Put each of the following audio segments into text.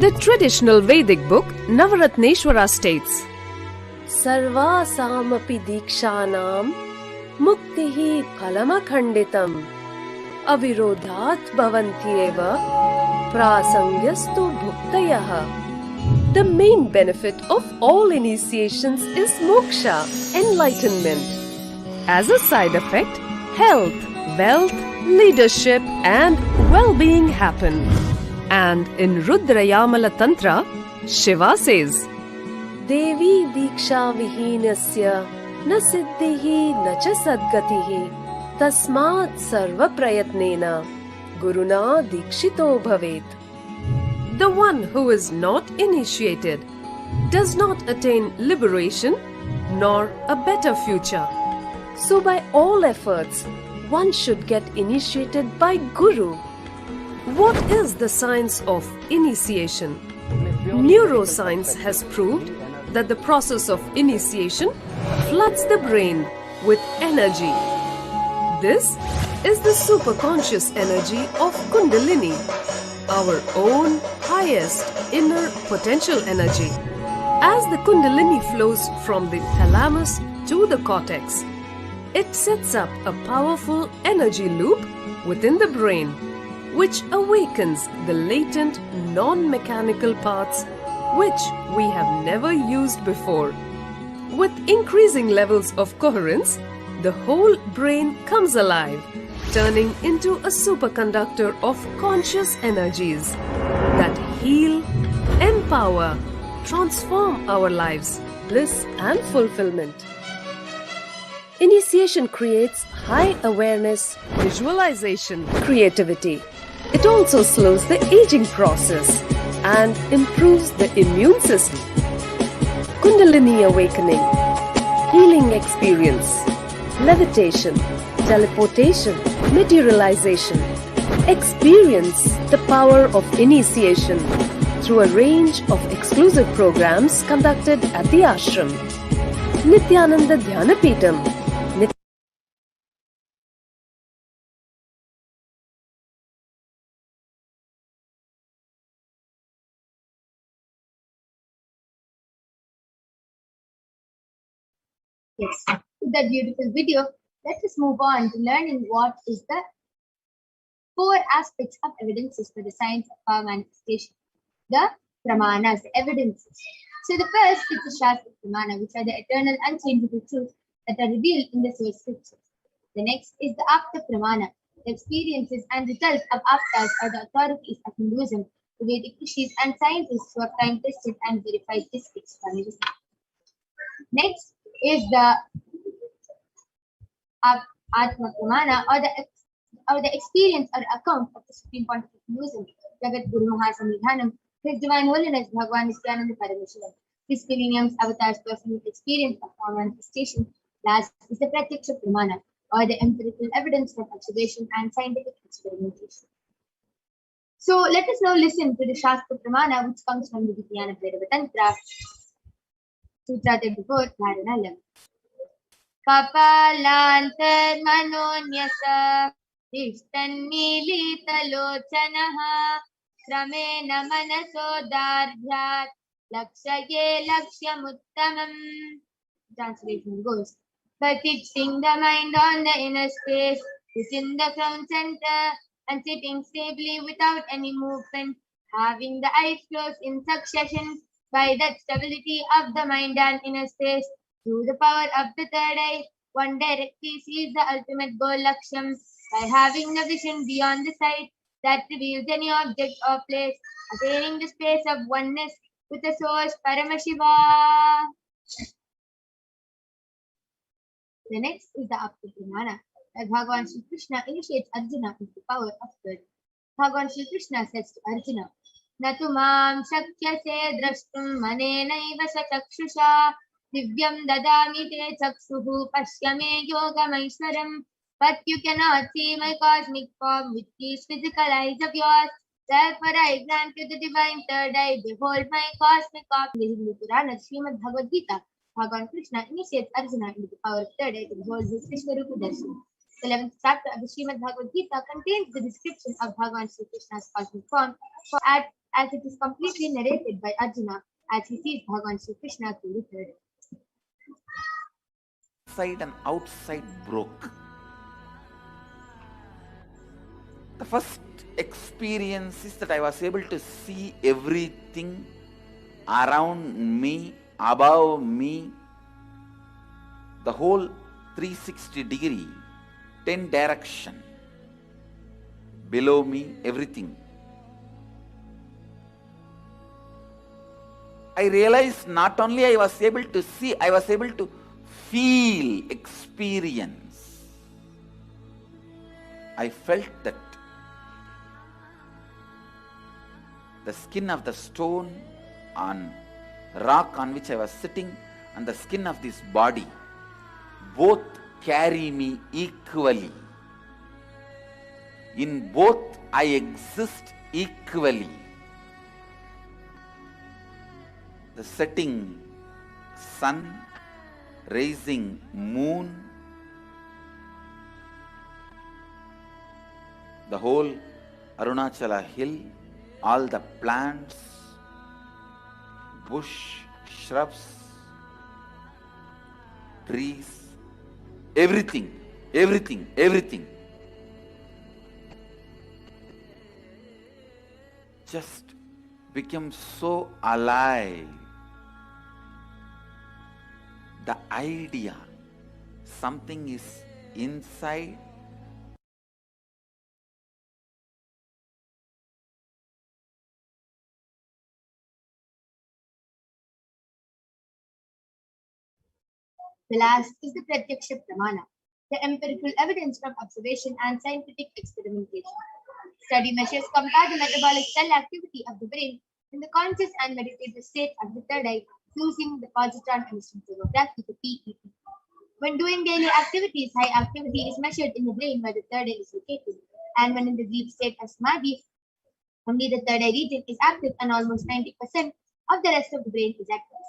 The traditional Vedic book Navaratneshwara states, Sarvasamapi dikshanam muktihi phalamakhanditam avirodhat bhavantyeva prasangyastu bhuktayah. The main benefit of all initiations is moksha, enlightenment. As a side effect, health, wealth, leadership and well-being happen. And in Rudrayamala Tantra, Shiva says, Devi diksha vihinasya na siddhihi na cha sadgatihi tasmat sarva prayatnena guruna dikshito bhavet. The one who is not initiated does not attain liberation nor a better future. So by all efforts, one should get initiated by Guru. What is the science of initiation? Neuroscience has proved that the process of initiation floods the brain with energy. This is the superconscious energy of Kundalini, our own highest inner potential energy. As the Kundalini flows from the thalamus to the cortex, it sets up a powerful energy loop within the brain, which awakens the latent non-mechanical parts which we have never used before. With increasing levels of coherence, the whole brain comes alive, turning into a superconductor of conscious energies that heal, empower, transform our lives, bliss and fulfillment. Initiation creates high awareness, visualization, creativity. It also slows the aging process and improves the immune system. Kundalini awakening, healing experience, levitation, teleportation, materialization. Experience the power of initiation through a range of exclusive programs conducted at the ashram. Nithyananda Dhyanapitham. Yes, with that beautiful video, let us move on to learning what is the 4 aspects of evidences for the science of power manifestation. The pramanas, the evidences. So the first is the Shastra Pramana, which are the eternal unchangeable truths that are revealed in the source scriptures. The next is the Apta Pramana, the experiences and results of Aptas or the authorities of Hinduism, the Vedic rishis and scientists who have time tested and verified this explanation. Next is the Atma Pramana or the experience or account of the Supreme Pontiff of Hinduism, Jagat Guru Mahasamidhanam, His Divine Holiness Bhagwan Nithyananda Paramashivam. His millennium's avatar's personal experience of power manifestation. Last is the Pratyaksha Pramana or the empirical evidence from observation and scientific experimentation. So let us now listen to the Shastra Pramana, which comes from the Vijnana Bhairava Tantra, Sutra 34, Dharana 11. Kapalantar manonyasa ishtannilitalochanaha kramena manasodardhyat lakshaye lakshyamuttamam. Translation goes, by fixing the mind on the inner space within the crown center and sitting stably without any movement, having the eyes closed in succession, by that stability of the mind and inner space, through the power of the third eye, one directly sees the ultimate goal Laksham by having the vision beyond the sight that reveals any object or place, attaining the space of oneness with the source Paramashiva. The next is the Apta Pramana, that Bhagavan Shri Krishna initiates Arjuna with the power of good. Bhagavan Shri Krishna says to Arjuna, Natu mam shakyase drashtum manenaiva chakshusha divyam dadami te chaksuhu pashyame yogamaishwaram. But you cannot see my cosmic form with these physical eyes of yours. Therefore I grant you the divine third eye. Behold my cosmic form. In the Hindu Purana, Srimad Bhagavad Gita, Bhagavan Krishna initiates Arjuna into the power of third eye to behold his Vishwarupa Darshan. The 11th chapter of the Srimad Bhagavad Gita contains the description of Bhagavan Sri Krishna's cosmic form at as it is completely narrated by Arjuna as he sees Bhagavan Shri Krishna through the third eye. Inside and outside broke. The first experience is that I was able to see everything around me, above me, the whole 360 degree, 10 direction, below me, everything. I realized not only I was able to see, I was able to feel, experience. I felt that the skin of the stone on rock on which I was sitting and the skin of this body both carry me equally. In both I exist equally. The setting sun, rising moon, the whole Arunachala hill, all the plants, bush, shrubs, trees, everything, everything, everything. Just become so alive. The idea, something is inside, The last is the Pratyaksha Pramana, the empirical evidence from observation and scientific experimentation. Study measures compare the metabolic cell activity of the brain in the conscious and meditative state of the third eye using the positron emission tomography, the PET. When doing daily activities, high activity is measured in the brain where the third eye is located, and when in the deep state of samadhi, only the third eye region is active and almost 90% of the rest of the brain is active.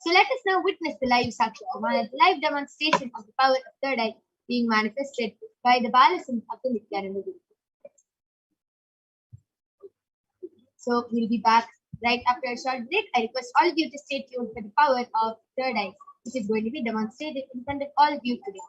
So let us now witness the live Saksha Pramana, the live demonstration of the power of third eye being manifested by the Balasam of the Nithyananda Guru. So we'll be back right after a short break. I request all of you to stay tuned for the power of third eye, which is going to be demonstrated in front of all of you today.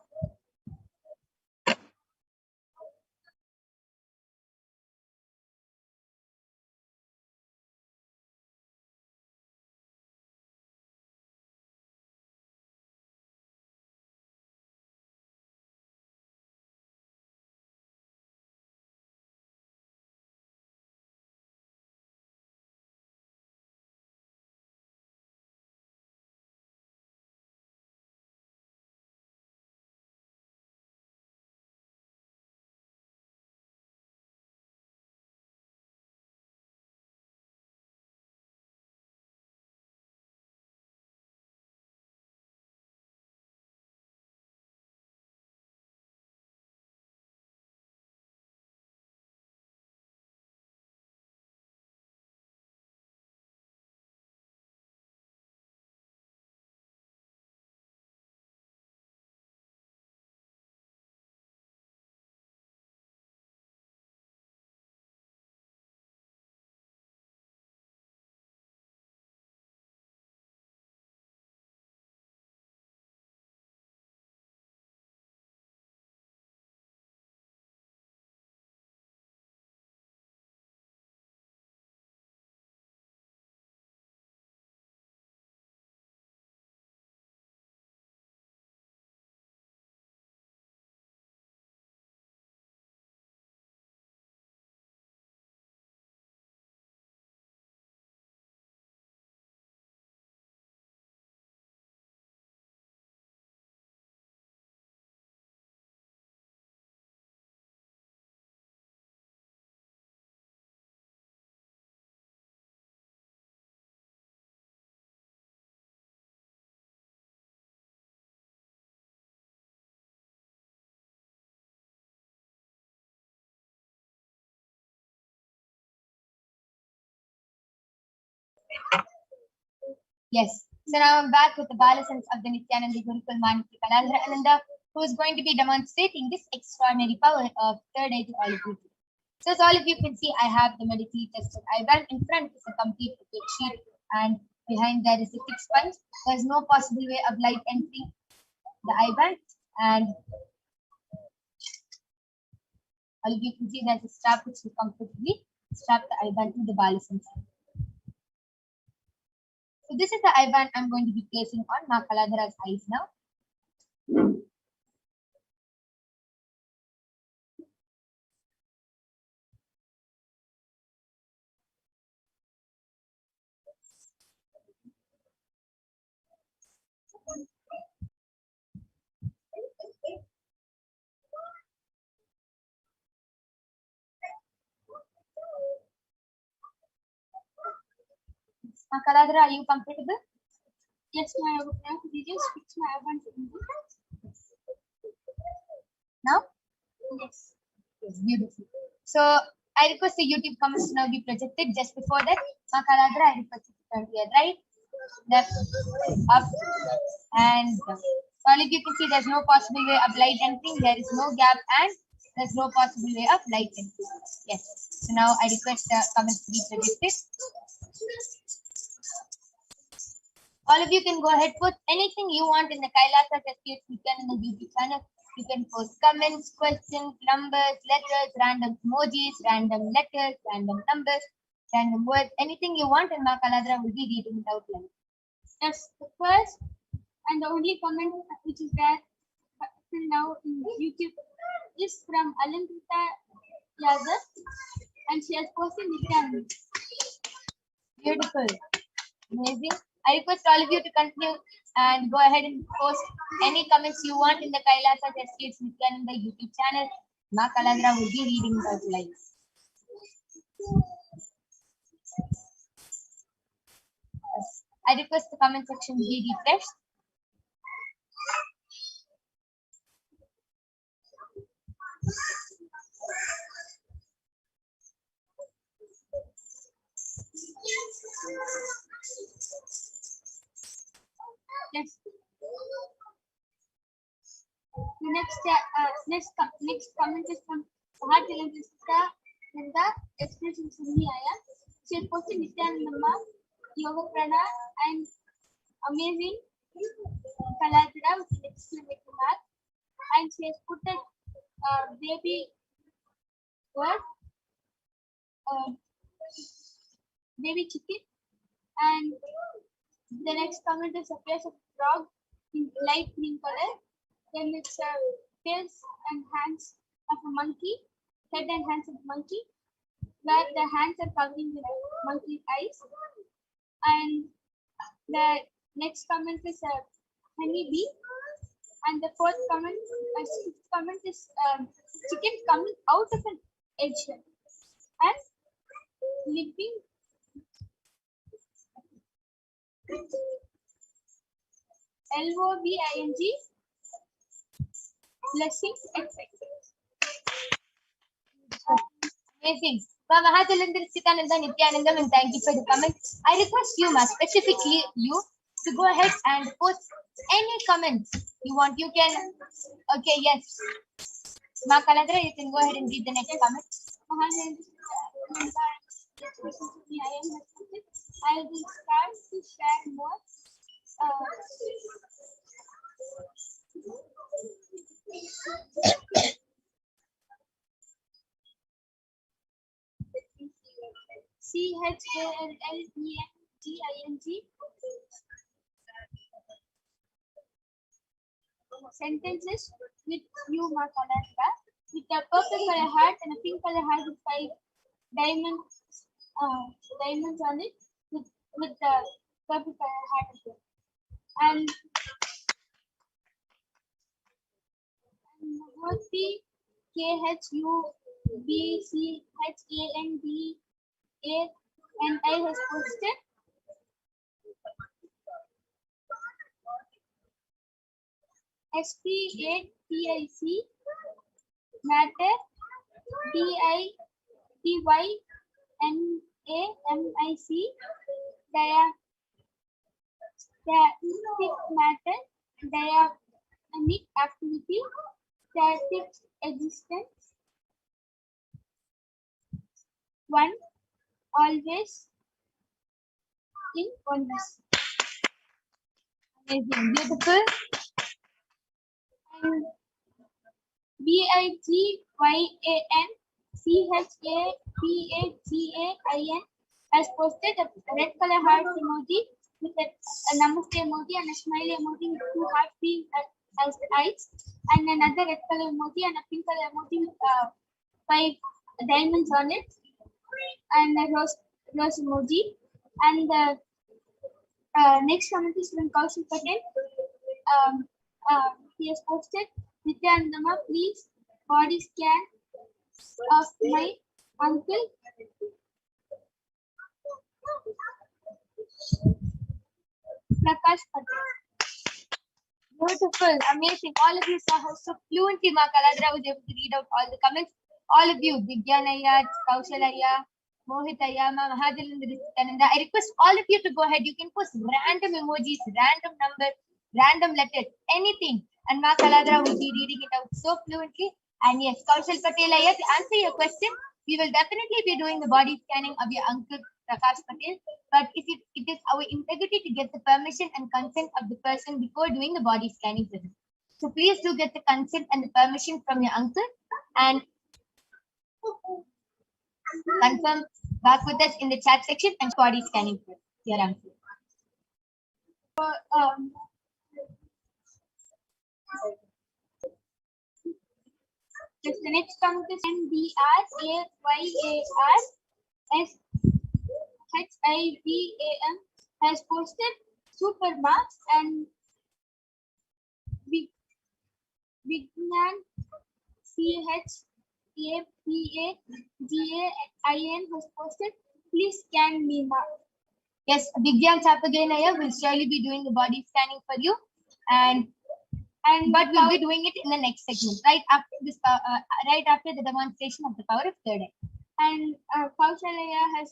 Yes. So now I'm back with the Balasans of the Nithyananda Gurukul Maniki Kalandra Ananda, who is going to be demonstrating this extraordinary power of third eye to all of you. So as all of you can see, I have the medically tested IBAN. In front is a complete opaque sheet, and behind there is a thick sponge. There's no possible way of light entering the IBAN, and all of you can see there's a strap which will comfortably strap the IBAN to the ballast inside. So this is the IBAN I'm going to be placing on Ma Kaladhara's eyes now. Ma Kaladhara, are you comfortable? Yes, I would like to just fix my IBAN to Now? Yes. Yes, beautiful. So I request the YouTube comments to now be projected. Just before that, Ma Kaladhara, I request you to turn to your right, left, up, and down. So all of you can see there's no possible way of light entering. There is no gap, and there's no possible way of light entering. Yes. So now I request the comments to be projected. All of you can go ahead, put anything you want in the Kailasa HDH Nithyananda YouTube channel. You can post comments, questions, numbers, letters, random emojis, random letters, random numbers, random words, anything you want, and Ma Kaladhara will be reading it out loud. Yes, the first and the only comment which is there till now in YouTube is from Alankrita Yadav, and she has posted Nithyananda. Beautiful. Amazing. I request all of you to continue and go ahead and post any comments you want in the Kailasa HDH Nithyananda YouTube channel. Ma Kaladhara will be reading it out live. I request the comment section be refreshed. Yes. The next comment is from Sahajalandista in the expression Sunniaya. She has posted Nithyananda, Yoga Prana, and amazing Kaladhara with an exclamation mark. And she has put a baby bird, baby chicken, and the next comment is a place of frog in light green color. Then it's tails and hands of a monkey, head and hands of a monkey, where the hands are covering the monkey's eyes. And the next comment is a honeybee. And the fifth comment is chicken coming out of an eggshell and living. LOVING blessings, etc. Amazing. Nithyananda, and thank you for the comment. I request you, Ma, specifically you, to go ahead and post any comments you want. You can, okay, yes. Ma Kaladhara, you can go ahead and read the next comment. I will start to share more. CHALLENGING sentences with you, Ma Kaladhara, with a purple color heart and a pink color heart with 5 diamonds on it, with the purple color heart as well. And what the KHUBCHANDANI has posted. SPATIC matter DITYNAMIC diastatic matter dianic activity static existence one, always in oneness. Amazing, beautiful. And BIGYANCHAPAGAIN has posted a red color heart emoji with a namaste emoji and a smile emoji with two hearts being as the eyes, and another red color emoji and a pink color emoji with 5 diamonds on it, and a rose emoji. And the next comment is from Kaushik Patel. He has posted, Nithyananda, please body scan of my uncle. Prakash Patel. Beautiful, amazing. All of you saw how so fluently Ma Kaladra was able to read out all the comments. All of you, Vidyanaya, Kaushalaya, Mohitaya, Ma Mahadilanda, I request all of you to go ahead. You can post random emojis, random numbers, random letters, anything. And Ma Kaladra will be reading it out so fluently. And yes, Kaushal Patel, to answer your question, we will definitely be doing the body scanning of your uncle Prakash Patel. But it is our integrity to get the permission and consent of the person before doing the body scanning for them. So please do get the consent and the permission from your uncle and confirm back with us in the chat section and body scanning for your uncle. The next comment is NDRAYARSHIVAM has posted super marks, and Vignan CHAPAGAIN has posted, please scan me mark. Yes, Vigyan Chapaganaya will surely be doing the body scanning for you, but we'll be doing it in the next segment, right after this, right after the demonstration of the power of third eye. And Kaushalaya has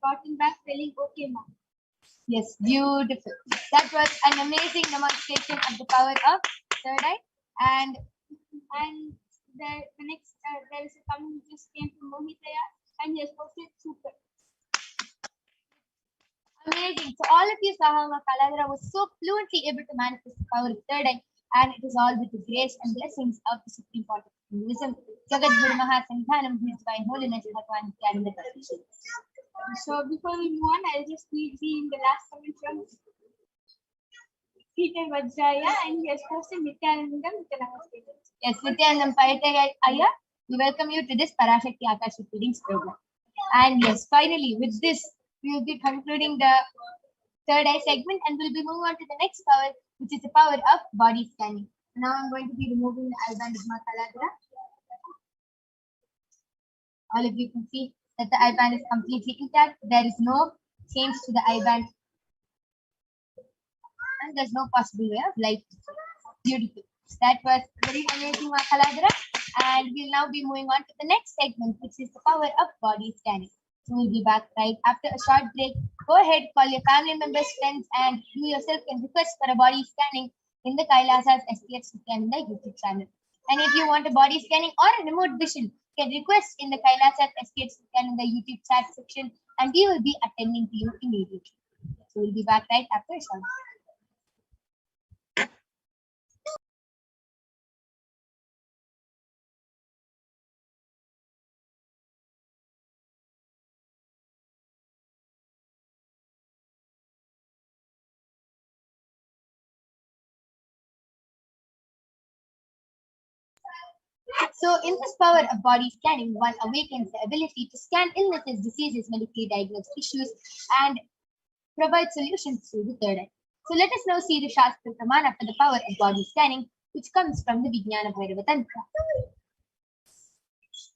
gotten back telling okay, ma'am. Yes, beautiful. That was an amazing demonstration of the power of third eye. And the next there is a comment which just came from Mohitaya, and he has posted super. Amazing. So all of you saw how Ma Kaladra was so fluently able to manifest the power of third eye, and it is all with the grace and blessings of the Supreme Court of Hinduism, Jagat Guru Mahasanghanam, who is divine holiness, Bhagwan Nithyananda Paramashivam. So before we move on, I'll just read the last comment from Peter Vajraya, and he has posted Nithyanandam with the namaste. Yes, Nithyanandam Paitaya, we welcome you to this Parashakti Akashic readings program. And yes, finally, with this, we will be concluding the third eye segment, and we'll be moving on to the next power, which is the power of body scanning. Now I'm going to be removing the eye band of Ma Kaladra. All of you can see that the eye band is completely intact. There is no change to the eye band, and there's no possible way of light. Beautiful. That was very amazing, Ma Kaladra. And we'll now be moving on to the next segment, which is the power of body scanning. So we'll be back right after a short break. Go ahead, call your family members, friends, and you yourself can request for a body scanning in the Kailasa's HDH Nithyananda YouTube channel. And if you want a body scanning or a remote vision, you can request in the Kailasa's HDH Nithyananda YouTube chat section, and we will be attending to you immediately. So we'll be back right after a short break. So in this power of body scanning, one awakens the ability to scan illnesses, diseases, medically diagnosed issues, and provide solutions through the third eye. So let us now see the Shastra Pramana for the power of body scanning, which comes from the Vijnana Bhairava Tantra.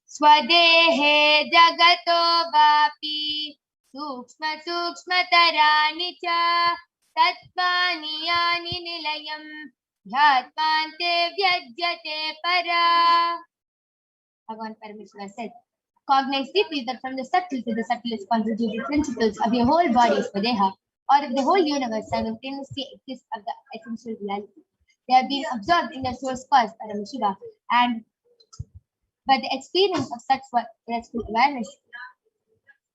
Swadehe jagato vapi sukshma sukshmatarani cha tatvani yani nilayam Dhatmante vyajyate para. Bhagwan Parameshwara said, cognize deeply that from the subtle to the subtlest constitutive principles of your whole body, Swadeha, or of the whole universe, simultaneously exist of the essential reality. They are being absorbed in their source cause, Paramashiva, and by the experience of such restful awareness,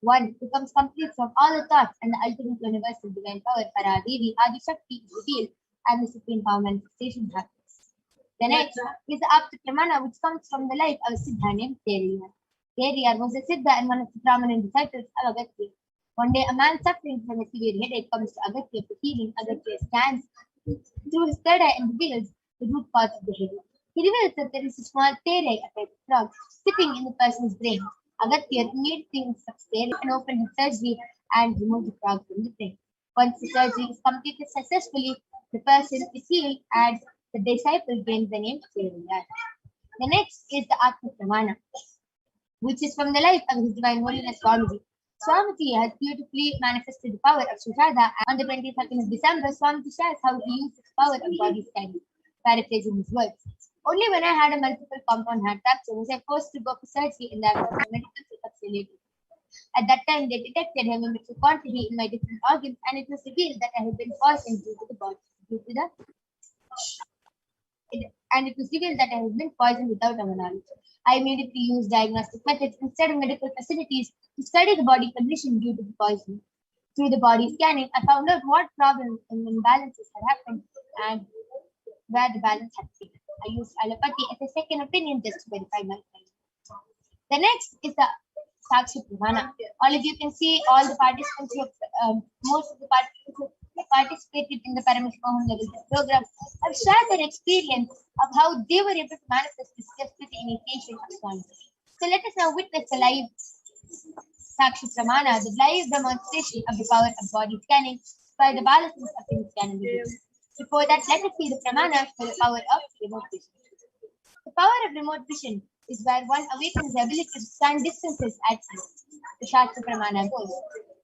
one becomes complete from all the thoughts and the ultimate universal divine power, Paradevi, Adishakti, is revealed and the supreme power manifestation happens. The next is the Apta Pramana, which comes from the life of a Siddha named Teriyar. Teriyar was a Siddha and one of the Brahmanan disciples of Agastya. One day, a man suffering from a severe headache comes to Agastya for healing. Agastya scans through his third eye and reveals the root cause of the headache. He reveals that there is a small tere, a type of frog, sitting in the person's brain. Agastya immediately instructs Tere and open his surgery and remove the frog from the brain. Once the surgery is completed successfully, the person is healed and the disciple gains the name Teriyar. The next is the Atma Pramana, which is from the life of His Divine Holiness Swamiji. Swamiji has beautifully manifested the power of Sushada. On the 22nd of December, Swamiji shares how he used the power of body scanning, paraphrasing his words. Only when I had a multiple compound heart fracture was I forced to go for surgery in the absence of medical checkups related. At that time, they detected heavy quantity in my different organs, and it was revealed that I had been poisoned and it was revealed that I had been poisoned without our knowledge. I immediately used diagnostic methods instead of medical facilities to study the body condition due to the poison. Through the body scanning, I found out what problems and imbalances had happened and where the balance had been. I used allopathy as a second opinion just to verify my claim. The next is the Sakshi Pramana. All of you can see all the participants most of the participants who participated in the Paramashivoham level program have shared their experience of how they were able to manifest this just with the initiation of Swami. So let us now witness the live Sakshi Pramana, the live demonstration of the power of body scanning by the balances of the scanning. Before that, let us see the Pramana for the power of remote vision. The power of remote vision is where one awakens the ability to scan distances at sea. The Shastra Pramana goes,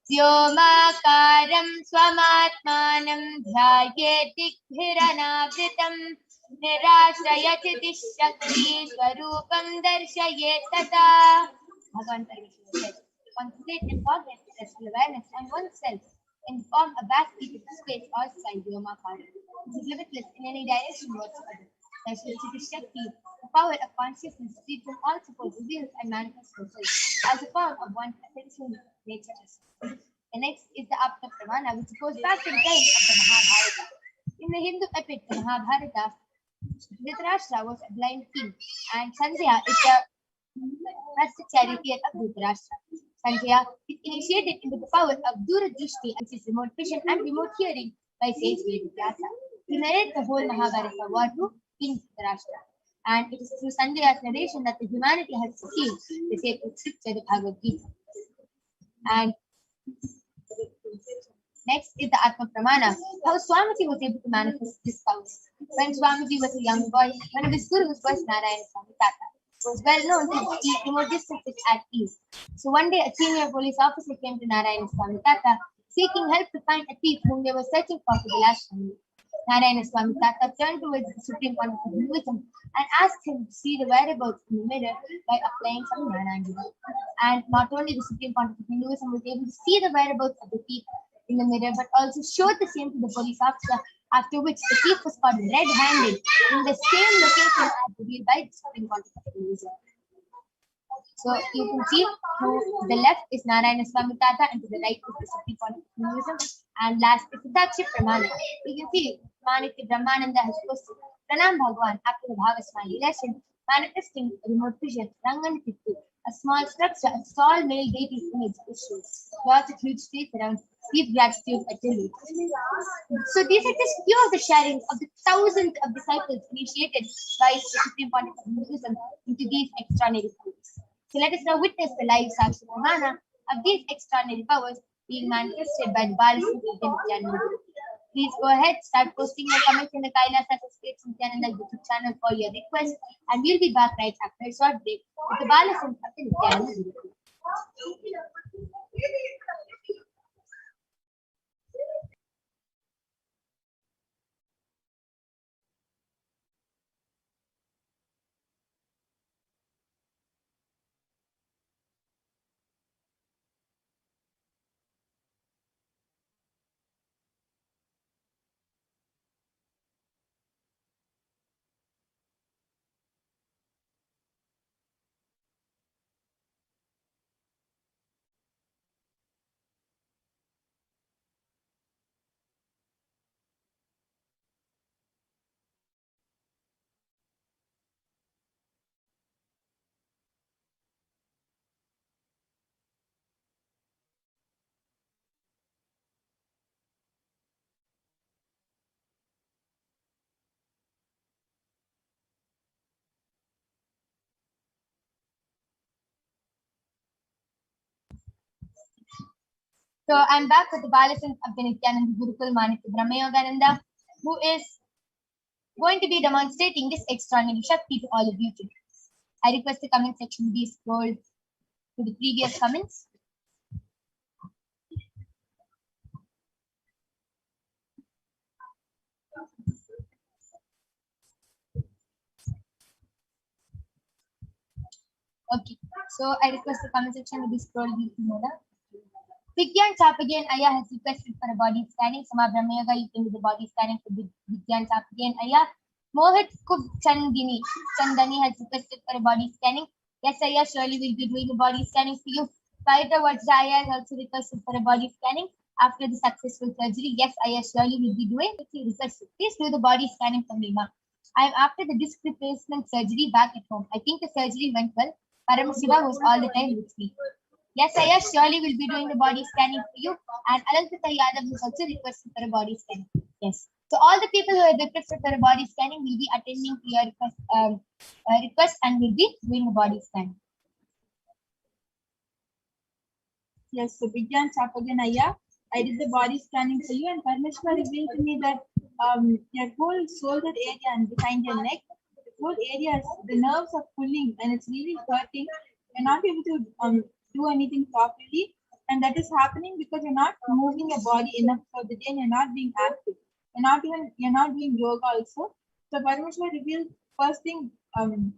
Vyomakaram swamatmanam dhyayeti dhiranavritam nirashrayati dishakti swarupam darshayet tata. Bhagavan Parashakti says, concentrate and forget celestial awareness on oneself and form a vast heap of space or sky Vyomakaram, which is limitless in any direction whatsoever. Shakti, the power of consciousness, free from all support, reveals and manifests herself as a form of one's essential nature. The next is the Apta Pramana, which goes back to the time of the Mahabharata. In the Hindu epic, the Mahabharata, Dhritarashtra was a blind king, and Sanjaya is the first charioteer of Dhritarashtra. Sanjaya is initiated into the power of Duradrishti, which is remote vision and remote hearing, by sage Vedavyasa. He narrates the whole Mahabharata war to King Dhritarashtra. And it is through Sanjaya's narration that the humanity has received the sacred scripture, the Bhagavad Gita. And next is the Atma Pramana, how Swamiji was able to manifest this power. When Swamiji was a young boy, one of his gurus was Narayana Swami Tata. It was well known to keep remote distances at ease. So one day, a senior police officer came to Narayana Swami Tata, seeking help to find a thief whom they were searching for the last time. Narayana Swami Tata turned towards the Supreme Conduct of Hinduism and asked him to see the whereabouts in the mirror by applying some Narayana. And not only the Supreme Conduct of Hinduism was able to see the whereabouts of the thief in the mirror, but also showed the same to the police officer, after which the thief was caught red-handed in the same location as revealed by the Supreme Conduct of Hinduism. So you can see to the left is Narayana Swami Tata and to the right is the Supreme Conduct of Hinduism. And last is the Sakshi Pramana. You can see Manitya Brahmananda has posted Pranam Bhagwan after the Bhavasmali lesson, manifesting remote vision, Rangan Pittu, a small structure, a tall male deity's image issues. Lots of huge streets around, deep gratitude at the root. So these are just few of the sharings of the thousands of disciples initiated by the Supreme Conduct of Hinduism into these extraordinary powers. So let us now witness the live Sakshi Pramana of these extraordinary powers being manifested by the Parashakti of Nithyananda. Please go ahead, start posting your comments in the Kailasa States Nithyananda YouTube channel for your request, and we'll be back right after a short break with the Parashakti of Nithyananda. So I'm back with the Balasant of the Nithyananda Gurukul Manitya Brahmayogananda, who is going to be demonstrating this extraordinary Shakti to all of you today. I request the comment section to be scrolled to the previous comments. Okay, so I request the comment section to be scrolled with Moda. Vigyan Chapagain Aya has requested for a body scanning. Sama Brahmayoga, you can do the body scanning for Vigyan Chapagain Aya. Mohit Kub Chandani has requested for a body scanning. Yes, Aya, surely we'll be doing a body scanning for you. Paita Vajraya has also requested for a body scanning after the successful surgery. Yes, Aya, surely we'll be doing. Please do the body scanning for me, ma. I'm after the disc replacement surgery back at home. I think the surgery went well. Paramashivoham was all the time with me. Yes, Aya, surely we'll be doing the body scanning for you. And Alankita Yadav has also requested for a body scanning. Yes. So all the people who have requested for a body scanning will be attending to your request and will be doing a body scanning. Yes, so Vigyan Chapagain Aya, I did the body scanning for you, and Parmeshwar revealed to me that your whole shoulder area and behind your neck, the whole area, the nerves are pulling and it's really hurting. You're not able to do anything properly, and that is happening because you're not moving your body enough for the day and you're not being active. You're not doing yoga also. So Parmeshwar revealed first thing,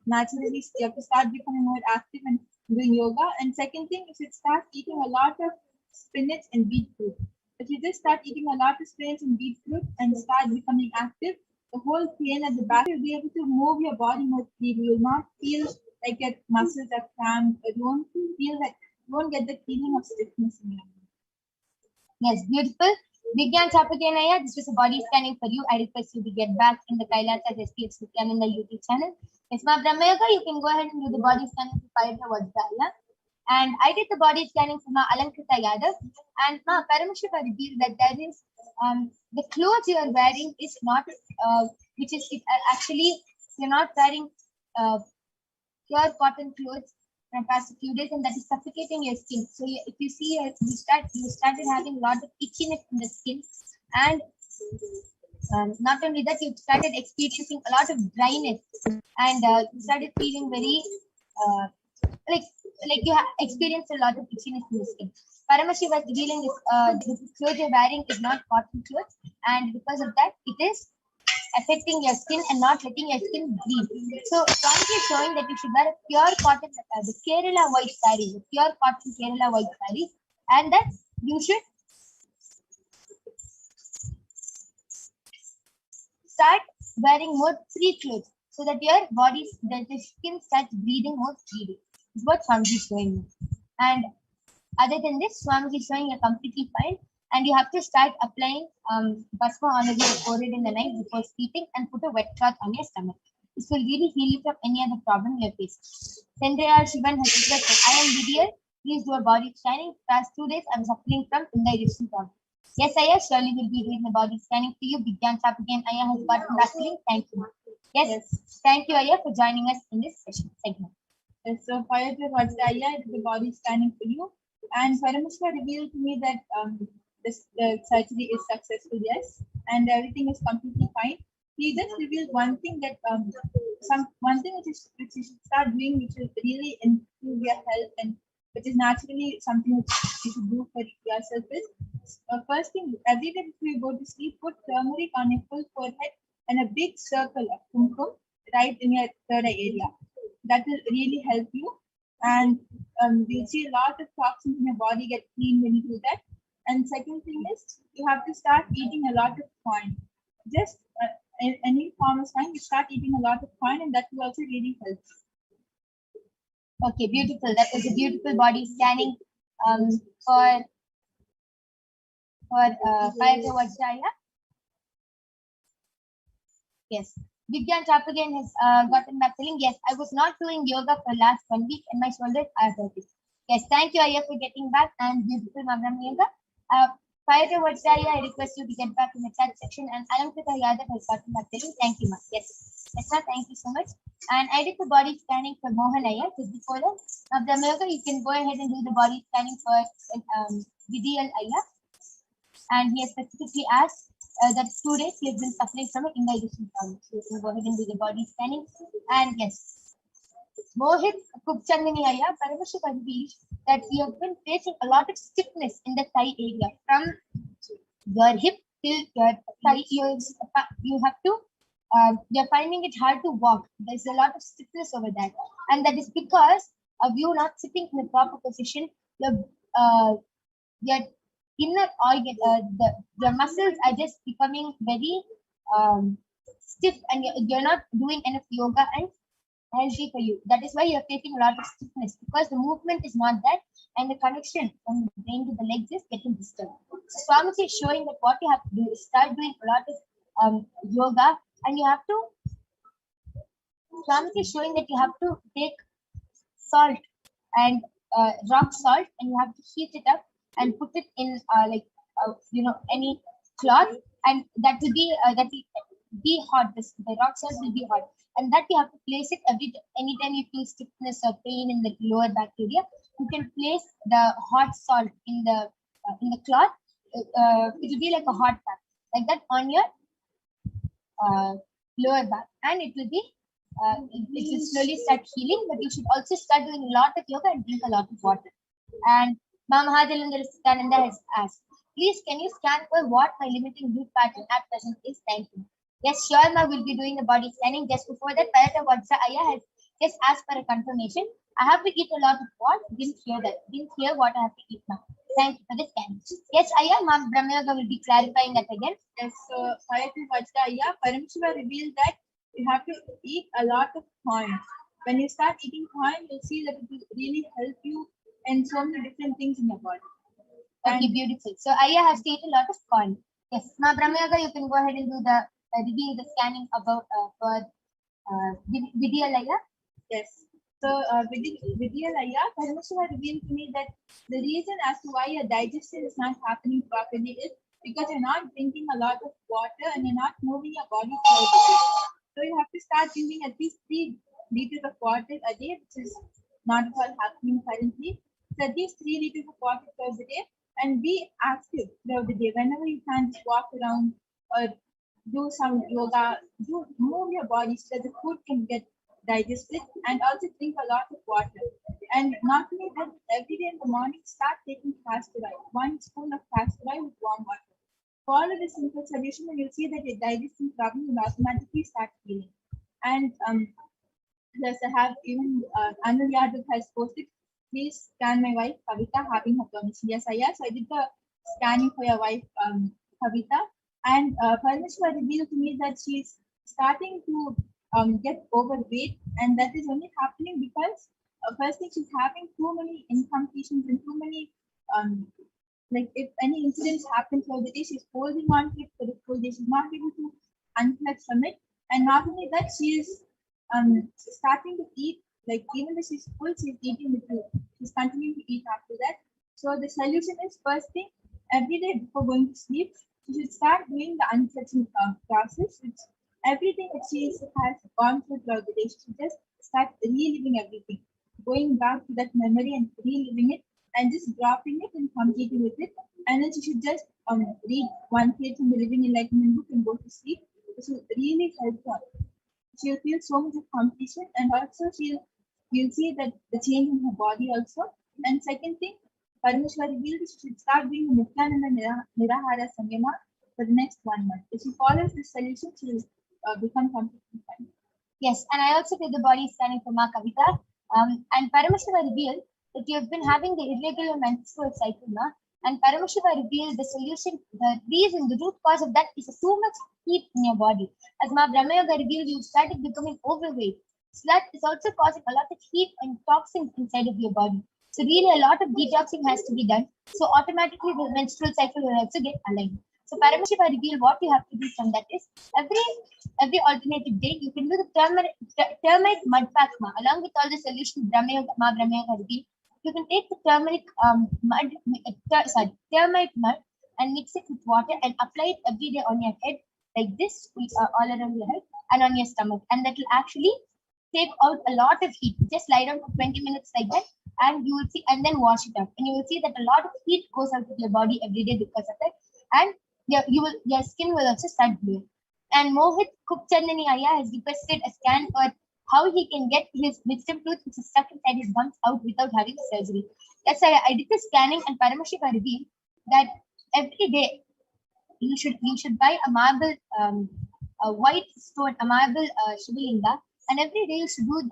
naturally you have to start becoming more active and doing yoga. And second thing, you should start eating a lot of spinach and beetroot. If you just start eating a lot of spinach and beetroot and start becoming active, the whole pain at the back, you'll be able to move your body more freely. You will not feel like your muscles are cramped. You won't feel like you won't get the feeling of stiffness in your body. Yes, beautiful. Vigyan Chapaganaya, this was a body scanning for you. I request you to get back in the Kailasas HDH Nithyananda YouTube channel. Yes, Ma Brahmayoga, you can go ahead and do the body scanning for Paita Vajraya. And I did the body scanning for Ma Alankita Yadav. And Ma Paramashiva revealed that there is the clothes you are wearing is not, which is actually, you're not wearing pure cotton clothes from past few days, and that is suffocating your skin. So if you see, you started having a lot of itchiness in the skin, and not only that, you started experiencing a lot of dryness, and you started feeling very like you experienced a lot of itchiness in the skin. Paramashiva was revealing this clothes you're wearing is not cotton clothes, and because of that, it is affecting your skin and not letting your skin breathe. So Swamiji is showing that you should wear a pure cotton, the Kerala white saree, the pure cotton Kerala white saree, and that you should start wearing more free clothes so that your body, that the skin starts breathing more freely. Is what Swamiji is showing me. And other than this, Swamiji is showing you're completely fine. And you have to start applying Bhasma on your forehead in the night before sleeping and put a wet cloth on your stomach. This will really heal you from any other problem you're facing. Sendriyar Shivan has requested, I am Didier. Please do a body scanning. Past 2 days, I'm suffering from indigestion problem. Yes, Aya, surely will be doing the body scanning for you. Vigyan Chapagan Aya has got wrestling. Thank you. Yes, thank you, Aya, for joining us in this segment. Yes, so Paita Vajraya, I did the body scanning for you. And Parameshwar revealed to me that the surgery is successful, yes, and everything is completely fine. He just revealed one thing that one thing which you should start doing, which will really improve your health, and which is naturally something which you should do for yourself is first thing, every day before you go to sleep, put turmeric on your full forehead and a big circle of kumkum right in your third eye area. That will really help you, and you'll see a lot of toxins in your body get clean when you do that. And second thing is, you have to start eating a lot of corn. Just any form of fine, you start eating a lot of corn, and that will also really help. Okay, beautiful. That was a beautiful body scanning for Paita Vajraya. Yes. Vigyan Chapagan has gotten back telling, yes, I was not doing yoga for last 1 week and my shoulders are hurting. Yes, thank you, Aya, for getting back, and beautiful Mamram Yoga. Paita Vajraya, I request you to get back in the chat section, and Alankita Yadav has gotten back telling, thank you, ma. Yes. Etc. Thank you so much. And I did the body scanning for Mohan Iyer just before that. Now, Brahma, you can go ahead and do the body scanning for Vidiyal Iyer. And he has specifically asked that 2 days he has been suffering from an indigestion problem. So you can go ahead and do the body scanning. And yes, Mohit Kubchandani Iyer, Paramashivoham revealed that you have been facing a lot of stiffness in the thigh area from your hip till your thigh. You have to, you're finding it hard to walk. There's a lot of stiffness over that. And that is because of you not sitting in the proper position. Your inner organ, the muscles are just becoming very stiff, and you're not doing enough yoga and healthy for you. That is why you're facing a lot of stiffness, because the movement is not that, and the connection from the brain to the legs is getting disturbed. So Swamiji is showing that what you have to do is start doing a lot of yoga, and you have to. Swamiji is showing that you have to take salt and rock salt, and you have to heat it up and put it in any cloth, and that will be hot. The rock salt will be hot, and that you have to place it anytime you feel stiffness or pain in the lower back area. You can place the hot salt in the cloth. It will be like a hot pack, like that on your lower back, and it will be it will slowly start healing. But you should also start doing a lot of yoga and drink a lot of water. And Mahadalendra Nithyananda has asked, please can you scan for what my limiting root pattern at present is? Thank you. Yes, sure, ma, will be doing the body scanning. Just before that, Parata Vatsa Aya has just asked for a confirmation. I have to eat a lot of what? Didn't hear that. Didn't hear what I have to eat now. Thank you for the scan. Yes, Aya, Ma'am Brahmayoga will be clarifying that again. Yes, so Parata Vatsa Aya, Paramashiva revealed that you have to eat a lot of corn. When you start eating corn, you'll see that it will really help you in so many different things in your body. Okay, beautiful. So Aya has to eat a lot of corn. Yes, Ma'am Brahmayoga, you can go ahead and do the reveal the scanning about for Vidya Laya. Yes. So Vidya Laya, Paramashiva revealed to me that the reason as to why your digestion is not happening properly is because you're not drinking a lot of water and you're not moving your body throughout the day. So you have to start drinking at least 3 liters of water a day, which is not at all happening currently. So at least 3 liters of water throughout the day, and be active throughout the day. Whenever you can, walk around or do some yoga, move your body so that the food can get digested, and also drink a lot of water. And not only that, every day in the morning, start taking castor oil, 1 spoon of castor oil with warm water. Follow this simple solution, and you'll see that your digestion problem will automatically start healing. And yes, I have even Anil Yadav has posted, please scan my wife Kavita having her permission. Yes, I did the scanning for your wife Kavita, and Parashakti revealed to me that she's starting to get overweight, and that is only happening because first thing, she's having too many incompletions and too many like if any incidents happen throughout the day, she's holding on to it for the full day. She's not able to unplug from it, and not only that, she's starting to eat, like even though she's full, she's eating little. She's continuing to eat after that. So the solution is, first thing, every day before going to sleep, she should start doing the unstretching process, which everything that she has gone through throughout the day, she should just start reliving everything, going back to that memory and reliving it, and just dropping it and completing with it. And then she should just read 1 page from the Living Enlightenment book and go to sleep. This will really help her. She'll feel so much of completion, and also you'll see that the change in her body also. And second thing, Parmeshwar revealed she should start doing the Nithyananda Nirahara Samyama for the next 1 month. If she follows this solution, she will become completely fine. Yes, and I also did the body scanning for Ma Kavita. And Paramashiva revealed that you have been having the irregular menstrual cycle now. And Paramashiva revealed the solution, the reason, the root cause of that is too much heat in your body. As Ma Brahmayoga revealed, you started becoming overweight. So that is also causing a lot of heat and toxins inside of your body. So really a lot of detoxing has to be done. So automatically the menstrual cycle will also get aligned. So Paramashiva revealed what you have to do from that is every alternative day you can do the termite mud pack along with all the solutions Ma Brahmayoga revealed. You can take the termite mud and mix it with water and apply it every day on your head like this, all around your head. and on your stomach, and that will actually take out a lot of heat. Just lie down for 20 minutes like that, and you will see, and then wash it out, and you will see that a lot of heat goes out of your body every day because of that, and your skin will also start glowing. And Mohit Kupchandani Aya has requested a scan for how he can get his wisdom tooth, which is stuck inside his gums, out without having surgery. Yes, I did the scanning, and Paramashiva revealed that every day you should buy a marble, a white stone, a marble Shivalinga, and every day you should do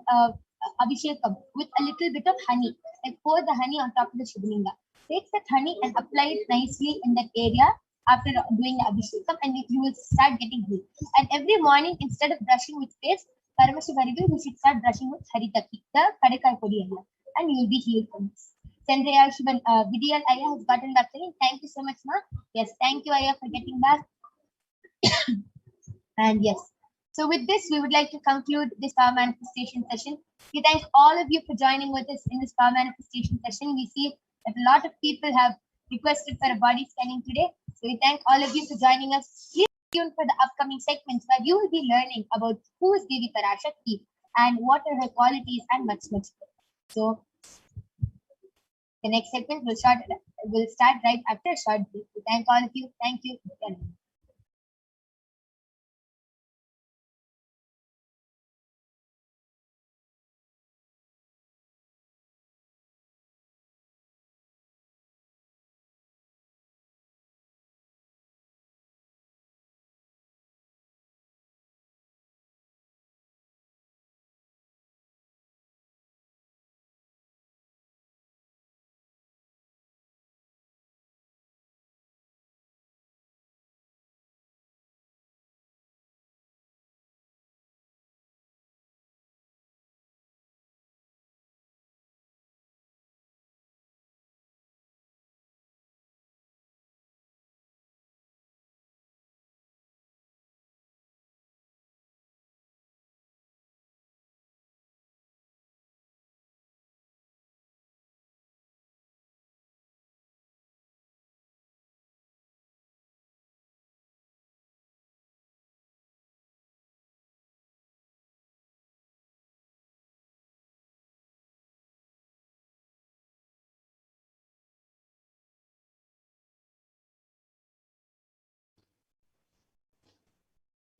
Abhishekam with a little bit of honey. Like pour the honey on top of the Shivalinga. Take that honey and apply it nicely in that area after doing the Abhishekam, and you will start getting healed. And every morning, instead of brushing with paste, Paramashiva revealed you should start brushing with Haritaki, the Karekai Podi area, and you will be healed from this. Chandraya Shivan Vidiyal Aya has gotten back to me. Thank you so much, Ma. Yes, thank you, Aya, for getting back. And yes, so with this, we would like to conclude this power manifestation session. We thank all of you for joining with us in this power manifestation session. We see that a lot of people have requested for a body scanning today. So we thank all of you for joining us. Please stay tuned for the upcoming segments where you will be learning about who is Devi Parashakti and what are her qualities and much more. So the next segment will start right after a short break. We thank all of you. Thank you.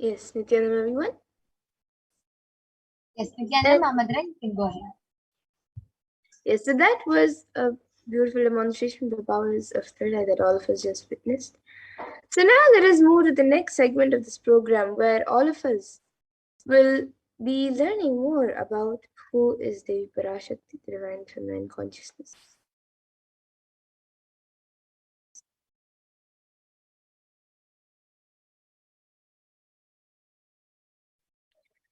Yes, Nithyananda, everyone. Yes, Nithyananda, Madhura, you can go ahead. Yes, so that was a beautiful demonstration of the powers of third eye that all of us just witnessed. So now let us move to the next segment of this program where all of us will be learning more about who is Devi Parashakti, the divine feminine consciousness.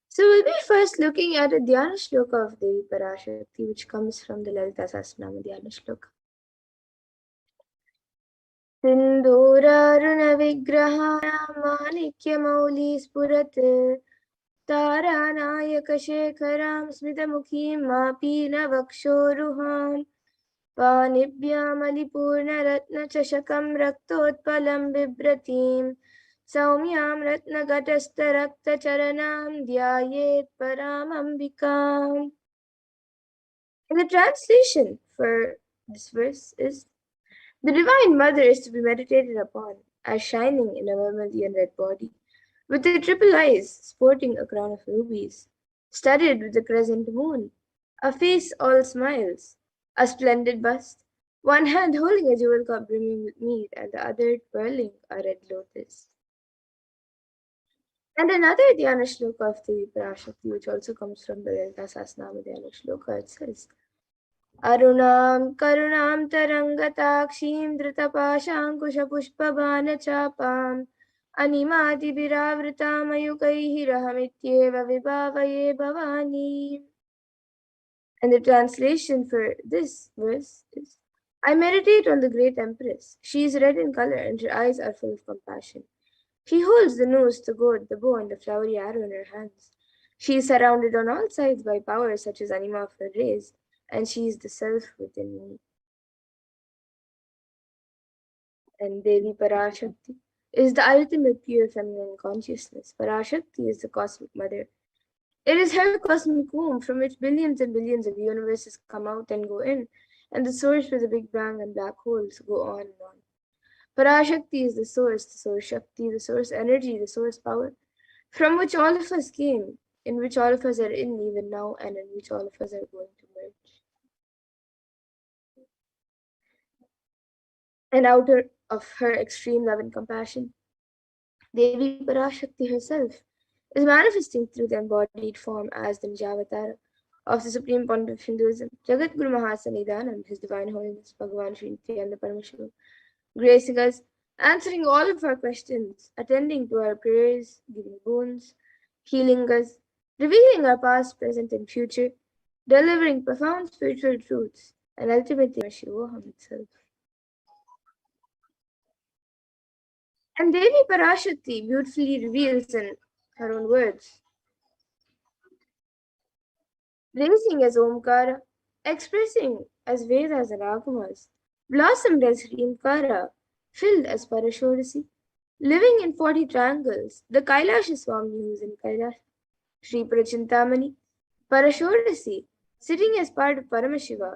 So we'll be first looking at a Dhyana Shloka of Devi Parashakti, which comes from the Lalita Sahasranama Dhyana Shloka. सिन्दूरारुणविग्रहाणां माणिक्यमौली स्फुरत् तारानायकशेखरां स्मितमुखीं मापीनवक्षोरुहां पाणिभ्यामलिपूर्णरत्नचषकं रक्तोत्पलं बिभ्रतीं सौम्यां रत्नघटस्थरक्तचरणां ध्यायेत् परामम्बिकाम्. And the translation for this verse is: the Divine Mother is to be meditated upon as shining in a vermilion red body, with the triple eyes sporting a crown of rubies, studded with the crescent moon, a face all smiles, a splendid bust, one hand holding a jewel cup brimming with mead, and the other twirling a red lotus. And another Dhyana Shloka of Devi Parashakti, which also comes from the Lalita Sahasranama Dhyana Shloka, it says: अरुणां करुणां तरङ्गताक्षीं धृतपाशाङ्कुशपुष्पबाणचापाम् अनिमादिभिरावृतामयुगैः रहमित्येव विभावये Bhavani. And the translation for this verse is: I meditate on the great Empress. She is red in color and her eyes are full of compassion. She holds the noose, the gourd, the bow, and the flowery arrow in her hands. She is surrounded on all sides by powers such as anima of her rays, and she is the self within me. And Devi Parashakti, is the ultimate pure feminine consciousness. Parashakti is the cosmic mother. It is her cosmic womb from which billions and billions of universes come out and go in, and the source where the Big Bang and black holes go on and on. Parashakti is the source Shakti, the source energy, the source power, from which all of us came, in which all of us are in even now, and in which all of us are going to merge. And out of her extreme love and compassion, Devi Parashakti herself is manifesting through the embodied form as the Nijavatara of the Supreme Pontiff of Hinduism, Jagat Guru Mahasanidanand, His Divine Holiness Bhagavan Sri Nithyananda Paramashivam, gracing us, answering all of our questions, attending to our prayers, giving boons, healing us, revealing our past, present, and future, delivering profound spiritual truths, and ultimately Paramashivoham itself. And Devi Parashakti beautifully reveals in her own words, raising as Omkara, expressing as Vedas and Agamas, blossomed as Rimkara, filled as Parashodasi, living in 40 triangles, the Kailasha Swami who is in Kailash, Sri Parachintamani, Parashodasi, sitting as part of Paramashiva,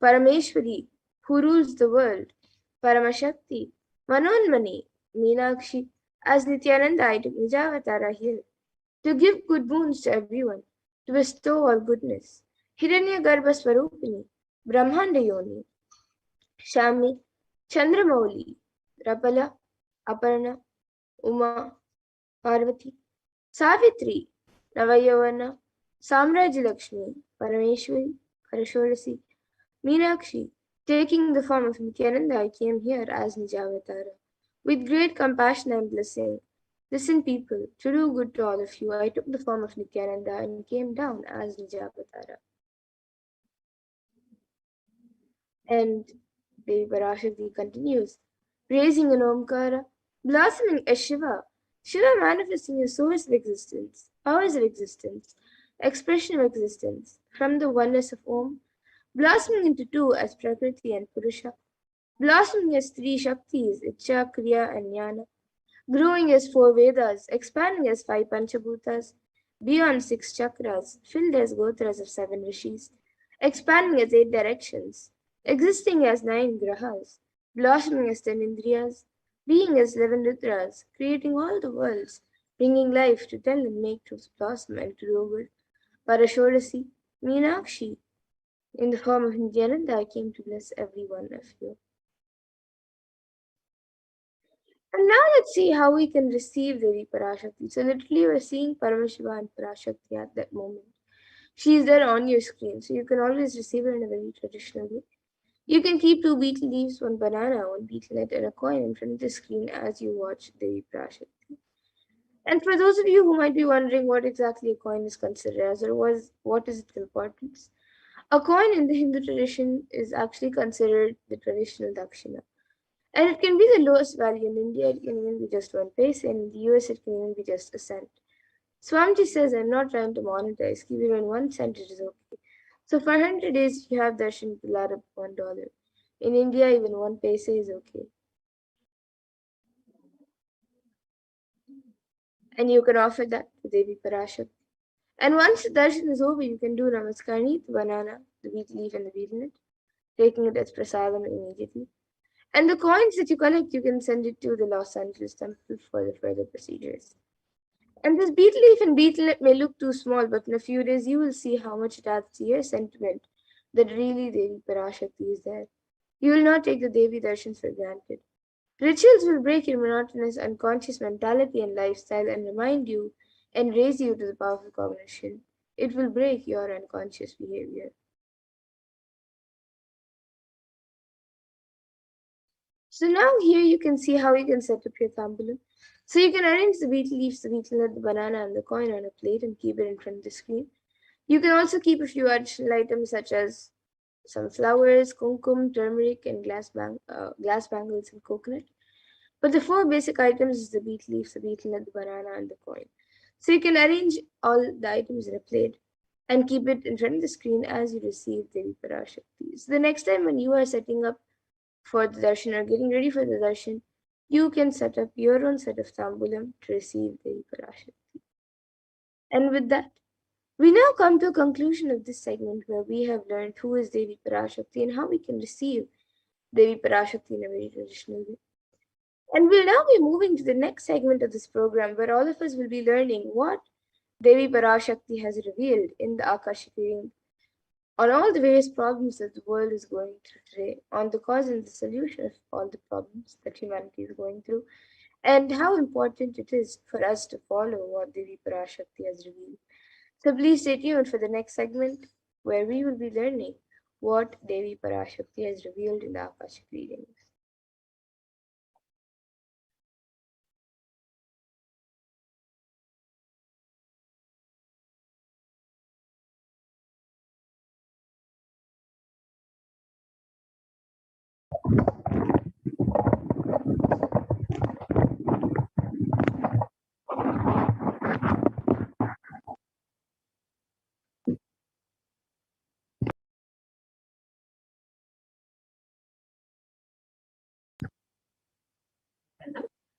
Parameshwari, who rules the world, Paramashakti, Manonmani, Meenakshi, as Nithyananda I took Nijavatara here, to give good boons to everyone, to bestow all goodness. Hiranya Garbha Swarupini, Brahmanda Yoni, Shami, Chandramauli, Rapala, Aparna, Uma, Parvati, Savitri, Navayavana, Samraj Lakshmi, Parameshwari, Parashorasi, Meenakshi, taking the form of Nithyananda, I came here as Nijavatara. With great compassion and blessing, listen, people, to do good to all of you, I took the form of Nithyananda and came down as Nijavatara. And Devi Parashakti continues, raising an Omkara, blossoming as Shiva, Shiva manifesting a source of existence, powers of existence, expression of existence, from the oneness of Om, blossoming into two as Prakriti and Purusha, blossoming as three Shaktis, Icha, Kriya, and Jnana, growing as four Vedas, expanding as five Panchabhutas, beyond six chakras, filled as Gotras of seven rishis, expanding as eight directions, existing as nine grahas, blossoming as 10 indriyas, being as 11 rudras, creating all the worlds, bringing life to tell and make truth blossom and to do good. Parashodasi, Meenakshi, in the form of Nithyananda, I came to bless every one of you. And now let's see how we can receive Devi Parashakti. So literally we're seeing Paramashiva and Parashakti at that moment. She is there on your screen, so you can always receive her in a very traditional way. You can keep two betel leaves, one banana, one betel nut, and a coin in front of the screen as you watch Devi Parashakti. And for those of you who might be wondering what exactly a coin is considered as, or what is its importance, a coin in the Hindu tradition is actually considered the traditional dakshina. And it can be the lowest value in India, it can even be just 1 paise, and in the US it can even be just a cent. Swamiji says, I'm not trying to monetize, keep even 1 cent, it is okay. So for 100 days, if you have darshan, it will add up $1. In India, even 1 paise is okay. And you can offer that to Devi Parashakti. And once the darshan is over, you can do namaskarni, the banana, the betel leaf, and the betel nut, taking it as prasadam immediately. And the coins that you collect, you can send it to the Los Angeles temple for the further procedures. And this betel leaf and betel nut may look too small, but in a few days you will see how much it adds to your sentiment that really Devi Parashakti is there. You will not take the Devi darshans for granted. Rituals will break your monotonous, unconscious mentality and lifestyle and remind you and raise you to the powerful cognition. It will break your unconscious behavior. So now here you can see how you can set up your tambalam. So you can arrange the betel leaves, the betel nut, the banana, and the coin on a plate and keep it in front of the screen. You can also keep a few additional items such as some flowers, kumkum, turmeric, and glass bangles and coconut. But the 4 basic items is the betel leaves, the betel nut, the banana, and the coin. So you can arrange all the items in a plate and keep it in front of the screen as you receive Devi Parashakti. So the next time when you are setting up for the darshan or getting ready for the darshan, you can set up your own set of tambulam to receive Devi Parashakti. And with that, we now come to a conclusion of this segment where we have learned who is Devi Parashakti and how we can receive Devi Parashakti in a very traditional way. And we'll now be moving to the next segment of this program where all of us will be learning what Devi Parashakti has revealed in the Akashic reading on all the various problems that the world is going through today, on the cause and the solution of all the problems that humanity is going through, and how important it is for us to follow what Devi Parashakti has revealed. So please stay tuned for the next segment where we will be learning what Devi Parashakti has revealed in the Akashic readings.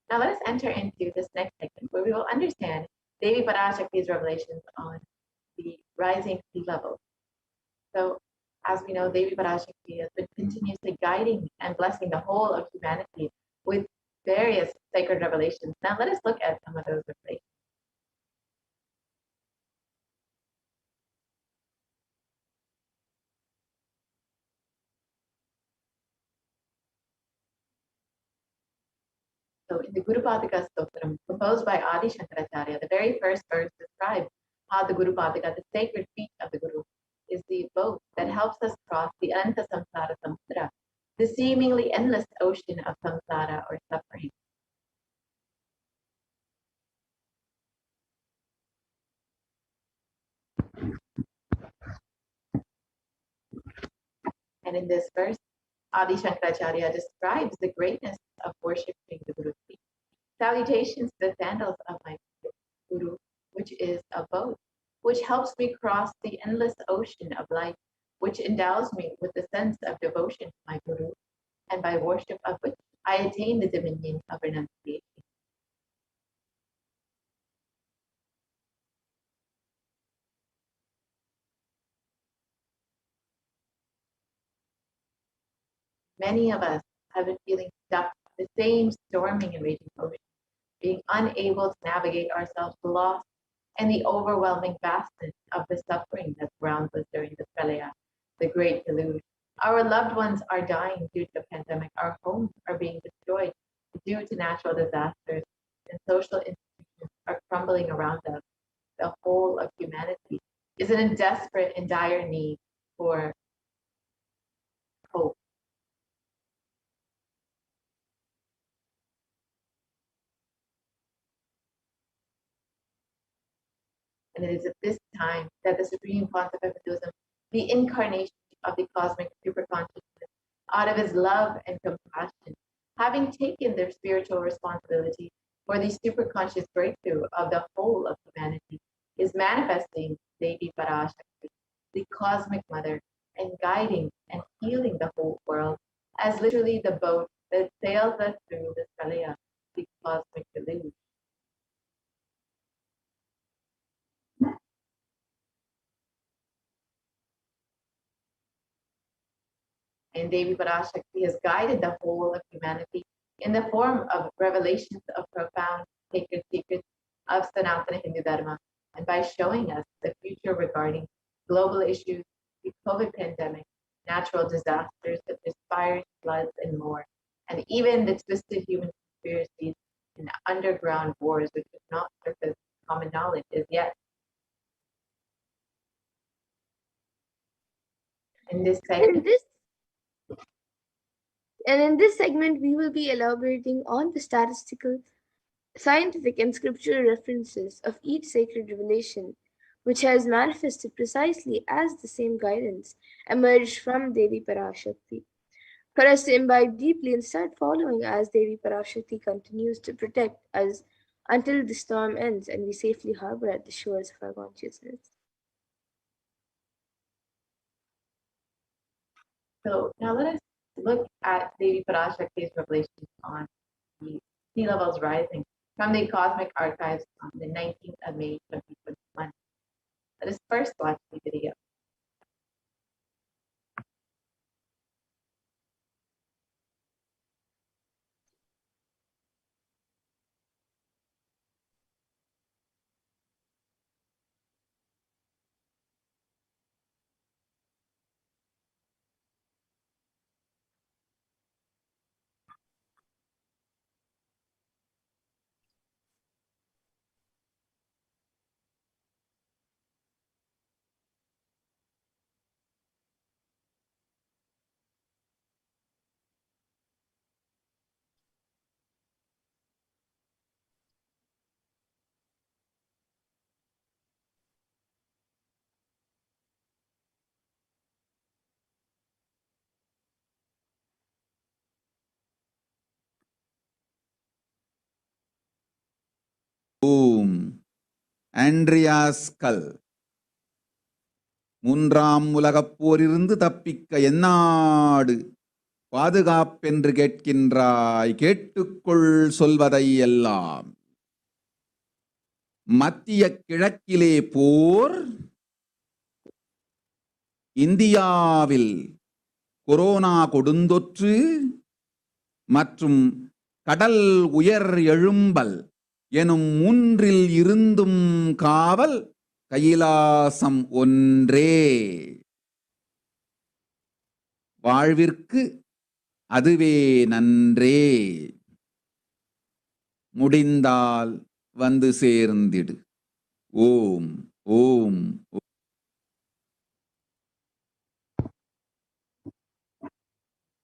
Now let us enter into this next segment where we will understand Devi Parashakti's revelations on the rising sea level. So as we know, Devi Parashakti has been continuously guiding and blessing the whole of humanity with various sacred revelations. Now let us look at some of those revelations. So in the Guru Padika Stotram, composed by Adi Shankaracharya, the very first verse describes how the Guru Padika, the sacred feet of the Guru, is the boat that helps us cross the Anta Samsara Samudra, the seemingly endless ocean of samsara or suffering. And in this verse, Adi Shankaracharya describes the greatness of worshipping the Guru's feet. Salutations to the sandals of my Guru, which is a boat, which helps me cross the endless ocean of life, which endows me with the sense of devotion to my Guru, and by worship of which I attain the dominion of renunciation. Many of us have been feeling stuck in the same storming and raging ocean, being unable to navigate ourselves lost in the overwhelming vastness of the suffering that surrounds us during the pralaya, the great deluge. Our loved ones are dying due to the pandemic. Our homes are being destroyed due to natural disasters, and social institutions are crumbling around us. The whole of humanity is in a desperate and dire need for hope. And it is at this time that the Supreme Concept of Hinduism, the incarnation of the cosmic superconsciousness, out of his love and compassion, having taken their spiritual responsibility for the superconscious breakthrough of the whole of humanity, is manifesting Devi Parashakti, the cosmic mother, and guiding and healing the whole world as literally the boat that sails us through the pralaya, the cosmic deluge. And Devi Parashakti has guided the whole of humanity in the form of revelations of profound sacred secrets of Sanatana Hindu Dharma, and by showing us the future regarding global issues, the COVID pandemic, natural disasters such as fires, floods, and more, and even the twisted human conspiracies and underground wars which have not surfaced common knowledge as yet. In this segment, In this segment, we will be elaborating on the statistical, scientific, and scriptural references of each sacred revelation, which has manifested precisely as the same guidance emerged from Devi Parashakti. For us to imbibe deeply and start following as Devi Parashakti continues to protect us until the storm ends and we safely harbor at the shores of our consciousness. so now let us look at Devi Parashakti's revelations on the sea levels rising from the Cosmic Archives on the 19th of May 2021. Let us first watch the video. ஓம் Andreas கல் மூன்றாம் உலகப் போரிலிருந்து தப்பிக்க எந்நாடு பாதுகாப்பென்று கேட்கின்றாய், கேட்டுக்கொள் சொல்வதை எல்லாம். மத்திய கிழக்கிலே போர், இந்தியாவில் கொரோனா கொடுந்தொற்று மற்றும் கடல் உயர் எழும்பல் எனும் மூன்றில் இருந்தும் காவல் கைலாசம் ஒன்றே. வாழ்விற்கு அதுவே நன்றே. முடிந்தால் வந்து சேர்ந்திடு. ஓம் ஓம்.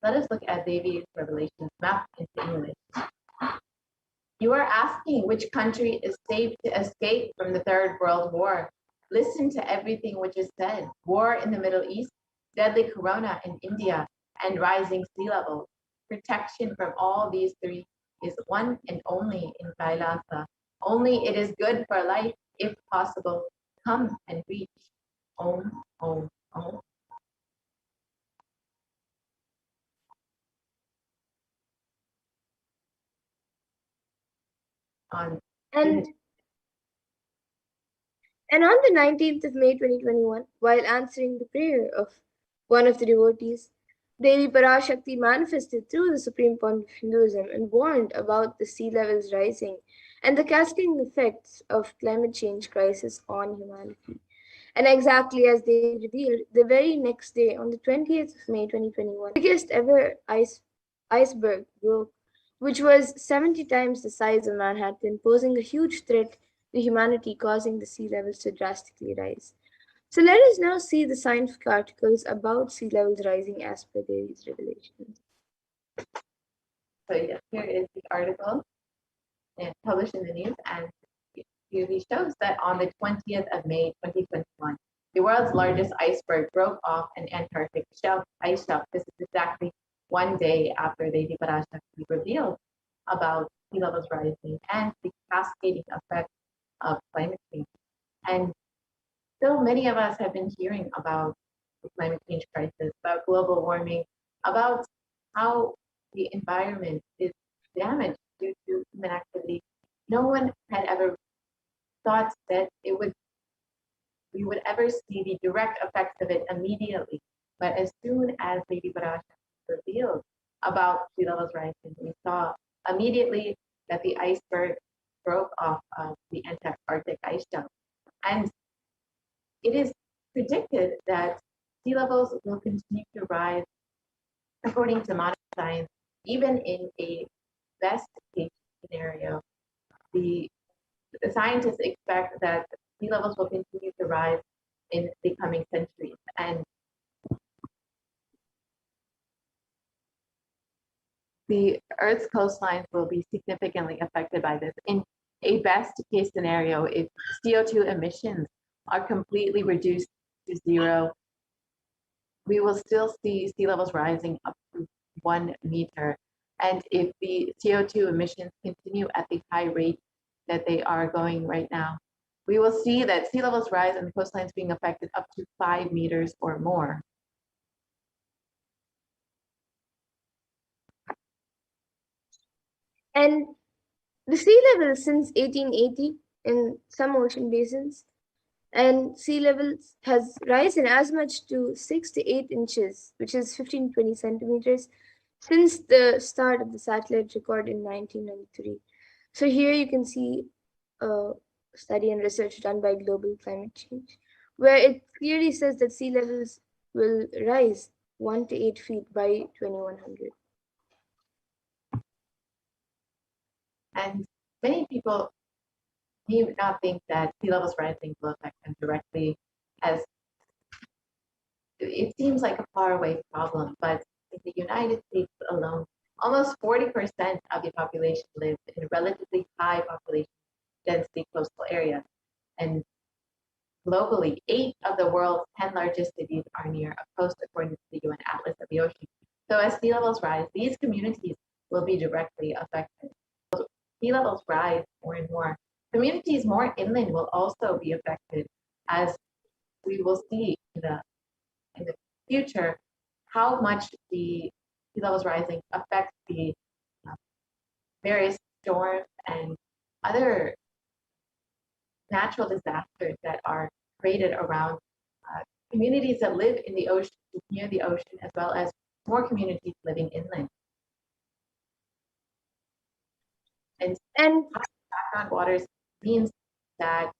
Let us look at Devi's revelations mapped into English. You are asking which country is safe to escape from the Third World War. Listen to everything which is said. War in the Middle East, deadly corona in India, and rising sea levels. Protection from all these three is one and only in Kailasa. Only it is good for life, if possible. Come and reach. Om, Om, Om. And on the 19th of May 2021, while answering the prayer of one of the devotees, Devi Parashakti manifested through the Supreme Point of Hinduism and warned about the sea levels rising and the cascading effects of climate change crisis on humanity. And exactly as they revealed, the very next day, on the 20th of May 2021, the biggest ever iceberg broke, which was 70 times the size of Manhattan, posing a huge threat to humanity, causing the sea levels to drastically rise. So let us now see the scientific articles about sea levels rising as per Devi's revelations. So yes, here is the article published in the news, and it clearly shows that on the 20th of May 2021, the world's largest iceberg broke off an Antarctic ice shelf. This is exactly one day after Devi Parashakti revealed about sea levels rising and the cascading effect of climate change. And so many of us have been hearing about the climate change crisis, about global warming, about how the environment is damaged due to human activity. No one had ever thought that we would ever see the direct effects of it immediately. But as soon as Devi Parashakti revealed about sea levels rising, we saw immediately that the iceberg broke off of the Antarctic ice shelf. And it is predicted that sea levels will continue to rise, according to modern science, even in a best case scenario. The scientists expect that sea levels will continue to rise in the coming centuries. And the Earth's coastlines will be significantly affected by this. In a best case scenario, if CO2 emissions are completely reduced to zero, we will still see sea levels rising up to 1 meter. And if the CO2 emissions continue at the high rate that they are going right now, we will see that sea levels rise and the coastlines being affected up to 5 meters or more. And the sea level since 1880 in some ocean basins, and sea level has risen as much to 6 to 8 inches, which is 15 to 20 centimeters, since the start of the satellite record in 1993. So here you can see a study and research done by Global Climate Change, where it clearly says that sea levels will rise 1 to 8 feet by 2100. And many people may not think that sea levels rising will affect them directly, as it seems like a faraway problem. But in the United States alone, almost 40% of the population lives in relatively high population density coastal areas. And globally, 8 of the world's 10 largest cities are near a coast, according to the UN Atlas of the Ocean. So as sea levels rise, these communities will be directly affected. Sea levels rise more and more. Communities more inland will also be affected, as we will see in the future how much the sea levels rising affects the various storms and other natural disasters that are created around communities that live in the ocean, near the ocean, as well as more communities living inland. And background waters means that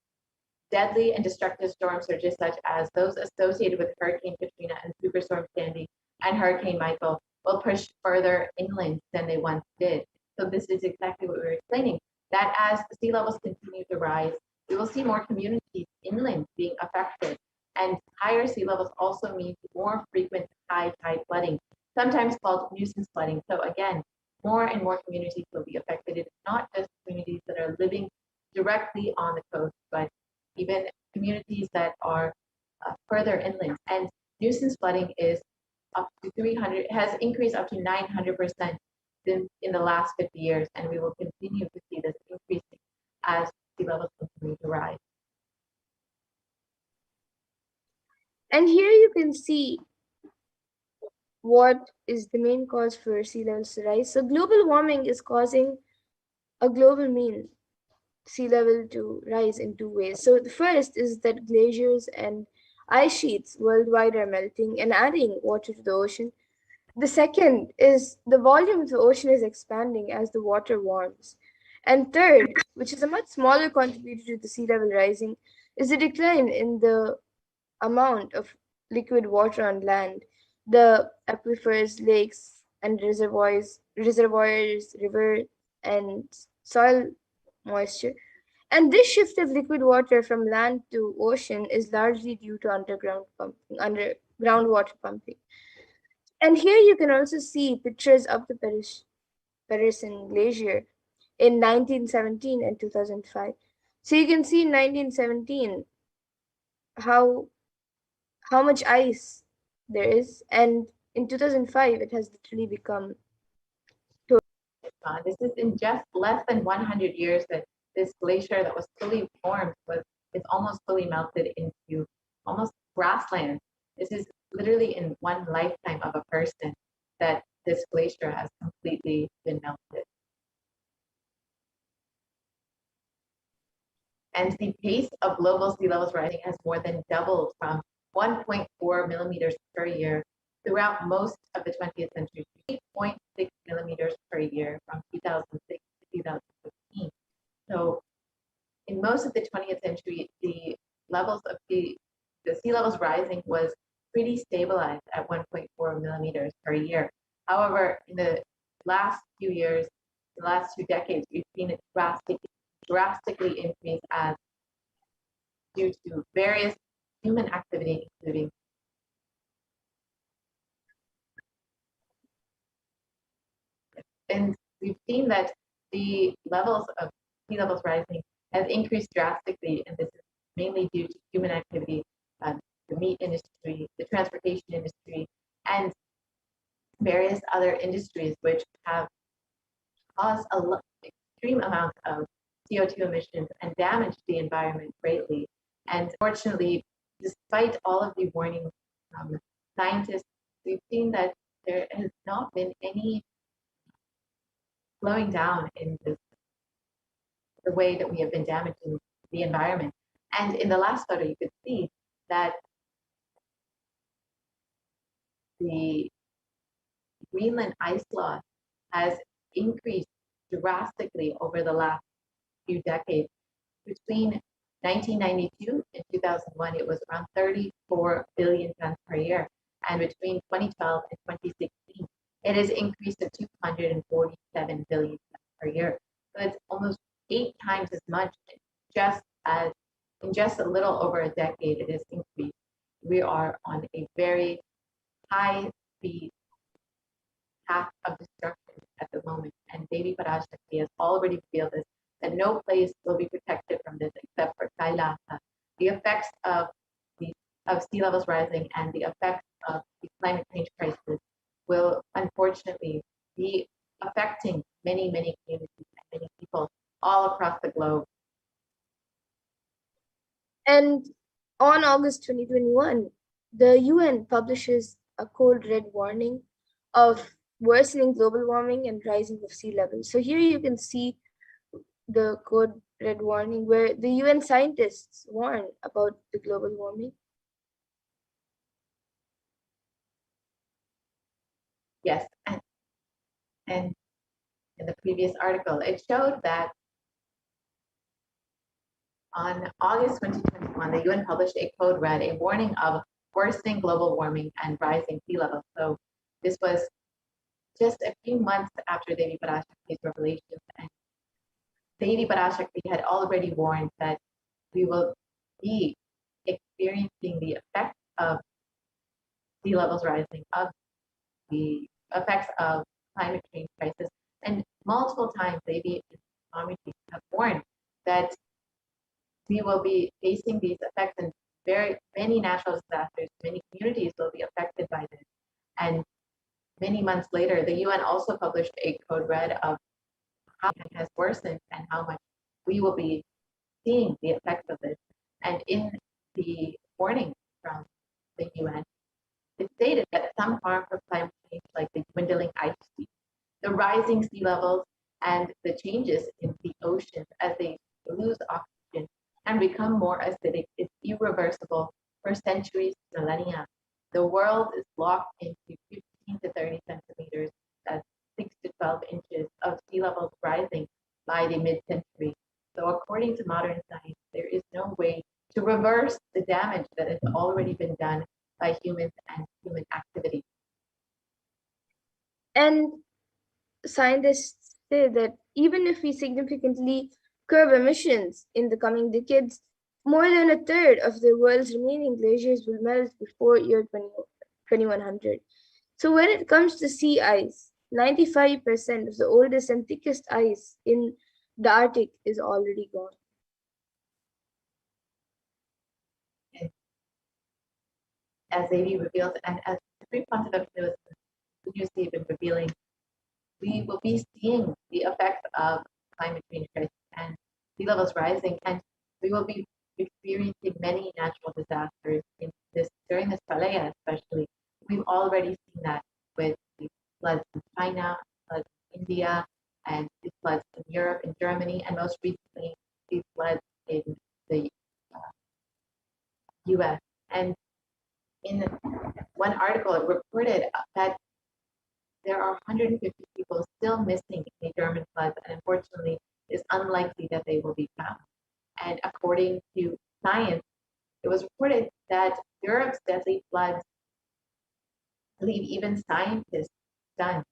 deadly and destructive storm surges such as those associated with Hurricane Katrina and Superstorm Sandy and Hurricane Michael will push further inland than they once did. So this is exactly what we were explaining, that as the sea levels continue to rise, we will see more communities inland being affected. And higher sea levels also means more frequent high tide flooding, sometimes called nuisance flooding. So again, more and more communities will be affected. It's not just communities that are living directly on the coast, but even communities that are further inland. And nuisance flooding is up to 300, has increased up to 900% in the last 50 years, and we will continue to see this increasing as sea levels continue to rise. And here you can see what is the main cause for sea levels to rise. So global warming is causing a global mean sea level to rise in two ways. So the first is that glaciers and ice sheets worldwide are melting and adding water to the ocean. The second is the volume of the ocean is expanding as the water warms. And third, which is a much smaller contributor to the sea level rising, is the decline in the amount of liquid water on land. The aquifers, lakes, and reservoirs, river, and soil moisture. And this shift of liquid water from land to ocean is largely due to underground water pumping. And here you can also see pictures of the Parisian Glacier in 1917 and 2005. So you can see in 1917 how much ice there is, and in 2005 it has literally become This is in just less than 100 years that this glacier that was fully formed is almost fully melted into almost grassland. This is literally in one lifetime of a person that this glacier has completely been melted. And the pace of global sea levels rising has more than doubled from 1.4 millimeters per year throughout most of the 20th century, 8.6 millimeters per year from 2006 to 2015. So in most of the 20th century, the levels of the sea levels rising was pretty stabilized at 1.4 millimeters per year. However, in the last few years, the last 2 decades, we've seen it drastically increase as due to various human activity, including and we've seen that the levels of sea levels rising has increased drastically, and this is mainly due to human activity, the meat industry, the transportation industry, and various other industries which have caused extreme amount of CO2 emissions and damaged the environment greatly. And fortunately, despite all of the warnings from scientists, we've seen that there has not been any slowing down in the way that we have been damaging the environment. And in the last photo, you could see that the Greenland ice loss has increased drastically over the last few decades. Between 1992 and 2001, it was around 34 billion tons per year. And between 2012 and 2016, it has increased to 247 billion tons per year. So it's almost 8 times as much, in just a little over a decade, it has increased. We are on a very high speed path of destruction at the moment. And Devi Parashakti has already revealed this, that no place will be protected from this except for Kailasa. The effects of sea levels rising and the effects of the climate change crisis will unfortunately be affecting many, many communities and many people all across the globe. And on August 2021, the UN publishes a code red warning of worsening global warming and rising of sea levels. So here you can see the code red warning where the UN scientists warn about the global warming. Yes, and in the previous article, it showed that on August 2021, the UN published a code red, a warning of worsening global warming and rising sea levels. So this was just a few months after Devi Parashakti's revelations, and Devi Parashakti had already warned that we will be experiencing the effects of sea levels rising, of the effects of climate change crisis, and multiple times Devi and Swami have warned that we will be facing these effects, and very many natural disasters, many communities will be affected by this. And many months later, the UN also published a code red of how it has worsened and how much we will be seeing the effects of this. And in the warning from the UN, it stated that some harm from climate change, like the dwindling ice sheet, the rising sea levels, and the changes in the oceans as they lose oxygen and become more acidic, is irreversible for centuries, millennia. The world is locked into 15 to 30 centimeters, that's 6 to 12 inches of sea levels rising by the mid-century. So according to modern science, there is no way to reverse the damage that has already been done by humans and human activity. And scientists say that even if we significantly curb emissions in the coming decades, more than a third of the world's remaining glaciers will melt before year 2100. So when it comes to sea ice, 95% of the oldest and thickest ice in the Arctic is already gone. As Devi revealed, and as Supreme Pontiff was continuously been revealing, we will be seeing the effects of climate change crisis and sea levels rising, and we will be experiencing many natural disasters during this Pralaya especially. We've already seen that with the floods in China, floods in India, and the floods in Europe and Germany, and most recently these floods in the US. And in one article, it reported that there are 150 people still missing in the German floods, and unfortunately, it's unlikely that they will be found. And according to science, it was reported that Europe's deadly floods leave even scientists stunned.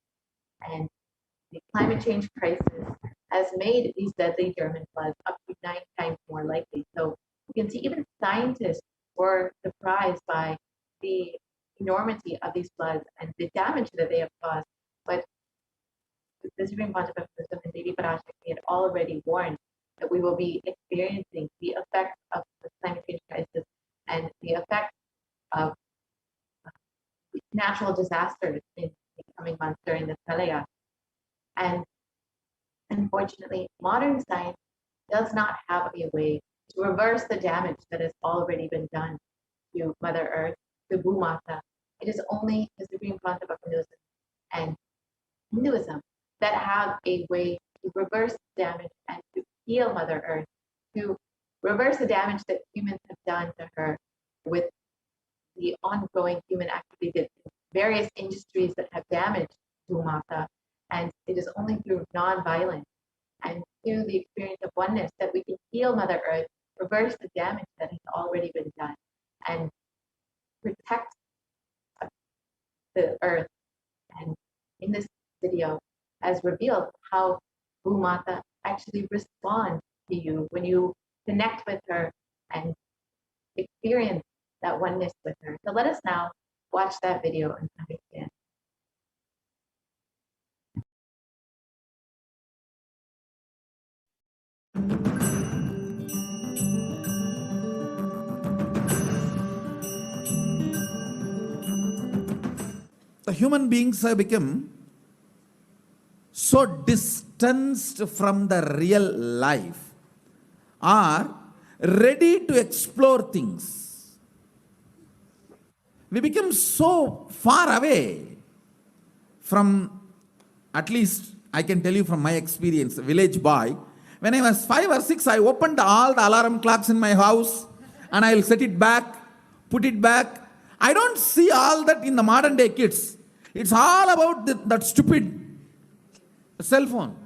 And the climate change crisis has made these deadly German floods up to 9 times more likely. So you can see even scientists were surprised by the enormity of these floods and the damage that they have caused. But the Supreme Pontiff and Devi Parashakti had already warned that we will be experiencing the effects of the climate change crisis and the effects of natural disasters in the coming months during the Pralaya. And unfortunately, modern science does not have a way to reverse the damage that has already been done to Mother Earth, to Bhumata. It is only the Supreme Pontiff of Hinduism and Hinduism that have a way to reverse damage and to heal Mother Earth, to reverse the damage that humans have done to her with the ongoing human activity, that various industries that have damaged Bhumata. And it is only through non-violence and through the experience of oneness that we can heal Mother Earth, reverse the damage that has already been done, and protect the earth. And in this video has revealed how Bhumata actually responds to you when you connect with her and experience that oneness with her. So let us now watch that video and understand. The human beings have become so distanced from the real life, are ready to explore things. We become so far away from, at least I can tell you from my experience, village boy. When I was 5 or 6, I opened all the alarm clocks in my house and I'll set it back, put it back. I don't see all that in the modern day kids. It's all about that stupid cell phone.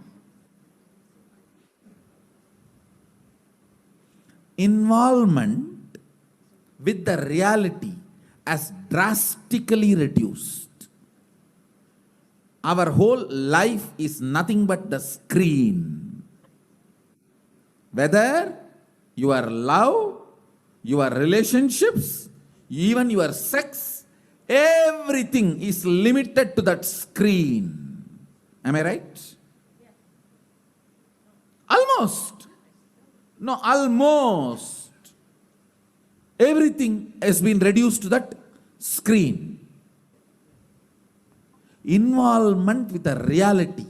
Involvement with the reality has drastically reduced. Our whole life is nothing but the screen. Whether your love, your relationships, even your sex, everything is limited to that screen. Am I right? Almost. No, almost. Everything has been reduced to that screen. Involvement with the reality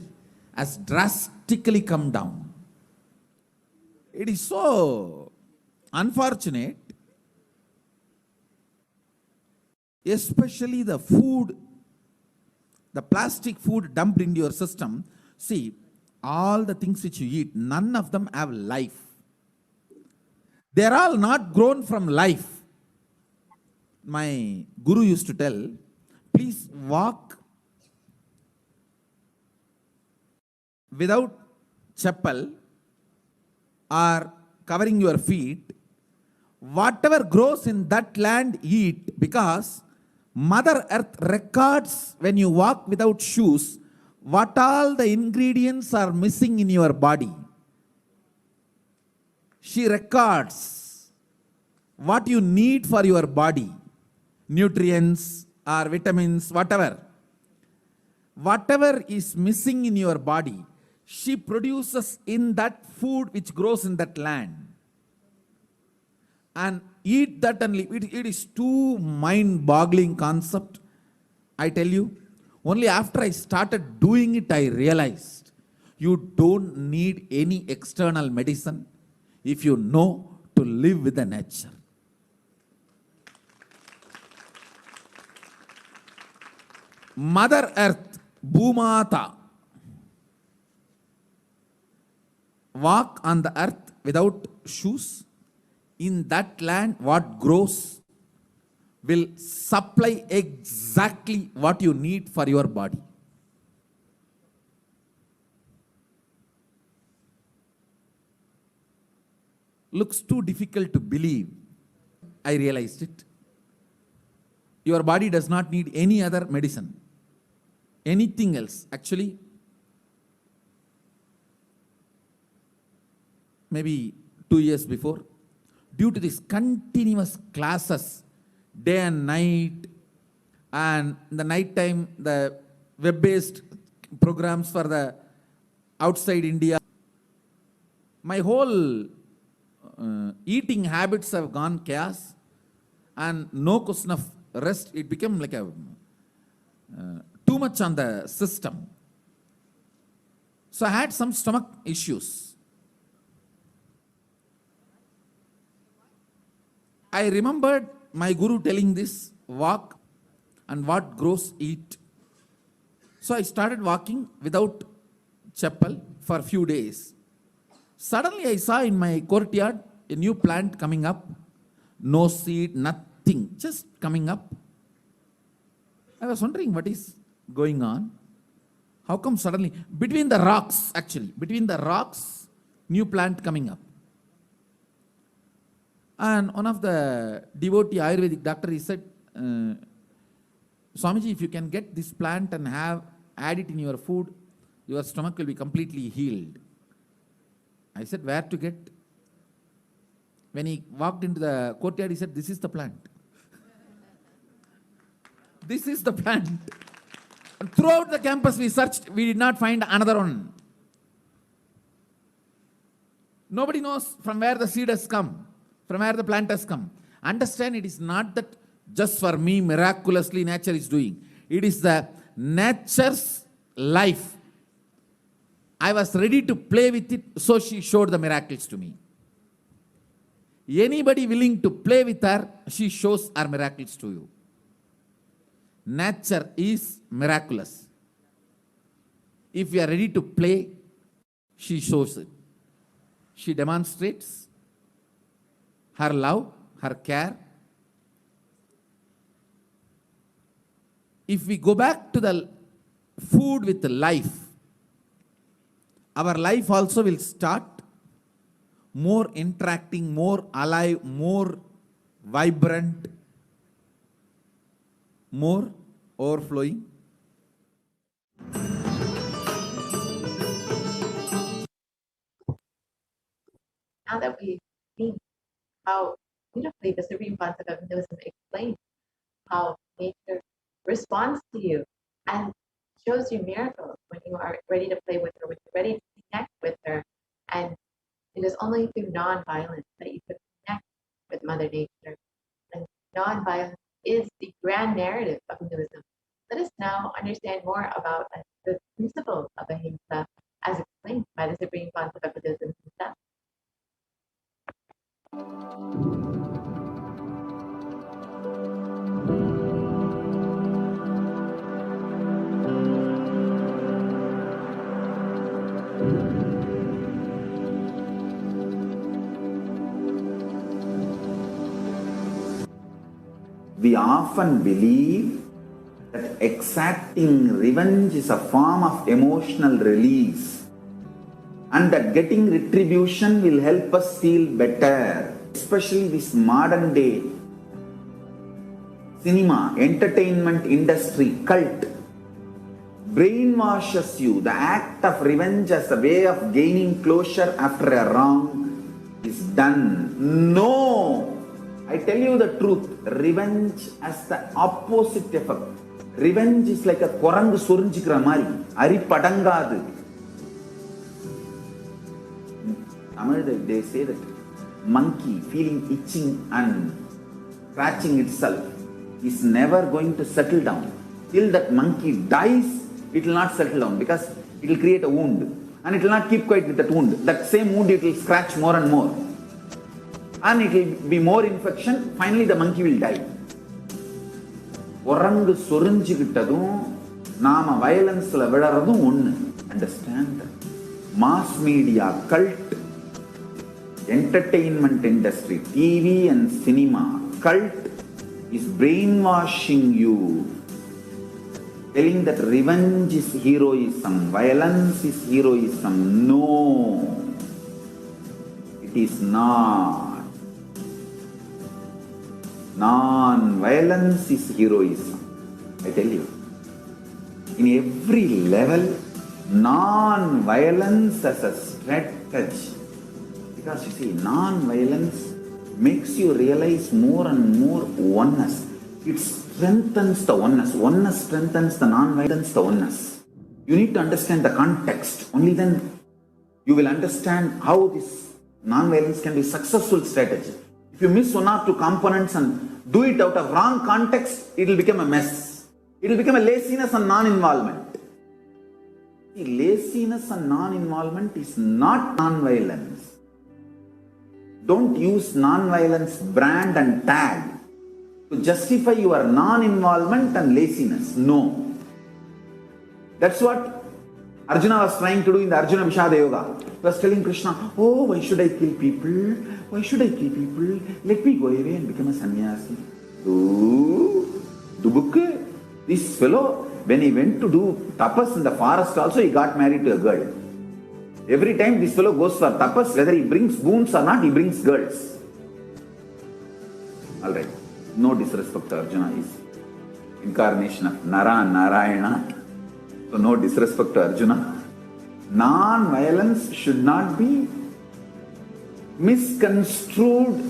has drastically come down. It is so unfortunate, especially the food, the plastic food dumped into your system. See, all the things which you eat, none of them have life. They are all not grown from life. My guru used to tell, please walk without chappal or covering your feet. Whatever grows in that land, eat, because Mother Earth records when you walk without shoes what all the ingredients are missing in your body. She records what you need for your body, nutrients or vitamins, whatever. Whatever is missing in your body, she produces in that food which grows in that land. And eat that and live. It is too mind-boggling concept. I tell you, only after I started doing it, I realized you don't need any external medicine if you know to live with the nature. Mother Earth, Bhumata, walk on the earth without shoes. In that land, what grows will supply exactly what you need for your body. Looks too difficult to believe. I realized it. Your body does not need any other medicine, anything else. Actually, maybe 2 years before, due to these continuous classes, day and night, and in the night time, the web-based programs for the outside India, my whole eating habits have gone chaos, and no question of rest. It became like a too much on the system. So I had some stomach issues. I remembered my guru telling this, walk and what grows, eat. So I started walking without chapel for a few days. Suddenly I saw in my courtyard a new plant coming up. No seed, nothing, just coming up. I was wondering what is going on. How come suddenly, between the rocks, new plant coming up. And one of the devotee Ayurvedic doctor, he said, Swamiji, if you can get this plant and add it in your food, your stomach will be completely healed. I said, where to get? When he walked into the courtyard, he said, this is the plant. This is the plant. And throughout the campus we searched, we did not find another one. Nobody knows from where the seed has come, from where the plant has come. Understand, it is not that just for me miraculously nature is doing. It is the nature's life. I was ready to play with it, so she showed the miracles to me. Anybody willing to play with her, she shows her miracles to you. Nature is miraculous. If you are ready to play, she shows it. She demonstrates her love, her care. If we go back to the food with life, our life also will start more interacting, more alive, more vibrant, more overflowing. Now that we've seen how beautifully the Supreme Concept of Hinduism explains how nature responds to you and shows you miracles when you are ready to play with her, when you're ready to connect with her. And it is only through non-violence that you can connect with Mother Nature. And non-violence is the grand narrative of Hinduism. Let us now understand more about the principles of ahimsa as explained by the Supreme Concept of Buddhism himself. We often believe that exacting revenge is a form of emotional release and that getting retribution will help us feel better. Especially this modern day cinema, entertainment industry, cult brainwashes you. The act of revenge as a way of gaining closure after a wrong is done. No! I tell you the truth, revenge has the opposite effect. Revenge is like a korangu sorinjikra mari, ari padangadu. Tamil, they say that monkey feeling itching and scratching itself is never going to settle down. Till that monkey dies, it will not settle down because it will create a wound and it will not keep quiet with that wound. That same wound it will scratch more and more. And it will be more infection. Finally, the monkey will die. Orangu sorinjikittadum, nama violence la vidaradum onnu. Understand? Mass media, cult, entertainment industry, TV and cinema, cult is brainwashing you, telling that revenge is heroism, violence is heroism. No, it is not. Non-violence is heroism. I tell you, in every level, non-violence as a strategy. Because you see, non-violence makes you realize more and more oneness. It strengthens the oneness. Oneness strengthens the non-violence, the oneness. You need to understand the context. Only then you will understand how this non-violence can be a successful strategy. If you miss one or two components and do it out of wrong context, it will become a mess. It will become a laziness and non-involvement. Laziness and non-involvement is not non-violence. Don't use non-violence brand and tag to justify your non-involvement and laziness. No. That's what Arjuna was trying to do in the Arjuna Vishada Yoga. He was telling Krishna, oh, why should I kill people? Why should I kill people? Let me go away and become a sannyasi. This fellow, when he went to do tapas in the forest also, he got married to a girl. Every time this fellow goes for tapas, whether he brings boons or not, he brings girls. Alright, no disrespect to Arjuna, is incarnation of Nara Narayana. So no disrespect to Arjuna. Non-violence should not be misconstrued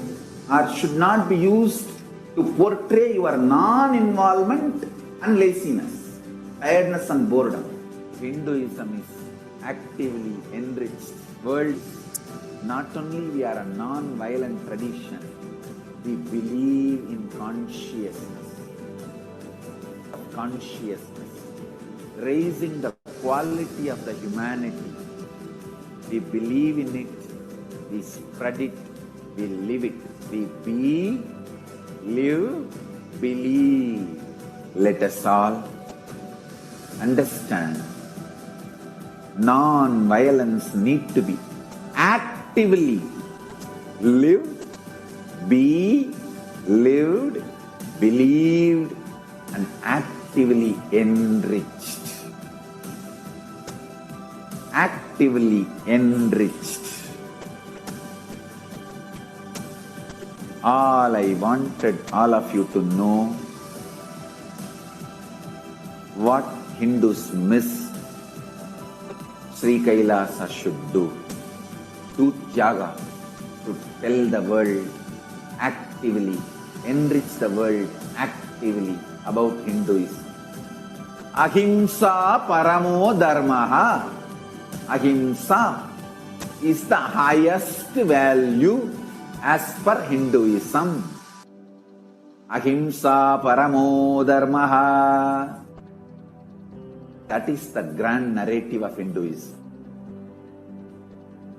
or should not be used to portray your non-involvement and laziness, tiredness and boredom. Hinduism is actively enriched world. Not only we are a non-violent tradition, we believe in consciousness, raising the quality of the humanity. We believe in it, we spread it, we live it. We be, live, believe. Let us all understand non-violence need to be actively lived, be lived, believed, and actively enriched. Actively enriched. All I wanted all of you to know what Hindus miss, Sri Kailasa should do. To Tyaga, to tell the world actively, enrich the world actively about Hinduism. Ahimsa paramo dharmaha. Ahimsa is the highest value as per Hinduism. Ahimsa paramo dharmaha. That is the grand narrative of Hinduism.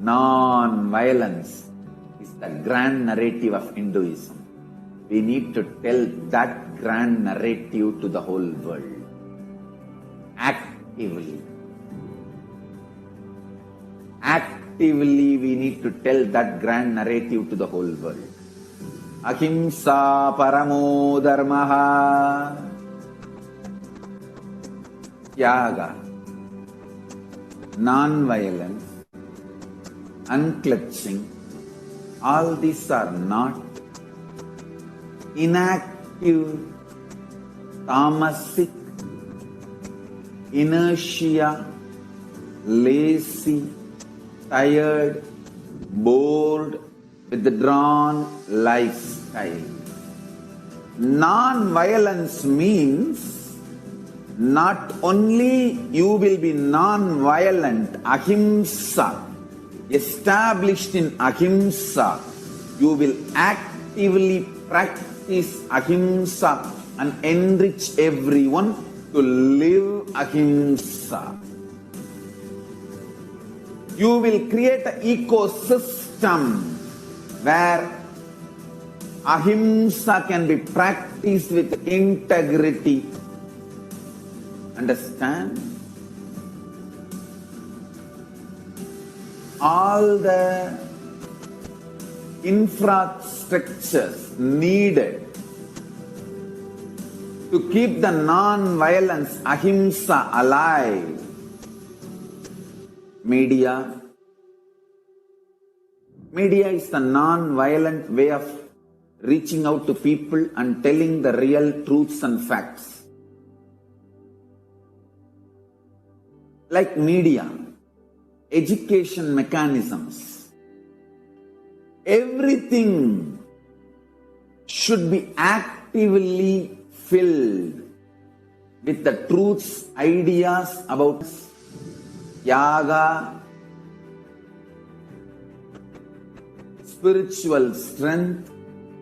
Non-violence is the grand narrative of Hinduism. We need to tell that grand narrative to the whole world. Actively. Actively we need to tell that grand narrative to the whole world. Ahimsa paramo dharmaha. Tyaga, non-violence, unclutching, all these are not inactive, tamasic, inertia, lazy, tired, bored, withdrawn lifestyle. Non-violence means not only you will be non-violent, ahimsa, established in ahimsa, you will actively practice ahimsa and enrich everyone to live ahimsa. You will create an ecosystem where ahimsa can be practiced with integrity. Understand? All the infrastructures needed to keep the non-violence ahimsa alive. Media is the non-violent way of reaching out to people and telling the real truths and facts. Like media, education mechanisms, everything should be actively filled with the truths, ideas about yoga, spiritual strength,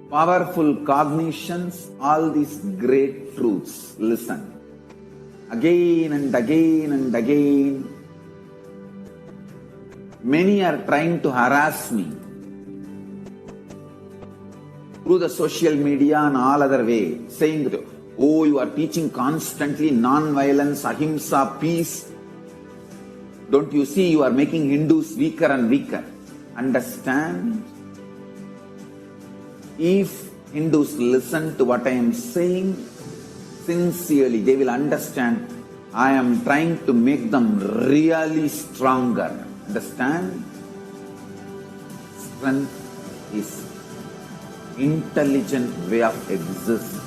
powerful cognitions, all these great truths. Listen. Again and again and again, many are trying to harass me through the social media and all other way, saying that, oh, you are teaching constantly non-violence, ahimsa, peace. Don't you see you are making Hindus weaker and weaker? Understand? If Hindus listen to what I am saying sincerely, they will understand I am trying to make them really stronger. Understand? Strength is intelligent way of existing.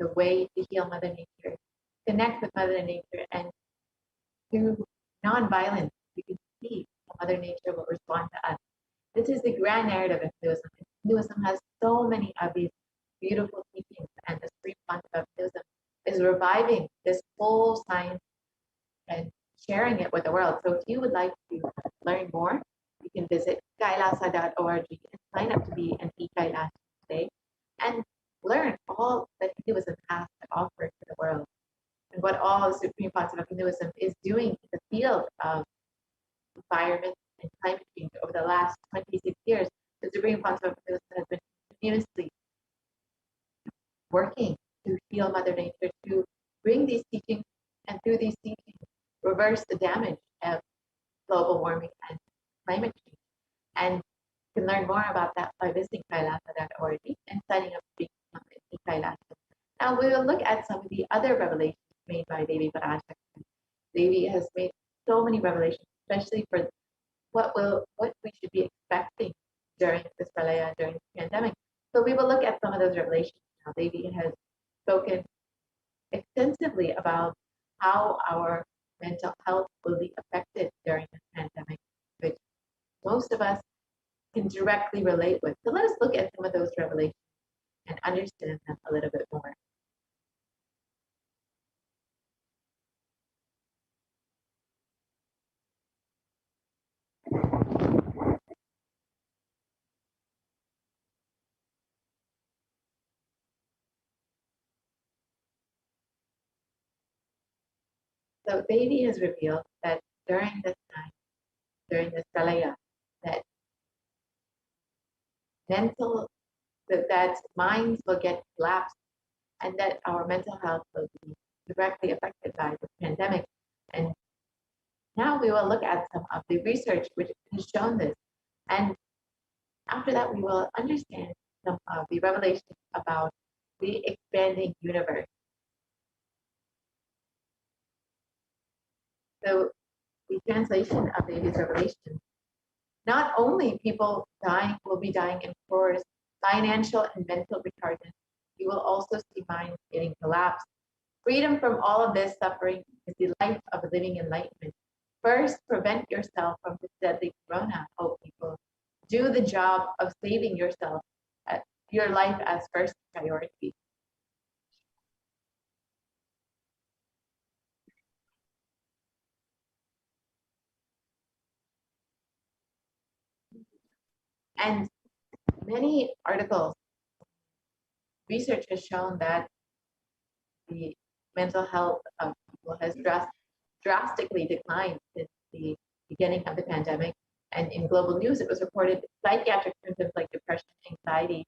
The way to heal Mother Nature, connect with Mother Nature, and through non-violence, you can see how Mother Nature will respond to us. This is the grand narrative of Hinduism. Hinduism has so many of these beautiful teachings, and the Supreme Concept of Hinduism is reviving this whole science and sharing it with the world. So if you would like to learn more, you can visit kailasa.org and sign up to be an e-Kailash today and learn all that Hinduism has to offer to the world and what all the Supreme Concept of Hinduism is doing in the field of environment and climate change over the last 26 years. The Supreme Concept of Hinduism has been continuously working to heal Mother Nature, to bring these teachings, and through these teachings, reverse the damage of global warming and climate change. And you can learn more about that by visiting kailasa.org and signing up to become an e-Kailash. Now we will look at some of the other revelations made by Devi Parashakti. Devi has made so many revelations, especially for what we should be expecting during this pralaya, during this pandemic. So we will look at some of those revelations. Now Devi has spoken extensively about how our mental health will be affected during this pandemic, which most of us can directly relate with. So let us look at some of those revelations and understand them a little bit more. So Devi has revealed that during this time, during this pralaya, that that minds will get collapsed and that our mental health will be directly affected by the pandemic. And now we will look at some of the research which has shown this. And after that, we will understand some of the revelations about the expanding universe. So the translation of Devi's revelation, not only people will be dying in wars, financial and mental retardation, you will also see minds getting collapsed. Freedom from all of this suffering is the life of living enlightenment. First, prevent yourself from this deadly corona, oh people. Do the job of saving yourself, your life as first priority. And many articles, research has shown that the mental health of people has drastically declined since the beginning of the pandemic. And in global news, it was reported psychiatric symptoms like depression, anxiety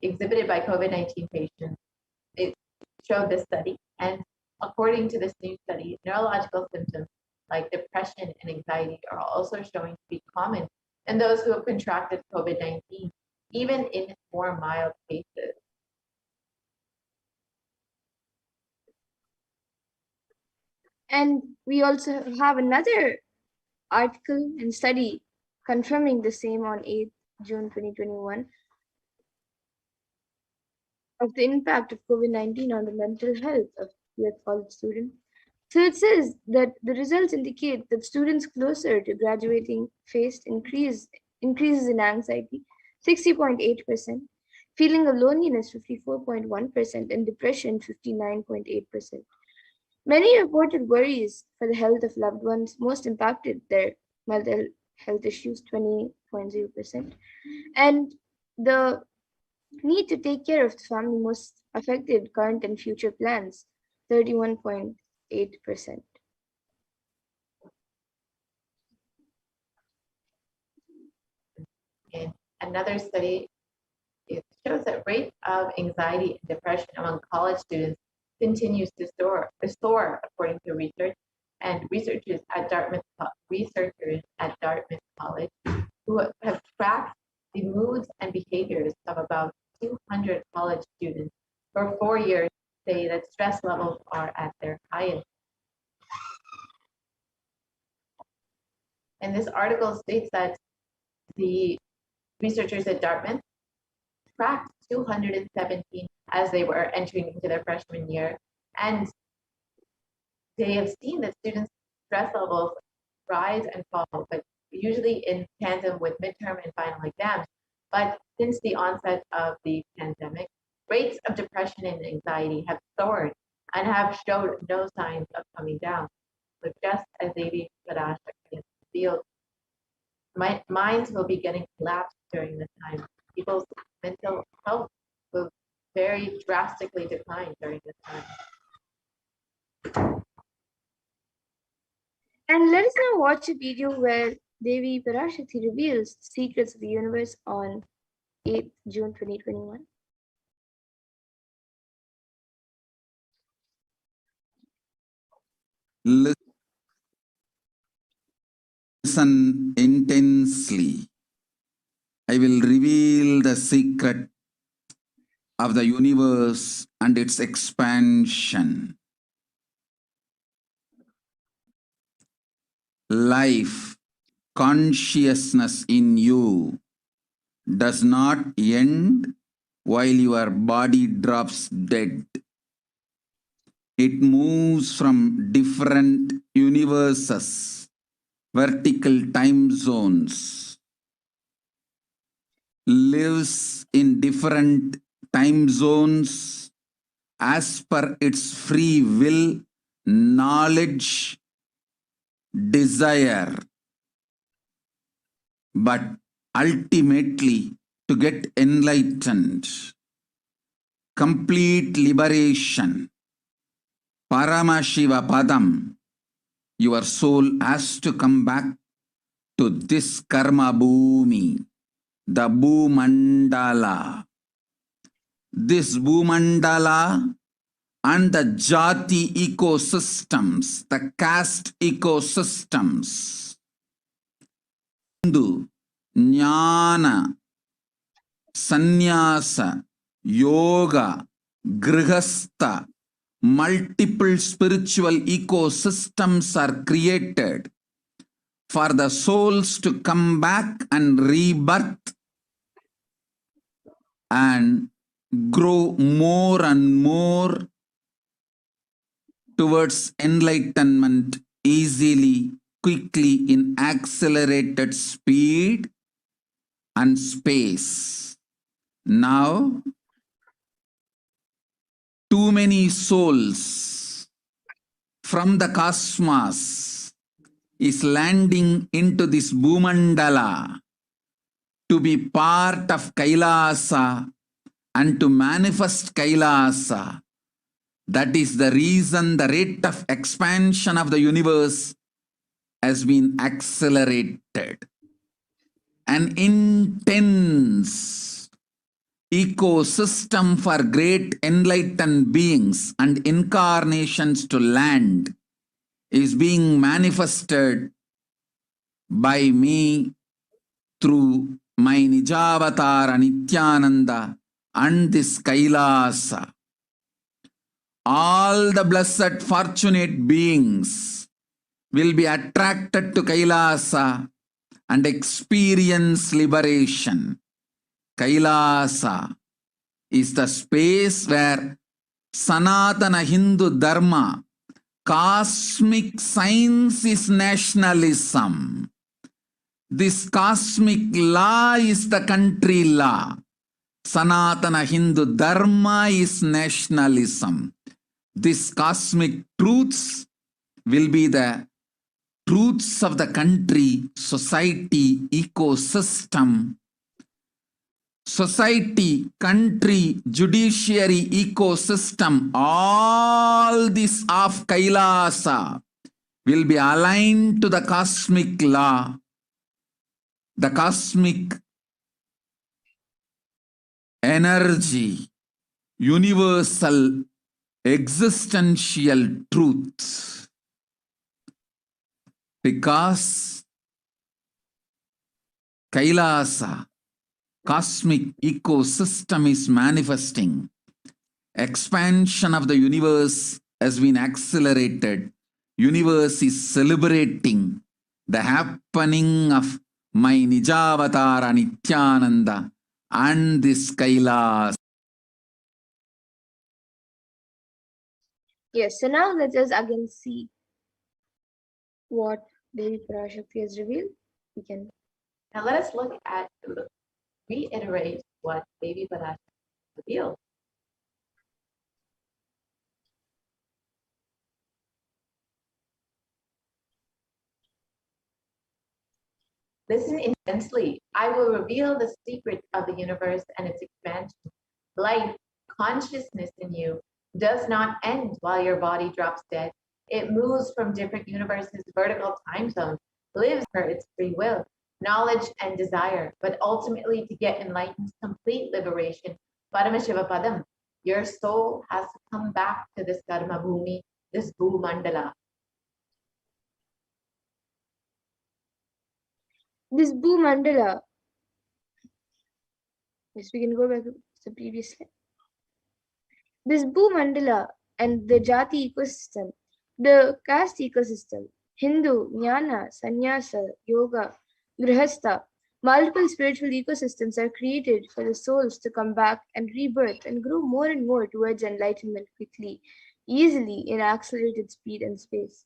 exhibited by COVID-19 patients. It showed this study. And according to this new study, neurological symptoms like depression and anxiety are also showing to be common in those who have contracted COVID-19, even in more mild cases. And we also have another article and study confirming the same on 8th June 2021 of the impact of COVID-19 on the mental health of US college students. So it says that the results indicate that students closer to graduating faced increases in anxiety, 60.8%, feeling of loneliness, 54.1%, and depression, 59.8%. Many reported worries for the health of loved ones. Most impacted their mental health issues, 20.0%. And the need to take care of the family most affected current and future plans, 31.8%. Another study, it shows that rate of anxiety and depression among college students continues to soar according to research. And researchers at Dartmouth College, who have tracked the moods and behaviors of about 200 college students for 4 years, say that stress levels are at their highest. And this article states that the researchers at Dartmouth tracked 217 as they were entering into their freshman year, and they have seen that students' stress levels rise and fall, but usually in tandem with midterm and final exams. But since the onset of the pandemic, rates of depression and anxiety have soared and have showed no signs of coming down. So just as Devi Parashakti revealed, minds will be getting collapsed during this time. People's mental health will very drastically decline during this time. And let us now watch a video where Devi Parashakti reveals the secrets of the universe on 8th June 2021. Listen intensely. I will reveal the secret of the universe and its expansion. Life, consciousness in you does not end while your body drops dead. It moves from different universes, vertical time zones, lives in different time zones as per its free will, knowledge, desire, but ultimately to get enlightened, complete liberation, Paramashiva Padam, your soul has to come back to this karma bhumi, the Bhumandala. This Bhumandala and the Jati ecosystems, the caste ecosystems, Hindu, Jnana, Sannyasa, Yoga, Grihastha, multiple spiritual ecosystems are created for the souls to come back and rebirth and grow more and more towards enlightenment easily, quickly, in accelerated speed and space. Now, too many souls from the cosmos is landing into this Bhumandala to be part of Kailasa and to manifest Kailasa. That is the reason the rate of expansion of the universe has been accelerated. An intense ecosystem for great enlightened beings and incarnations to land is being manifested by me through my Nijavatara Nithyananda and this Kailasa. All the blessed fortunate beings will be attracted to Kailasa and experience liberation. Kailasa is the space where Sanatana Hindu Dharma, cosmic science is nationalism. This cosmic law is the country law. Sanatana Hindu Dharma is nationalism. These cosmic truths will be the truths of the country, society, ecosystem. Society, country, judiciary, ecosystem, all this of Kailasa will be aligned to the cosmic law. The cosmic energy, universal existential truth. Because Kailasa, cosmic ecosystem is manifesting. Expansion of the universe has been accelerated. Universe is celebrating the happening of my Nijavatara Nithyananda and this Kailas. Yes, so now let us again see what Devi Parashakti has revealed. We can Now let us reiterate what Devi Parashakti revealed. Listen intensely. I will reveal the secret of the universe and its expansion. Life, consciousness in you, does not end while your body drops dead. It moves from different universes, vertical time zones, lives for its free will, knowledge and desire, but ultimately to get enlightened, complete liberation, Paramashivoham. Your soul has to come back to this Karma Bhumi, this Bhumandala. this Bhumandala. Yes, we can go back to the previous slide. This Bhumandala and the Jati ecosystem, the caste ecosystem, Hindu, Jnana, Sannyasa, Yoga, Grihastha, multiple spiritual ecosystems are created for the souls to come back and rebirth and grow more and more towards enlightenment quickly, easily in accelerated speed and space.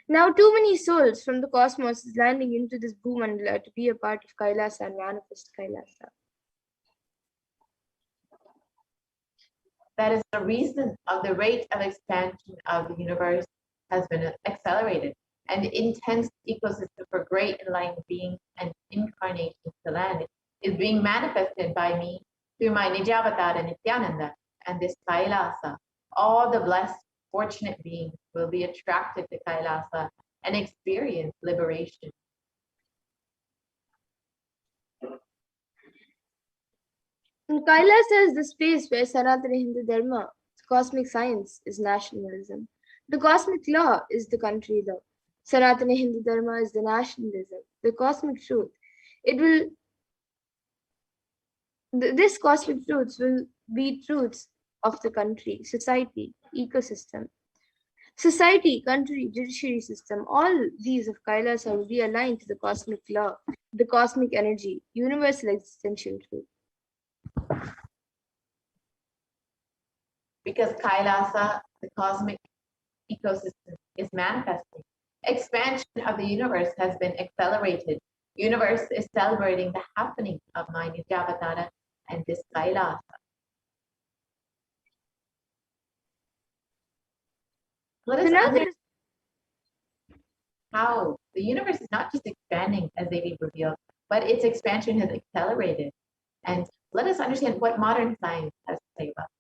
Now, too many souls from the cosmos is landing into this Bhumandala to be a part of Kailasa and manifest Kailasa. That is the reason of the rate of expansion of the universe has been accelerated, and the intense ecosystem for great enlightened beings and incarnations to land is being manifested by me through my Nijavatara Nithyananda and this Kailasa. All the blessed, fortunate beings will be attracted to Kailasa and experience liberation. And Kailasa is the space where Sanatana Hindu Dharma, cosmic science, is nationalism. The cosmic law is the country law. Sanatana Hindu Dharma is the nationalism, the cosmic truth. This cosmic truths will be truths of the country, society, ecosystem. Society, country, judiciary system, all these of Kailasa will be aligned to the cosmic law, the cosmic energy, universal existential truth. Because Kailasa, the cosmic ecosystem, is manifesting. Expansion of the universe has been accelerated. Universe is celebrating the happening of my Nijavatara and this Kailasa. Let us understand how the universe is not just expanding as they revealed, but its expansion has accelerated. And let us understand what modern science has to say about it.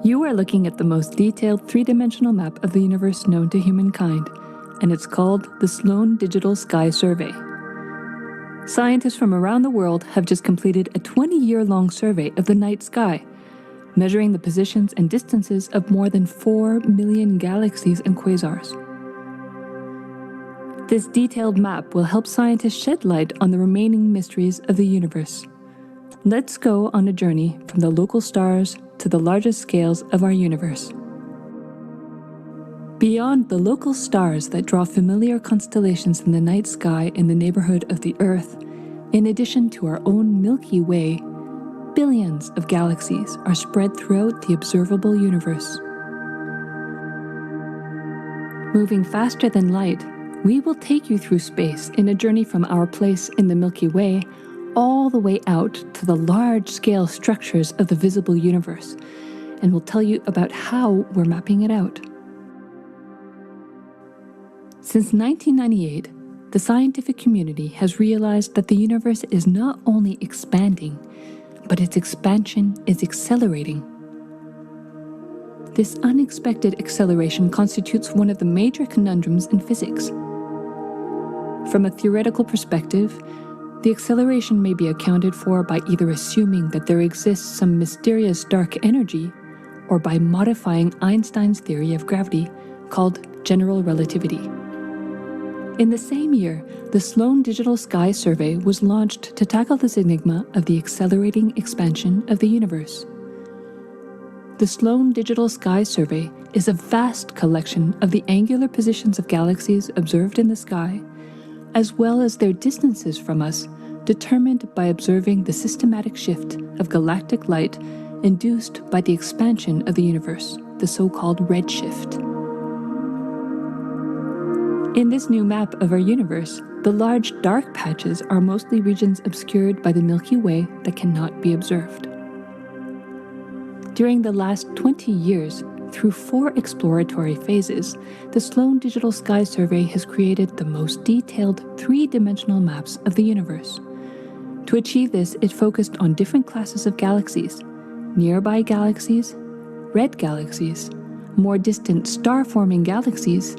You are looking at the most detailed three-dimensional map of the universe known to humankind, and it's called the Sloan Digital Sky Survey. Scientists from around the world have just completed a 20-year-long survey of the night sky, measuring the positions and distances of more than 4 million galaxies and quasars. This detailed map will help scientists shed light on the remaining mysteries of the universe. Let's go on a journey from the local stars to the largest scales of our universe. Beyond the local stars that draw familiar constellations in the night sky in the neighborhood of the Earth, in addition to our own Milky Way, billions of galaxies are spread throughout the observable universe. Moving faster than light, we will take you through space in a journey from our place in the Milky Way all the way out to the large-scale structures of the visible universe, and we'll tell you about how we're mapping it out. Since 1998, the scientific community has realized that the universe is not only expanding, but its expansion is accelerating. This unexpected acceleration constitutes one of the major conundrums in physics. From a theoretical perspective, the acceleration may be accounted for by either assuming that there exists some mysterious dark energy or by modifying Einstein's theory of gravity, called general relativity. In the same year, the Sloan Digital Sky Survey was launched to tackle this enigma of the accelerating expansion of the universe. The Sloan Digital Sky Survey is a vast collection of the angular positions of galaxies observed in the sky, as well as their distances from us, determined by observing the systematic shift of galactic light induced by the expansion of the universe, the so-called redshift. In this new map of our universe, the large dark patches are mostly regions obscured by the Milky Way that cannot be observed. During the last 20 years, through 4 exploratory phases, the Sloan Digital Sky Survey has created the most detailed 3-dimensional maps of the universe. To achieve this, it focused on different classes of galaxies: nearby galaxies, red galaxies, more distant star-forming galaxies,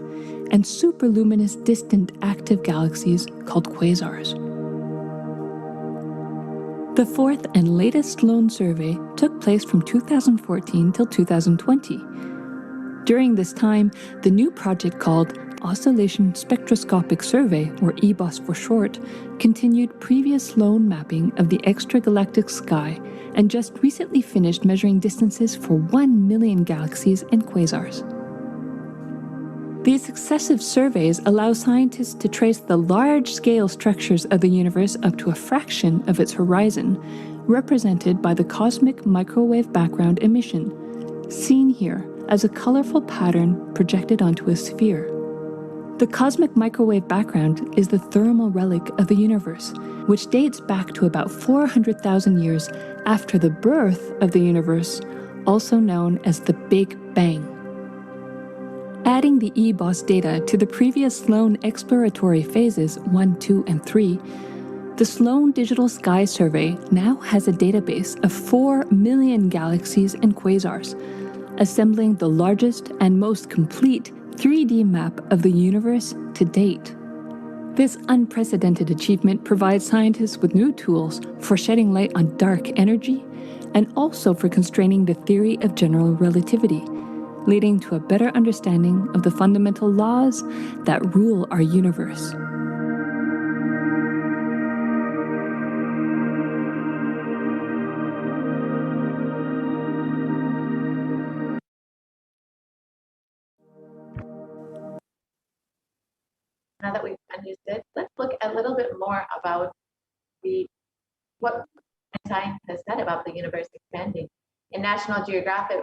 and superluminous distant active galaxies called quasars. The 4th and latest Sloan survey took place from 2014 till 2020. During this time, the new project called Oscillation Spectroscopic Survey, or EBOS for short, continued previous Sloan mapping of the extragalactic sky and just recently finished measuring distances for 1 million galaxies and quasars. These successive surveys allow scientists to trace the large-scale structures of the universe up to a fraction of its horizon, represented by the cosmic microwave background emission, seen here as a colorful pattern projected onto a sphere. The cosmic microwave background is the thermal relic of the universe, which dates back to about 400,000 years after the birth of the universe, also known as the Big Bang. Adding the EBOS data to the previous Sloan exploratory phases 1, 2, and 3, the Sloan Digital Sky Survey now has a database of 4 million galaxies and quasars, assembling the largest and most complete 3D map of the universe to date. This unprecedented achievement provides scientists with new tools for shedding light on dark energy and also for constraining the theory of general relativity, leading to a better understanding of the fundamental laws that rule our universe. Now that we've understood, let's look a little bit more about what science has said about the universe expanding. In National Geographic,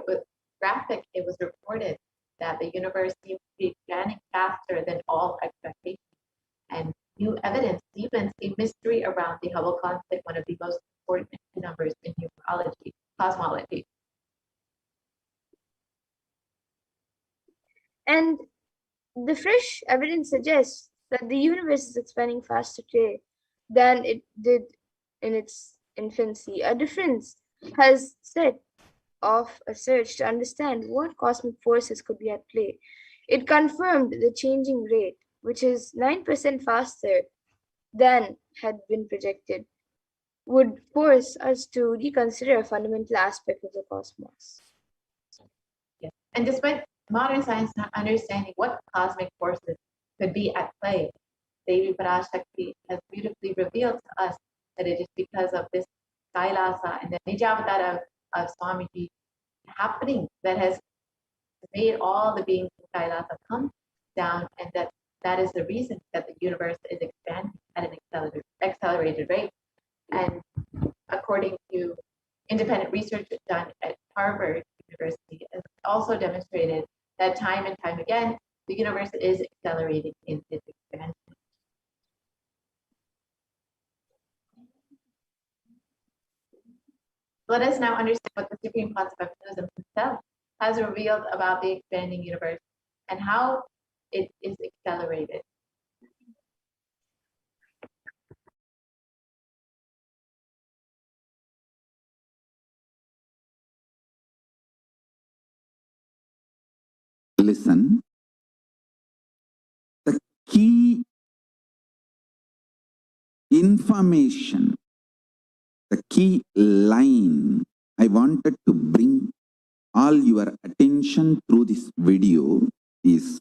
it was reported that the universe seems to be expanding faster than all expectations, and new evidence deepens a mystery around the Hubble constant, one of the most important numbers in cosmology. And the fresh evidence suggests that the universe is expanding faster today than it did in its infancy. A difference has set off a search to understand what cosmic forces could be at play. It confirmed the changing rate, which is 9% faster than had been projected, would force us to reconsider a fundamental aspect of the cosmos. Yes. And despite modern science not understanding what cosmic forces could be at play, Devi Parashakti has beautifully revealed to us that it is because of this Kailasa and the Nijavatara of Swamiji happening that has made all the beings of Kailasa come down, and that is the reason that the universe is expanding at an accelerated rate. And according to independent research done at Harvard University, has also demonstrated that time and time again, the universe is accelerating in its expansion. Let us now understand what the Supreme Conceptualism himself has revealed about the expanding universe and how it is accelerated. Listen, the key information, the key line I wanted to bring all your attention through this video is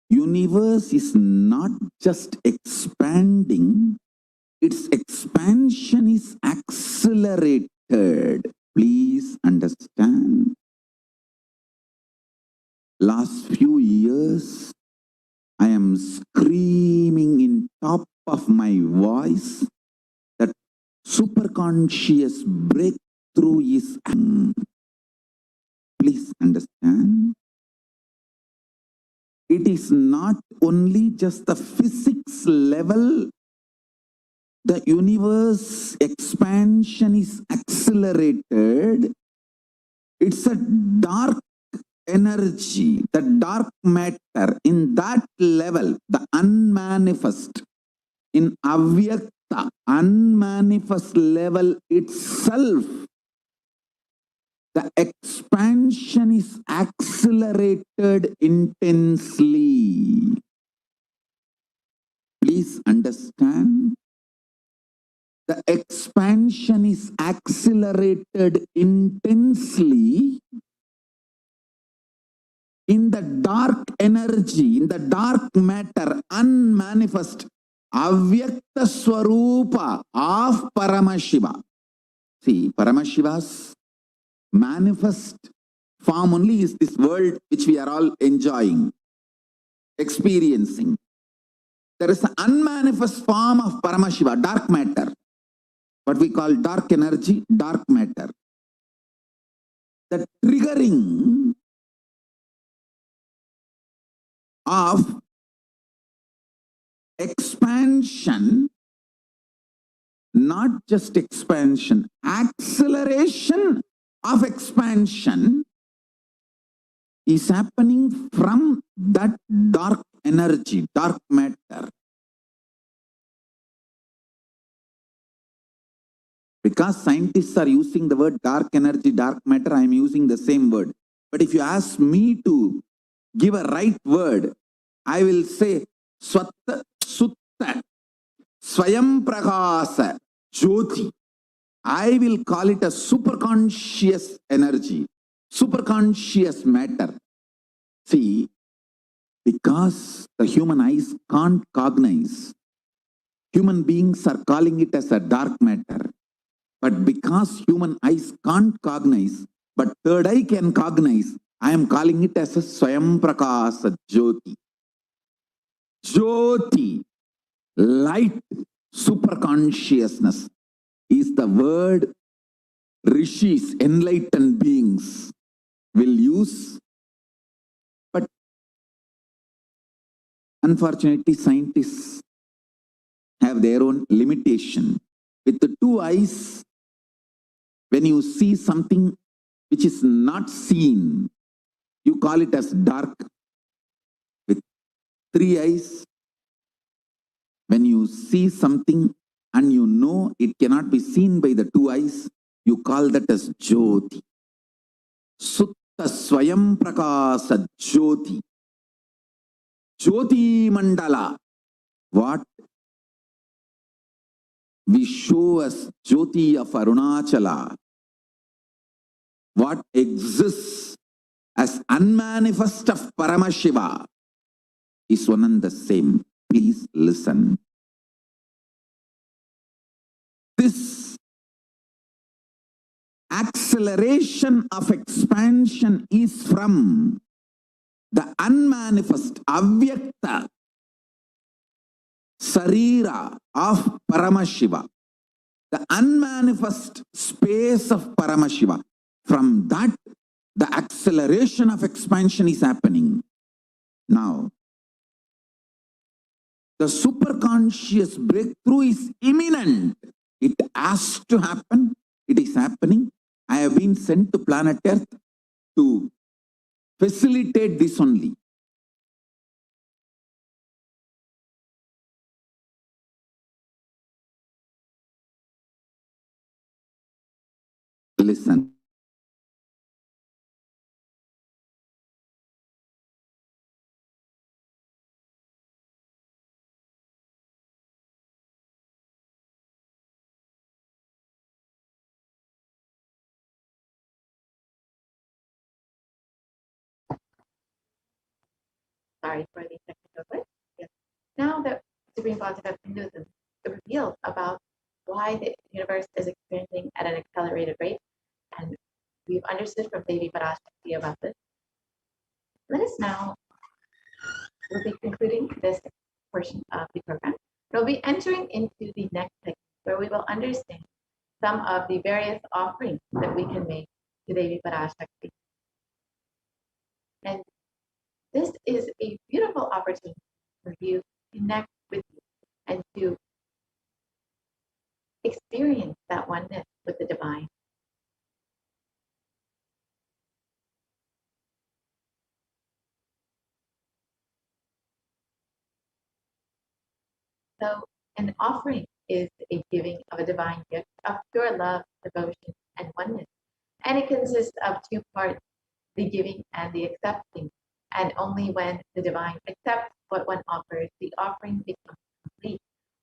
universe is not just expanding, its expansion is accelerated. Please understand. Last few years, I am screaming in top of my voice that superconscious breakthrough is. Please understand. It is not only just the physics level. The universe expansion is accelerated. It's a dark energy, the dark matter in that level, the unmanifest, in avyakta, unmanifest level itself, the expansion is accelerated intensely. Please understand. The expansion is accelerated intensely in the dark energy, in the dark matter, unmanifest, avyakta swarupa of Paramashiva. See, Paramashiva's manifest form only is this world which we are all enjoying, experiencing. There is an unmanifest form of Paramashiva, dark matter. What we call dark energy, dark matter. The triggering of expansion, not just expansion, acceleration of expansion is happening from that dark energy, dark matter. Because scientists are using the word dark energy, dark matter, I am using the same word. But if you ask me to give a right word, I will say Swatta Sutta Swayam Prakasa Jyoti. I will call it a superconscious energy, superconscious matter. See, because the human eyes can't cognize, human beings are calling it as a dark matter. But because human eyes can't cognize, but third eye can cognize, I am calling it as a Swayam Prakasa Jyoti. Jyoti, light, superconsciousness is the word rishis, enlightened beings will use. But unfortunately, scientists have their own limitation. With the two eyes, when you see something which is not seen, you call it as dark. With three eyes, when you see something and you know it cannot be seen by the two eyes, you call that as Jyoti. Sutta Swayam Prakasa Jyoti. Jyoti Mandala. What we show as Jyoti of Arunachala, what exists as unmanifest of Paramashiva is one and the same. Please listen. This acceleration of expansion is from the unmanifest, avyakta, sarira of Paramashiva, the unmanifest space of Paramashiva. From that, the acceleration of expansion is happening. Now, the superconscious breakthrough is imminent. It has to happen. It is happening. I have been sent to planet Earth to facilitate this only. Listen. sorry for the technical glitch. Yes. Now that Supreme Philosophy of Hinduism revealed about why the universe is experiencing at an accelerated rate, and we've understood from Devi Parashakti about this, let us now, we'll be concluding this portion of the program. We'll be entering into the next segment where we will understand some of the various offerings that we can make to Devi Parashakti. And this is a beautiful opportunity for you to connect with you and to experience that oneness with the divine. So an offering is a giving of a divine gift of pure love, devotion, and oneness. And it consists of two parts, the giving and the accepting. And only when the divine accepts what one offers, the offering becomes complete.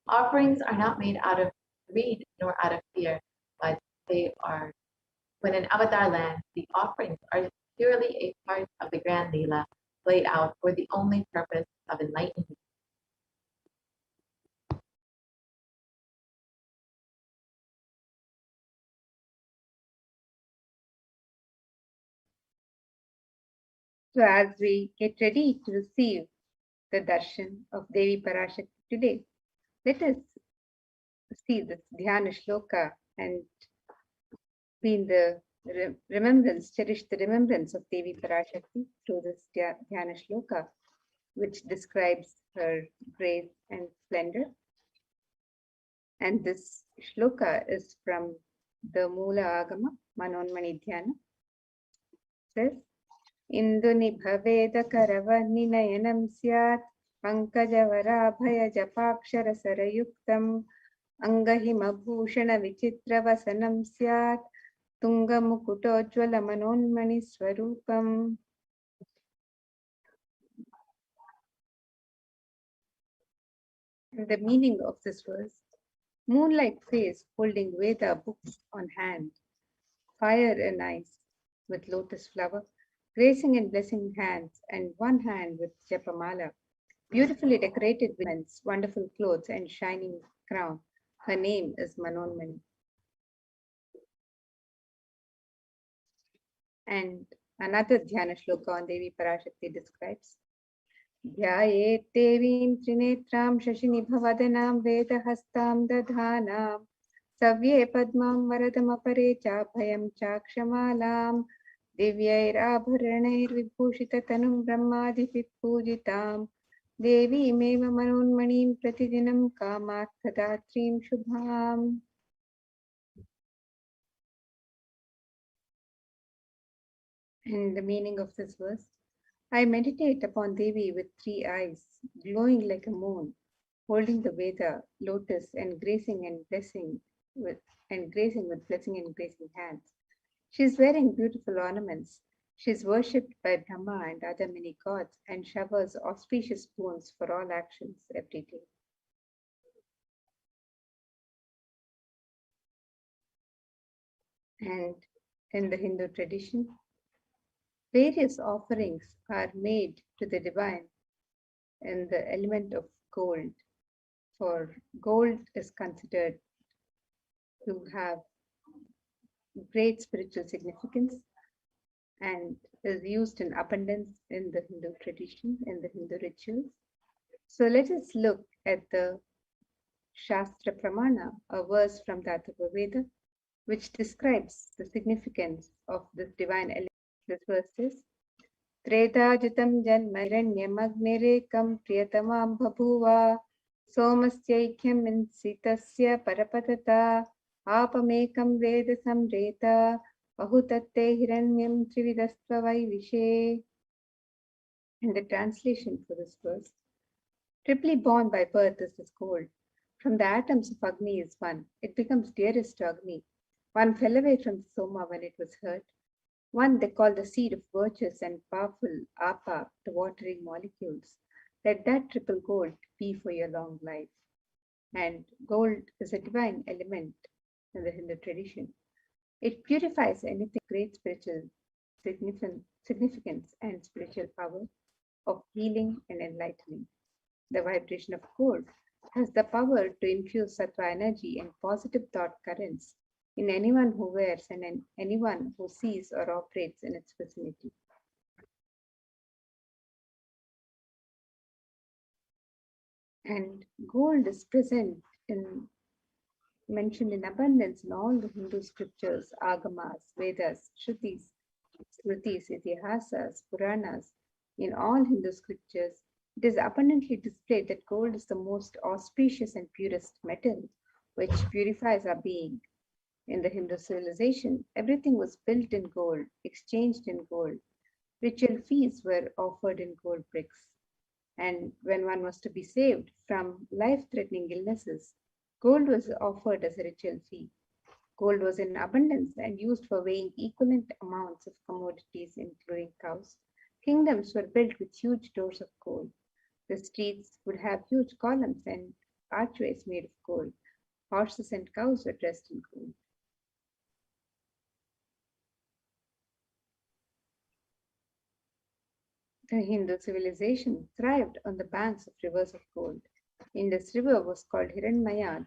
Offerings are not made out of greed nor out of fear, but they are, when an avatar lands, the offerings are purely a part of the grand Leela played out for the only purpose of enlightenment. So as we get ready to receive the darshan of Devi Parashakti today, let us see this dhyana shloka and be in the remembrance, cherish the remembrance of Devi Parashakti through this dhyana shloka, which describes her grace and splendor. And this shloka is from the Mula Agama, Manonmani Dhyana. It says, Indunibhaveda Karavanninayanam Syat Pankajavara Japakshara Sarayuktam Angahima Bhushana Vichitra Vasanam Syat Tungamukutojvala Manonmani Swarupam. And the meaning of this verse: moonlight face holding Veda books on hand, fire and ice with lotus flower, gracing and blessing hands, and one hand with japamala, beautifully decorated with wonderful clothes and shining crown. Her name is Manonmani. And another dhyana shloka on Devi Parashakti describes, Dhyayet Devim Trinetram Shashinibhavadanam Vedahastam Dadhanam Savye Padmam Varadam Apare Chabhayam Chakshamalam Divyairabharanair Vibhushita Tanum Brahmadipit Pujitam Devi Meva Manonmanim Pratidinam Kamarthadatrim Shubham. And the meaning of this verse: I meditate upon Devi with three eyes, glowing like a moon, holding the Veda, lotus, and gracing with blessing and gracing hands. She is wearing beautiful ornaments. She is worshipped by Brahma and other many gods and showers auspicious boons for all actions every day. And in the Hindu tradition, various offerings are made to the divine in the element of gold, for gold is considered to have great spiritual significance and is used in abundance in the Hindu tradition, in the Hindu rituals. So let us look at the Shastra Pramana, a verse from the Atharva Veda, which describes the significance of this divine element. This verse says, Tredajitam janma hiranyamagnirekam priyatamam bhabhuva somasyaikyam insitasya parapatata apamekam veda samreta bahutatte hiranyam trividastva vaivishe. And the translation for this verse: triply born by birth is this gold. From the atoms of Agni is one. It becomes dearest to Agni. One fell away from the Soma when it was hurt. One they call the seed of virtuous and powerful Apa, the watering molecules. Let that triple gold be for your long life. And gold is a divine element in the Hindu tradition. It purifies anything great spiritual significance and spiritual power. of healing and enlightening. The vibration of gold has the power to infuse sattva energy and positive thought currents in anyone who wears and in anyone who sees or operates in its vicinity. And gold is mentioned in abundance in all the Hindu scriptures, agamas, Vedas, Shrutis, Smritis, Itihasas, Puranas. In all Hindu scriptures, it is abundantly displayed that gold is the most auspicious and purest metal, which purifies our being. In the Hindu civilization, everything was built in gold, exchanged in gold. Ritual feasts were offered in gold bricks. And when one was to be saved from life-threatening illnesses, gold was offered as a ritual fee. Gold was in abundance and used for weighing equivalent amounts of commodities, including cows. Kingdoms were built with huge doors of gold. The streets would have huge columns and archways made of gold. Horses and cows were dressed in gold. The Hindu civilization thrived on the banks of rivers of gold. Indus River was called Hiranmaya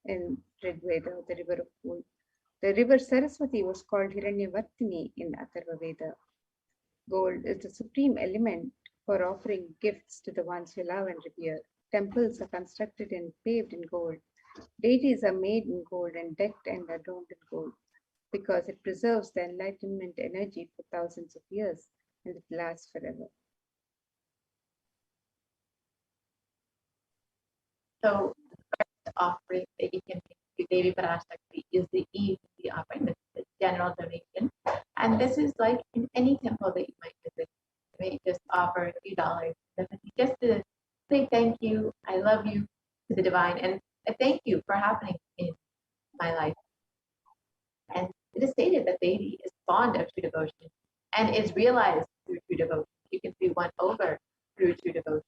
in Rig Veda, the river of gold. The river Saraswati was called Hiranyavartini in Atharva Veda. Gold is the supreme element for offering gifts to the ones you love and revere. Temples are constructed and paved in gold. Deities are made in gold and decked and adorned in gold because it preserves the enlightenment energy for thousands of years and it lasts forever. So the first offering that you can make to Devi Parashakti is the easy offering, the general donation. And this is like in any temple that you might visit. You may just offer a few dollars just to say thank you, I love you to the divine, and a thank you for happening in my life. And it is stated that Devi is fond of true devotion and is realized through true devotion. You can be won over through true devotion,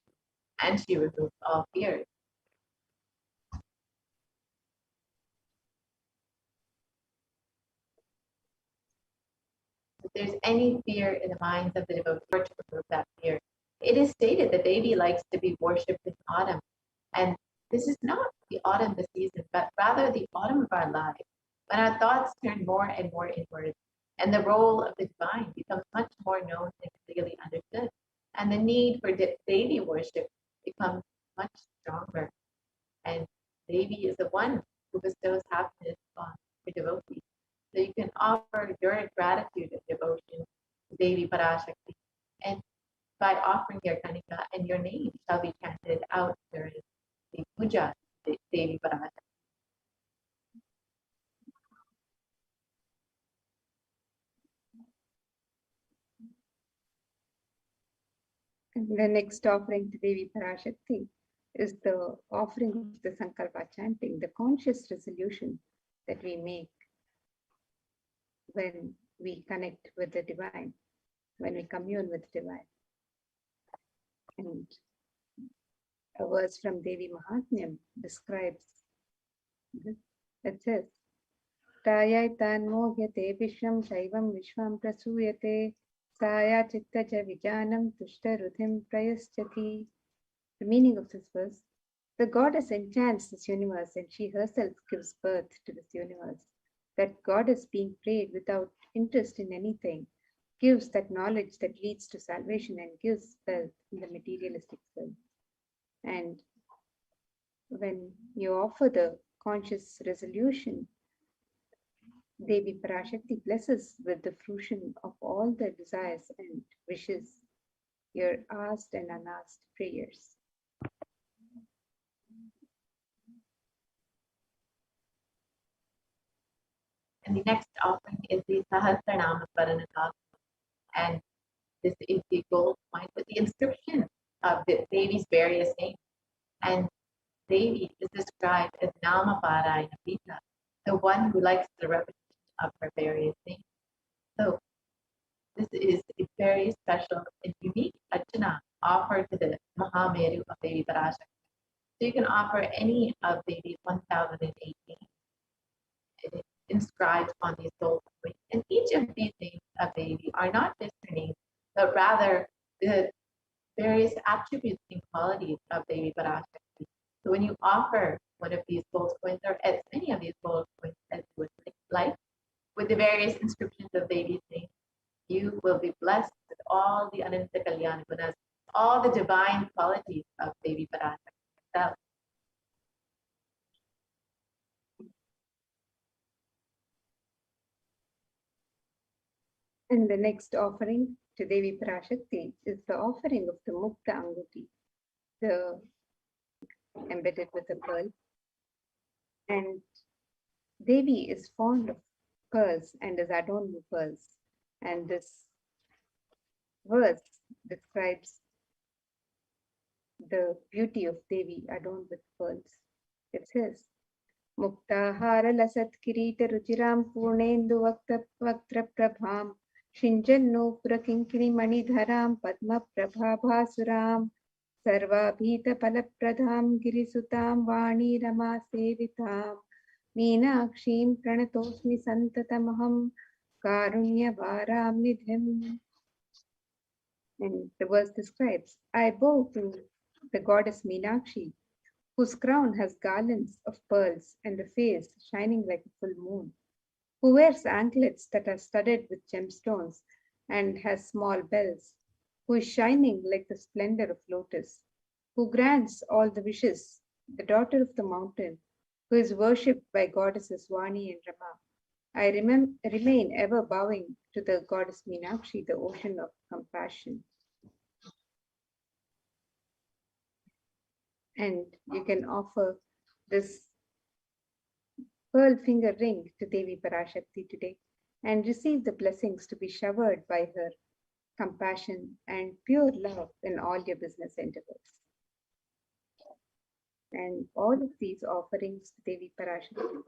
and she removes all fears. If there's any fear in the minds of the devotee, or to remove that fear, it is stated that Devi likes to be worshipped in autumn. And this is not the autumn, the season, but rather the autumn of our lives, when our thoughts turn more and more inward, and the role of the divine becomes much more known and clearly understood. And the need for Devi worship becomes much stronger. And Devi is the one who bestows happiness on her devotees. So you can offer your gratitude and devotion to Devi Parashakti. And by offering your kanika, and your name shall be chanted out during the puja to Devi Parashakti. And the next offering to Devi Parashakti is the offering of the Sankalpa chanting, the conscious resolution that we make when we connect with the divine, when we commune with the divine. And a verse from Devi Mahatmyam describes this. It says, Tayaitan mohyate vishwam shaivam vishwam prasuyate saya chittaja vijanam tushtaruthim prayaschati. The meaning of this verse, the goddess enchants this universe and she herself gives birth to this universe. That goddess being prayed without interest in anything gives that knowledge that leads to salvation and gives wealth in the materialistic world. And when you offer the conscious resolution, Devi Parashakti blesses with the fruition of all the desires and wishes, your asked and unasked prayers. And the next offering is the Sahasranama Paranakasam. And this is the gold coin with the inscription of the Devi's various names. And Devi is described as Nama Parayana Pita, the one who likes the repetition of her various names. So this is a very special and unique archana offered to the Mahameru of Devi Parashakti. So you can offer any of Devi's 1018 inscribed on these gold coins. And each of these names of Devi are not just her names, but rather the various attributes and qualities of Devi Parashakti. So when you offer one of these gold coins, or as many of these gold coins as you would like, with the various inscriptions of Devi's name, you will be blessed with all the Ananta Kalyana Gunas, all the divine qualities of Devi Parashakti herself. And the next offering to Devi Parashakti is the offering of the Mukta Anguti, the embedded with a pearl. And Devi is fond of pearls and is adorned with pearls. And this verse describes the beauty of Devi adorned with pearls. It says, Muktahara lasat kirita ruchiram purnendu vaktra prabham shinjanno purakinkiri manidharam padma prabhabhasuram sarvabhita palapradham girisutam vani rama sevitam meenakshim pranatosmi santatamaham karunya varam nidhim. And the verse describes, I bow to the goddess Meenakshi, whose crown has garlands of pearls and a face shining like a full moon, who wears anklets that are studded with gemstones and has small bells, who is shining like the splendor of lotus, who grants all the wishes, the daughter of the mountain, who is worshipped by goddesses Vani and Rama. I remain ever bowing to the goddess Meenakshi, the ocean of compassion. And you can offer this pearl finger ring to Devi Parashakti today and receive the blessings to be showered by her compassion and pure love in all your business endeavors. And all of these offerings to Devi Parashakti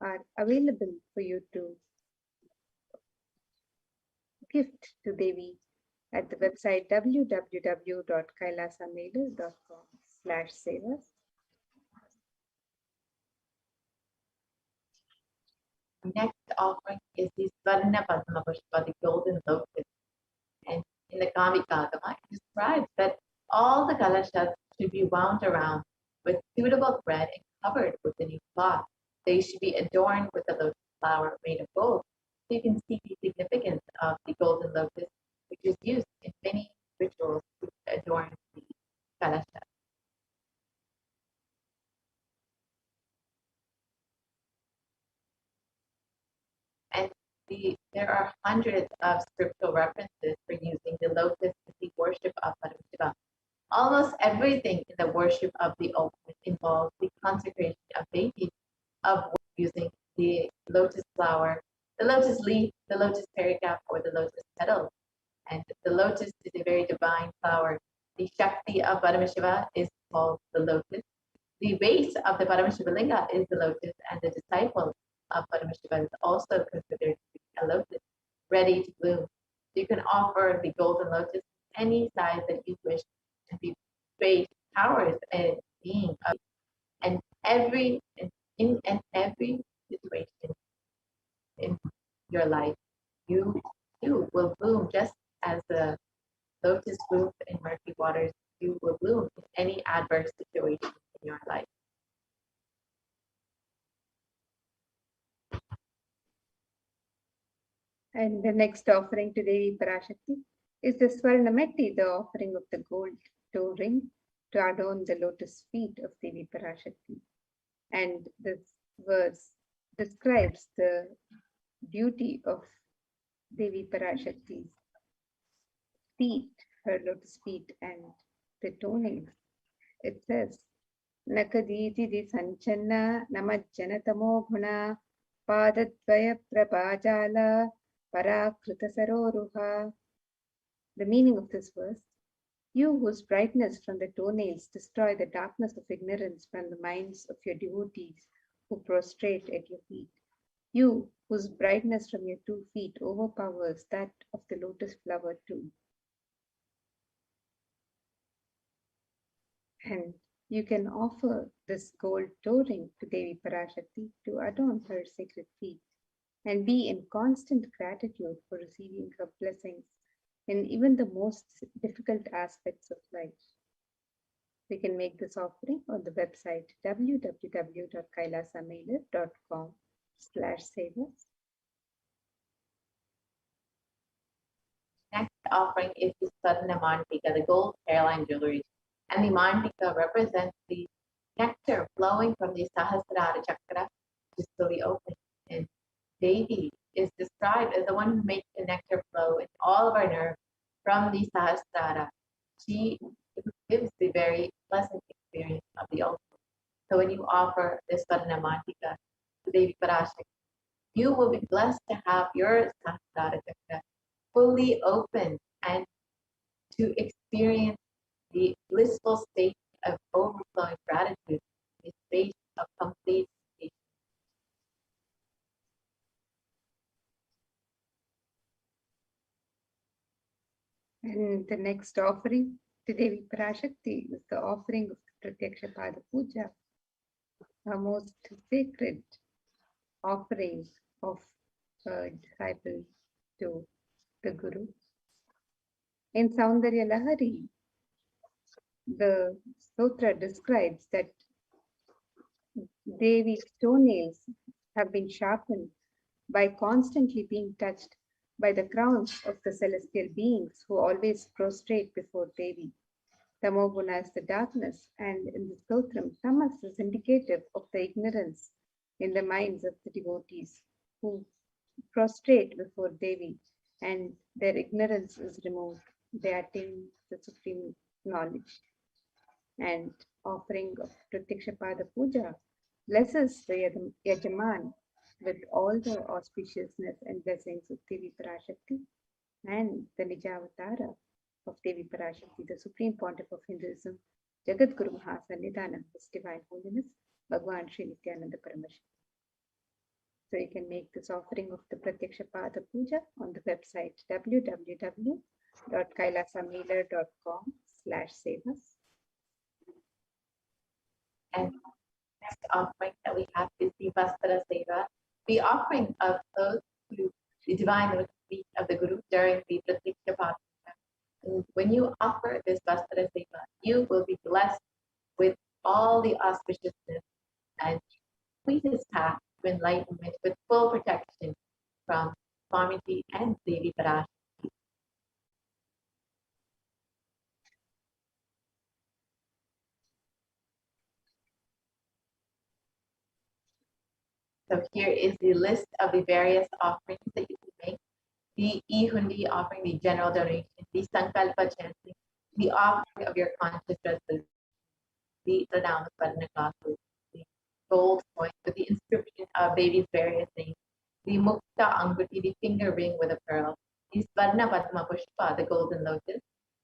are available for you to gift to Devi at the website www.kailasamailer.com/sevas. Next offering is the Svarna Padma Pushpa, the golden lotus. And in the Kamikagama, it describes that all the kalashas should be wound around with suitable thread and covered with a new cloth. They should be adorned with a lotus flower made of gold. So you can see the significance of the golden lotus, which is used in many rituals to adorn the kalasha. And there are hundreds of scriptural references for using the lotus in the worship of Paramashivoham. Almost everything in the worship of the ultimate involves the consecration of deities, of using the lotus flower, the lotus leaf, the lotus pericarp, or the lotus petal. And the lotus is a very divine flower. The Shakti of Paramashiva is called the lotus. The base of the Paramashiva Linga is the lotus, and the disciple of Paramashiva is also considered to be a lotus, ready to bloom. You can offer the golden lotus any size that you wish, and the base powers and being of, and every situation in your life, you too will bloom just as the lotus blooms in murky waters. You will bloom in any adverse situation in your life. And the next offering to Devi Parashakti is the Swarnametti, the offering of the gold toe ring to adorn the lotus feet of Devi Parashakti. And this verse describes the beauty of Devi Parashakti's feet, her lotus feet, and the toenails. It says, Nakaditi di Sanchanna Namajjanatamo Guna Padadvaya Prabhajala Parakruta Saroruha. The meaning of this verse: you whose brightness from the toenails destroy the darkness of ignorance from the minds of your devotees who prostrate at your feet. You whose brightness from your 2 feet overpowers that of the lotus flower too. And you can offer this gold toe ring to Devi Parashakti to adorn her sacred feet and be in constant gratitude for receiving her blessings in even the most difficult aspects of life. We can make this offering on the website www.kailasamailer.com/savers. Next offering is the Swarna Mantika, the gold hairline jewelry. And the Mantika represents the nectar flowing from the Sahasrara Chakra, which is fully open. And Devi is described as the one who makes the nectar flow in all of our nerves from the Sahasrara. She gives the very pleasant experience of the ultimate. So when you offer this Swarna Mantika to Devi Parashakti, you will be blessed to have your Sahasrara Chakra fully open and to experience the blissful state of overflowing gratitude, the state of complete peace. And the next offering to Devi Parashakti is the offering of the Pratyaksha Pada Puja, a most sacred offering of a disciple to the Guru. In Saundarya Lahari, the sutra describes that Devi's toenails have been sharpened by constantly being touched by the crowns of the celestial beings who always prostrate before Devi. Tamoguna is the darkness, and in the Stotram, Tamas is indicative of the ignorance in the minds of the devotees who prostrate before Devi, and their ignorance is removed. They attain the supreme knowledge. And offering of Pratyaksha Pada Puja blesses the Yajaman with all the auspiciousness and blessings of Devi Parashakti and the Nijavatara of Devi Parashakti, the Supreme Pontiff of Hinduism, Jagat Guru Mahasannidhanam, His Divine Holiness, Bhagwan Sri Nithyananda Paramashivam. So you can make this offering of the Pratyaksha Pada Puja on the website www.kailasamailer.com/savas. And next offering that we have is the Vastra Seva, the offering of those to the divine feet of the Guru during the Pratyaksha Pada. And when you offer this Vastra Seva, you will be blessed with all the auspiciousness and complete his path to enlightenment with full protection from Swamiji and Devi Parashakti. So here is the list of the various offerings that you can make. The E-Hundi offering, the general donation, the Sankalpa chanting, the offering of your conscious resolution, the Pranam Swarna classes, the gold coin with the inscription of baby's various names, the Mukta Anguti, the finger ring with a pearl, the Swarna Padma Pushpa, the golden lotus,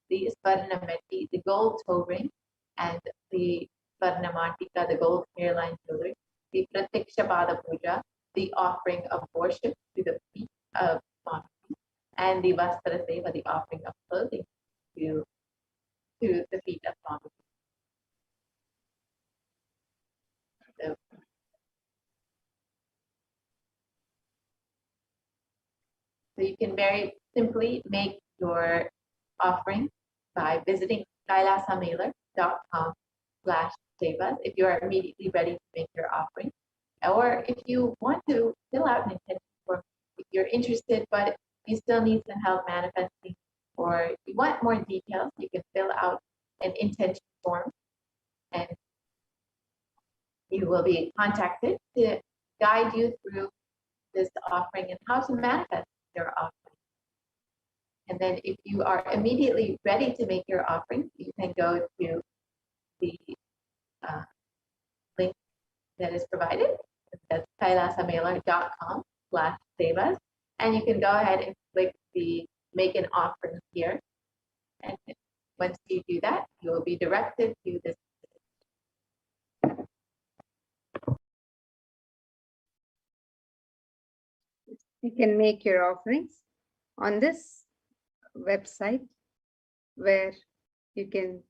the Swarna Meti, the gold toe ring, and the Swarna Mantika, the gold hairline jewelry, the Pratyaksha Pada Puja, the offering of worship to the feet of Swami, and the Vastra Seva, the offering of clothing to the feet of Swami. So you can very simply make your offering by visiting kailasamailer.com/sevas if you are immediately ready to make your offering. Or if you want to fill out an intention form, if you're interested but you still need some help manifesting, or you want more details, you can fill out an intention form and you will be contacted to guide you through this offering and how to manifest your offering. And then if you are immediately ready to make your offering, you can go to the link that is provided. That's kailasamailer.com/sevas. And you can go ahead and click the make an offering here. And once you do that, you will be directed to this. You can make your offerings on this website where you can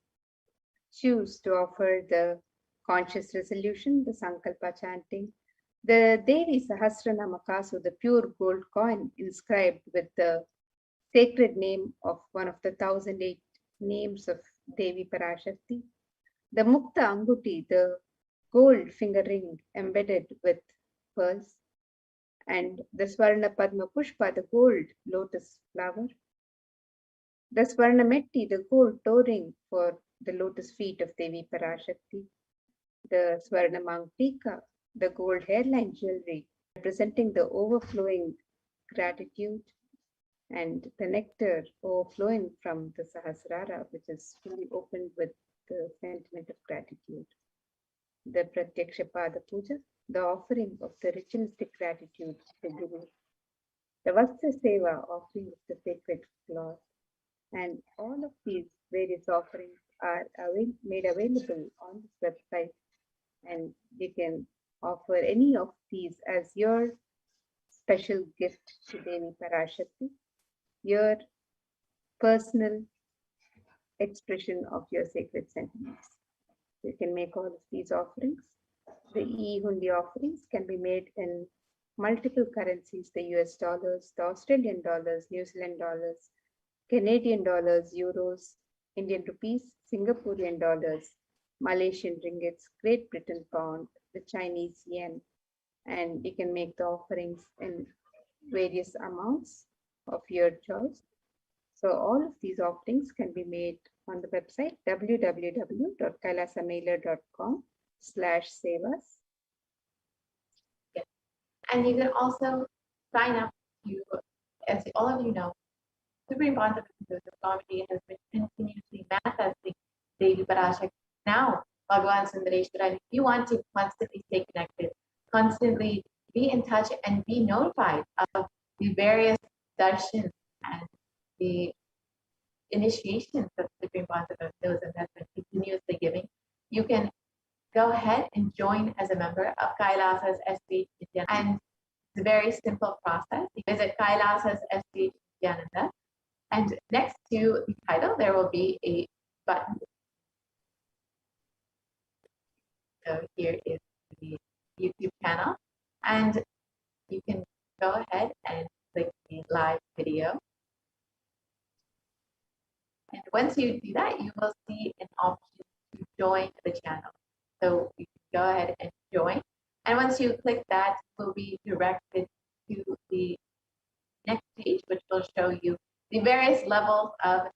choose to offer the conscious resolution, the Sankalpa chanting, the Devi Sahasranama Kasu, the pure gold coin inscribed with the sacred name of one of the 1008 names of Devi Parashakti, the Mukta Anguti, the gold finger ring embedded with pearls, and the Swarna Padma Pushpa, the gold lotus flower, the Swarna Metti, the gold toe ring for the lotus feet of Devi Parashakti, the Swarna Mangtika, the gold hairline jewelry representing the overflowing gratitude, and the nectar overflowing from the Sahasrara, which is fully opened with the sentiment of gratitude. The Pratyaksha Pada Puja, the offering of the ritualistic gratitude to the Guru. The Vastra Seva, offering of the sacred cloth. And all of these various offerings are made available on this website, and you can offer any of these as your special gift to Devi Parashakti, your personal expression of your sacred sentiments. You can make all of these offerings. The e-hundi offerings can be made in multiple currencies, the US dollars, the Australian dollars, New Zealand dollars, Canadian dollars, euros, Indian rupees, Singaporean dollars, Malaysian ringgits, Great Britain pound, the Chinese yen, and you can make the offerings in various amounts of your choice. So all of these offerings can be made on the website www.kailasamailer.com/sevas. Yes. And you can also sign up to, as all of you know, Supreme Pontificate Comedy has been continuously manifesting Devi Parashakti. Now, Bhagavan Sundareshwara, if you want to constantly stay connected, constantly be in touch and be notified of the various darshans and the initiations that Supreme Pontificate has been continuously giving, you can go ahead and join as a member of Kailasa's HDH Nithyananda. And it's a very simple process. You visit Kailasa's HDH Nithyananda, and next to the title, there will be a button. So here is the YouTube channel, and you can go ahead and click the live video. And once you do that, you will see an option to join the channel. So you can go ahead and join. And once you click that, you will be directed to the next page, which will show you the various levels of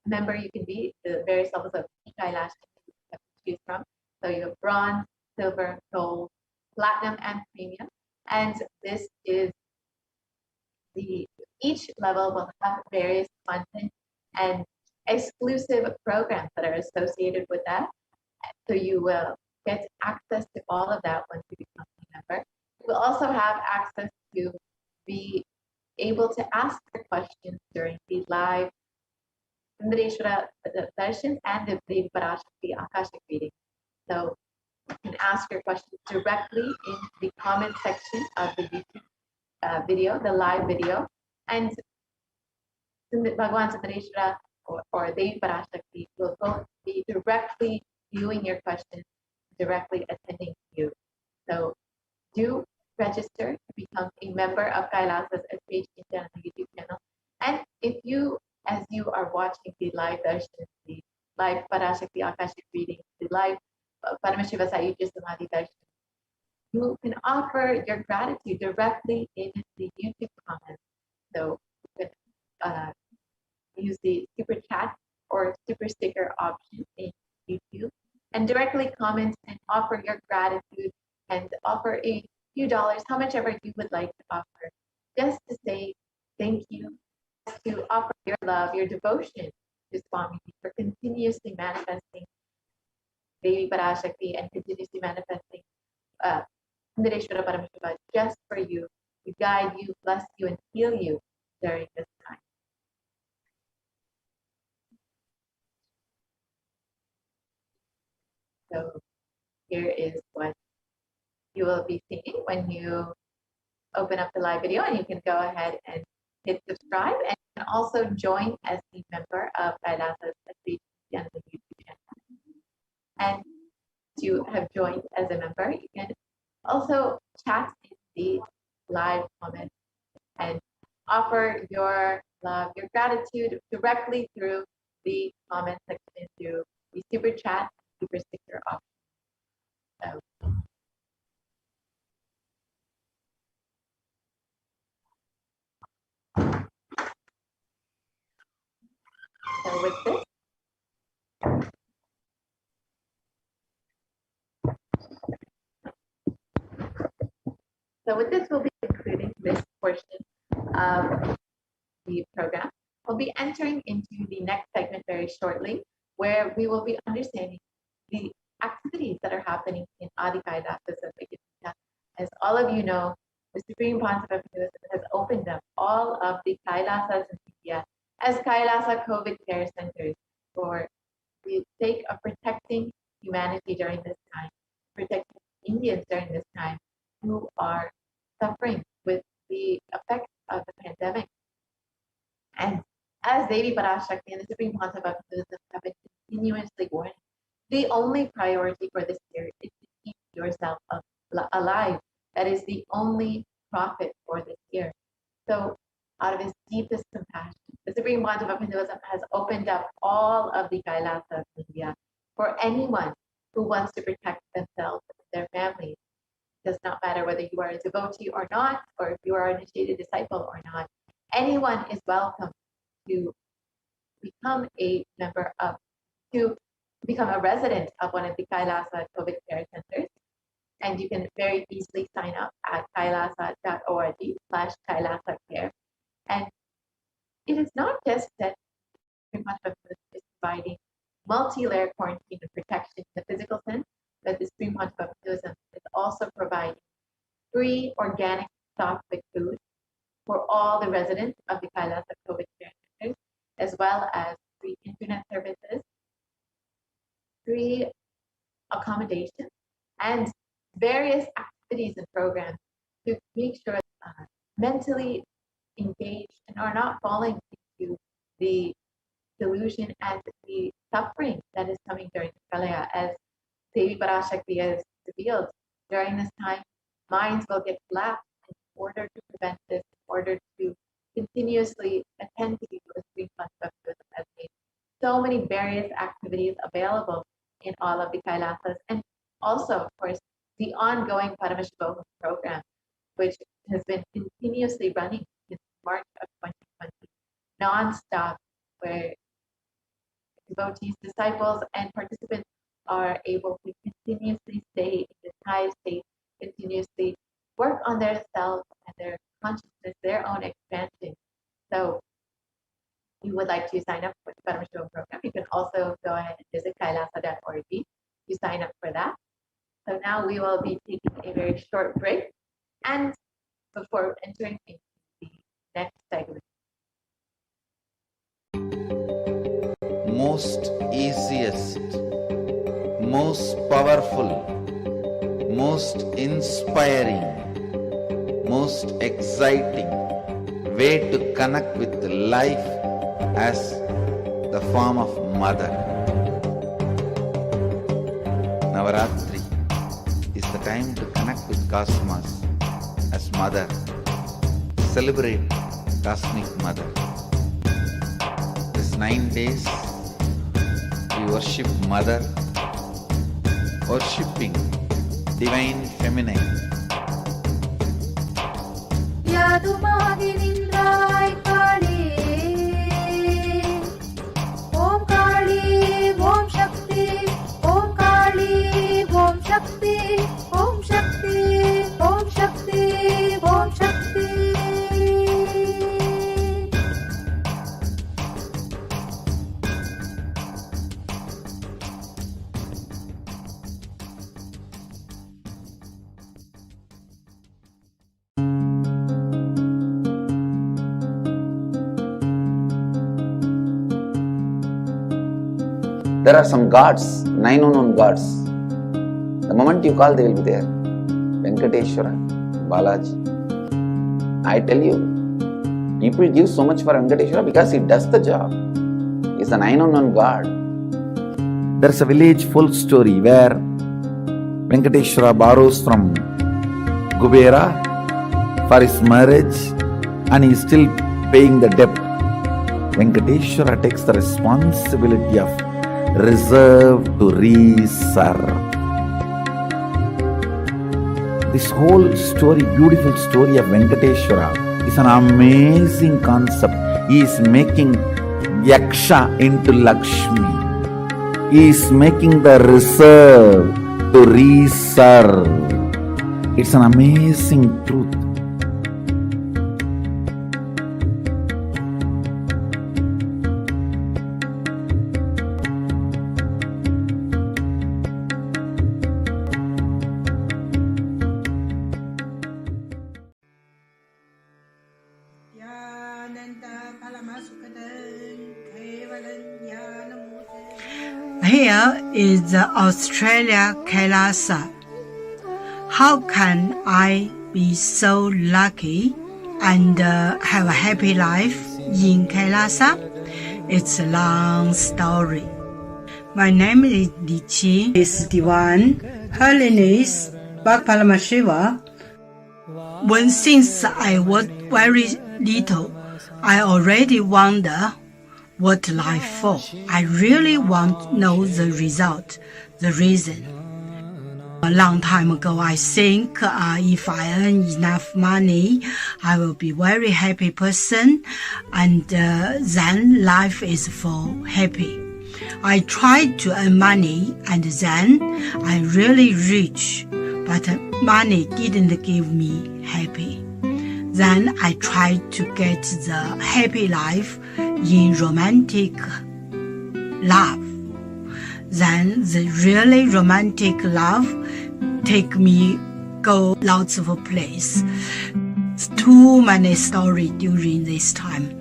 member you can be, the various levels of Kailash you have to choose from. So you have bronze, silver, gold, platinum, and premium. And this is each level will have various content and exclusive programs that are associated with that. So you will get access to all of that once you become a member. You will also have access to be able to ask your questions during the live Sundareshwara darshan and the Devi Parashakti Akashic reading. So you can ask your questions directly in the comment section of the YouTube video, the live video, and Bhagavan Sundareshwara or Devi Parashakti will both be directly viewing your questions, directly attending to you. So do register to become a member of Kailasa's HDH Nithyananda YouTube channel. And if you, as you are watching the live darshan, the live Parashakti Akashic reading, the live Paramashiva Sayujya Samadhi darshan, you can offer your gratitude directly in the YouTube comments. So you can use the super chat or super sticker option in YouTube and directly comment and offer your gratitude and offer a few dollars, how much ever you would like to offer, just to say thank you, to offer your love, your devotion to Swami for continuously manifesting Devi Parashakti and continuously manifesting Sundareshwara Paramashiva just for you, to guide you, bless you, and heal you during this time. So here is what you will be seeing when you open up the live video, and you can go ahead and hit subscribe and you can also join as a member of Kailasa's HDH Nithyananda YouTube channel. And you have joined as a member, you can also chat in the live comments and offer your love, your gratitude directly through the comment section, through the super chat, super sticker option. So with this, we'll be concluding this portion of the program. We'll be entering into the next segment very shortly, where we will be understanding the activities that are happening in Adi Kailasas of India. As all of you know, the Supreme Pontiff has opened up all of the Kailasas in India as Kailasa COVID care centers for the sake of protecting humanity during this time, protecting Indians during this time who are suffering with the effects of the pandemic. And as Devi Parashakti and the Supreme Pontiff of Buddhism have been continuously warning, the only priority for this year is to keep yourself alive. That is the only profit for this year. So out of his deepest compassion, the Supreme Pontiff of Hinduism has opened up all of the Kailasas in India for anyone who wants to protect themselves and their families. It does not matter whether you are a devotee or not, or if you are an initiated disciple or not. Anyone is welcome to become a resident of one of the Kailasa COVID care centers. And you can very easily sign up at kailasa.org/Kailasa care. And it is not just that Supreme Pontiff is providing multi-layer quarantine and protection in the physical sense, but the Supreme Pontiff of Buddhism is also providing free organic sattvic food for all the residents of the Kailasa COVID care centers, as well as free internet services, free accommodation, and various activities and programs to make sure mentally engaged and are not falling into the delusion and the suffering that is coming during the Pralaya. As Devi Parashakti has revealed, during this time, minds will get lapsed in order to prevent this, in order to continuously attend to the Supreme Pontiff has made so many various activities available in all of the Kailasas, and also, of course, the ongoing Paramashivoham program, which has been continuously running since March of 2020, non-stop, where devotees, disciples, and participants are able to continuously stay in this high state, continuously work on their self and their consciousness, their own expansion. So if you would like to sign up for the Paramashivoham program, you can also go ahead and visit kailasa.org to sign up for that. So now we will be taking a very short break, and before entering into the next segment. Most easiest, most powerful, most inspiring, most exciting way to connect with life as the form of mother. Navaratri is the time to connect with Cosmos as mother. Celebrate Cosmic Mother. These 9 days, we worship Mother, worshipping Divine Feminine. Om Kali, Om Shakti, Om Kali, Om Shakti, Om Shakti, Om Shakti, Om Shakti. There are some gods, 9 unknown gods. The moment you call, they will be there. Venkateshwara, Balaji. I tell you, people give so much for Venkateshwara because he does the job. He's the 9 unknown god. There's a village full story where Venkateshwara borrows from Kubera for his marriage and he is still paying the debt. Venkateshwara takes the responsibility of reserve to reserve. This whole story, beautiful story of Venkateshwara is an amazing concept. He is making Yaksha into Lakshmi. He is making the reserve to reserve. It's an amazing truth. Here is the Australia Kailasa. How can I be so lucky and have a happy life in Kailasa? It's a long story. My name is Li Qi. His Divine Holiness Paramashivoham. Since I was very little, I already wonder what life for. I really want to know the result, the reason. A long time ago, I think if I earn enough money, I will be very happy person, and then life is for happy. I tried to earn money, and then I'm really rich, but money didn't give me happy. Then I tried to get the happy life in romantic love. Then the really romantic love take me go lots of place. Too many stories during this time.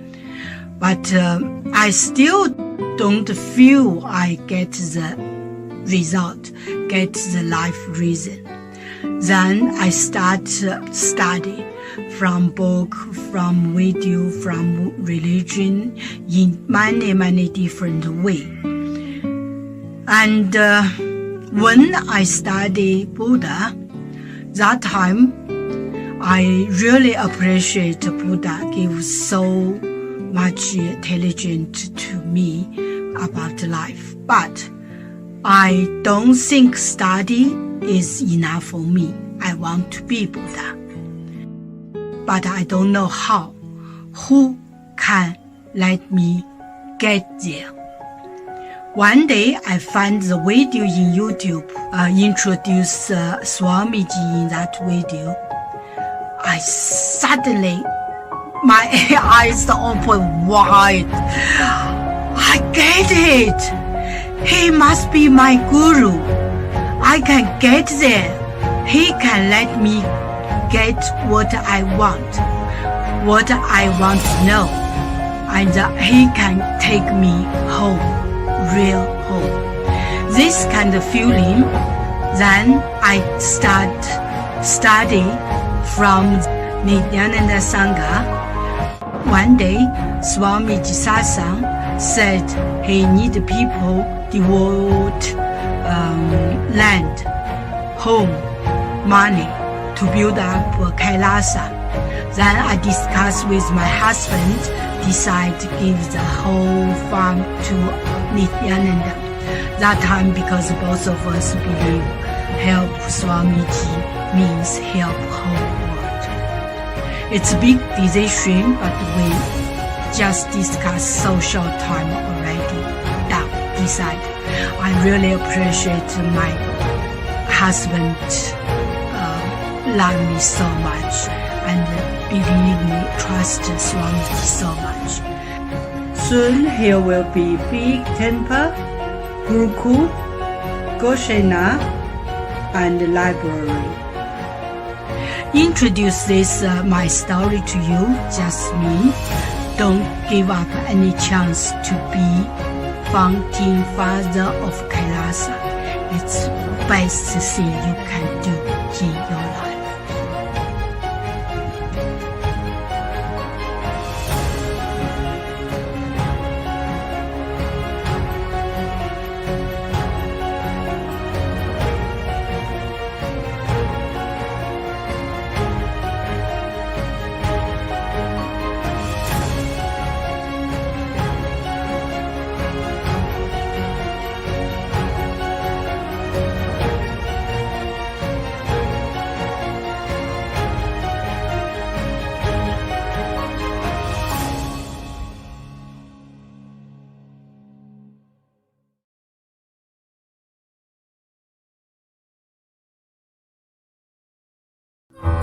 But I still don't feel I get the result, get the life reason. Then I start study from book, from video, from religion in many different ways. And when I study Buddha, that time I really appreciate Buddha gives so much intelligence to me about life. But I don't think study is enough for me. I want to be Buddha. But I don't know how. Who can let me get there? One day I found the video in YouTube, introduced Swamiji in that video. I suddenly, my eyes open wide. I get it. He must be my guru. I can get there. He can let me get what I want to know, and he can take me home, real home. This kind of feeling, then I start study from Nithyananda Sangha. One day, Swamiji Satsang said he need people devote land, home, money to build up Kailasa. Then I discussed with my husband, decide to give the whole farm to Nithyananda. That time, because both of us believe help Swamiji means help whole world. It's a big decision, but we just discussed so short time already. Decide. I really appreciate my husband. Love me so much and believe me, trust Swamiji so much. Soon here will be big temple, Gurukul, Goshena, and library. Introduce this my story to you, just me. Don't give up any chance to be founding father of Kailasa. It's the best thing you can do in your life.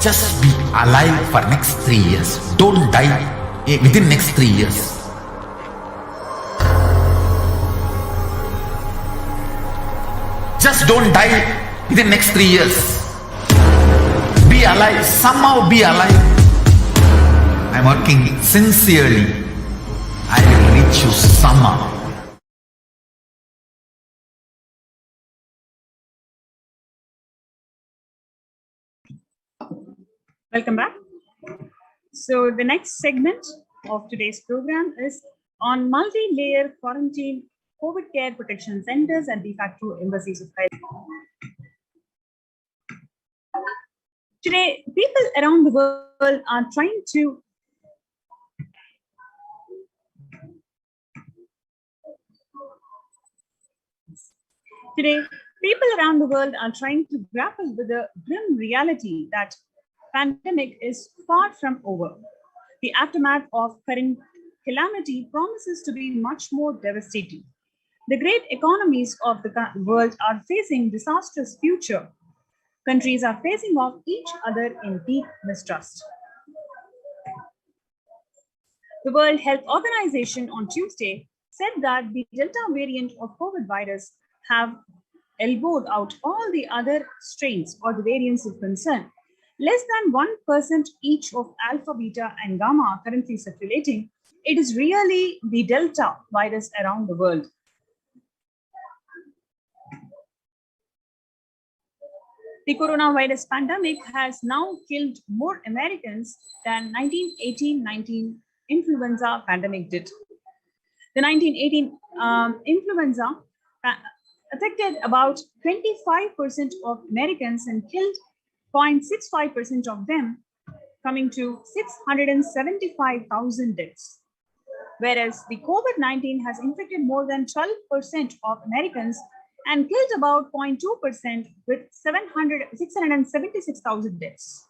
Just be alive for next 3 years. Don't die within next 3 years. Just don't die within next 3 years. Be alive. Somehow be alive. I'm working sincerely. I will reach you somehow. Welcome back. So the next segment of today's program is on multi-layer quarantine COVID care protection centers and de facto embassies of health. Today, people around the world are trying to grapple with the grim reality that pandemic is far from over. The aftermath of current calamity promises to be much more devastating. The great economies of the world are facing disastrous future. Countries are facing off each other in deep mistrust. The World Health Organization on Tuesday said that the Delta variant of COVID virus have elbowed out all the other strains or the variants of concern. Less than 1% each of alpha, beta, and gamma are currently circulating. It is really the Delta virus around the world. The coronavirus pandemic has now killed more Americans than 1918-19 influenza pandemic did. The 1918 influenza affected about 25% of Americans and killed 0.65% of them, coming to 675,000 deaths. Whereas the COVID-19 has infected more than 12% of Americans and killed about 0.2% with 676,000 deaths.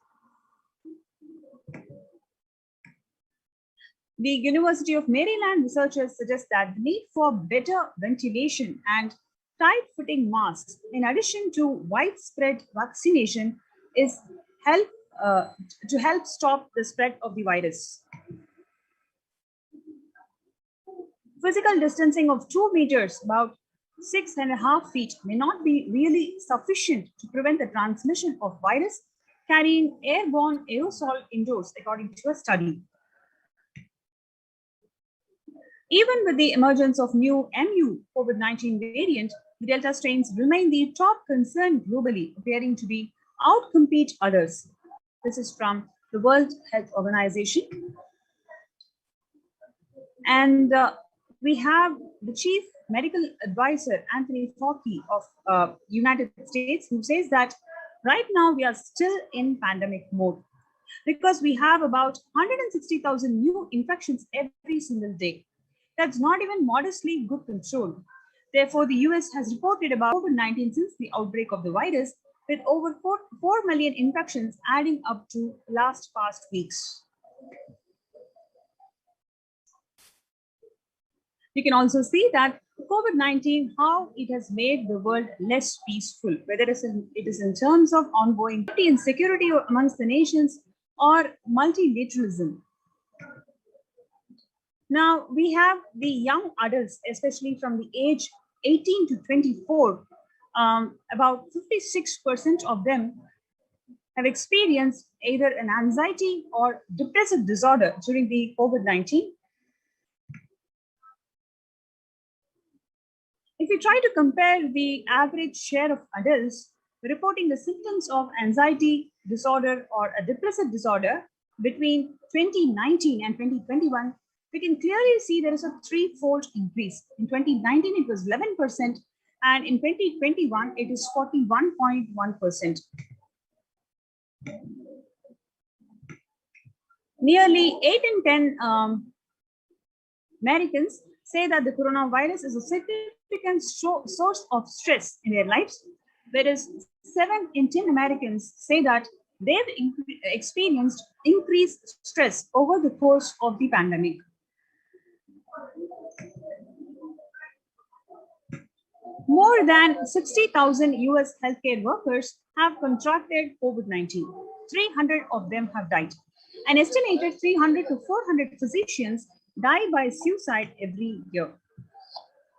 The University of Maryland researchers suggest that the need for better ventilation and tight-fitting masks, in addition to widespread vaccination, is to help stop the spread of the virus. Physical distancing of 2 meters, about 6.5 feet, may not be really sufficient to prevent the transmission of virus carrying airborne aerosol indoors, according to a study. Even with the emergence of new MU COVID-19 variant, the Delta strains remain the top concern globally, appearing to be outcompete others. This is from the World Health Organization. And we have the Chief Medical Advisor, Anthony Fauci of United States, who says that right now we are still in pandemic mode because we have about 160,000 new infections every single day. That's not even modestly good control. Therefore, the US has reported about COVID-19 since the outbreak of the virus, with over 4 million infections adding up to past weeks. You can also see that COVID-19, how it has made the world less peaceful, whether it is in terms of ongoing insecurity amongst the nations or multilateralism. Now, we have the young adults, especially from the age 18 to 24, about 56% of them have experienced either an anxiety or depressive disorder during the COVID-19. If you try to compare the average share of adults reporting the symptoms of anxiety disorder or a depressive disorder between 2019 and 2021, we can clearly see there is a threefold increase. In 2019, it was 11%, and in 2021, it is 41.1%. Nearly 8 in 10 Americans say that the coronavirus is a significant source of stress in their lives, whereas 7 in 10 Americans say that they've experienced increased stress over the course of the pandemic. More than 60,000 US healthcare workers have contracted COVID-19. 300 of them have died. An estimated 300 to 400 physicians die by suicide every year.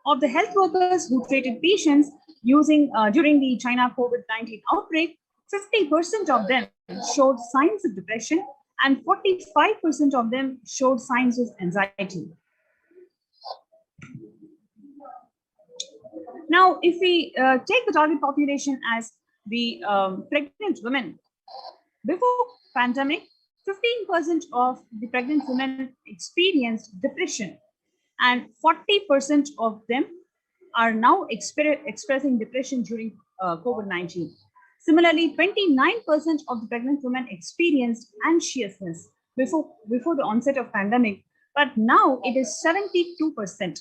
Of the health workers who treated patients during the China COVID-19 outbreak, 50% of them showed signs of depression and 45% of them showed signs of anxiety. Now, if we take the target population as the pregnant women, before pandemic, 15% of the pregnant women experienced depression, and 40% of them are now expressing depression during COVID-19. Similarly, 29% of the pregnant women experienced anxiousness before the onset of pandemic, but now it is 72%.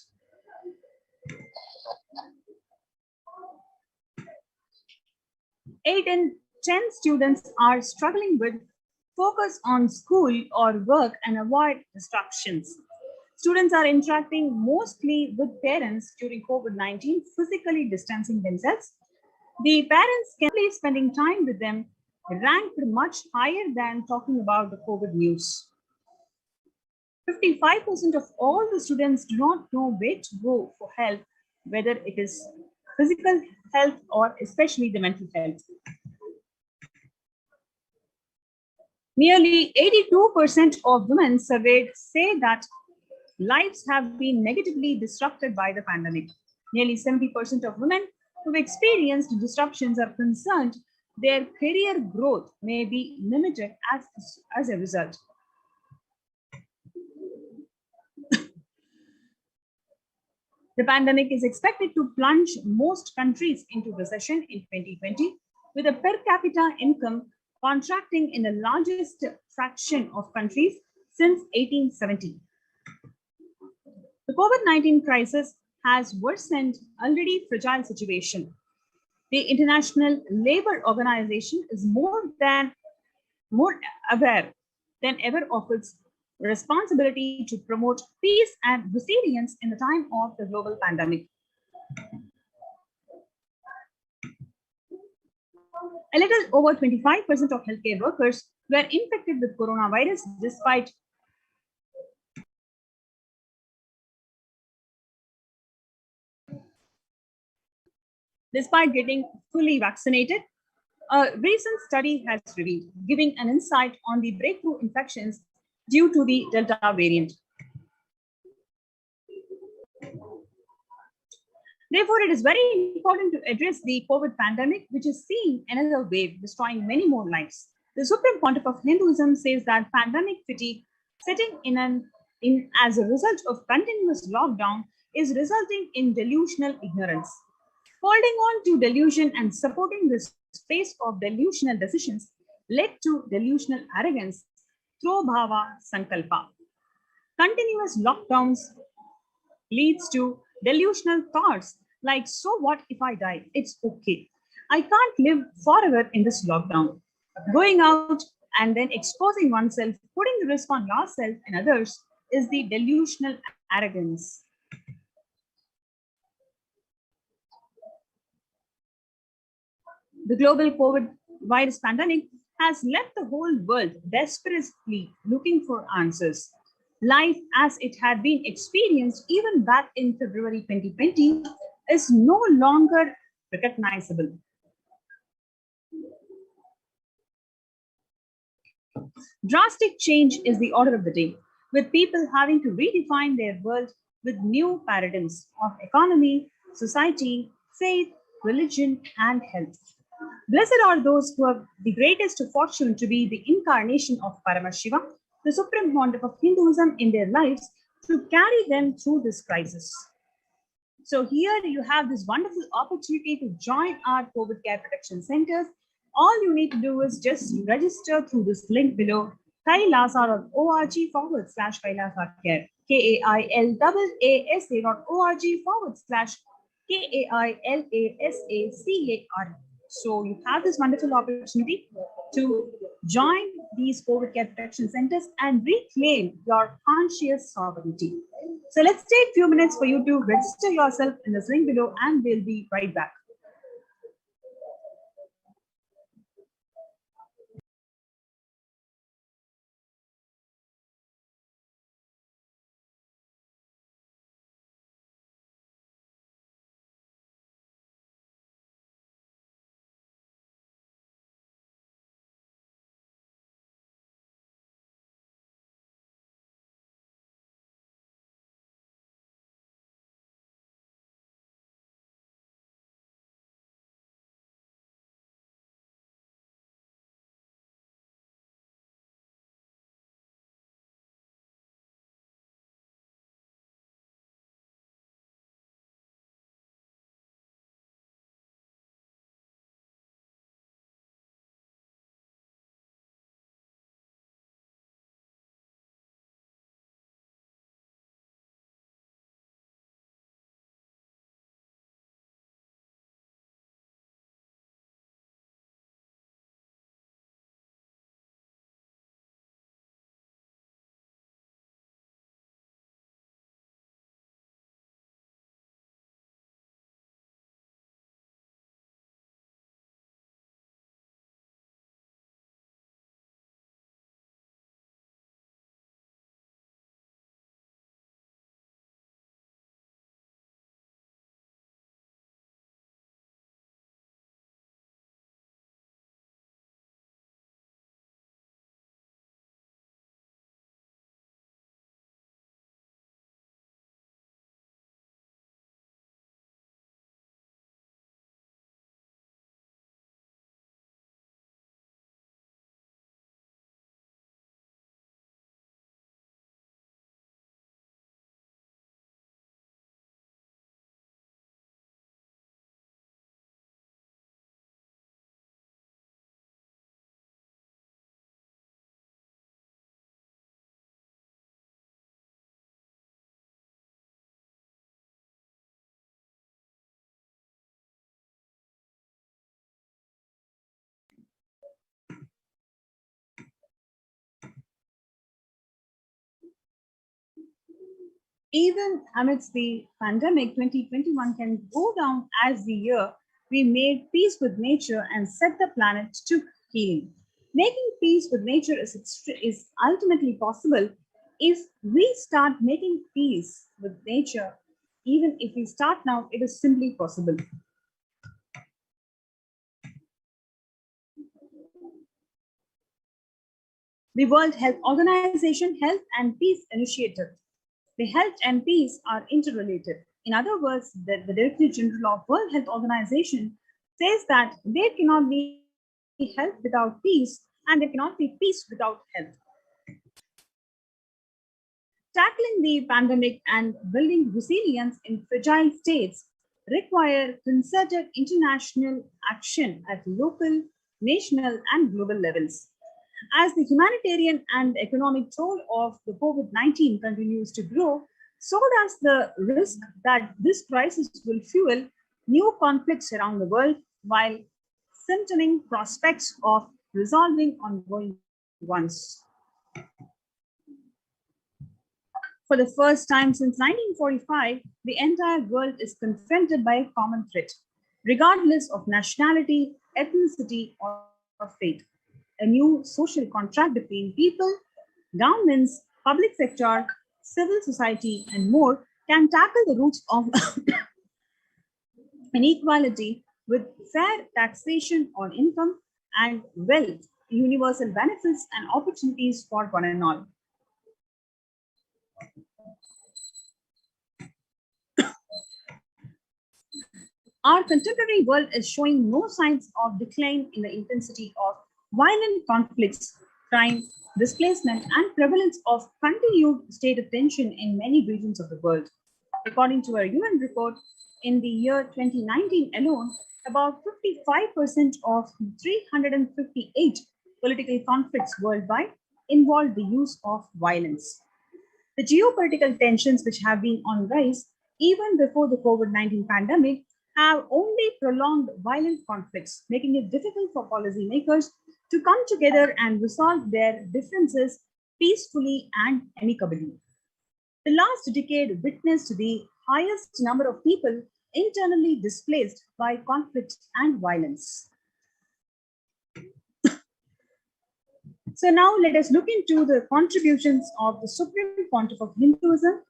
Eight in 10 students are struggling with focus on school or work and avoid distractions. Students are interacting mostly with parents during COVID-19, physically distancing themselves. The parents can be spending time with them ranked much higher than talking about the COVID news. 55% of all the students do not know where to go for help, whether it is physical health or especially the mental health. Nearly 82% of women surveyed say that lives have been negatively disrupted by the pandemic. Nearly 70% of women who've experienced disruptions are concerned their career growth may be limited as a result. The pandemic is expected to plunge most countries into recession in 2020, with a per capita income contracting in the largest fraction of countries since 1870. The COVID-19 crisis has worsened already fragile situation. The International Labour Organization is more aware than ever of its responsibility to promote peace and resilience in the time of the global pandemic. A little over 25% of healthcare workers were infected with coronavirus despite getting fully vaccinated. A recent study has revealed, giving an insight on the breakthrough infections due to the Delta variant. Therefore, it is very important to address the COVID pandemic, which is seeing another wave, destroying many more lives. The Supreme Pontiff of Hinduism says that pandemic fatigue setting in as a result of continuous lockdown is resulting in delusional ignorance. Holding on to delusion and supporting the space of delusional decisions led to delusional arrogance, Bhava Sankalpa. Continuous lockdowns leads to delusional thoughts like, so what if I die? It's okay. I can't live forever in this lockdown. Going out and then exposing oneself, putting the risk on yourself and others is the delusional arrogance. The global COVID virus pandemic has left the whole world desperately looking for answers. Life as it had been experienced even back in February 2020 is no longer recognizable. Drastic change is the order of the day, with people having to redefine their world with new paradigms of economy, society, faith, religion, and health. Blessed are those who have the greatest fortune to be the incarnation of Paramashivam, the Supreme Pontiff of Hinduism, in their lives to carry them through this crisis. So here you have this wonderful opportunity to join our COVID care protection centers. All you need to do is just register through this link below, kailasa.org/kailasacare, KAILASA.org/KAILASACARE. So you have this wonderful opportunity to join these COVID care protection centers and reclaim your conscious sovereignty. So let's take a few minutes for you to register yourself in this link below, and we'll be right back. Even amidst the pandemic, 2021 can go down as the year we made peace with nature and set the planet to healing. Making peace with nature is ultimately possible if we start making peace with nature. Even if we start now, it is simply possible. The World Health Organization Health and Peace Initiative. The health and peace are interrelated. In other words, the Director General of World Health Organization says that there cannot be health without peace, and there cannot be peace without health. Tackling the pandemic and building resilience in fragile states require concerted international action at local, national, and global levels. As the humanitarian and economic toll of the COVID-19 continues to grow, so does the risk that this crisis will fuel new conflicts around the world while symptoming prospects of resolving ongoing ones. For the first time since 1945, the entire world is confronted by a common threat, regardless of nationality, ethnicity, or faith. A new social contract between people, governments, public sector, civil society, and more can tackle the roots of inequality with fair taxation on income and wealth, universal benefits, and opportunities for one and all. Our contemporary world is showing no signs of decline in the intensity of violent conflicts, crime, displacement, and prevalence of continued state of tension in many regions of the world. According to a UN report, in the year 2019 alone, about 55% of 358 political conflicts worldwide involved the use of violence. The geopolitical tensions, which have been on rise even before the COVID-19 pandemic, have only prolonged violent conflicts, making it difficult for policymakers to come together and resolve their differences peacefully and amicably. The last decade witnessed the highest number of people internally displaced by conflict and violence. So now let us look into the contributions of the Supreme Pontiff of Hinduism.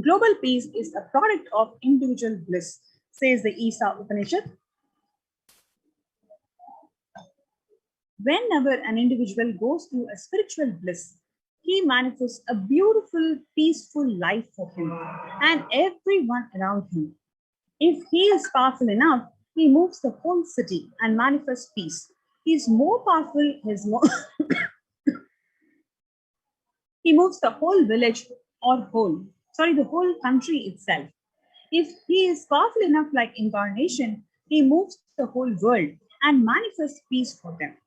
Global peace is a product of individual bliss, says the Isa Upanishad. Whenever an individual goes through a spiritual bliss, he manifests a beautiful, peaceful life for him and everyone around him. If he is powerful enough, he moves the whole city and manifests peace. He is more powerful, he moves the whole village or the whole country itself. If he is powerful enough like incarnation, he moves the whole world and manifests peace for them.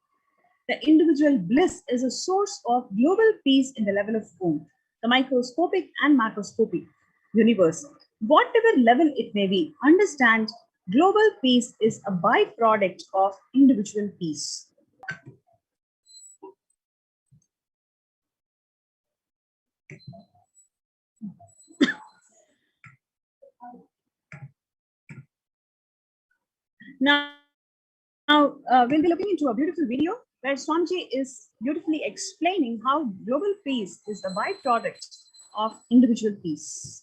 The individual bliss is a source of global peace in the level of Om, the microscopic and macroscopic universe. Whatever level it may be, understand global peace is a byproduct of individual peace. Now we'll be looking into a beautiful video where Swamiji is beautifully explaining how global peace is the byproduct of individual peace.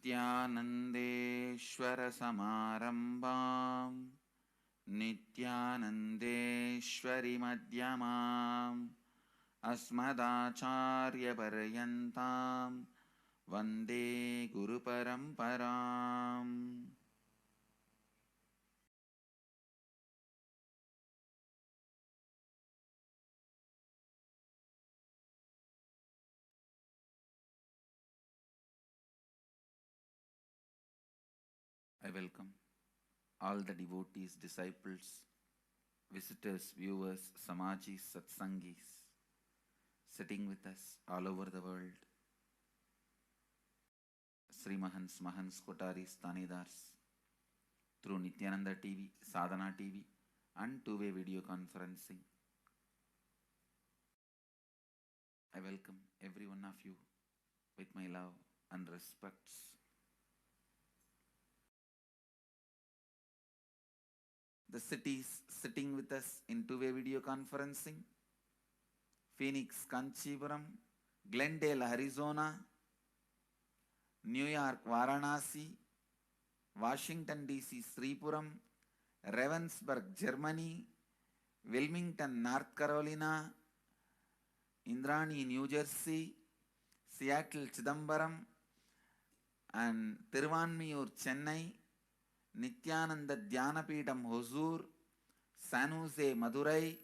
नित्यानन्देश्वर समारम्भाम् नित्यानन्देश्वरि मध्यमाम् अस्मदाचार्यपर्यन्ताम् वन्दे गुरुपरम्पराम्. I welcome all the devotees, disciples, visitors, viewers, samajis, satsangis, sitting with us all over the world. Sri Mahans, Mahans, Kotaris, Tanidars, through Nithyananda TV, Sadhana TV, and two-way video conferencing. I welcome every one of you with my love and respects. The cities sitting with us in two-way video conferencing: Phoenix, Kanchipuram; Glendale, Arizona; New York, Varanasi; Washington, D.C., Sripuram; Ravensburg, Germany; Wilmington, North Carolina; Indrani, New Jersey; Seattle, Chidambaram; and Tiruvanmiyur, Chennai; Nithyananda Dhyanapidam, Hosur; San Jose, Madurai;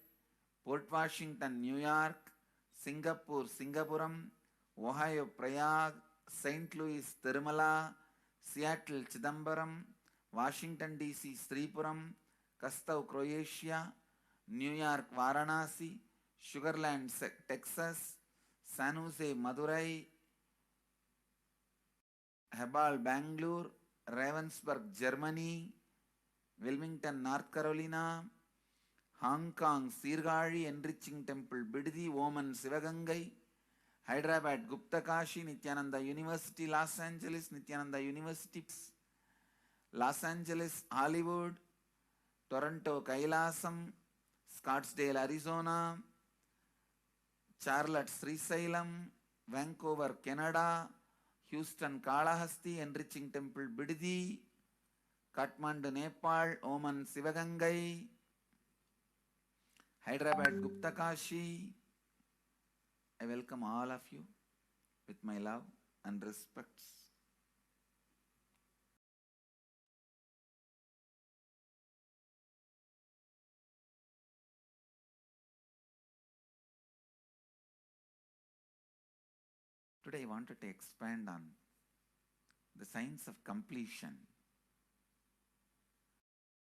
Port Washington, New York; Singapore, Singapuram; Ohio, Prague; St. Louis, Tirumala; Seattle, Chidambaram; Washington, D.C., Sripuram; Kastau, Croatia; New York, Varanasi; Sugarland, Texas; San Jose, Madurai; Hebal, Bangalore; Ravensburg, Germany; Wilmington, North Carolina; Hong Kong, Sirgari, Enriching Temple, Biddi, Oman, Sivagangai; Hyderabad, Guptakashi; Nithyananda University, Los Angeles; Nithyananda University, Los Angeles, Hollywood; Toronto, Kailasam; Scottsdale, Arizona; Charlotte, Srisalem; Vancouver, Canada; Houston, Kalahasti, Enriching Temple, Biddi; Kathmandu, Nepal; Oman, Sivagangai; Hyderabad, Guptakashi. I welcome all of you with my love and respects. Today I wanted to expand on the science of completion.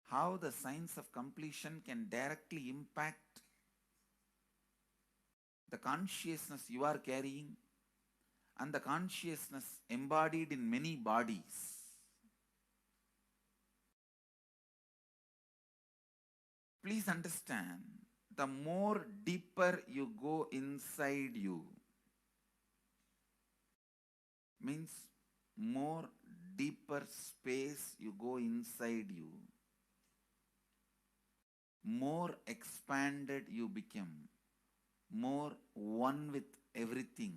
How the science of completion can directly impact the consciousness you are carrying and the consciousness embodied in many bodies. Please understand, the more deeper you go inside you, means more deeper space you go inside you, more expanded you become, more one with everything,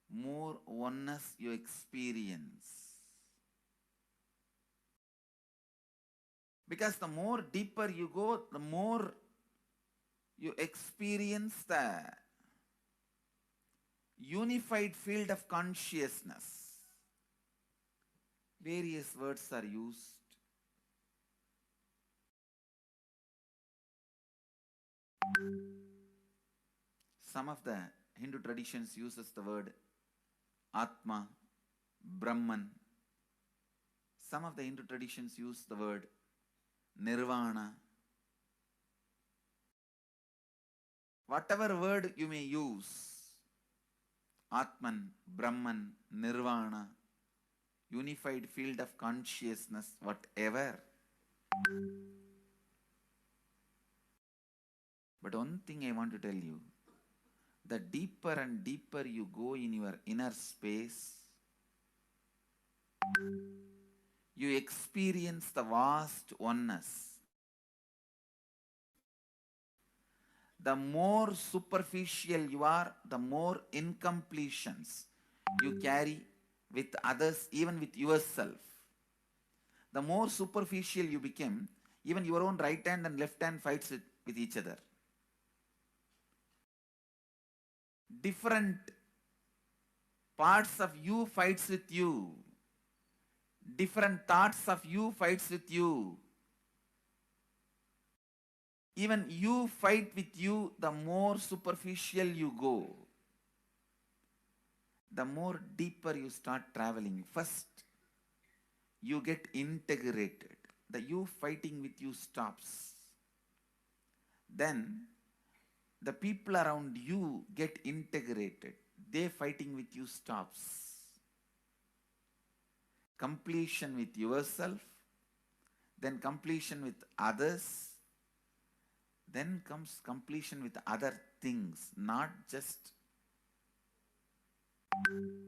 more oneness you experience. Because the more deeper you go, the more you experience the unified field of consciousness. Various words are used. Some of the Hindu traditions uses the word Atma, Brahman. Some of the Hindu traditions use the word Nirvana. Whatever word you may use, Atman, Brahman, Nirvana, unified field of consciousness, whatever. But one thing I want to tell you, the deeper and deeper you go in your inner space, you experience the vast oneness. The more superficial you are, the more incompletions you carry with others, even with yourself. The more superficial you become, even your own right hand and left hand fights with each other. Different parts of you fights with you. Different thoughts of you fights with you. Even you fight with you, the more superficial you go, the more deeper you start traveling. First, you get integrated. the you fighting with you stops. Then the people around you get integrated. They fighting with you stops. Completion with yourself, then completion with others, then comes completion with other things, not just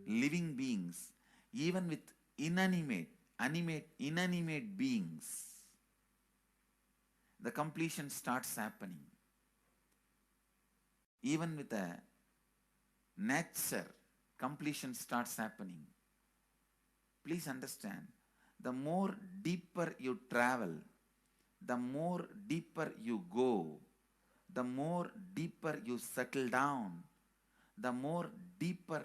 living beings, even with inanimate beings. The completion starts happening. Even with a nature, completion starts happening. Please understand, the more deeper you travel, the more deeper you go, the more deeper you settle down, the more deeper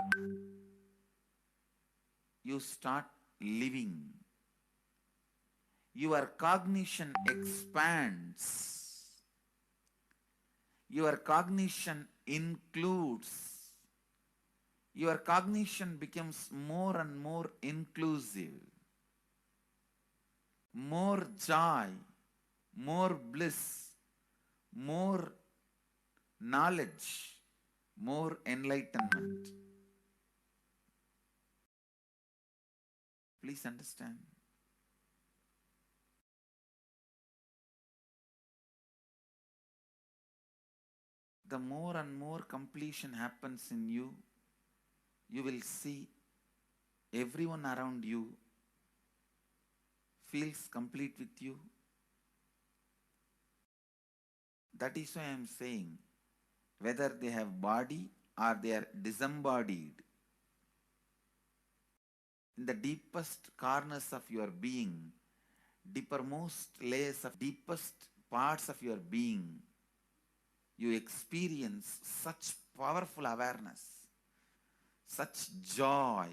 you start living. Your cognition expands. Your cognition includes. Your cognition becomes more and more inclusive. More joy, more bliss, more knowledge, more enlightenment. Please understand. The more and more completion happens in you, you will see everyone around you feels complete with you. That is why I am saying, whether they have body or they are disembodied, in the deepest corners of your being, deepermost layers of deepest parts of your being, you experience such powerful awareness, such joy.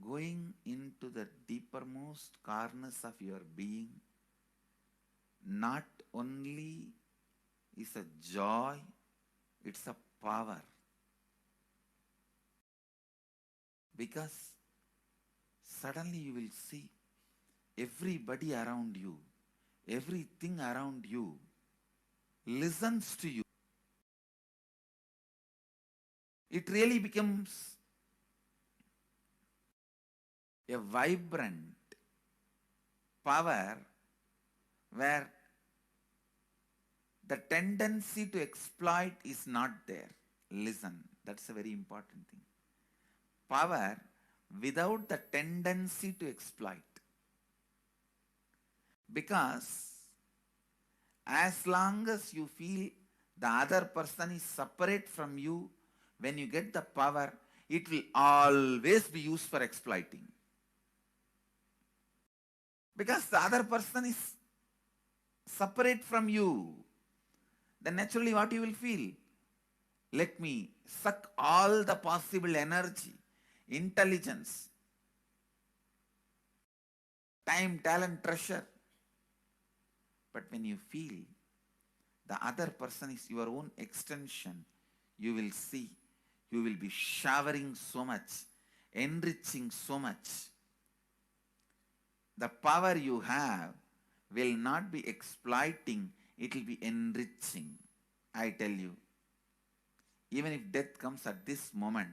Going into the deepermost corners of your being not only is a joy, it's a power. Because suddenly you will see everybody around you, everything around you listens to you. It really becomes a vibrant power where the tendency to exploit is not there. Listen, that's a very important thing. Power without the tendency to exploit. Because as long as you feel the other person is separate from you, when you get the power, it will always be used for exploiting. Because the other person is separate from you, then naturally what you will feel? Let me suck all the possible energy, intelligence, time, talent, treasure. But when you feel the other person is your own extension, you will see, you will be showering so much, enriching so much. The power you have will not be exploiting, it will be enriching. I tell you, even if death comes at this moment,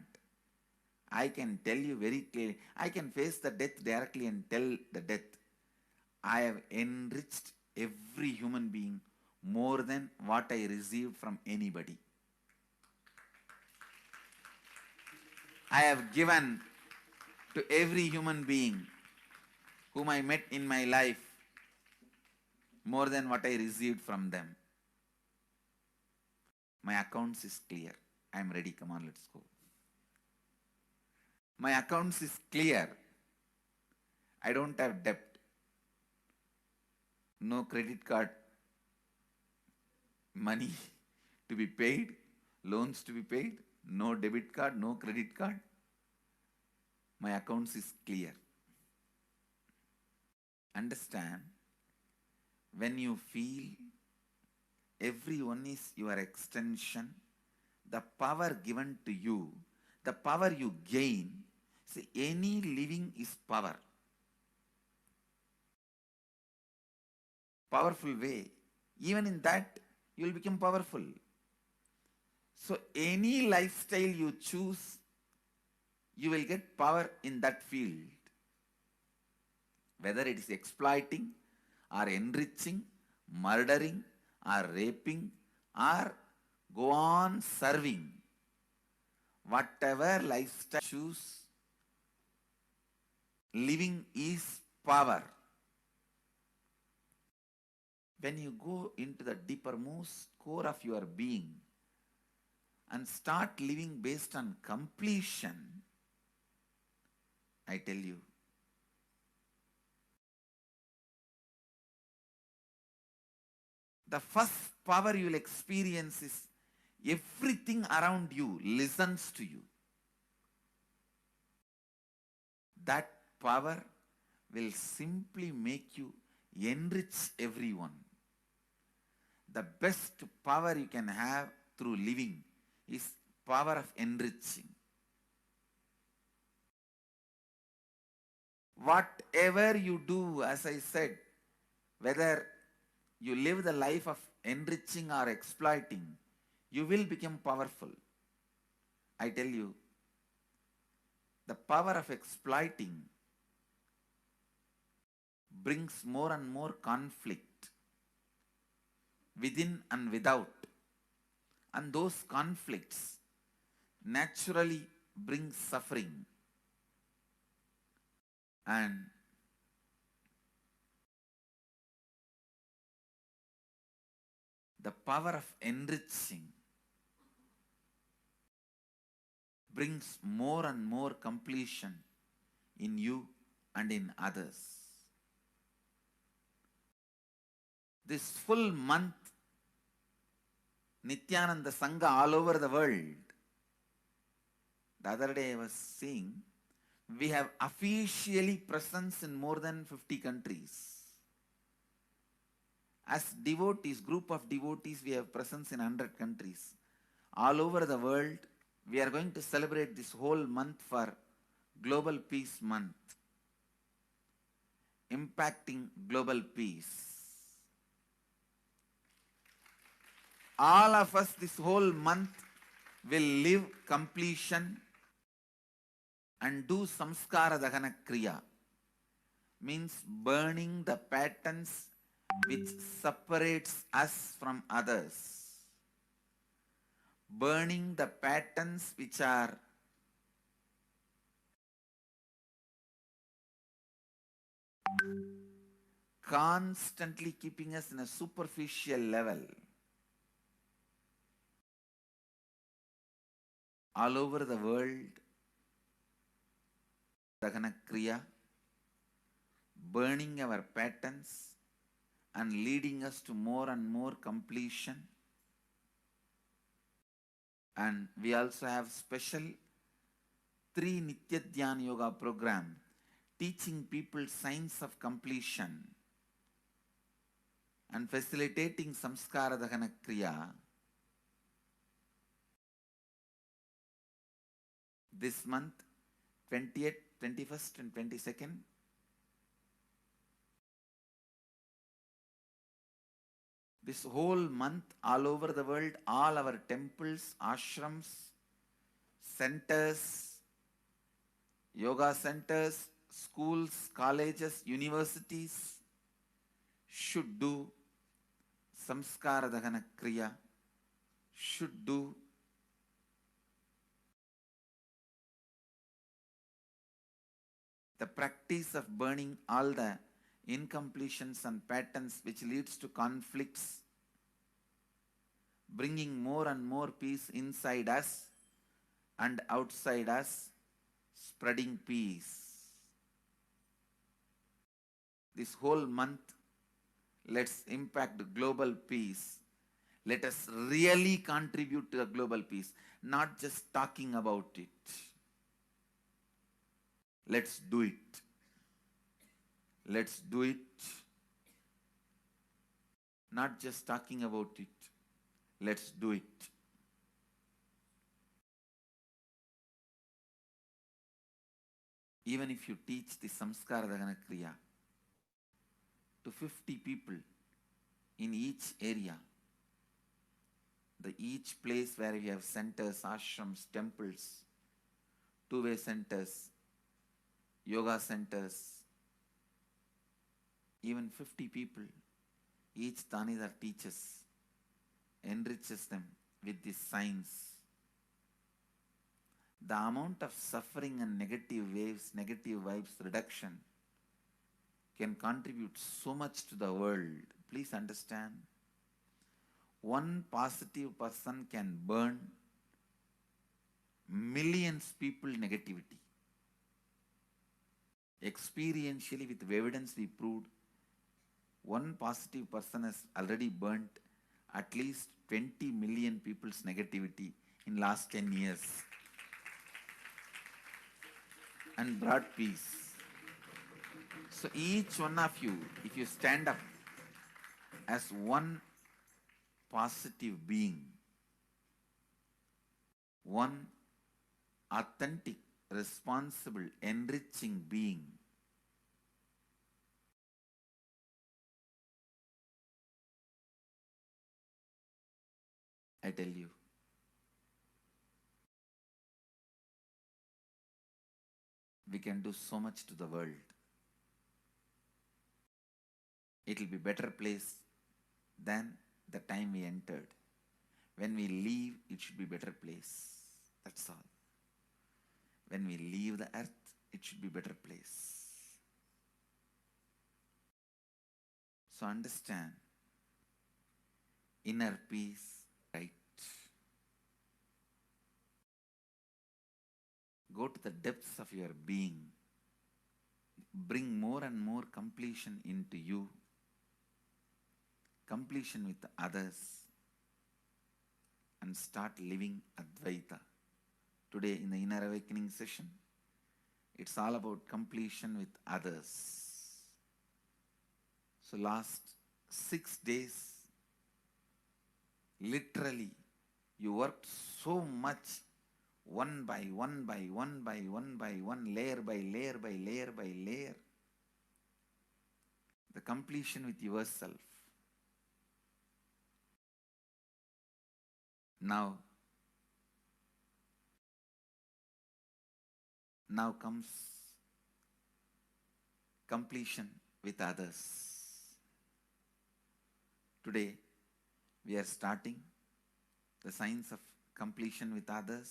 I can tell you very clearly, I can face the death directly and tell the death, I have enriched every human being more than what I received from anybody. I have given to every human being whom I met in my life more than what I received from them. My accounts is clear. I am ready. Come on, let's go. My accounts is clear. I don't have debt. No credit card money to be paid, loans to be paid, no debit card, no credit card. My accounts is clear. Understand, when you feel everyone is your extension, the power given to you, the power you gain, see, any living is power. Powerful way. Even in that, you will become powerful. So any lifestyle you choose, you will get power in that field. Whether it is exploiting or enriching, murdering or raping or go on serving. Whatever lifestyle you choose, living is power. When you go into the deepermost core of your being and start living based on completion, I tell you, the first power you will experience is everything around you listens to you. That power will simply make you enrich everyone. The best power you can have through living is power of enriching. Whatever you do, as I said, whether you live the life of enriching or exploiting, you will become powerful. I tell you, the power of exploiting brings more and more conflict within and without. And those conflicts naturally bring suffering. And the power of enriching brings more and more completion in you and in others. This full month, Nithyananda Sangha all over the world. The other day I was seeing, we have officially presence in more than 50 countries. As devotees, group of devotees, we have presence in 100 countries. All over the world, we are going to celebrate this whole month for Global Peace Month. Impacting global peace. All of us this whole month will live completion and do samskara dahana kriya. Means burning the patterns which separates us from others. Burning the patterns which are constantly keeping us in a superficial level. All over the world, Dahana Kriya, burning our patterns and leading us to more and more completion. And we also have special 3 Nitya Dhyana Yoga program teaching people science of completion and facilitating Samskara Dahana Kriya. This month, 20th, 21st and 22nd, this whole month, all over the world, all our temples, ashrams, centers, yoga centers, schools, colleges, universities should do Samskara Dahana Kriya, should do the practice of burning all the incompletions and patterns which leads to conflicts, bringing more and more peace inside us and outside us, spreading peace. This whole month, let's impact global peace. Let us really contribute to the global peace, not just talking about it. Let's do it. Let's do it. not just talking about it. Let's do it. Even if you teach the Samskara Dahana Kriya to 50 people in each area, each place where we have centers, ashrams, temples, two-way centers, yoga centers, even 50 people, each Tanidar teaches, enriches them with this science. The amount of suffering and negative waves, negative vibes reduction can contribute so much to the world. Please understand. One positive person can burn millions people negativity. Experientially, with evidence we proved, one positive person has already burnt at least 20 million people's negativity in last 10 years and brought peace. So each one of you, if you stand up as one positive being, one authentic, responsible, enriching being, I tell you, we can do so much to the world. It will be a better place than the time we entered. When we leave, it should be a better place. That's all. When we leave the earth, it should be a better place. So understand, inner peace, right? Go to the depths of your being. Bring more and more completion into you. Completion with others. And start living Advaita. Today in the Inner Awakening session, it's all about completion with others. So last 6 days, literally, you worked so much, one by one by one by one by one, layer by layer by layer by layer. The completion with yourself. Now comes completion with others. Today, we are starting the science of completion with others.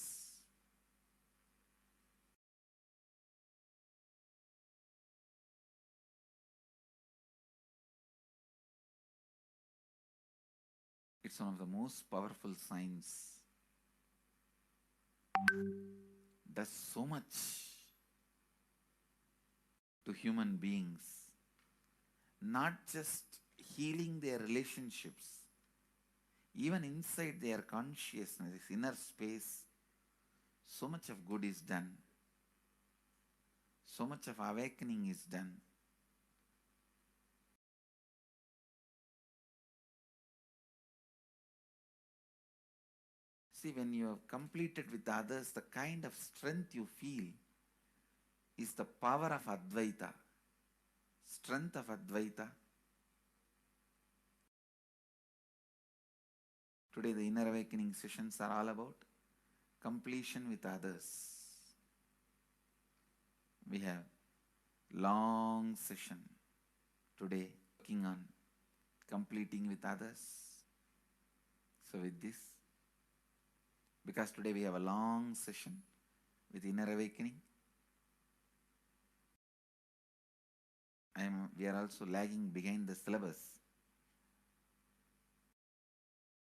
It's one of the most powerful science. Does so much to human beings. Not just healing their relationships, even inside their consciousness, inner space, so much of good is done. So much of awakening is done. See, when you have completed with others, the kind of strength you feel is the power of Advaita. Strength of Advaita. Today the Inner Awakening sessions are all about completion with others. We have long session today working on completing with others. So with this, because today we have a long session with Inner Awakening, we are also lagging behind the syllabus.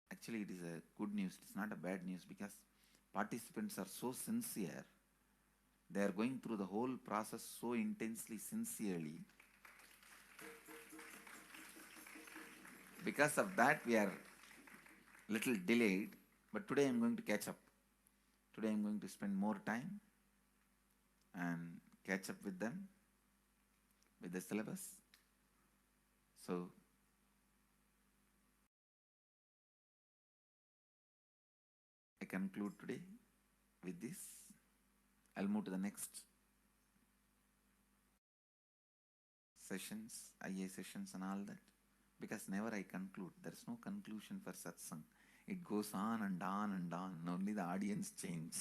Actually, it is a good news. It's not a bad news because participants are so sincere. They are going through the whole process so intensely, sincerely. Because of that, we are little delayed. But today I am going to catch up. Today I am going to spend more time and catch up with them, with the syllabus. So conclude today with this. I'll move to the next sessions, IA sessions and all that. Because never I conclude. There's no conclusion for satsang. It goes on and on and on. Only the audience change.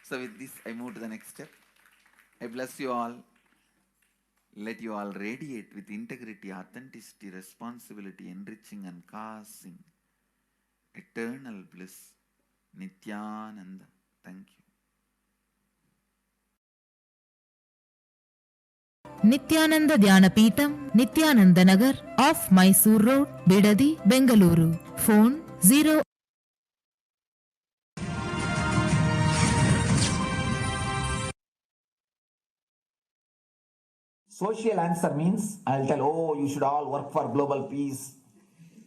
So with this, I move to the next step. I bless you all. Let you all radiate with integrity, authenticity, responsibility, enriching and causing eternal bliss. Nithyananda. Thank you. Nithyananda Dhyanapeetham, Nithyananda Nagar, off Mysore Road, Bidadi, Bengaluru. Phone 0. Social answer means I'll tell, oh, you should all work for global peace.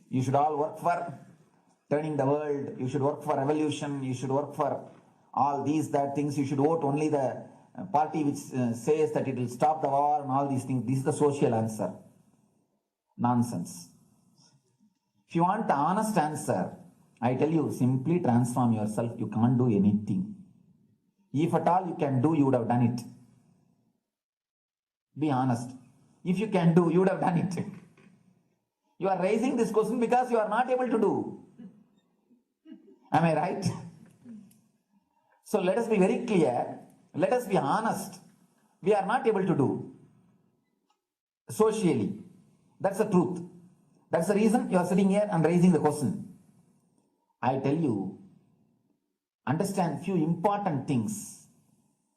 You should all work for turning the world. You should work for revolution. You should work for all these, that things. You should vote only the party which says that it will stop the war and all these things. This is the social answer. Nonsense. If you want the honest answer, I tell you, simply transform yourself. You can't do anything. If at all you can do, you would have done it. Be honest. If you can do, you would have done it. You are raising this question because you are not able to do. Am I right? So let us be very clear. Let us be honest. We are not able to do socially. That's the truth. That's the reason you are sitting here and raising the question. I tell you, understand few important things.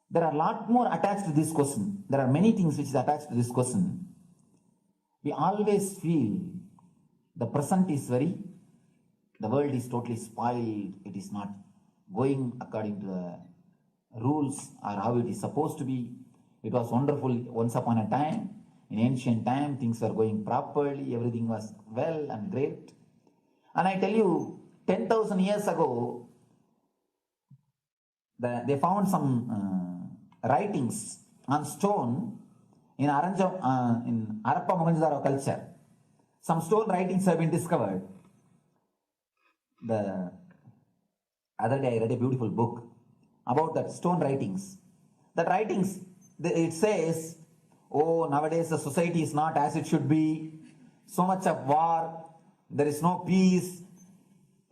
There are a lot more attached to this question. There are many things which is attached to this question. We always feel the present is the world is totally spoiled. It is not going according to the rules or how it is supposed to be. It was wonderful once upon a time. In ancient time, things were going properly. Everything was well and great. And I tell you, 10,000 years ago, they found some writings on stone in Harappa Mohenjo-daro culture. Some stone writings have been discovered. The other day I read a beautiful book about that stone writings. That writings, it says, oh, nowadays the society is not as it should be. So much of war. There is no peace.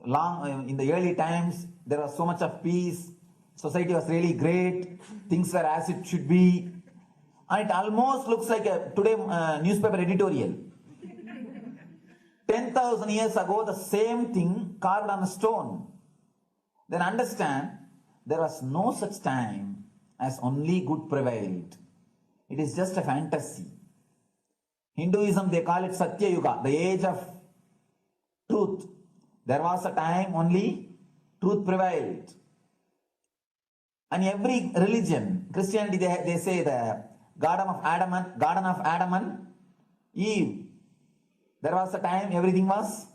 In the early times, there was so much of peace. Society was really great. Things were as it should be. And it almost looks like a today newspaper editorial. 10,000 years ago, the same thing carved on a stone. Then understand, there was no such time as only good prevailed. It is just a fantasy. Hinduism, they call it Satya Yuga, the age of truth. There was a time only truth prevailed. And every religion, Christianity, they say the Garden of Adam and Eve. There was a time everything was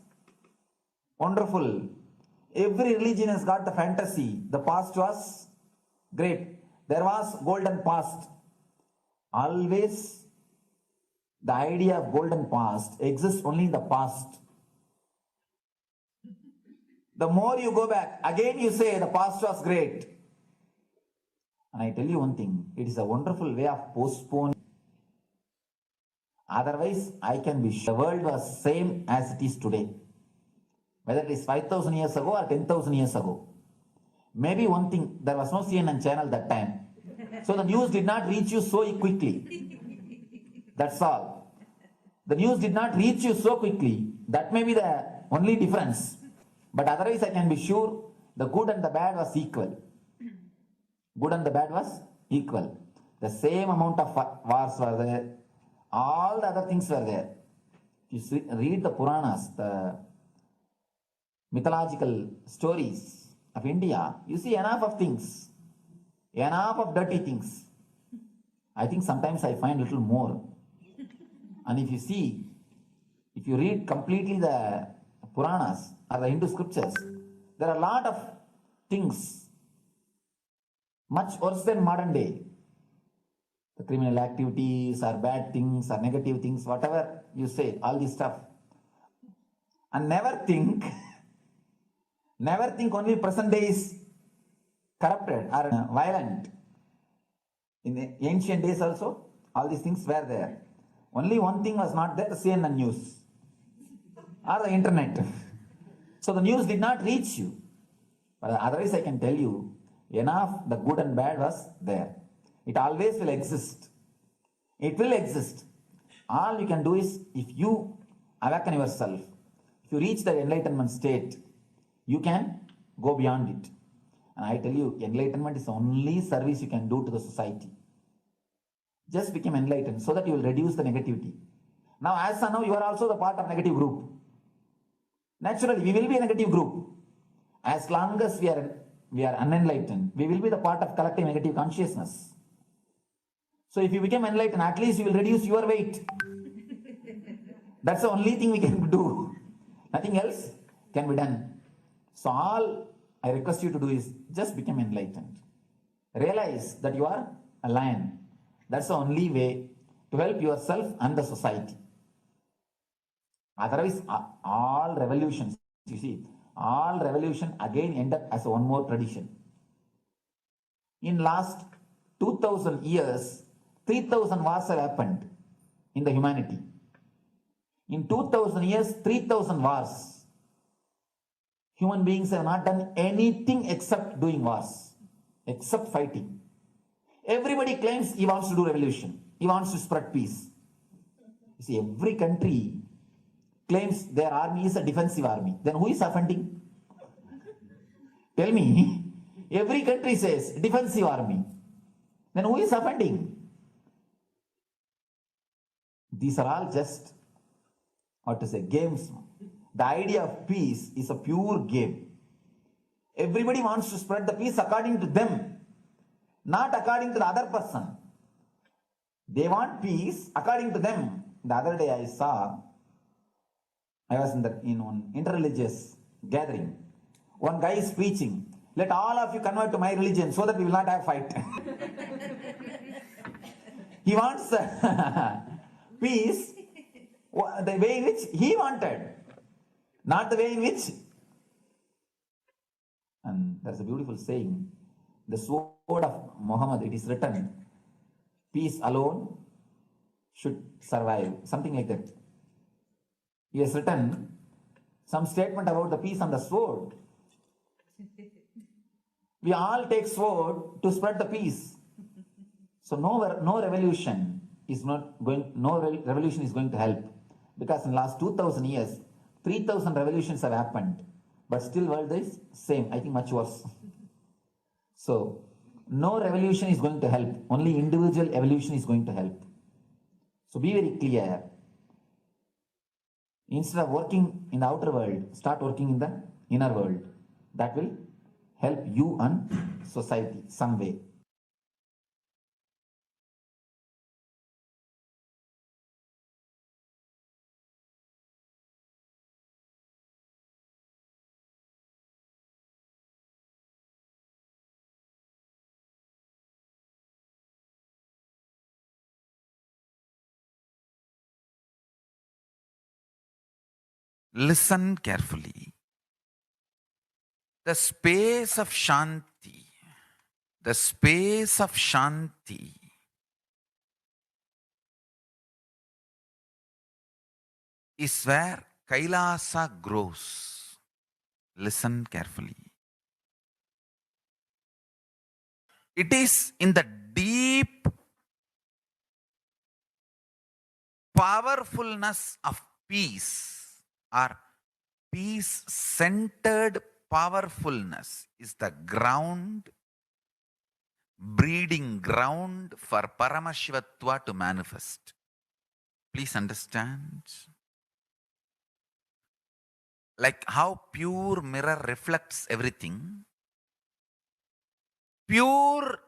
wonderful. Every religion has got the fantasy. The past was great. There was golden past. Always the idea of golden past exists only in the past. The more you go back, again you say the past was great. And I tell you one thing, it is a wonderful way of postponing. Otherwise, I can be sure the world was same as it is today. Whether it is 5,000 years ago or 10,000 years ago. Maybe one thing, there was no CNN channel that time. So the news did not reach you so quickly. That's all. The news did not reach you so quickly. That may be the only difference. But otherwise, I can be sure the good and the bad was equal. Good and the bad was equal. The same amount of wars were there. All the other things were there. If you read the Puranas, the mythological stories of India, you see enough of things. Enough of dirty things. I think sometimes I find a little more. And if you read completely the Puranas or the Hindu scriptures, there are a lot of things much worse than modern day. The criminal activities or bad things or negative things, whatever you say, all this stuff. And never think Never think only present day is corrupted or violent. In the ancient days also, all these things were there. Only one thing was not there, the CNN news or the internet. So the news did not reach you. But otherwise I can tell you, enough the good and bad was there. It always will exist. It will exist. All you can do is, if you awaken yourself, if you reach the enlightenment state, you can go beyond it. And I tell you, enlightenment is the only service you can do to the society. Just become enlightened so that you will reduce the negativity. Now, as of now, you are also the part of negative group. Naturally, we will be a negative group. As long as we are unenlightened, we will be the part of collective negative consciousness. So if you become enlightened, at least you will reduce your weight. That's the only thing we can do. Nothing else can be done. So all I request you to do is just become enlightened. Realize that you are a lion. That's the only way to help yourself and the society. Otherwise, all revolutions, you see, all revolution again end up as one more tradition. In last 2000 years, 3000 wars have happened in the humanity. In 2000 years, 3000 wars. Human beings have not done anything except doing wars, except fighting. Everybody claims he wants to do revolution. He wants to spread peace. You see, every country claims their army is a defensive army. Then who is offending? Tell me. Every country says defensive army. Then who is offending? These are all just, games. The idea of peace is a pure game. Everybody wants to spread the peace according to them, not according to the other person. They want peace according to them. The other day I was in one interreligious gathering. One guy is preaching, let all of you convert to my religion so that we will not have fight. He wants peace the way in which he wanted, not the way in which. And there's a beautiful saying, the sword of Muhammad, it is written, peace alone should survive, something like that. He has written some statement about the peace on the sword. We all take sword to spread the peace. So no revolution is going to help, because in the last 2000 years, 3000 revolutions have happened, but still world is same, I think much worse. So no revolution is going to help, only individual evolution is going to help. So be very clear. Instead of working in the outer world, start working in the inner world. That will help you and society some way. Listen carefully. The space of Shanti, is where Kailasa grows. Listen carefully. It is in the deep powerfulness of peace, or peace-centered powerfulness is the ground, breeding ground for Paramashivatva to manifest. Please understand. Like how pure mirror reflects everything, pure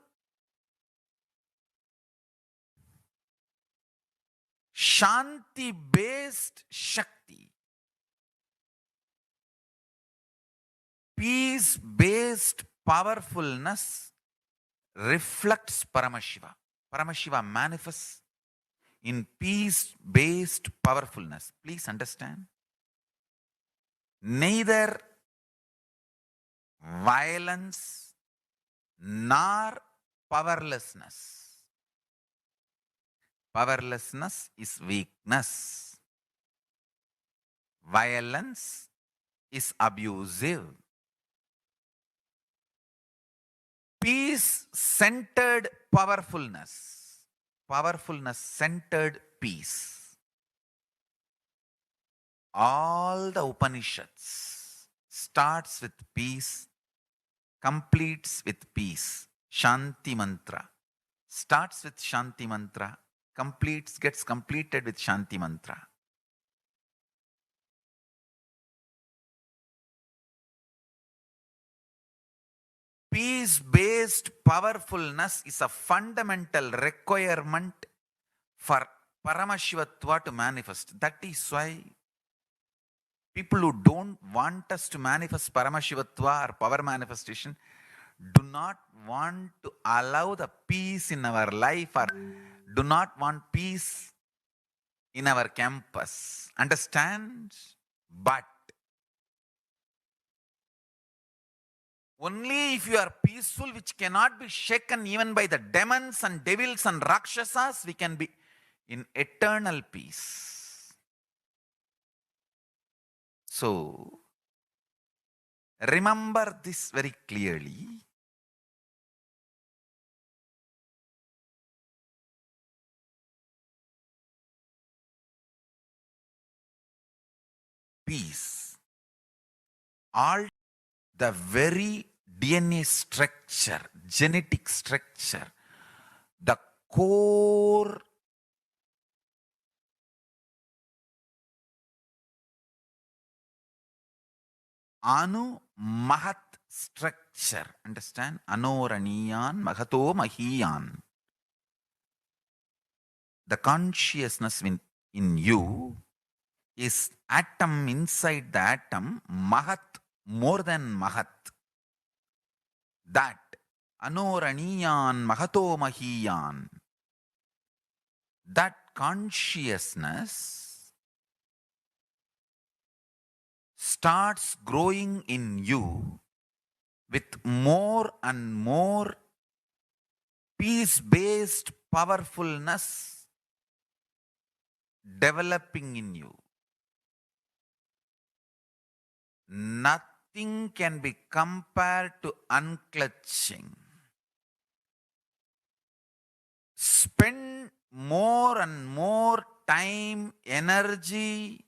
Shanti-based Shakti, peace-based powerfulness reflects Paramashiva. Paramashiva manifests in peace-based powerfulness. Please understand. Neither violence, nor powerlessness. Powerlessness is weakness. Violence is abusive. Peace-centered powerfulness. Powerfulness-centered peace. All the Upanishads starts with peace, completes with peace. Shanti mantra. Starts with Shanti mantra, gets completed with Shanti mantra. Peace-based powerfulness is a fundamental requirement for Paramashivatva to manifest. That is why people who don't want us to manifest Paramashivatva or power manifestation do not want to allow the peace in our life or do not want peace in our campus. Understand? But only if you are peaceful, which cannot be shaken even by the demons and devils and rakshasas, we can be in eternal peace. So, remember this very clearly. Peace. All the very DNA structure, genetic structure, the core Anu Mahat structure. Understand? Anoraniyan Mahato Mahiyan. The consciousness in you is atom inside the atom, Mahat, more than Mahat. That Anoraniyan Mahato Mahiyan. That consciousness starts growing in you with more and more peace-based powerfulness developing in you. Nothing can be compared to unclutching. Spend more and more time, energy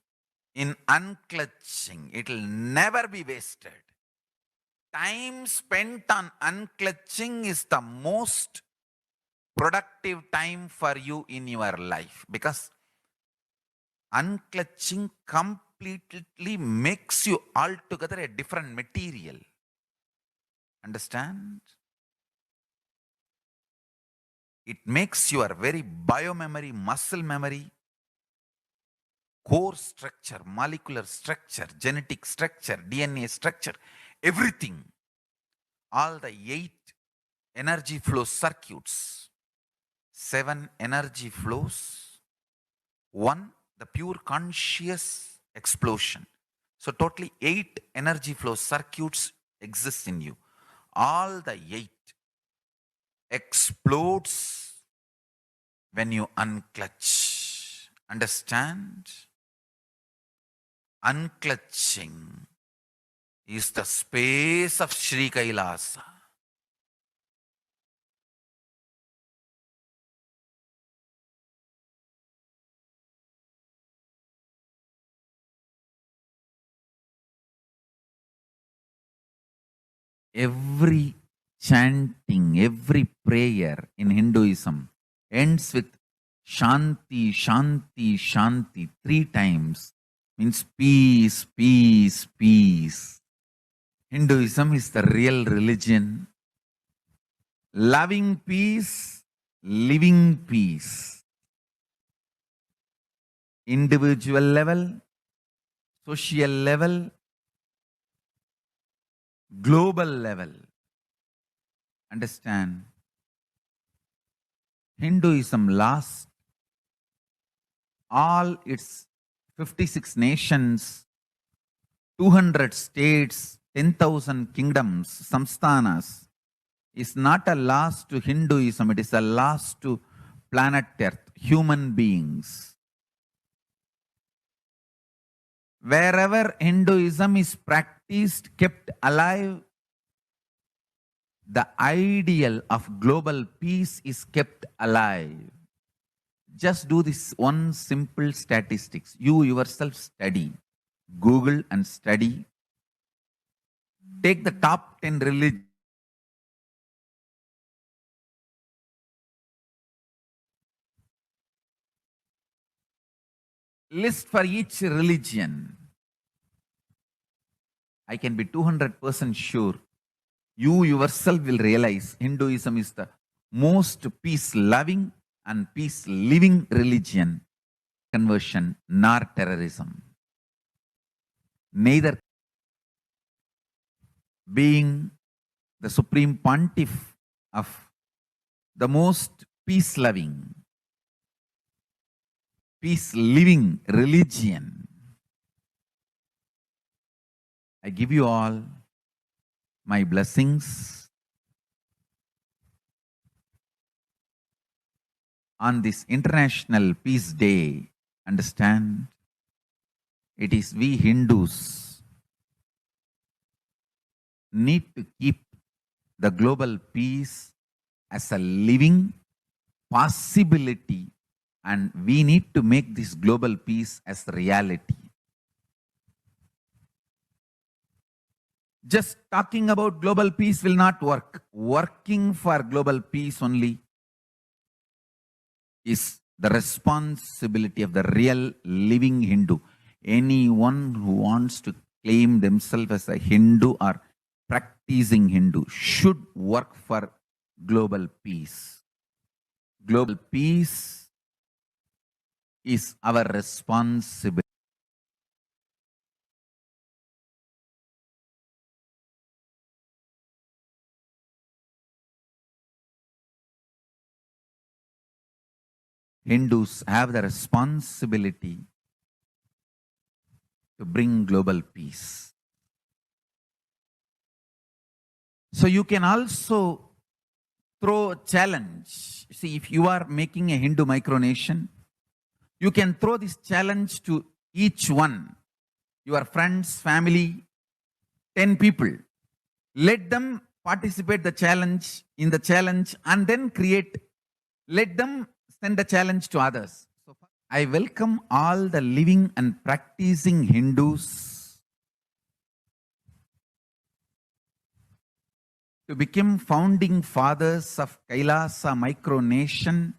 in unclutching. It will never be wasted. Time spent on unclutching is the most productive time for you in your life, because unclutching completely makes you altogether a different material. Understand? It makes your very biomemory, muscle memory, core structure, molecular structure, genetic structure, DNA structure, everything. All the 8 energy flow circuits, 7 energy flows, 1 the pure conscious explosion. So totally 8 energy flow circuits exist in you. All the 8 explodes when you unclutch. Understand? Unclutching is the space of Sri Kailasa. Every chanting, every prayer in Hinduism ends with Shanti, Shanti, Shanti 3 times. Means peace, peace, peace. Hinduism is the real religion. Loving peace, living peace. Individual level, social level, global level. Understand? Hinduism lost all its 56 nations, 200 states, 10,000 kingdoms, samsthanas, is not a loss to Hinduism, it is a loss to planet Earth, human beings. Wherever Hinduism is practiced, kept alive, the ideal of global peace is kept alive. Just do this one simple statistics. You yourself study. Google and study. Take the top 10 religions. List for each religion. I can be 200% sure. You yourself will realize Hinduism is the most peace-loving and peace-living religion. Conversion nor terrorism. Neither being the supreme pontiff of the most peace-loving, peace-living religion. I give you all my blessings on this International Peace Day. Understand, it is we Hindus need to keep the global peace as a living possibility, and we need to make this global peace as reality. Just talking about global peace will not work. Working for global peace only is the responsibility of the real living Hindu. Anyone who wants to claim themselves as a Hindu or practicing Hindu should work for global peace. Global peace is our responsibility. Hindus have the responsibility to bring global peace. So you can also throw a challenge. See, if you are making a Hindu micronation, you can throw this challenge to each one, your friends, family, 10 people. Let them participate in the challenge and then let them send the challenge to others. So I welcome all the living and practicing Hindus to become founding fathers of Kailasa micronation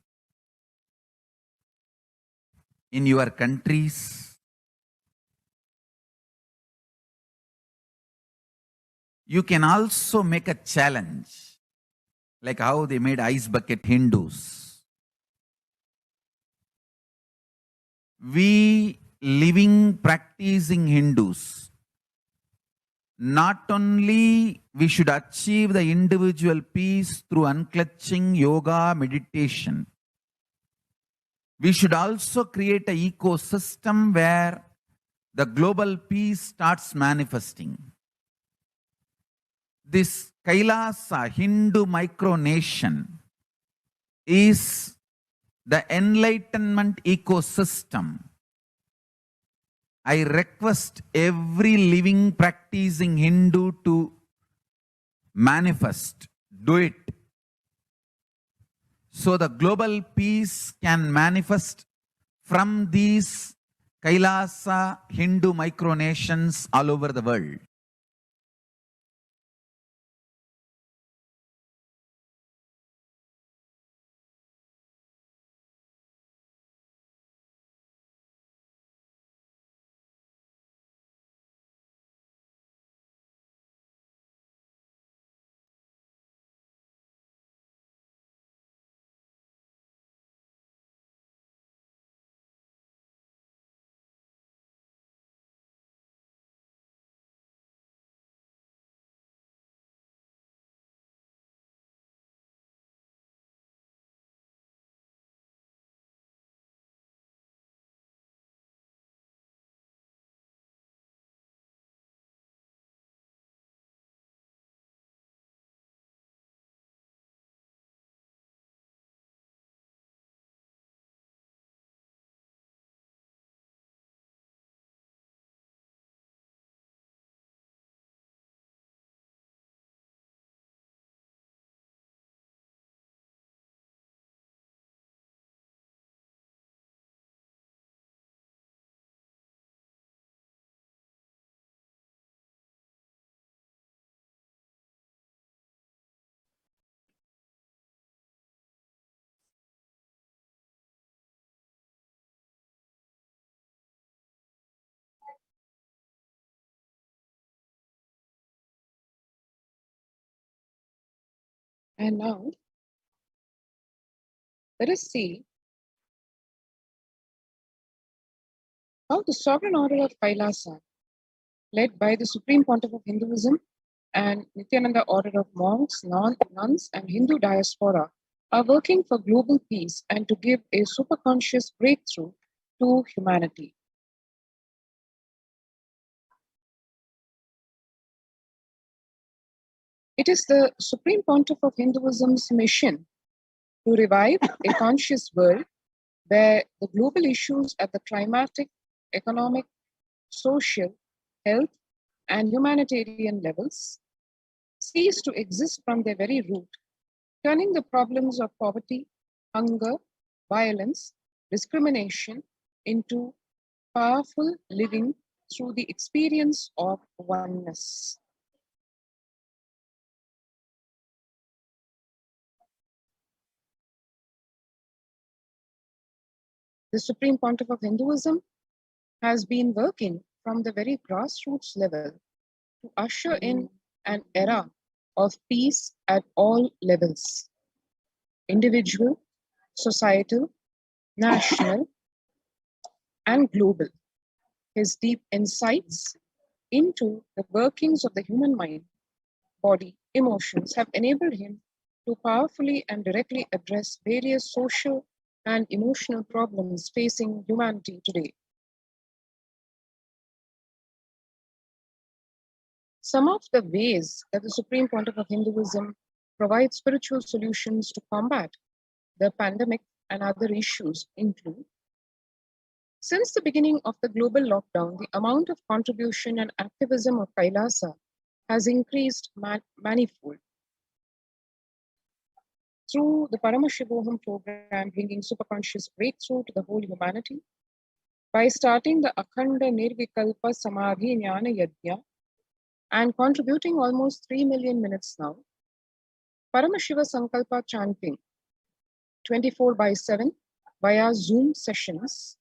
in your countries. You can also make a challenge, like how they made ice bucket Hindus. We living, practicing Hindus, not only we should achieve the individual peace through unclutching yoga, meditation, we should also create an ecosystem where the global peace starts manifesting. This Kailasa Hindu micronation is the enlightenment ecosystem. I request every living practicing Hindu to manifest, do it. So the global peace can manifest from these Kailasa Hindu micronations all over the world. And now, let us see how the sovereign order of Kailasa, led by the Supreme Pontiff of Hinduism and Nithyananda order of monks, nuns, and Hindu diaspora, are working for global peace and to give a superconscious breakthrough to humanity. It is the Supreme Pontiff of Hinduism's mission to revive a conscious world where the global issues at the climatic, economic, social, health, and humanitarian levels cease to exist from their very root, turning the problems of poverty, hunger, violence, discrimination into powerful living through the experience of oneness. The Supreme Pontiff of Hinduism has been working from the very grassroots level to usher in an era of peace at all levels: individual, societal, national, and global. His deep insights into the workings of the human mind, body, emotions have enabled him to powerfully and directly address various social and emotional problems facing humanity today. Some of the ways that the Supreme Pontiff of Hinduism provides spiritual solutions to combat the pandemic and other issues include: since the beginning of the global lockdown, the amount of contribution and activism of Kailasa has increased manifold. Through the Paramashivoham program, bringing superconscious breakthrough to the whole humanity, by starting the Akhanda Nirvikalpa Samadhi Jnana Yajna and contributing almost 3 million minutes now, Paramashiva Sankalpa chanting 24/7 via Zoom sessions,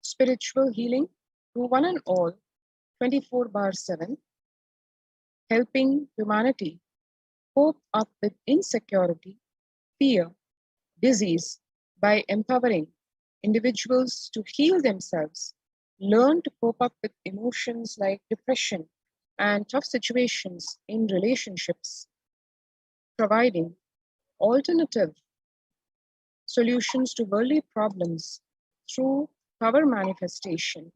spiritual healing to one and all 24/7, helping humanity cope up with insecurity, fear, disease by empowering individuals to heal themselves, learn to cope up with emotions like depression and tough situations in relationships, providing alternative solutions to worldly problems through power manifestation.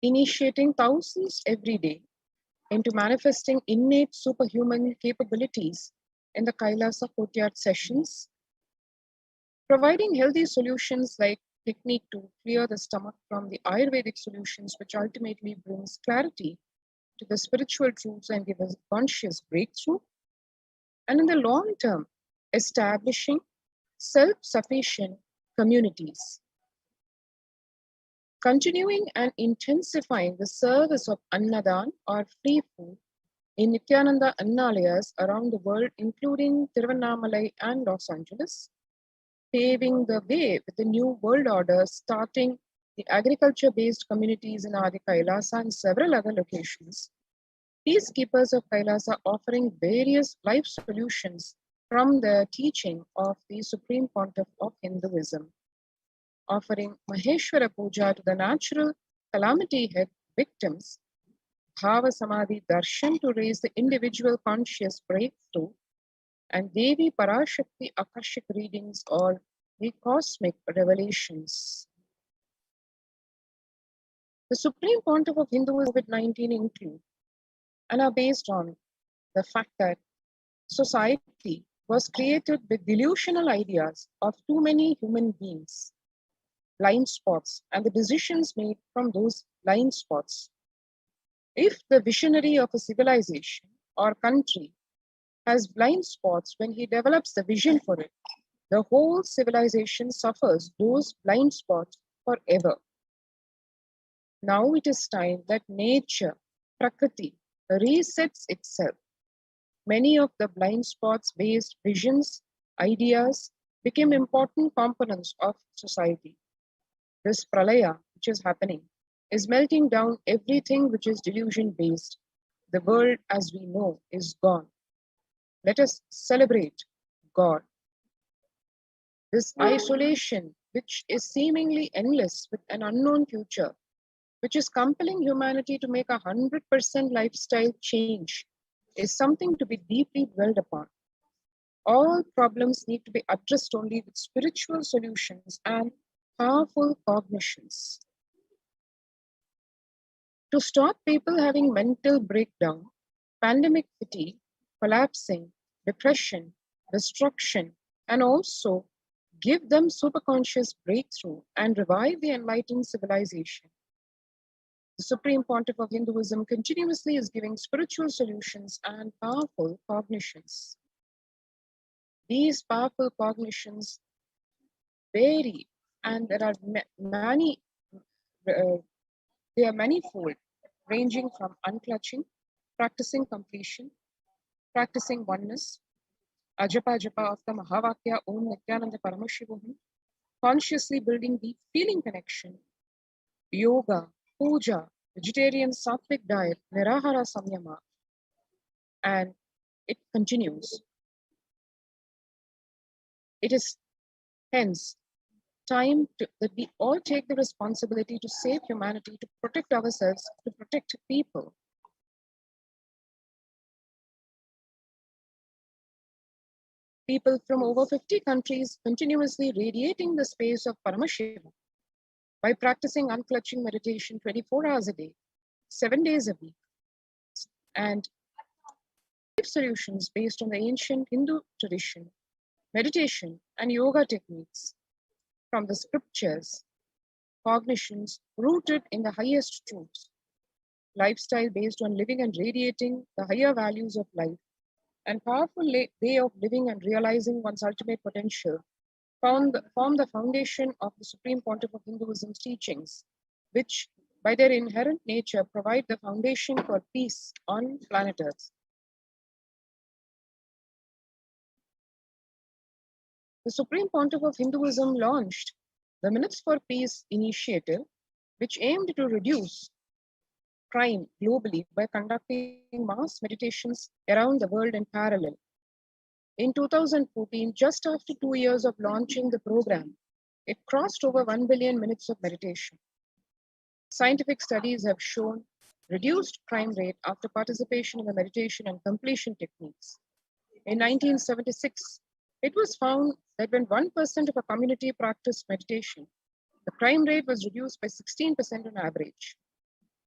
Initiating thousands every day into manifesting innate superhuman capabilities in the Kailasa Courtyard sessions, providing healthy solutions like technique to clear the stomach from the Ayurvedic solutions, which ultimately brings clarity to the spiritual truths and give us conscious breakthrough, and in the long term, establishing self-sufficient communities. Continuing and intensifying the service of Annadan or free food in Nithyananda Annalayas around the world, including Tiruvannamalai and Los Angeles, paving the way with the new world order, starting the agriculture-based communities in Adi Kailasa and several other locations. Peacekeepers of Kailasa offering various life solutions from the teaching of the Supreme Pontiff of Hinduism, offering Maheshwara Puja to the natural calamity head victims, Bhava Samadhi Darshan to raise the individual conscious breakthrough, and Devi Parashakti Akashic readings or the cosmic revelations. The Supreme Pontiff of Hinduism COVID-19 include and are based on the fact that society was created with delusional ideas of too many human beings, blind spots, and the decisions made from those blind spots. If the visionary of a civilization or country has blind spots when he develops the vision for it, the whole civilization suffers those blind spots forever. Now it is time that nature Prakriti resets itself. Many of the blind spots based visions, ideas became important components of society. This pralaya, which is happening, is melting down everything which is delusion based. The world as we know is gone. Let us celebrate God. This isolation, which is seemingly endless with an unknown future, which is compelling humanity to make 100% lifestyle change, is something to be deeply dwelled upon. All problems need to be addressed only with spiritual solutions and powerful cognitions. To stop people having mental breakdown, pandemic fatigue, collapsing, depression, destruction, and also give them superconscious breakthrough and revive the enlightened civilization. The Supreme Pontiff of Hinduism continuously is giving spiritual solutions and powerful cognitions. These powerful cognitions vary, and there are they are manifold, ranging from unclutching, practicing completion, practicing oneness, ajapa japa of the Mahavakya Om Nithyananda Paramashivoham, consciously building deep feeling connection, yoga, puja, vegetarian sattvic diet, nirahara samyama, and it continues. It is hence time that we all take the responsibility to save humanity, to protect ourselves, to protect people. People from over 50 countries continuously radiating the space of Paramashivoham by practicing unclutching meditation 24 hours a day, 7 days a week, and solutions based on the ancient Hindu tradition, meditation and yoga techniques from the scriptures, cognitions rooted in the highest truths, lifestyle based on living and radiating the higher values of life, and powerful way of living and realizing one's ultimate potential form the foundation of the Supreme Pontiff of Hinduism's teachings, which by their inherent nature provide the foundation for peace on planet Earth. The Supreme Pontiff of Hinduism launched the Minutes for Peace initiative, which aimed to reduce crime globally by conducting mass meditations around the world in parallel. In 2014, just after 2 years of launching the program, it crossed over 1 billion minutes of meditation. Scientific studies have shown reduced crime rate after participation in the meditation and completion techniques. In 1976, it was found that when 1% of a community practiced meditation, the crime rate was reduced by 16% on average.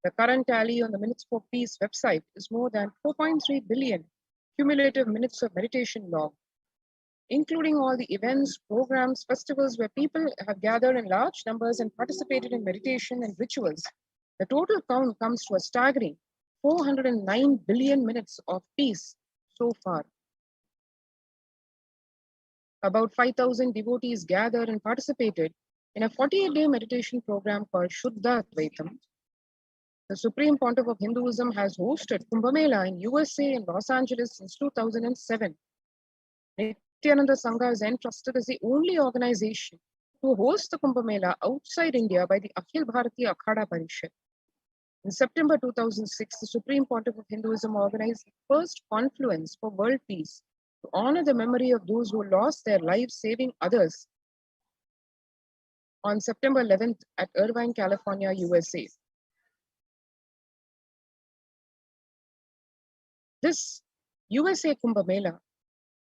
The current tally on the Minutes for Peace website is more than 4.3 billion cumulative minutes of meditation logged, including all the events, programs, festivals where people have gathered in large numbers and participated in meditation and rituals. The total count comes to a staggering 409 billion minutes of peace so far. About 5,000 devotees gathered and participated in a 48-day meditation program called Shuddha Advaitam. The Supreme Pontiff of Hinduism has hosted Kumbh Mela in USA and Los Angeles since 2007. Nithyananda Sangha is entrusted as the only organization to host the Kumbh Mela outside India by the Akhil Bharatiya Akhada Parishad. In September 2006, the Supreme Pontiff of Hinduism organized the first confluence for world peace to honor the memory of those who lost their lives saving others on September 11th at Irvine, California, USA. This USA Kumbh Mela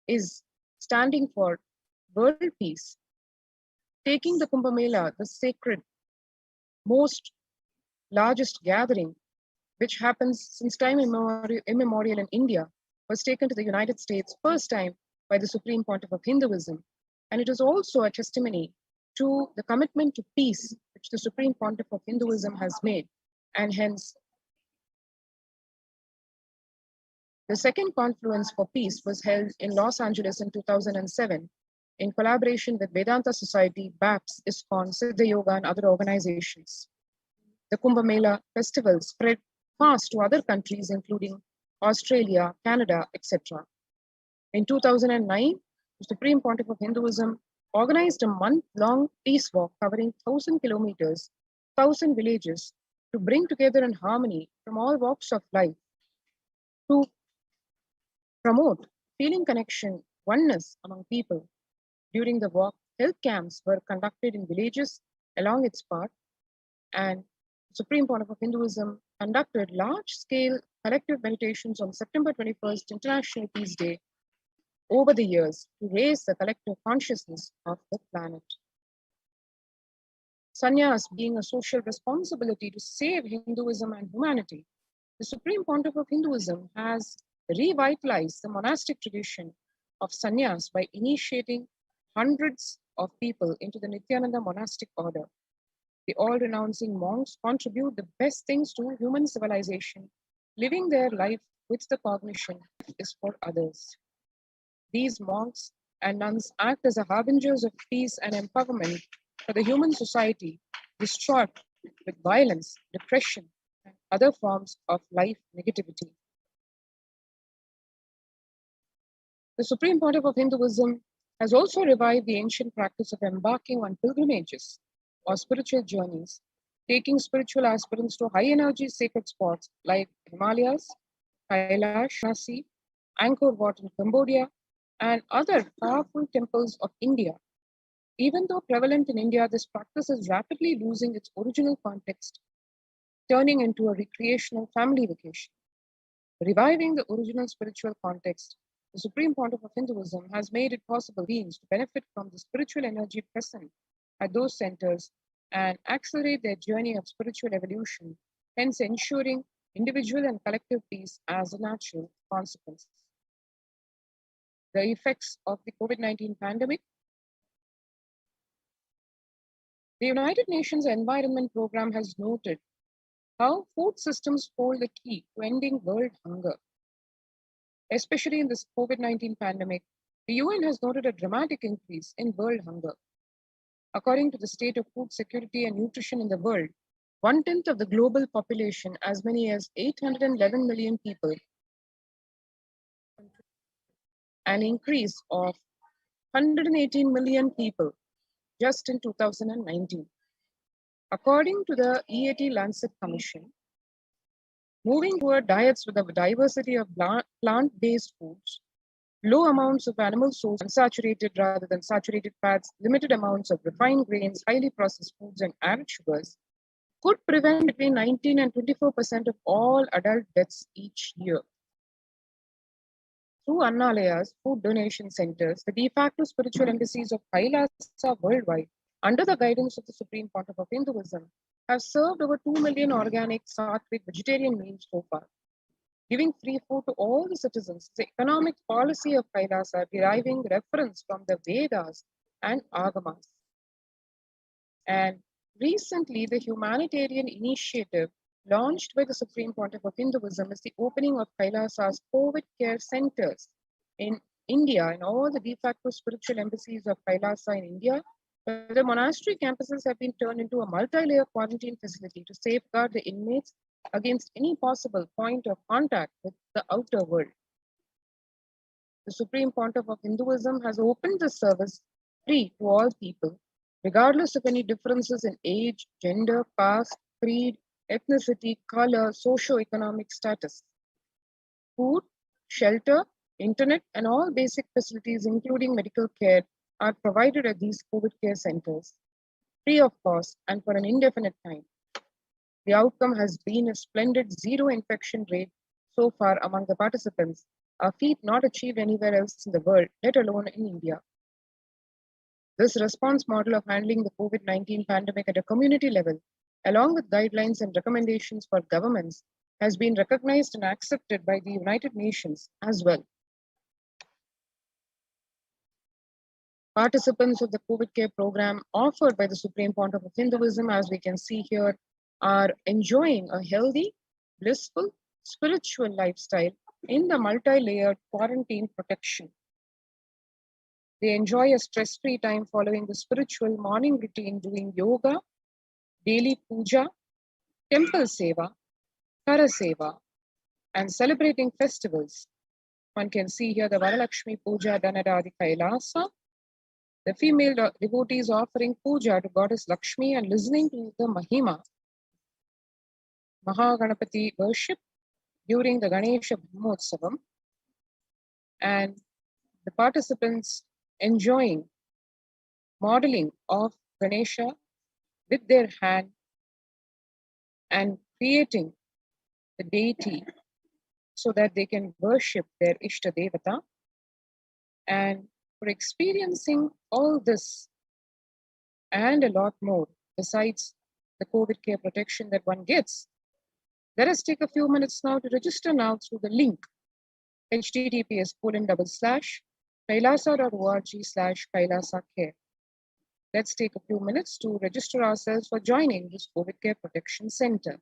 is standing for world peace, taking the Kumbh Mela, the sacred, most largest gathering, which happens since time immemorial in India, was taken to the United States first time by the Supreme Pontiff of Hinduism. And it is also a testimony to the commitment to peace which the Supreme Pontiff of Hinduism has made, and hence the second confluence for peace was held in Los Angeles in 2007 in collaboration with Vedanta Society, BAPS, ISKCON, Siddha Yoga, and other organizations. The Kumbh Mela festival spread fast to other countries, including Australia, Canada, etc. In 2009, the Supreme Pontiff of Hinduism organized a month-long peace walk covering 1,000 kilometers, 1,000 villages, to bring together in harmony from all walks of life, to promote feeling connection, oneness among people. During the walk, health camps were conducted in villages along its path, and the Supreme Pontiff of Hinduism conducted large-scale collective meditations on September 21st, International Peace Day, over the years to raise the collective consciousness of the planet. Sannyas being a social responsibility to save Hinduism and humanity, the Supreme Pontiff of Hinduism has revitalized the monastic tradition of sannyas by initiating hundreds of people into the Nithyananda monastic order. The all-renouncing monks contribute the best things to human civilization, living their life with the cognition is for others. These monks and nuns act as the harbingers of peace and empowerment for the human society distraught with violence, depression, and other forms of life negativity. The Supreme Pontiff of Hinduism has also revived the ancient practice of embarking on pilgrimages or spiritual journeys, taking spiritual aspirants to high-energy sacred spots like Himalayas, Kailash, Nasi, Angkor Wat in Cambodia, and other powerful temples of India. Even though prevalent in India, this practice is rapidly losing its original context, turning into a recreational family vacation. Reviving the original spiritual context, the Supreme Pontiff of Hinduism has made it possible for beings to benefit from the spiritual energy present at those centers and accelerate their journey of spiritual evolution, hence ensuring individual and collective peace as a natural consequence. The effects of the COVID-19 pandemic. The United Nations Environment Program has noted how food systems hold the key to ending world hunger. Especially in this COVID-19 pandemic, the UN has noted a dramatic increase in world hunger. According to the state of food security and nutrition in the world, 1/10 of the global population, as many as 811 million people, an increase of 118 million people just in 2019. According to the EAT Lancet Commission, moving toward diets with a diversity of plant-based foods, low amounts of animal source, unsaturated rather than saturated fats, limited amounts of refined grains, highly processed foods, and added sugars could prevent between 19 and 24% of all adult deaths each year. Through Annalayas, food donation centers, the de facto spiritual embassies of Kailasa worldwide, under the guidance of the Supreme Pontiff of Hinduism, have served over 2 million organic, sattvic, vegetarian meals so far. Giving free food to all the citizens, the economic policy of Kailasa deriving reference from the Vedas and Agamas. And recently, the humanitarian initiative launched by the Supreme Pontiff of Hinduism is the opening of Kailasa's COVID care centers in India and all the de facto spiritual embassies of Kailasa in India. The monastery campuses have been turned into a multi-layer quarantine facility to safeguard the inmates against any possible point of contact with the outer world. The Supreme Pontiff of Hinduism has opened the service free to all people, regardless of any differences in age, gender, caste, creed, ethnicity, color, socio-economic status. Food, shelter, internet, and all basic facilities, including medical care, are provided at these COVID care centers, free of cost and for an indefinite time. The outcome has been a splendid zero infection rate so far among the participants, a feat not achieved anywhere else in the world, let alone in India. This response model of handling the COVID-19 pandemic at a community level, along with guidelines and recommendations for governments, has been recognized and accepted by the United Nations as well. Participants of the COVID care program offered by the Supreme Pontiff of Hinduism, as we can see here, are enjoying a healthy, blissful, spiritual lifestyle in the multi-layered quarantine protection. They enjoy a stress-free time following the spiritual morning routine, doing yoga, daily puja, temple seva, Karaseva, and celebrating festivals. One can see here the Varalakshmi Puja done at Adi Kailasa, the female devotees offering puja to Goddess Lakshmi and listening to the Mahima, Mahaganapati worship during the Ganesha Brahmotsavam, and the participants enjoying modeling of Ganesha with their hand and creating the deity so that they can worship their Ishta Devata. And for experiencing all this and a lot more besides the COVID care protection that one gets, let us take a few minutes now to register now through the link https://kailasa.org/kailasa-care. Let's take a few minutes to register ourselves for joining this COVID Care Protection Center.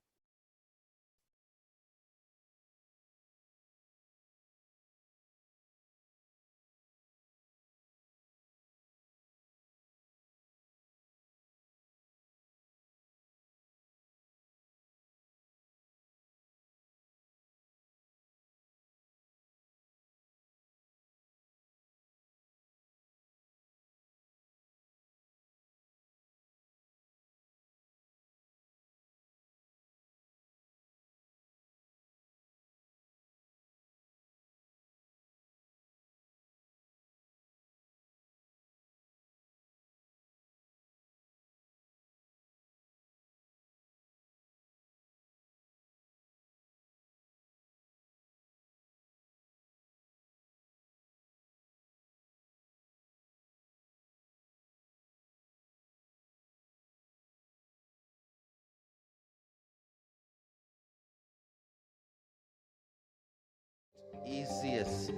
Easiest,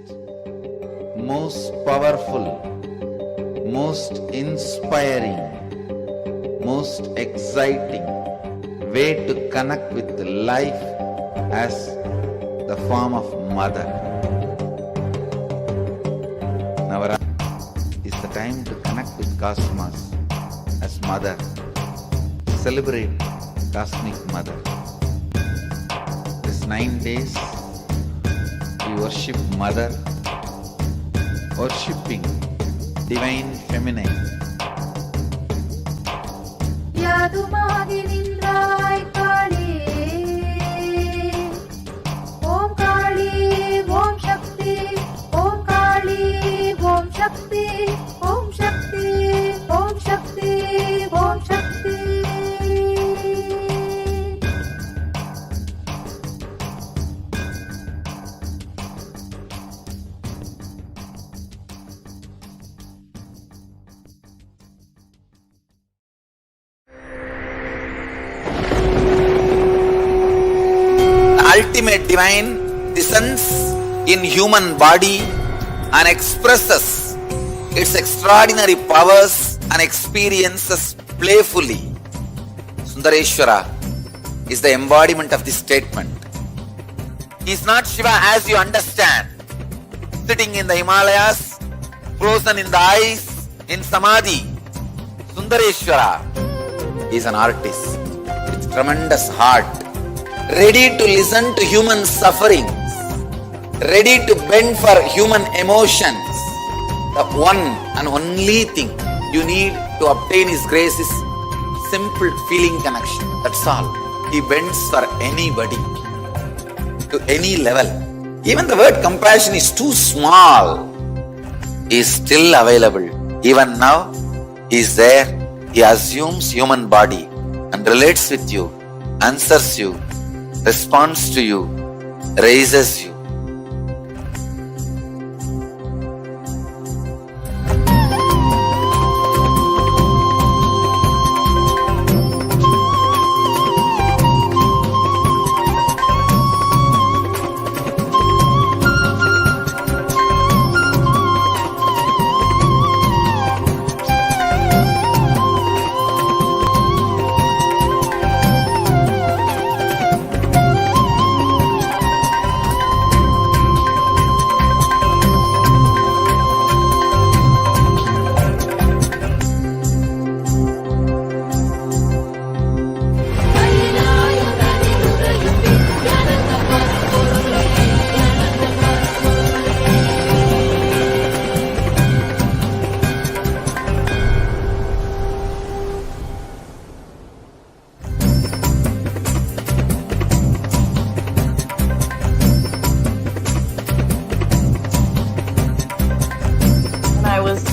most powerful, most inspiring, most exciting way to connect with life as the form of mother. Navaratri is the time to connect with Cosmos as mother. Celebrate Cosmic Mother. This 9 days we worship Mother, worshipping Divine Feminine. யாதுமாகி நின்றாய் காளி, ஓம் காளி ஓம் சக்தி, ஓம் காளி ஓம் சக்தி, ஓம் சக்தி ஓம் சக்தி ஓம் சக்தி. Ultimate divine descends in human body and expresses its extraordinary powers and experiences playfully. Sundareshwara is the embodiment of this statement. He is not Shiva as you understand, sitting in the Himalayas, frozen in the ice, in Samadhi. Sundareshwara is an artist with tremendous heart, ready to listen to human sufferings, ready to bend for human emotions. The one and only thing you need to obtain His grace is simple feeling connection. That's all. He bends for anybody, to any level. Even the word compassion is too small. He is still available. Even now, He is there. He assumes human body and relates with you, answers you, responds to you, raises you.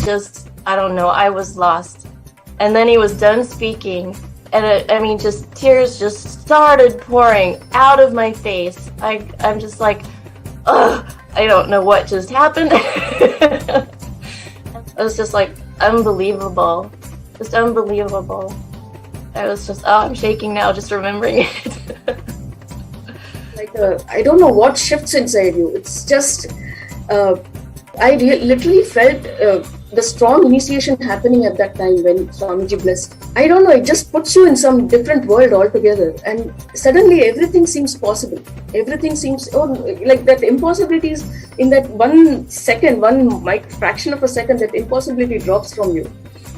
just, I don't know, I was lost. And then he was done speaking, and I mean, just tears just started pouring out of my face. I'm just like, ugh, I don't know what just happened. It was just like unbelievable, just unbelievable. I was just, oh, I'm shaking now just remembering it. Like, I don't know what shifts inside you. It's just, I literally felt the strong initiation happening at that time when Swamiji blessed. I don't know, it just puts you in some different world altogether. And suddenly everything seems possible. Everything seems, like that impossibilities in that 1 second, fraction of a second, that impossibility drops from you.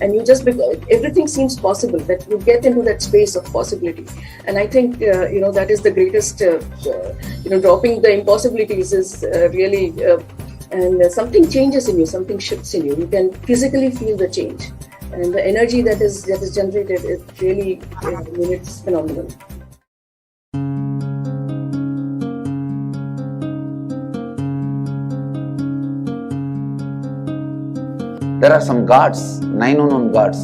And you just, everything seems possible, that you get into that space of possibility. And I think, that is the greatest, dropping the impossibilities is really, and something changes in you, something shifts in you. You can physically feel the change. And the energy that is generated, it really, it's phenomenal. There are some gods, 9 unknown gods.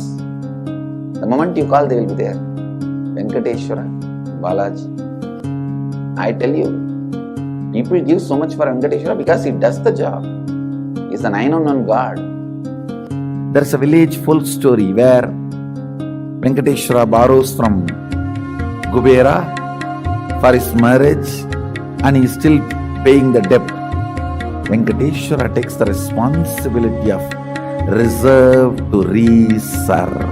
The moment you call, they will be there. Venkateshwara, Balaji. I tell you, people give so much for Venkateshwara because he does the job. He's the 9 unknown god. There's a village folk story where Venkateshwara borrows from Kubera for his marriage and he is still paying the debt. Venkateshwara takes the responsibility of reserve to reserve.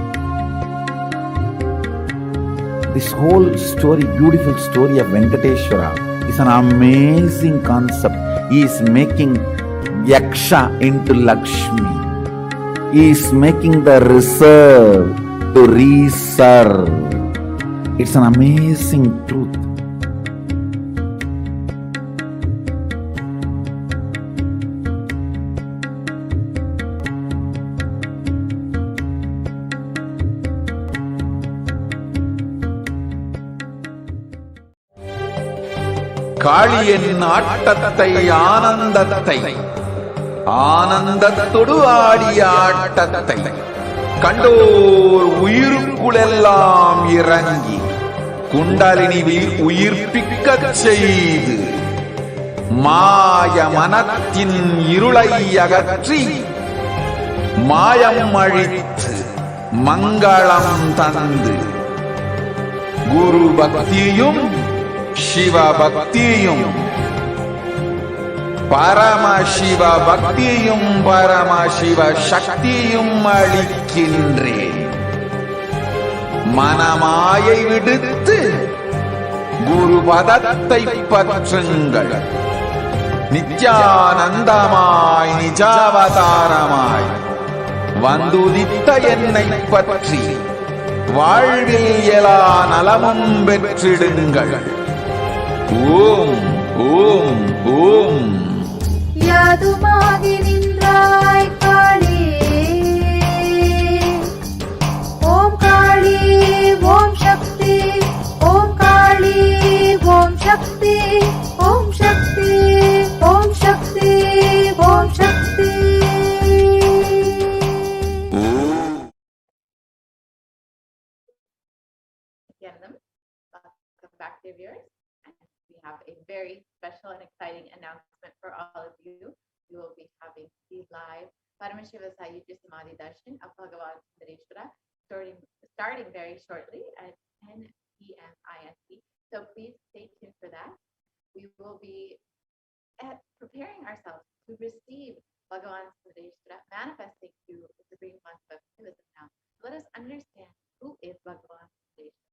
This whole story, beautiful story of Venkateshwara is an amazing concept. He is making Yaksha into Lakshmi. He is making the reserve to reserve. It's an amazing truth. காளியின் ஆட்டத்தை ஆனந்தத்தை ஆனந்தத்தொடு ஆடிய ஆட்டத்தை கண்டோர் உயிருக்குளெல்லாம் இறங்கி குண்டலினிவில் உயிர்ப்பிக்கச் செய்து மாய மனத்தின் இருளை அகற்றி மாயம் அழித்து மங்களம் தந்து குரு பக்தியும் சிவ பக்தியும் பரமசிவ பக்தியும் பரமசிவ சக்தியும் அளிக்கின்றேன். மனமாயை விடுத்து குரு பதத்தை பற்றுங்கள். நித்யானந்தமாய் நிஜாவதாரமாய் வந்துதித்த என்னை பற்றி வாழ்வில் எல்லா நலமும் பெற்றிடுங்கள். ஓம் ஓம் ஓம். யாதுமாகி நின்றாய் காளி, ஓம் காளி ஓம் சக்தி, ஓம் காளி ஓம் சக்தி, ஓம் சக்தி ஓம் சக்தி ஓம் சக்தி. Welcome back to viewers. We have a very special and exciting announcement for all of you. We will be having the live Paramashiva Sayuja Samadhi Darshan of Bhagavan Sundareshwara starting very shortly at 10 p.m. IST. So please stay tuned for that. We will be preparing ourselves to receive Bhagavan Sundareshwara manifesting through the Supreme Concept of activism now. Let us understand who is Bhagavan Sundareshwara.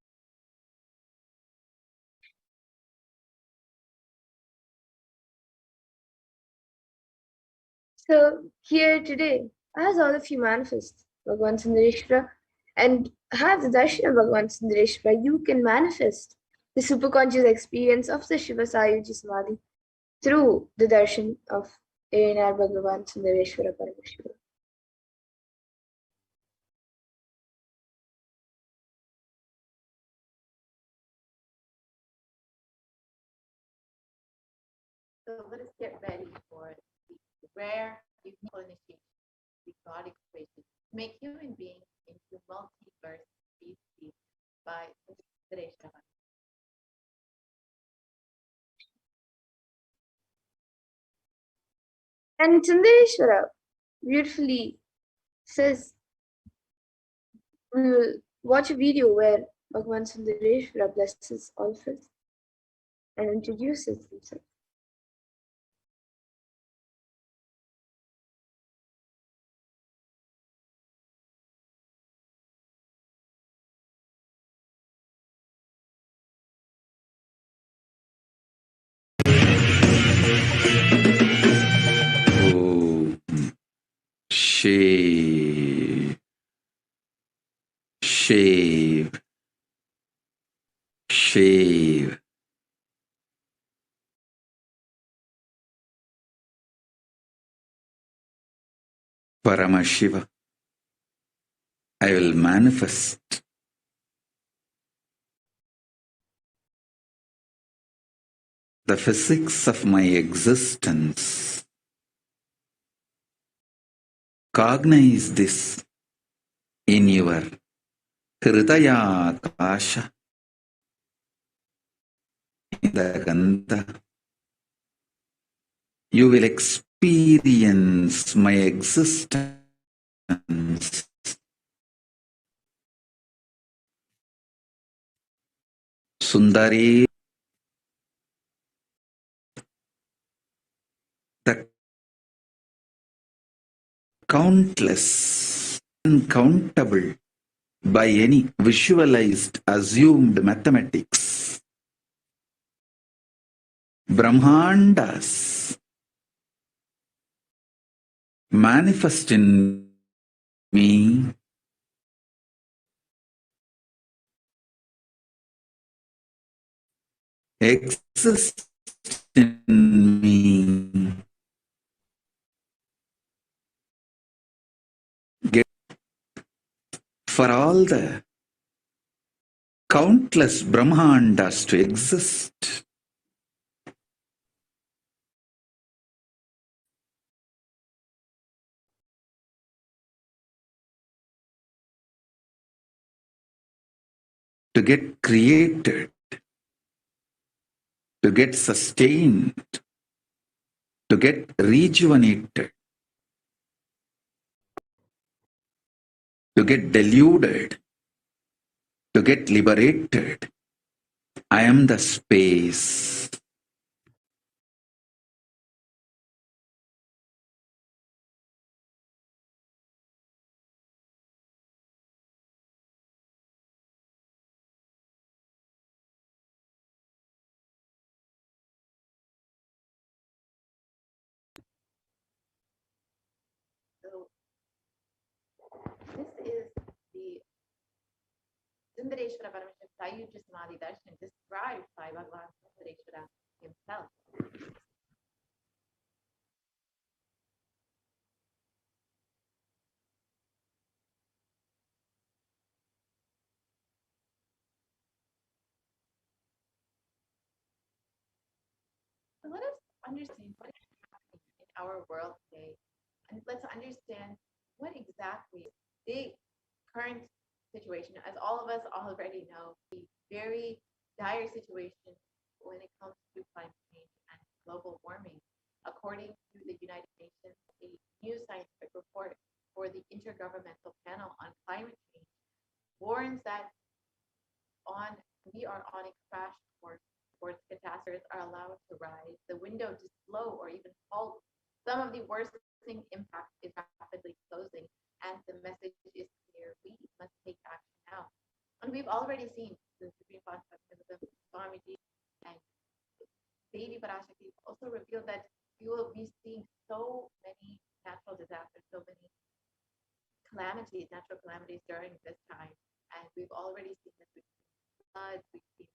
So here today, as all of you manifest Bhagavan Sundareshwara and have the darshan of Bhagavan Sundareshwara, you can manifest the superconscious experience of the Shiva Sayuji Samadhi through the darshan of A.N.R. Bhagavan Sundareshwara Paramashivoham. So let us get ready for the rare beautiful initiation, the God And Sundareshwara beautifully says, we will watch a video where Bhagavan Sundareshwara blesses all of us and introduces himself. Shave, shave, shave. Paramashiva, I will manifest the physics of my existence. Cognize this in your Hridaya Akasha, in the Gandha. You will experience my existence. Sundari, the countless, uncountable by any visualized, assumed mathematics. Brahmandas manifest in me exist in me. For all the countless Brahmandas to exist, to get created, to get sustained, to get rejuvenated, to get deluded, to get liberated. I am the space. So this is the Sundareshwara Paramashivam Sayuja Samadhi Darshan described by Bhagavan Sundareshwara himself. So let us understand what is happening in our world today, and let's understand what exactly the current situation, as all of us already know, the very dire situation when it comes to climate change and global warming. According to the United Nations, a new scientific report for the Intergovernmental Panel on Climate Change warns that we are on a crash course towards catastrophes are allowed to rise. The window to slow or even halt some of the worsening impact is rapidly closing, and the message is clear: we must take action now. And we've already seen the Supreme Concept of Swamiji and Devi Parashakti also revealed that we will be seeing so many natural disasters, so many calamities, natural calamities during this time. And we've already seen this with floods, we've seen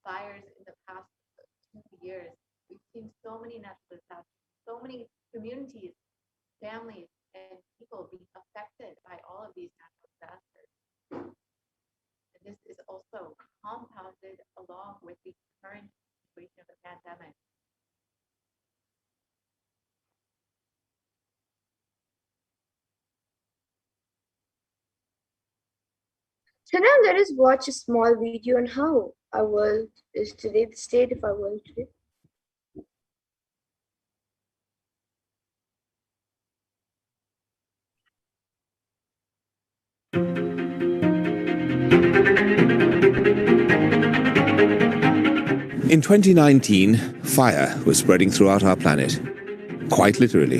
fires in the past 2 years. We've seen so many natural disasters, so many communities, families, and people being affected by all of these natural disasters. And this is also compounded along with the current situation of the pandemic. So now let us watch a small video on how our world is today, the state of our world today. In 2019, fire was spreading throughout our planet, quite literally,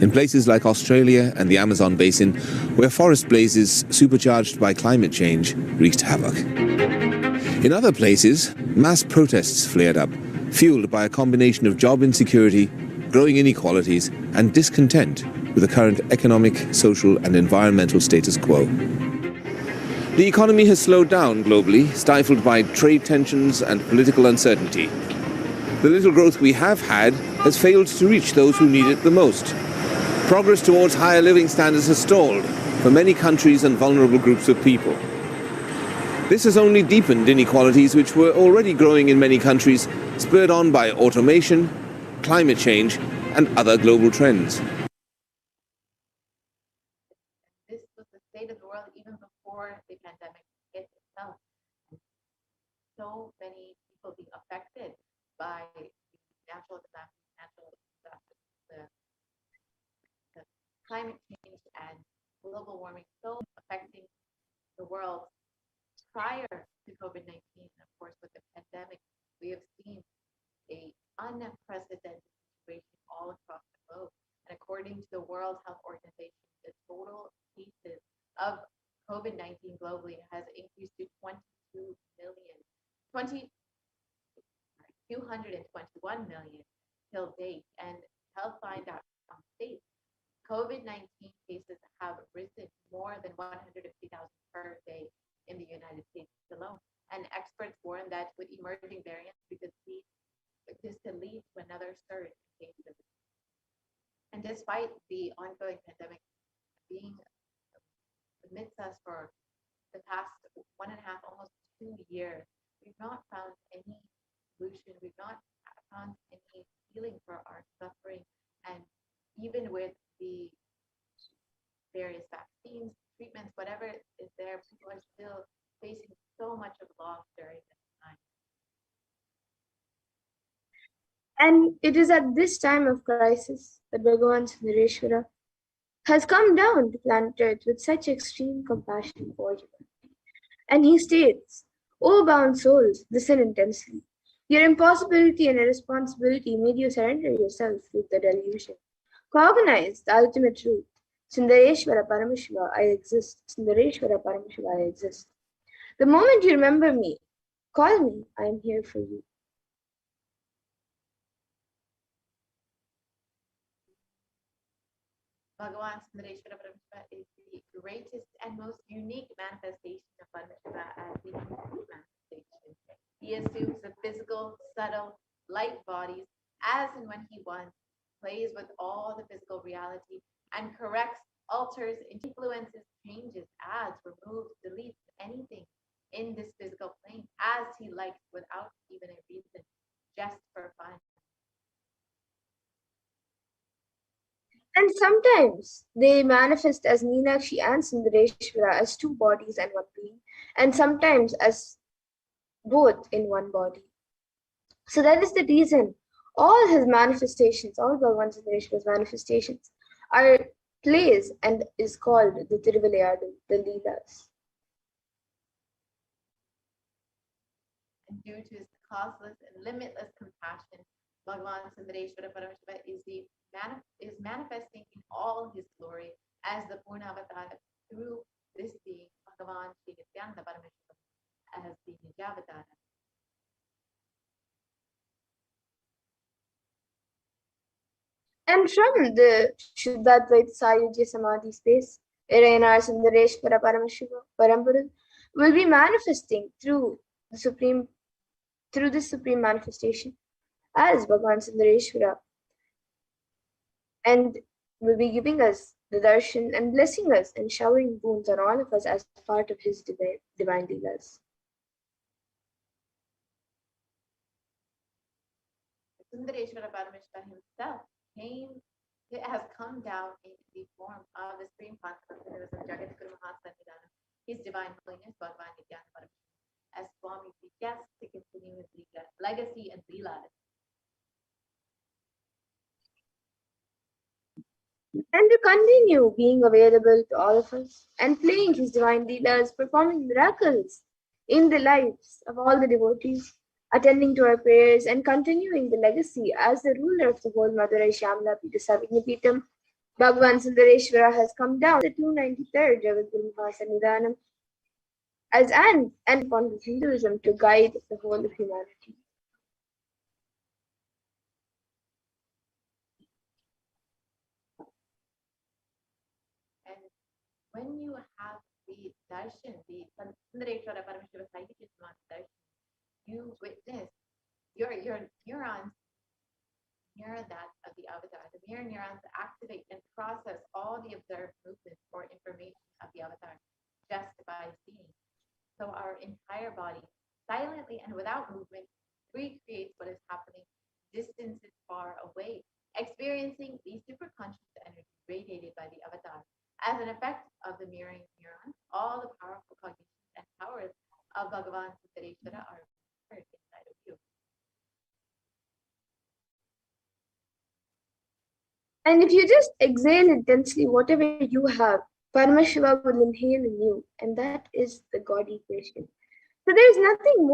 in places like Australia and the Amazon basin, where forest blazes supercharged by climate change wreaked havoc. In other places, mass protests flared up, fueled by a combination of job insecurity, growing inequalities, and discontent with the current economic, social, and environmental status quo. The economy has slowed down globally, stifled by trade tensions and political uncertainty. The little growth we have had has failed to reach those who need it the most. Progress towards higher living standards has stalled for many countries and vulnerable groups of people. This has only deepened inequalities which were already growing in many countries, spurred on by automation, climate change, and other global trends. This was the state of the world even before the pandemic hit itself. So many people being affected by natural disasters, the climate change and global warming, so affecting the world. Prior to COVID-19, of course, with the pandemic, we have seen an unprecedented situation all across the globe. And according to the World Health Organization, the total cases of COVID-19 globally has increased to 221 million till date. And Healthline.com states COVID-19 cases have risen more than 150,000 per day in the United States alone. And experts warn that with emerging variants, we could see this could lead to another surge in cases. And despite the ongoing pandemic being amidst us for the past 1.5, almost 2 years, we've not found any solution. We've not found any healing for our suffering. And even with the various vaccines, treatments, whatever is there, people are still facing so much of loss during this time. And it is at this time of crisis that Bhagavan Sundareshwara has come down to planet Earth with such extreme compassion for humanity. And he states, "O bound souls, listen intensely. Your impossibility and irresponsibility made you surrender yourself to the delusion. Cognize the ultimate truth. Sundareshwara Paramashiva, I exist. Sundareshwara Paramashiva, I exist. The moment you remember me, call me, I am here for you." Bhagavan Sundareshwara Paramashiva is the greatest and most unique manifestation of Paramashiva as the complete manifestation. He assumes the physical, subtle, light bodies as and when he wants, plays with all the physical reality, and corrects, alters, influences, changes, adds, removes, deletes anything in this physical plane as he likes without even a reason, just for fun. And sometimes they manifest as Meenakshi and Sundareshwara as two bodies and one being, and sometimes as both in one body. So that is the reason all his manifestations, all Bhagavan Sundareshwara's manifestations, are plays and is called the Tiruvilayadu, the Leelas. And due to his causeless and limitless compassion, Bhagavan Sundareshwara Paramashiva is manifesting in all his glory as the Purna Avatara through this being Bhagavan Shri Nithyananda Paramashivam as the Nijavatara. And from the Shuddhadvaita Sayujya Samadhi space, Irayanar Sundareshwara Paramashiva Parampura will be manifesting through this supreme manifestation as Bhagavan Sundareshwara, and will be giving us the darshan and blessing us and showering boons on all of us as part of his divine leelas. Sundareshwara Paramashiva himself has come down in the form of the Supreme Consequence of Jagat Guru Mahasannidhana, His Divine Holiness Bhagavan Nithyananda Paramashiva, as Swami suggests to continue his legacy and leelas. and to continue being available to all of us and playing his divine leelas, performing miracles in the lives of all the devotees, attending to our prayers and continuing the legacy as the ruler of the whole Madurai Shyamala Pita Savignapitam. Bhagavan Sundareshwara has come down the 293rd Jagadguru Mahasannidhanam as an upon Hinduism to guide the whole of humanity. And when you have the darshan, the Sundareshwara Paramashiva Sahityatman darshan, you witness your neurons mirror that of the avatar. The mirror neurons activate and process all the observed movements or information of the avatar just by seeing. So our entire body, silently and without movement, recreates what is happening distances far away, experiencing the superconscious energy radiated by the avatar. As an effect of the mirroring neurons, all the powerful cognitions and powers of Bhagavan Sundareshwara are heard inside of you. And if you just exhale intensely whatever you have, Paramashiva will inhale in you, and that is the God equation. So there is nothing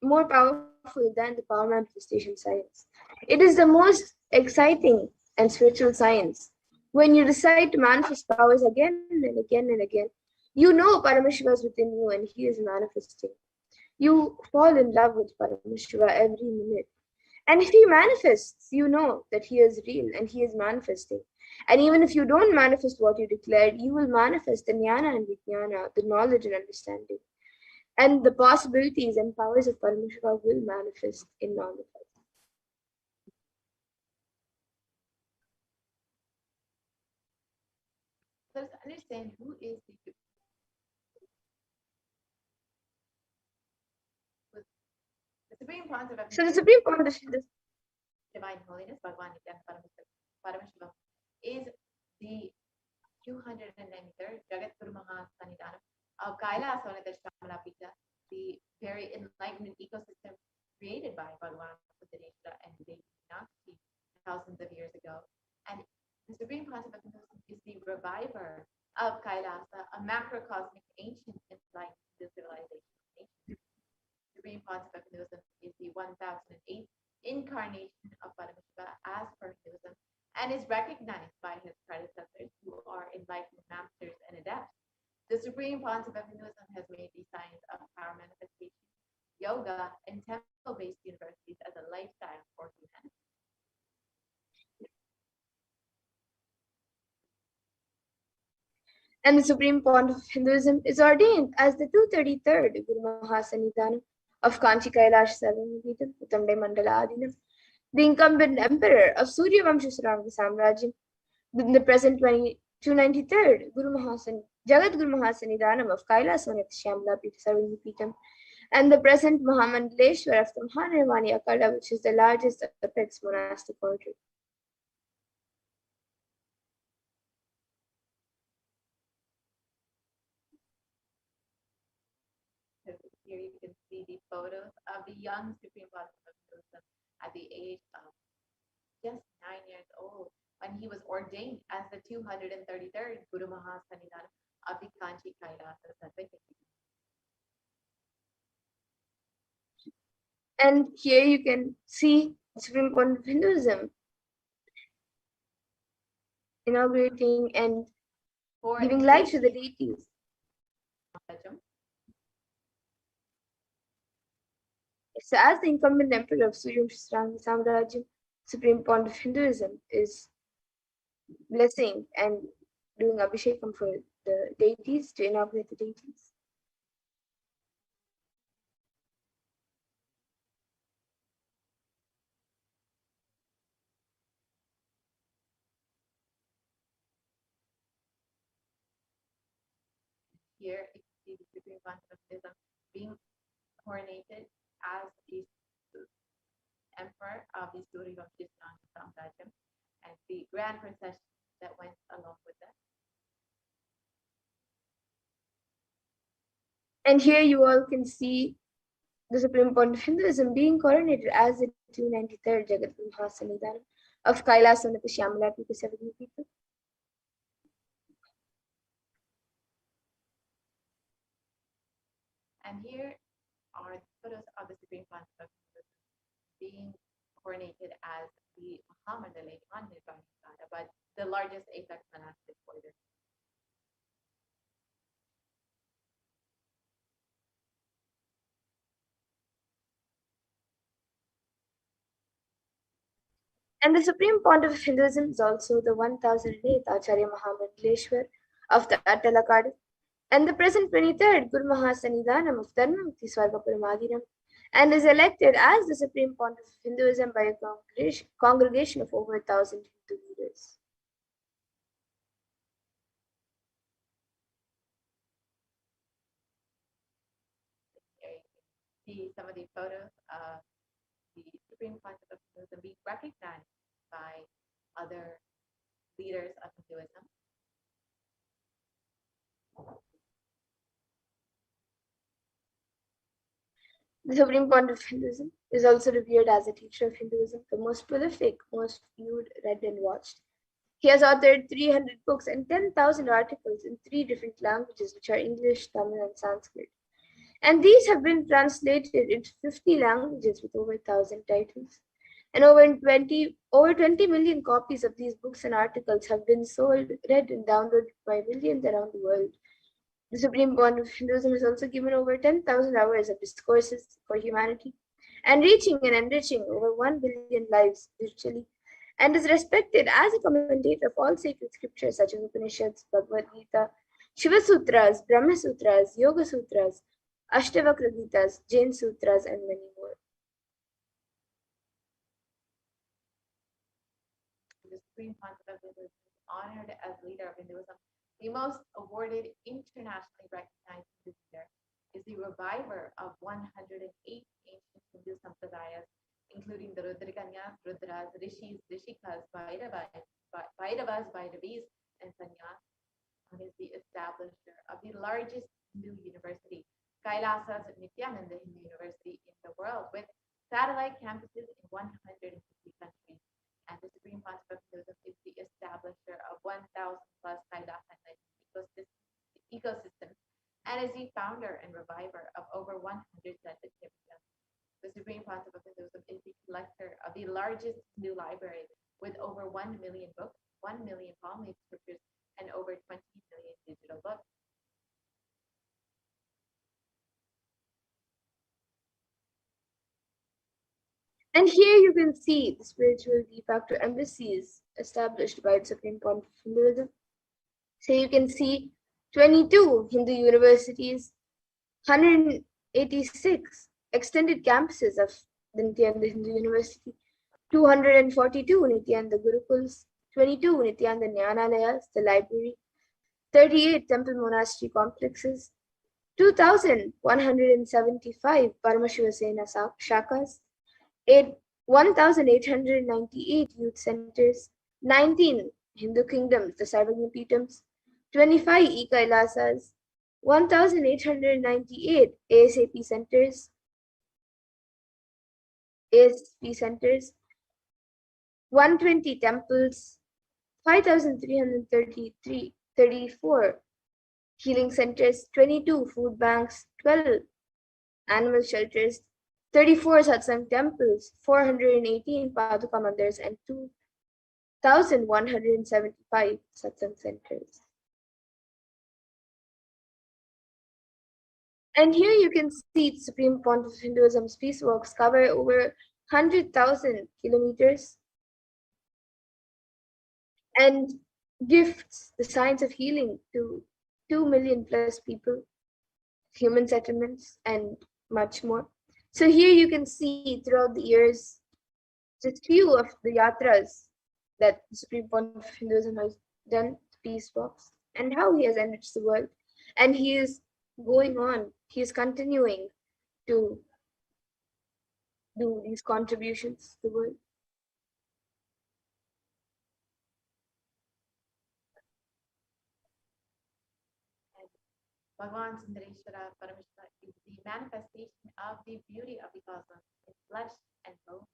more powerful than the power manifestation science. It is the most exciting and spiritual science. When you decide to manifest powers again and again and again, you know Paramashiva is within you and he is manifesting. You fall in love with Paramashiva every minute. And if he manifests, you know that he is real and he is manifesting. And even if you don't manifest what you declared, you will manifest the jnana and vijnana, the knowledge and understanding. And the possibilities and powers of Paramashiva will manifest in all of us. So let's understand who is the Supreme Concept of So the Supreme Concept of Divine Holiness, Bhagavan Nithyananda Paramashivam, is the 293rd Jagadguru Mahasannidhanam of Kailasonatha Shyamala Pita, the very enlightenment ecosystem created by Bhagavan Sundareshwara and Devi Meenakshi thousands of years ago. And the Supreme Concept of Hinduism is the reviver of Kailasa, a macrocosmic ancient enlightened civilization nation. The Supreme Concept of Hinduism is the 1008th incarnation of Paramashiva as per Hinduism and is recognized by his predecessors who are enlightened masters and adepts. The Supreme Concept of Hinduism has made the science of power manifestation, yoga, and temple-based universities as a lifestyle for humanity. And the Supreme Pontiff of Hinduism is ordained as the 233rd Guru Mahasannidhanam of Kanchi Kailash Sarvamapita Uttamde Mandala Adinam, the incumbent emperor of Surya Vamsha Saranga Samrajyam, the present 293rd Jagadguru Mahasannidhanam of Kailasonatha Shyamala Pita Sarvamapita, and the present Mahamandaleshwar of the Mahanirvani Akada, which is the largest apex monastic order. Here you can see the photos of the young Supreme Concept of Hinduism at the age of just 9 years old when he was ordained as the 233rd Guru Mahasannidhanam of the Kanchi Kailasa Sarvamapita. And here you can see Supreme Pontiff of Hinduism inaugurating and giving life to the deities. So as the incumbent emperor of Surya Vamsha Samrajyam, Supreme Pontiff of Hinduism is blessing and doing abhishekam for the deities to inaugurate the deities. Here you can see the Supreme Concept of Hinduism being coronated as the emperor of the Surya Vamsha Samrajyam and the grand procession that went along with that. And here you all can see the Supreme Pontiff of Hinduism being coronated as the 293rd Jagadguru Mahasannidhanam of Kailasa with the Shyamala people, 70 people. And here are the photos of the Supreme Concept being coronated as the Muhammadali Nithyananda, but the largest apex monastic order. And the Supreme Pontiff of Hinduism is also the 1008th Acharya Mahamandaleshwar of the Attalakadu, and the present 23rd Guru Mahasannidhanam of Dharmamukti Swargapuram and is elected as the Supreme Pontiff of Hinduism by a congregation of over 1,000 Hindu leaders. See some of the photos of the Supreme Pontiff of Hinduism being recognized by other leaders of Hinduism. The Supreme Pontiff of Hinduism is also revered as a teacher of Hinduism, the most prolific, most viewed, read, and watched. He has authored 300 books and 10,000 articles in 3 different languages, which are English, Tamil, and Sanskrit. And these have been translated into 50 languages with over 1,000 titles. And over 20 million copies of these books and articles have been sold, read, and downloaded by millions around the world. The Supreme Pontiff of Hinduism has also given over 10,000 hours of discourses for humanity and reaching and enriching over 1 billion lives virtually, and is respected as a commentator of all sacred scriptures such as Upanishads, Bhagavad Gita, Shiva Sutras, Brahma Sutras, Yoga Sutras, Ashtavakra Gitas, Jain Sutras, and many more. The Supreme Pontiff of Hinduism is honored as leader of Hinduism. The most awarded, internationally recognized leader is the reviver of 108 ancient Hindu sampradayas, including the Rudrakanyas, Rudras, Rishis, Rishikas, Bhairavas, Bhairavis, and Sanyas, and is the establisher of the largest Hindu university, Kailasa's Nithyananda Hindu University in the world, with satellite campuses in 150 countries. And the Supreme Pontiff of Hinduism is the establisher of 1,000 plus Kailasa ecosystems, and is the founder and reviver of over 100 Santa Timothyas. The Supreme Pontiff of Hinduism is the collector of the largest Hindu library with over 1 million books, 1 million palm leaf scriptures, and over 20 million digital books. And here you can see the spiritual de facto embassies established by the Supreme Pontiff of Hinduism. So you can see 22 Hindu universities, 186 extended campuses of the Nithyananda Hindu University, 242 Nithyananda Gurukuls, 22 Nithyananda Jnanalayas, the library, 38 temple monastery complexes, 2,175 Paramashivoham shakas, 1,898 youth centers, 19 Hindu kingdoms, the Sarvagna-Pitams, 25 e-Kailasas, 1,898 ASP centers, 120 temples, 5,334 healing centers, 22 food banks, 12 animal shelters, 34 satsang temples, 418 paduka mandirs, and 2,175 satsang centers. And here you can see the Supreme Pontiff of Hinduism's peace walks cover over 100,000 kilometers and gifts the science of healing to 2 million plus people, human settlements, and much more. So here you can see throughout the years just few of the yatras that the Supreme Pontiff of Hinduism has done, peace walks, and how he has enriched the world. And he is going on, he is continuing to do these contributions to the world. Bhagavan Sundareshwara Parameshwara is the manifestation of the beauty of the cosmos in flesh and bone.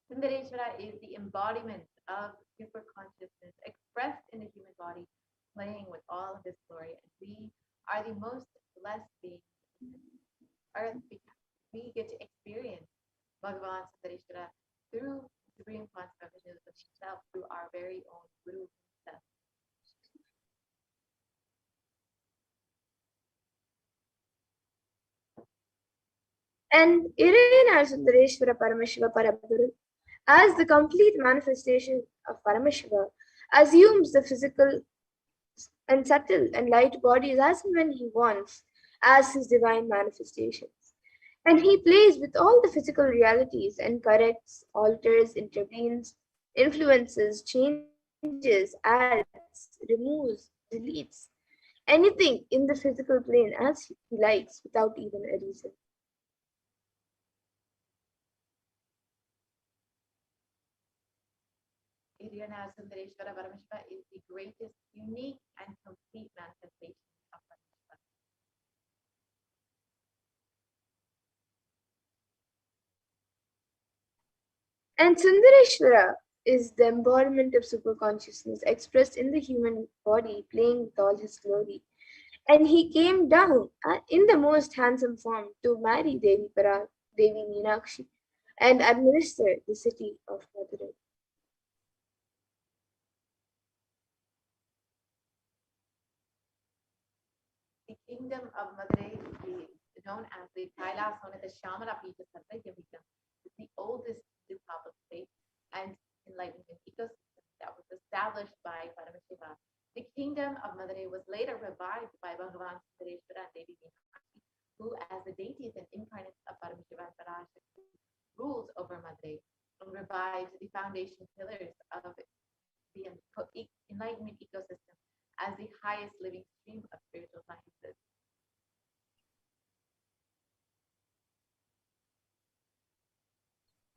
Sundareshwara is the embodiment of super consciousness expressed in the human body, playing with all of this glory. And we are the most blessed beings on earth because we get to experience Bhagavan Sundareshwara through Supreme Consciousness himself, through our very own Guru himself. And Irena Sundareshwara Paramashiva Paraguru, as the complete manifestation of Paramashiva, assumes the physical and subtle and light bodies as and when he wants, as his divine manifestations. And he plays with all the physical realities and corrects, alters, intervenes, influences, changes, adds, removes, deletes anything in the physical plane as he likes without even a reason. Irena Sundareshwara Paramashiva is the greatest, unique, and complete manifestation of Paramashiva. And Sundareshwara is the embodiment of superconsciousness expressed in the human body, playing with all his glory. And he came down in the most handsome form to marry Devi Meenakshi, and administer the city of Madurai. The kingdom of Madurai is known as the Kailasonatha Shamala Pita Sarvayamika. It's the oldest Dupapa state and enlightenment ecosystem that was established by Paramashiva. The kingdom of Madurai was later revived by Bhagavan Sundareshwara and Devi Meenakshi, who, as the deities and incarnates of Paramashiva and Parashakti, rules over Madurai and revived the foundation pillars of the enlightenment ecosystem as the highest living stream of spiritual sciences.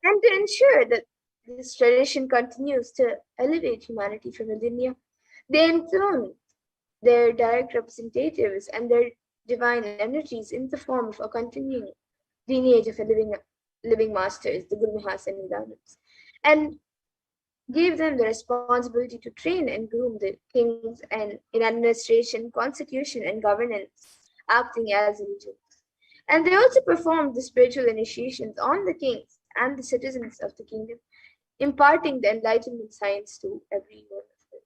And to ensure that this tradition continues to elevate humanity for millennia, they enthrone their direct representatives and their divine energies in the form of a continuing lineage of living masters, the Guru Mahasannidhanams, and gave them the responsibility to train and groom the kings and in administration, constitution, and governance, acting as regents. And they also performed the spiritual initiations on the kings and the citizens of the kingdom, imparting the enlightenment science to every one of them.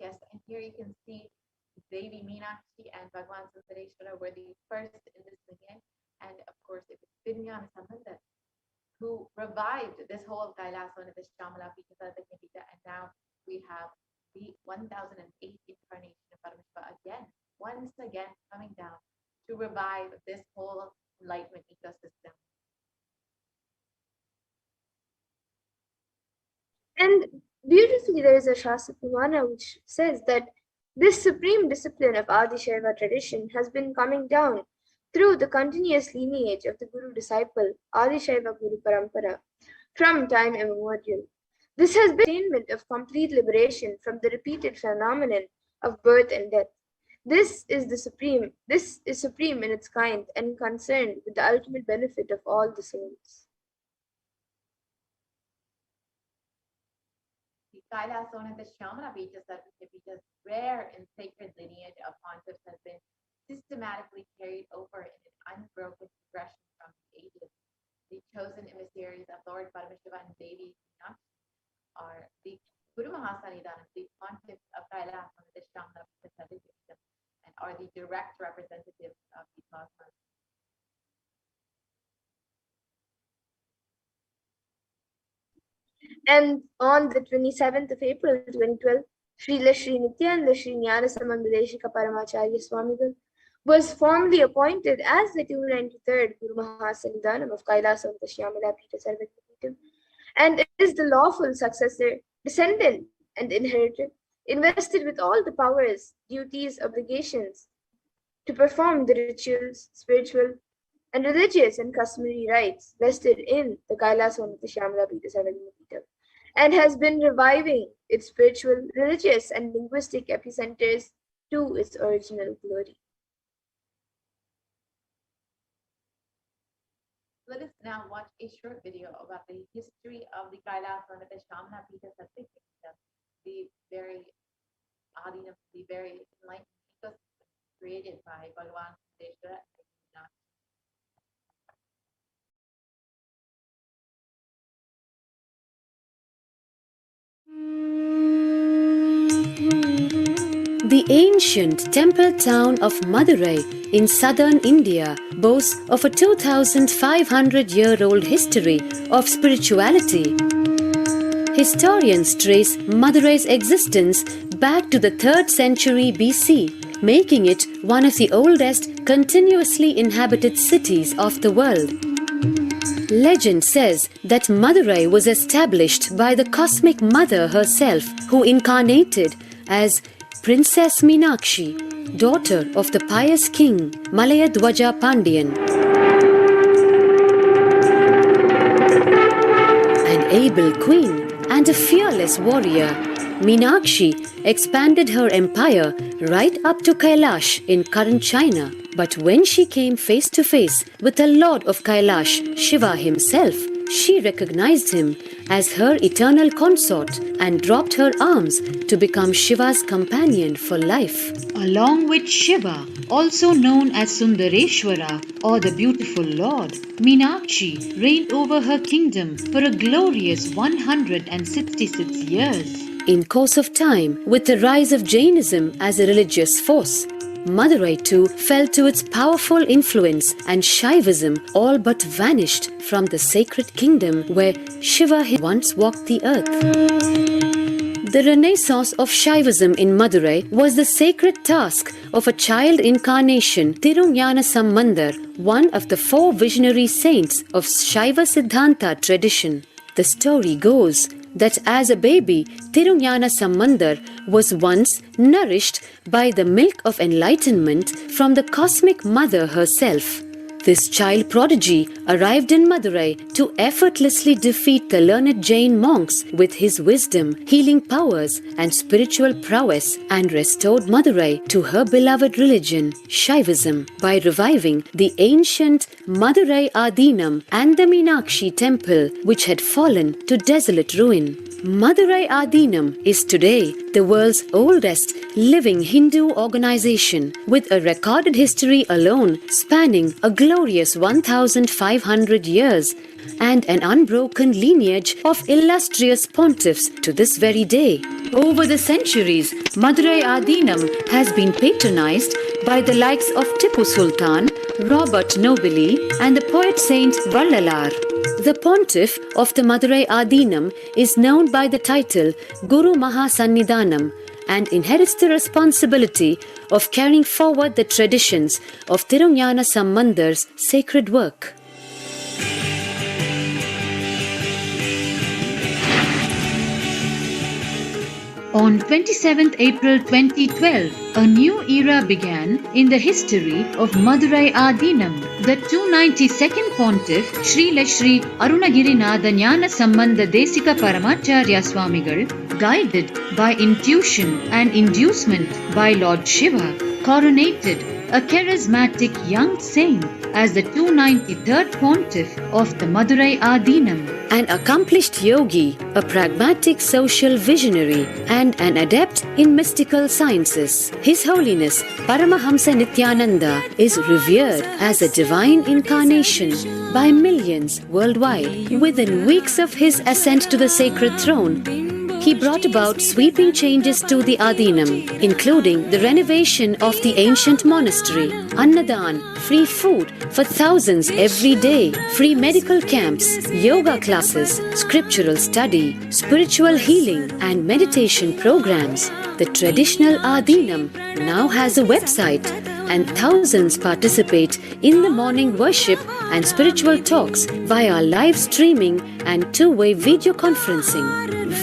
Yes, and here you can see Devi Meenakshi and Bhagavan Sundareshwara were the first in this lineage, and of course it was Vinyana Sambandha who revived this whole Kailasonatha Shamala Pita Sarvayamika, and now we have the 1008 incarnation of Paramashiva once again coming down to revive this whole enlightenment ecosystem. And beautifully, there is a Shastra Purana which says that this supreme discipline of Adi Shaiva tradition has been coming down through the continuous lineage of the Guru disciple Adi Shaiva Guru Parampara from time immemorial. This has been attainment of complete liberation from the repeated phenomenon of birth and death. This is supreme in its kind and concerned with the ultimate benefit of all the souls. The Kailasonatha Shamala Pita Sarvayamika's rare and sacred lineage of concepts has been systematically carried over in an unbroken progression from the ages. The chosen emissaries of Lord Paramashiva and Devi Meenakshi are the Guru Mahasannidhanam, the pontiffs of Kailasonatha Shamala Pita Sarvayamika, and are the direct representatives of the cosmos. And on the 27th of April 2012, Srila Sri Nithyananda Sri Jnanasamandadeshika Paramacharya Swamigal was formally appointed as the 293rd Guru Mahasannidhanam of Kailasonatha Shamala Pita Sarvayamika, and is the lawful successor, descendant, and inheritor, invested with all the powers, duties, obligations to perform the rituals, spiritual, and religious and customary rites vested in the Kailasonatha Shamala Pita Sarvayamika, and has been reviving its spiritual, religious, and linguistic epicenters to its original glory. let us now watch a short video about the history of the Kailasa and the Shamana Pita Satya Kingdom, the very Adinam, the very enlightened ecosystem created by Bhagavan Deshwara. The ancient temple town of Madurai in southern India boasts of a 2,500-year-old history of spirituality. Historians trace Madurai's existence back to the 3rd century BC, making it one of the oldest continuously inhabited cities of the world. Legend says that Madurai was established by the cosmic mother herself, who incarnated as Princess Meenakshi, daughter of the pious king Malayadwaja Pandian. An able queen and a fearless warrior, Meenakshi expanded her empire right up to Kailash in current China. But when she came face to face with the Lord of Kailash, Shiva himself, she recognized him as her eternal consort and dropped her arms to become Shiva's companion for life. Along with Shiva, also known as Sundareshwara or the beautiful Lord, Meenakshi reigned over her kingdom for a glorious 166 years. In course of time, with the rise of Jainism as a religious force, Madurai too fell to its powerful influence, and Shaivism all but vanished from the sacred kingdom where Shiva once walked the earth. The renaissance of Shaivism in Madurai was the sacred task of a child incarnation, Tirunjana Sambandar, one of the 4 visionary saints of Shaiva Siddhanta tradition. The story goes that as a baby, Tirunjana Sambandar was once nourished by the milk of enlightenment from the cosmic mother herself. This child prodigy arrived in Madurai to effortlessly defeat the learned Jain monks with his wisdom, healing powers, and spiritual prowess, and restored Madurai to her beloved religion, Shaivism, by reviving the ancient Madurai Adinam and the Meenakshi temple, which had fallen to desolate ruin. Madurai Adinam is today the world's oldest living Hindu organization, with a recorded history alone spanning a glorious 1,500 years and an unbroken lineage of illustrious pontiffs to this very day. Over the centuries, Madurai Adinam has been patronized by the likes of Tipu Sultan, Robert Nobili, and the poet saint Vallalar. The pontiff of the Madurai Adinam is known by the title Guru Mahasannidhanam and inherits the responsibility of carrying forward the traditions of Tirunjana Sambandar's sacred work. On 27th April 2012, a new era began in the history of Madurai Adinam. The 292nd Pontiff, Srila Sri Arunagirinatha Jnana Sambandha Desika Paramacharya Swamigal, guided by intuition and inducement by Lord Shiva, coronated a charismatic young saint as the 293rd Pontiff of the Madurai Adinam. An accomplished yogi, a pragmatic social visionary, and an adept in mystical sciences, His Holiness Paramahamsa Nithyananda is revered as a divine incarnation by millions worldwide. Within weeks of his ascent to the sacred throne, he brought about sweeping changes to the Adinam, including the renovation of the ancient monastery, Annadan, free food for thousands every day, free medical camps, yoga classes, scriptural study, spiritual healing, and meditation programs. The traditional Adinam now has a website, and thousands participate in the morning worship and spiritual talks via live streaming and two-way video conferencing.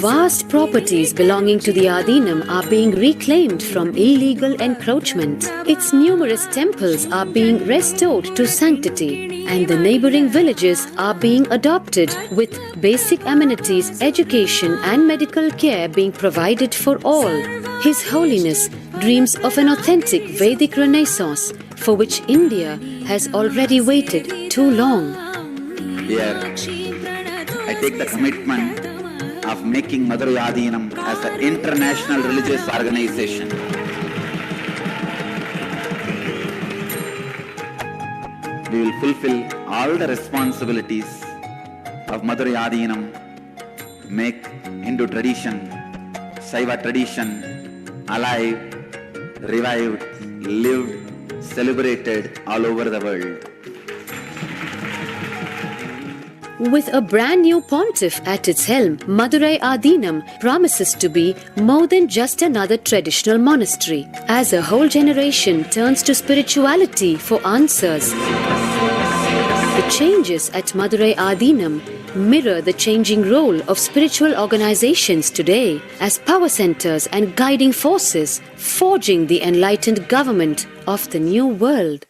Vast properties belonging to the Adinam are being reclaimed from illegal encroachment. Its numerous temples are being restored to sanctity, and the neighboring villages are being adopted, with basic amenities, education, and medical care being provided for all. His Holiness dreams of an authentic Vedic Renaissance for which India has already waited too long. Here, I take the commitment of making Madurai Adinam as an international religious organization. We will fulfill all the responsibilities of Madurai Adinam, make Hindu tradition, Saiva tradition alive, revived, lived, celebrated all over the world. With a brand new pontiff at its helm, Madurai Adinam promises to be more than just another traditional monastery. As a whole generation turns to spirituality for answers, the changes at Madurai Adinam mirror the changing role of spiritual organizations today as power centers and guiding forces, forging the enlightened government of the new world.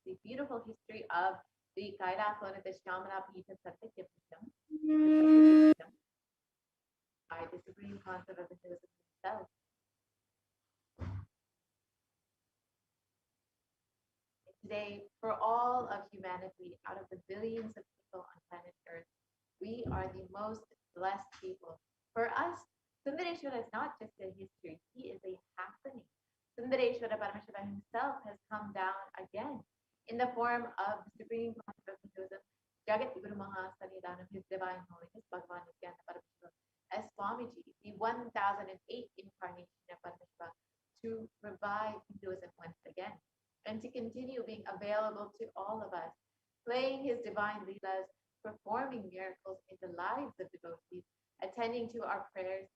The beautiful history of the Kailaswana Shamana Pita Satyapitham by the Supreme Concept of Hinduism himself. Today, for all of humanity, out of the billions of people on planet Earth, we are the most blessed people. For us, Sundareshwara is not just a history, he is a happening. Sundareshwara Paramashivoham himself has come down again in the form of the Supreme Concept of Hinduism, Jagat Guru Mahasanidanam, His Divine Holiness, Bhagavan Nithyananda Paramashivam, as Swamiji, the 1008th incarnation of Paramashiva, to revive Hinduism once again, and to continue being available to all of us, playing his divine leelas, performing miracles in the lives of devotees, attending to our prayers,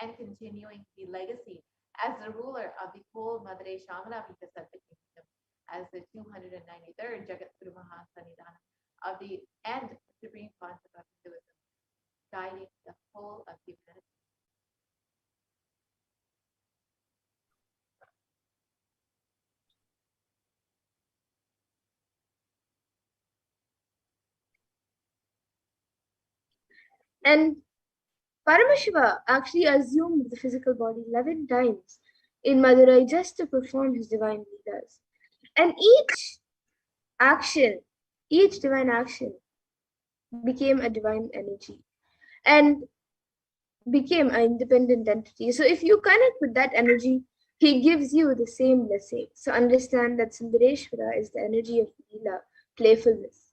and continuing the legacy as the ruler of the whole Madurai Shamana Pita Sattva Kingdom, as the 293rd Jagat Guru Mahasanidanam of the and Supreme Concept of Hinduism, guiding the whole of humanity. And Paramashiva actually assumed the physical body 11 times in Madurai just to perform his divine leelas. And each divine action became a divine energy and became an independent entity. So if you connect with that energy, he gives you the same blessing. So understand that Sundareshwara is the energy of Leela, playfulness.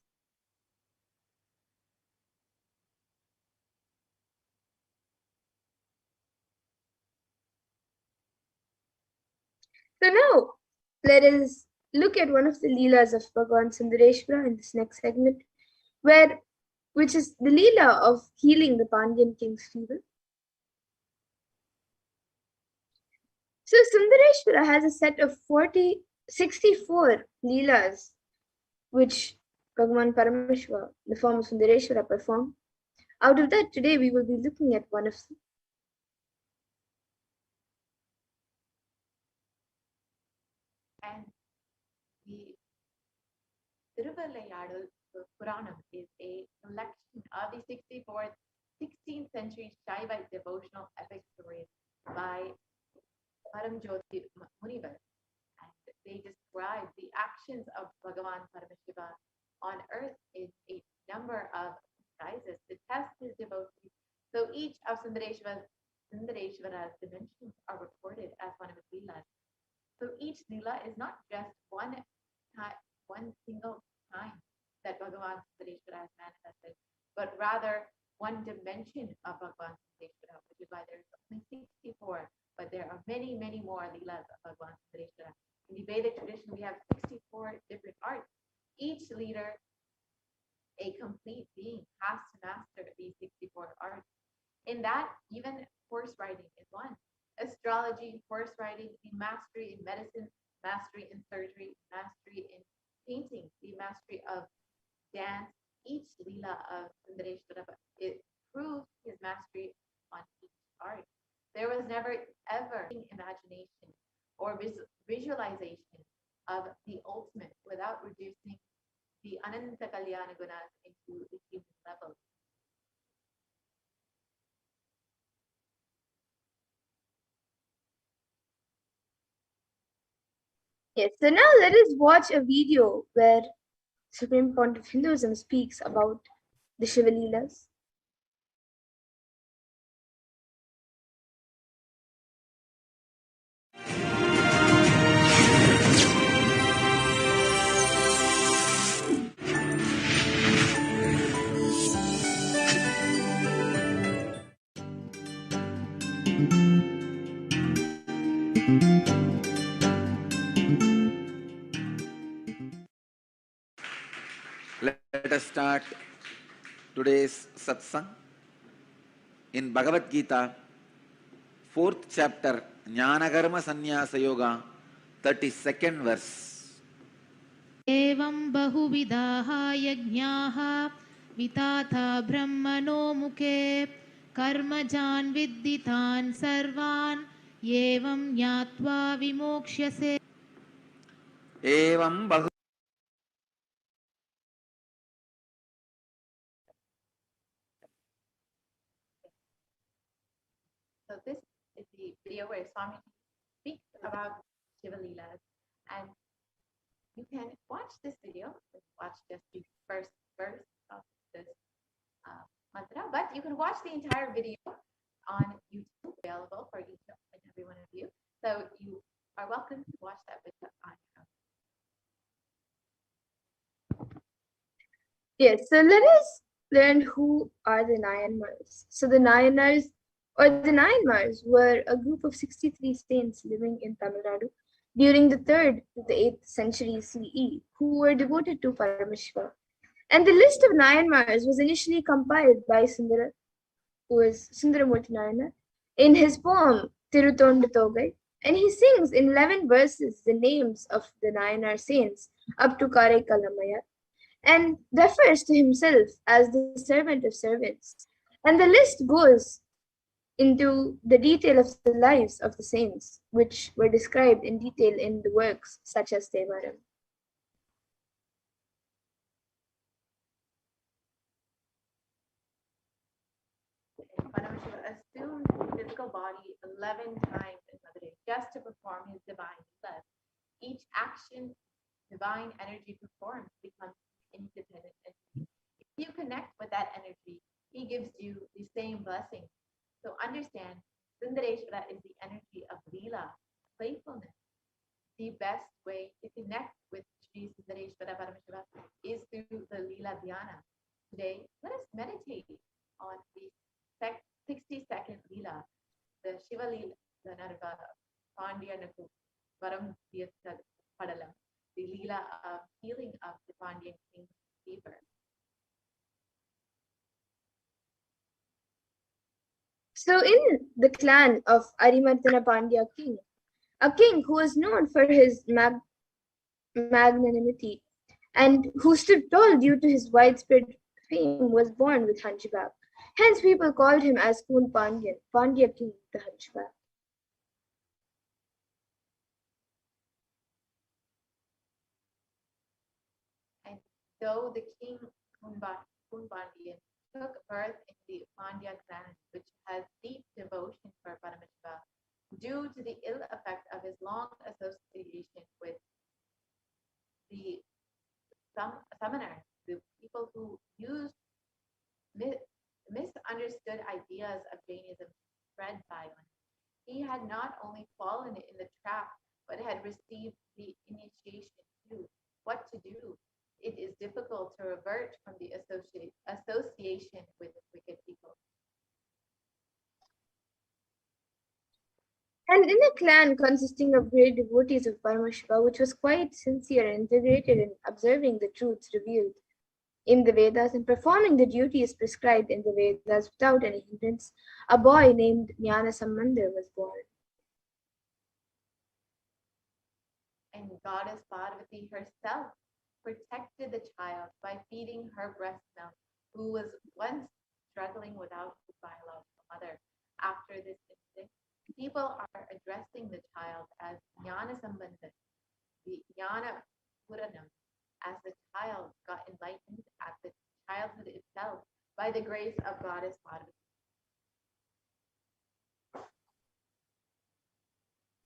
So now, let us look at one of the Leelas of Bhagavan Sundareshwara in this next segment, which is the Leela of healing the Pandyan king's fever. So Sundareshwara has a set of 64 Leelas, which Bhagavan Paramashiva, the form of Sundareshwara, performed. Out of that, today we will be looking at one of them. And the Tiruvallayadu Puranam is a collection of the 16th century Shaiva devotional epic stories by Paramjyoti Munivar. And they describe the actions of Bhagavan Paramashiva on earth in a number of guises to test his devotees. So each of Sundareshwara's dimensions are recorded as one of his leelas. So each leela is not just one one single time that Bhagavan Sundeshwara has manifested, but rather one dimension of Bhagavan Sundeshwara, which is why there's only 64, but there are many, many more leelas of Bhagavan Sundeshwara. In the Vedic tradition, we have 64 different arts. Each leader, a complete being, has to master these 64 arts. In that, even horse riding is one. Astrology, horse riding, the mastery in medicine, mastery in surgery, mastery in painting, the mastery of dance. Each leela of Sundareshwara, it proves his mastery on each art. There was never ever imagination or visualization of the ultimate without reducing the Ananta Kalyana Gunas into the human level. Yes, so now let us watch a video where Supreme Pontiff Hinduism speaks about the Shiva Leelas. Let us start today's satsang in Bhagavad Gita, 4th chapter, Jnanakarma Sannyasa Yoga, 32nd verse. एवं बहुविधाः यज्ञाः विताथा ब्रह्मणो मुखे कर्मजान् विद्धितान् सर्वान् एवं ज्ञात्वा विमोक्ष्यसे. Evam Bahu. So this is the video where Swami speaks about Shiva Leelas, and you can watch this video, watch just the first verse of this mantra, but you can watch the entire video on YouTube, available for each and every one of you. So you are welcome to watch that video on your own. Yes, so let us learn who are the Nayanmars. So the Nayanars or the Nayanmars were a group of 63 saints living in Tamil Nadu during the 3rd to the 8th century CE who were devoted to Paramashivoham. And the list of Nayanmars was initially compiled by Sundara, who is Sundaramurti Nayanar, in his poem Tirutonda Togai, and he sings in 11 verses the names of the Nayanar saints up to Karekalamayar, and refers to himself as the servant of servants. And the list goes into the detail of the lives of the saints, which were described in detail in the works such as Devaram. Paramashiva assumed physical body 11 times in Mother Day just to perform his divine leelas. Each action divine energy performs becomes independent entity. If you connect with that energy, he gives you the same blessing. So understand, Sundareshwara is the energy of Leela, playfulness. The best way to connect with Sri Sundareshwara Paramashiva is through the Leela Dhyana. Today, let us meditate on the 60-second Leela, the Shiva Leela Narva Pandya Naku Varam Padalam, the Leela of healing of the Pandyan king's fever. So in the clan of Arimartana Pandya king, a king who was known for his magnanimity and who stood tall due to his widespread fame, was born with hunchback. Hence people called him as Kun Pandyan, Pandya king, the hunchback. And though the king Kunbandian took birth in the Pandya clan, which has deep devotion for Paramashiva, due to the ill effect of his long association with the summoners, the people who used misunderstood ideas of Jainism spread violence, he had not only fallen in the trap, but had received the initiation too. what to do. It is difficult to revert from the association with wicked people. And in a clan consisting of great devotees of Paramashiva, which was quite sincere and integrated in observing the truths revealed in the Vedas and performing the duties prescribed in the Vedas without any hindrance, a boy named Jnana Sambandha was born. And goddess Parvati herself protected the child by feeding her breast milk, who was once struggling without the biological mother. After this incident, people are addressing the child as Jnana Sambandha, the Jnana Puranam, as the child got enlightened at the childhood itself by the grace of goddess Parvati.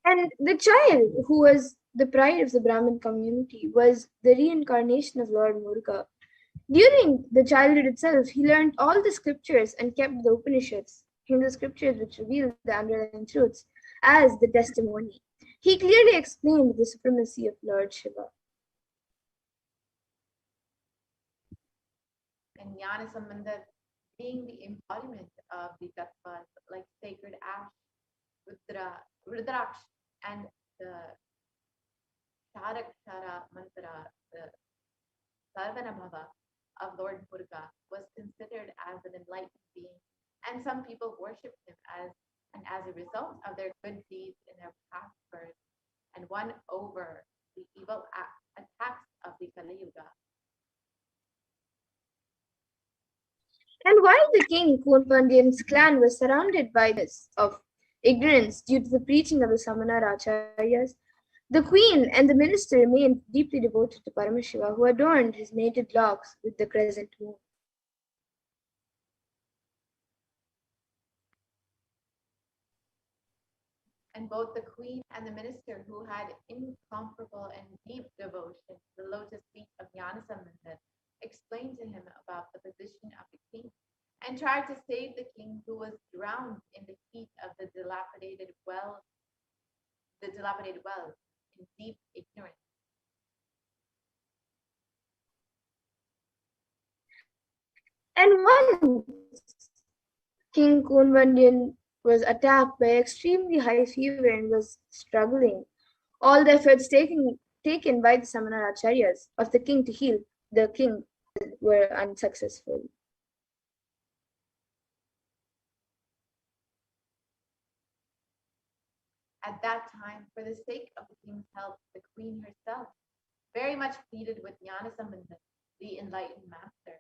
And the child, who was the pride of the Brahmin community, was the reincarnation of Lord Muruga. During the childhood itself, he learned all the scriptures and kept the Upanishads, Hindu scriptures which reveal the underlying truths, as the testimony. He clearly explained the supremacy of Lord Shiva. And Jnana Sambandha being the embodiment of the tattvas like sacred ash, Rudraksh, and the Sharakshara mantra, the Sarvanabhava of Lord Muruga, was considered as an enlightened being, and some people worshipped him as a result of their good deeds in their past births and won over the evil attacks of the Kali Yuga. And while the king Kunpandian's clan was surrounded by this of ignorance due to the preaching of the Samana Acharyas, the queen and the minister remained deeply devoted to Paramashiva, who adorned his native locks with the crescent moon. And both the queen and the minister, who had incomparable and deep devotion to the lotus feet of Jnana Sambandha, explained to him about the position of the king and tried to save the king, who was drowned in the heat of the dilapidated well in deep ignorance. And once King Kunpandian was attacked by extremely high fever and was struggling. All the efforts taken by the Samana Acharyas of the king to heal the king were unsuccessful. At that time, for the sake of the king's health, the queen herself very much pleaded with Jnana Sambandha, the enlightened master.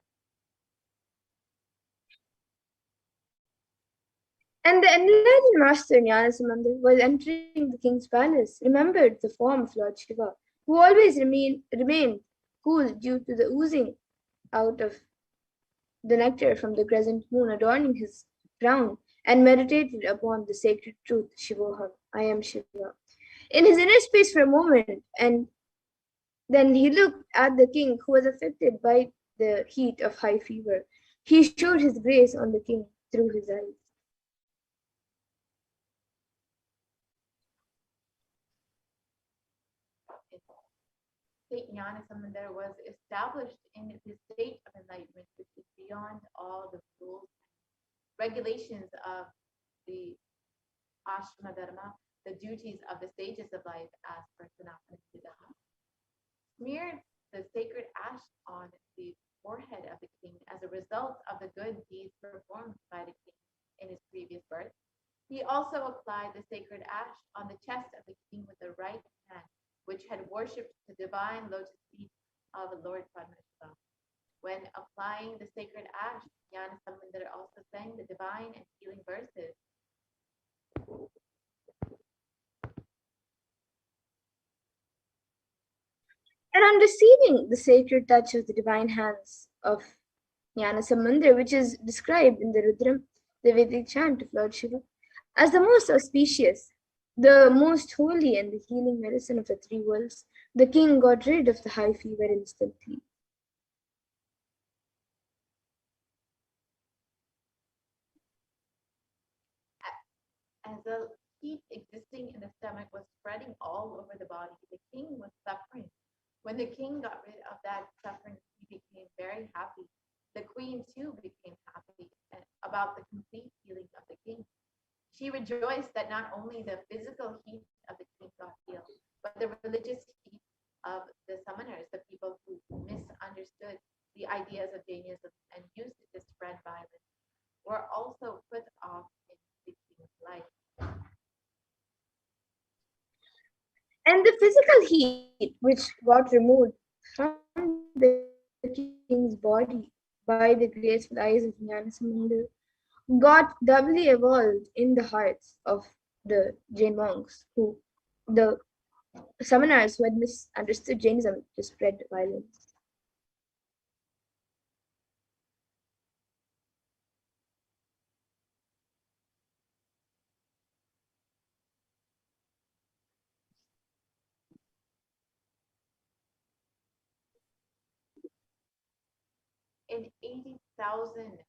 And the enlightened master Jnana Sambandha was entering the king's palace, remembered the form of Lord Shiva, who always remained cool due to the oozing out of the nectar from the crescent moon adorning his crown, and meditated upon the sacred truth, Shivoham, I am Shiva, in his inner space for a moment, and then he looked at the king who was affected by the heat of high fever. He showed his grace on the king through his eyes. Saint Jnana Sambandha was established in the state of enlightenment, which is beyond all the rules and regulations of the ashrama dharma, the duties of the stages of life as per Sanatana Siddha. Smeared the sacred ash on the forehead of the king as a result of the good deeds performed by the king in his previous birth. He also applied the sacred ash on the chest of the king with the right hand, which had worshipped the divine lotus feet of Lord Paramashivoham. When applying the sacred ash, Jnana Sambandha also sang the divine and healing verses. And on receiving the sacred touch of the divine hands of Jnana Sambandha, which is described in the Rudram, the Vedic chant of Lord Shiva, as the most auspicious, the most holy and the healing medicine of the three worlds, the king got rid of the high fever instantly. As the heat existing in the stomach was spreading all over the body, the king was suffering When the king got rid of that suffering, he became very happy. The queen too became happy about the complete healing of the king. She rejoiced that not only the physical heat of the king got healed, but the religious heat of the summoners, the people who misunderstood the ideas of Jainism and used it to spread violence, were also put off in the king's life. And the physical heat which got removed from the king's body by the graceful eyes of Nyanasamundar got doubly evolved in the hearts of the Jain monks, who the summoners who had misunderstood Jainism to spread violence. In 80,000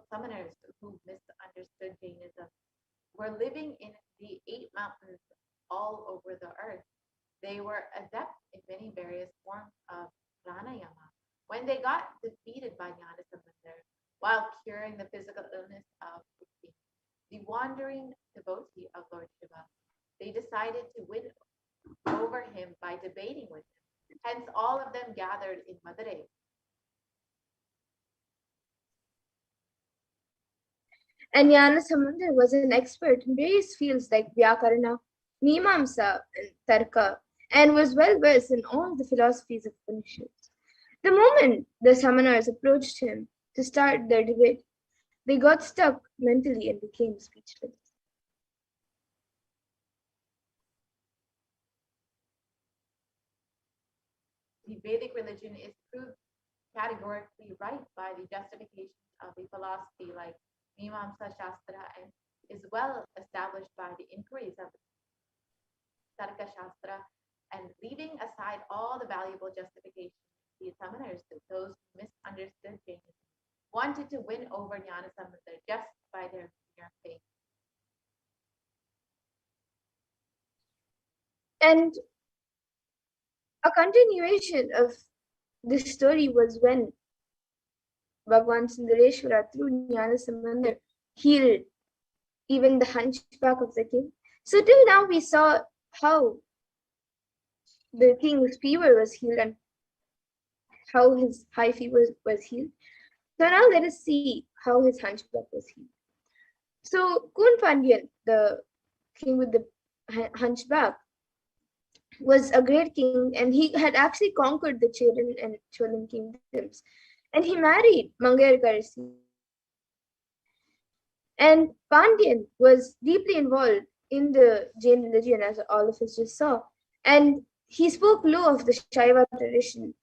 summoners who misunderstood Jainism were living in the 8 mountains all over the earth. They were adept in many various forms of pranayama. When they got defeated by Nyanasamundar while curing the physical illness of the king, the wandering devotee of Lord Shiva, they decided to win over him by debating with him. Hence, all of them gathered in Madurai. And Nyanasamundar was an expert in various fields like Vyakarana, Mimamsa, and Tarka, and was well versed in all the philosophies of Upanishads. The moment the summoners approached him to start their debate, they got stuck mentally and became speechless. The Vedic religion is proved categorically right by the justifications of the philosophy like Mimamsa Shastra and is well established by the inquiries of Tarka Shastra, and leaving aside all the valuable justifications, the summoners, those who misunderstood Jainism, wanted to win over Nyanasamundar just by their mere faith. And a continuation of this story was when Bhagwan Sundareshwara through Nyanasamundar healed even the hunchback of the king. So till now we saw how the king's fever was healed and how his high fever was healed. So now let us see how his hunchback was healed. So Kun Pandyan, the king with the hunchback, was a great king, and he had actually conquered the Cheran and Cholan kingdoms. And he married Mangayar Karasi. And Pandyan was deeply involved in the Jain religion, as all of us just saw. And he spoke low of the Shaiva tradition.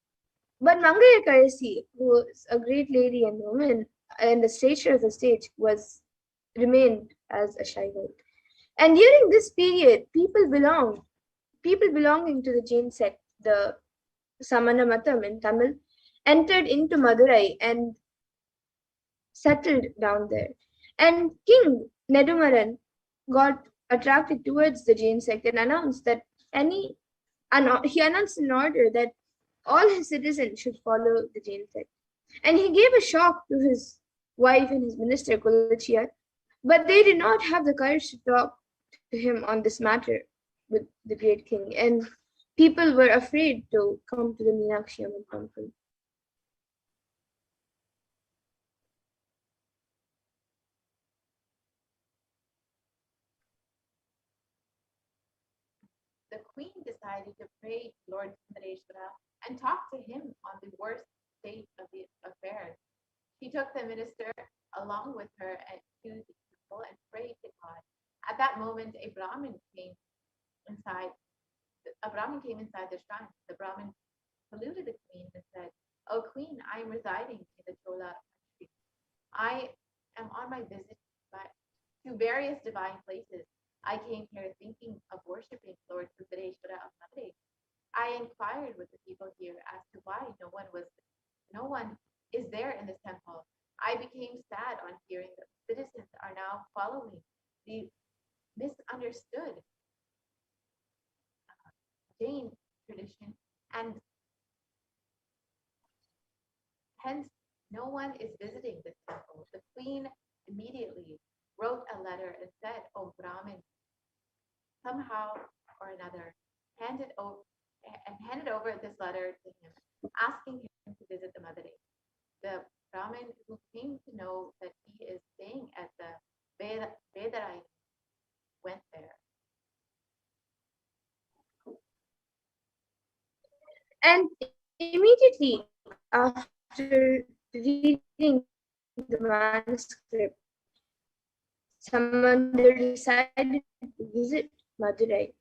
But Mangayar Karasi, who was a great lady and woman, and the stature of the stage remained as a Shaivite. And during this period, people belonging to the Jain sect, the Samana Matam in Tamil, entered into Madurai and settled down there. And King Nedumaran got attracted towards the Jain sect and announced that he announced an order that all his citizens should follow the Jain sect. And he gave a shock to his wife and his minister Kulachiyar, but they did not have the courage to talk to him on this matter with the great king, and people were afraid to come to the Meenakshi Amman temple. The queen decided to pray Lord Sundareshwara and talk to him on the worst state of the affairs. She took the minister along with her to the temple and prayed to God. At that moment, a Brahmin came inside the shrine. The Brahmin saluted the queen and said, "O queen, I am residing in the Chola country. I am on my visit to various divine places. I came here thinking of worshipping Lord Sundareshwara of Madurai. I inquired with the people here as to why no one is there in this temple. I became sad on hearing that citizens are now following the misunderstood Jain tradition, and Hence, no one is visiting this temple. The queen immediately wrote a letter and said, "Oh, Brahmin, somehow or another, handed over this letter to him, asking him to visit the Madurai." The Brahmin who came to know that he is staying at the Vedarai went there. And immediately after reading the manuscript, Samandar decided to visit Madurai.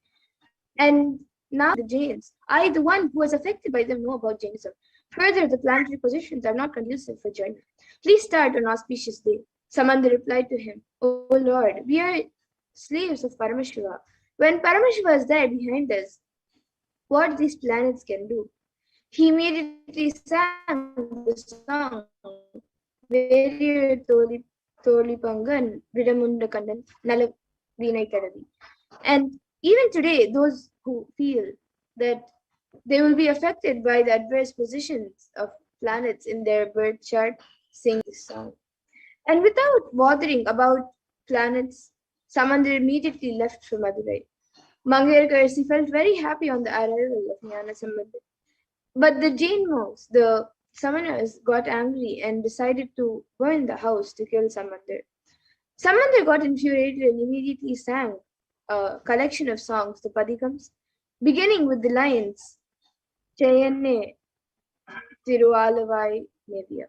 And now the Jains, I, the one who was affected by them, know about Jainism. Further, the planetary positions are not conducive for journey. Please start on auspicious day. Samandar replied to him, O Lord, we are slaves of Paramashiva. When Paramashiva is there behind us, what these planets can do? He immediately sang the song, Veriya Toli Pangan, Vidamunda Kandan, Nala Vinay Kadavi. And even today, those who feel that they will be affected by the adverse positions of planets in their birth chart sing this song. And without bothering about planets, Samandar immediately left for Madurai. Mangerkarsi felt very happy on the arrival of Jnana Sambandar. But the Jain monks, the summoners, got angry and decided to burn the house to kill Samandar. Samandar got infuriated and immediately sang a collection of songs, the Padikams, beginning with the lines Chayanne Tiruvalavai Nevia.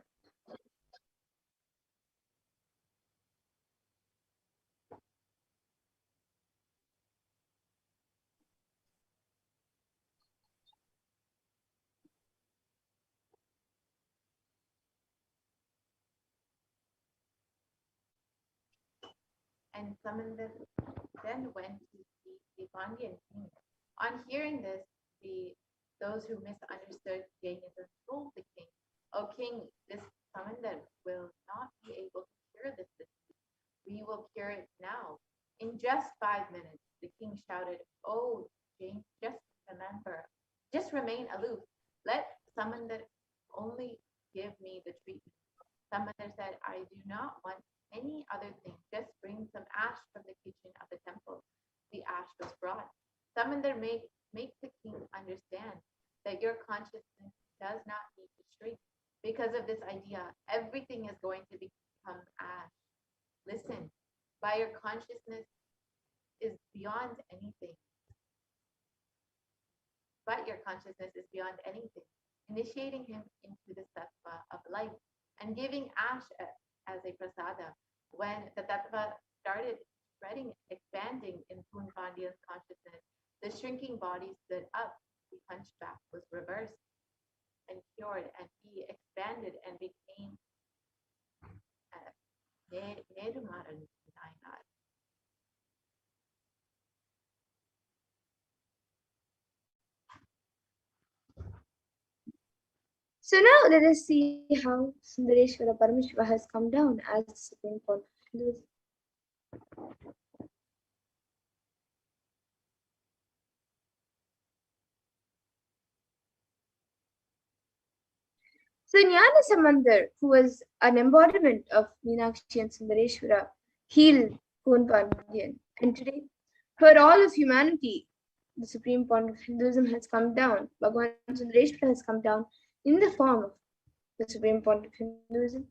And Samandar then went to see the Pandyan king. On hearing this, those who misunderstood Jainism told the king, "O king, this Samandar will not be able to cure this disease. We will cure it now." In just 5 minutes, the king shouted, "Oh, Jain, just remain aloof. Let Samandar only give me the treatment." Samandar said, "I do not want any other thing. Just bring some ash from the kitchen of the temple." The ash was brought. Samandar make the king understand that your consciousness does not need to shrink. Because of this idea, everything is going to become ash. Listen, by your consciousness is beyond anything. But your consciousness is beyond anything. Initiating him into the tattva of life and giving ash as a prasada. When the tattva started spreading, expanding in Poon Pandya's consciousness, the shrinking body stood up, the hunchback was reversed and cured, and he expanded and became Nedumaran Nainar. So now let us see how Sundareshwara Paramashiva has come down as the Supreme Court of Hinduism. So Jnana Samandar, who was an embodiment of Meenakshi and Sundareshwara, healed Poon Pandyan. And today, for all of humanity, the Supreme Point of Hinduism has come down. Bhagavan Sundareshwara has come down in the form of the Supreme Point of Hinduism.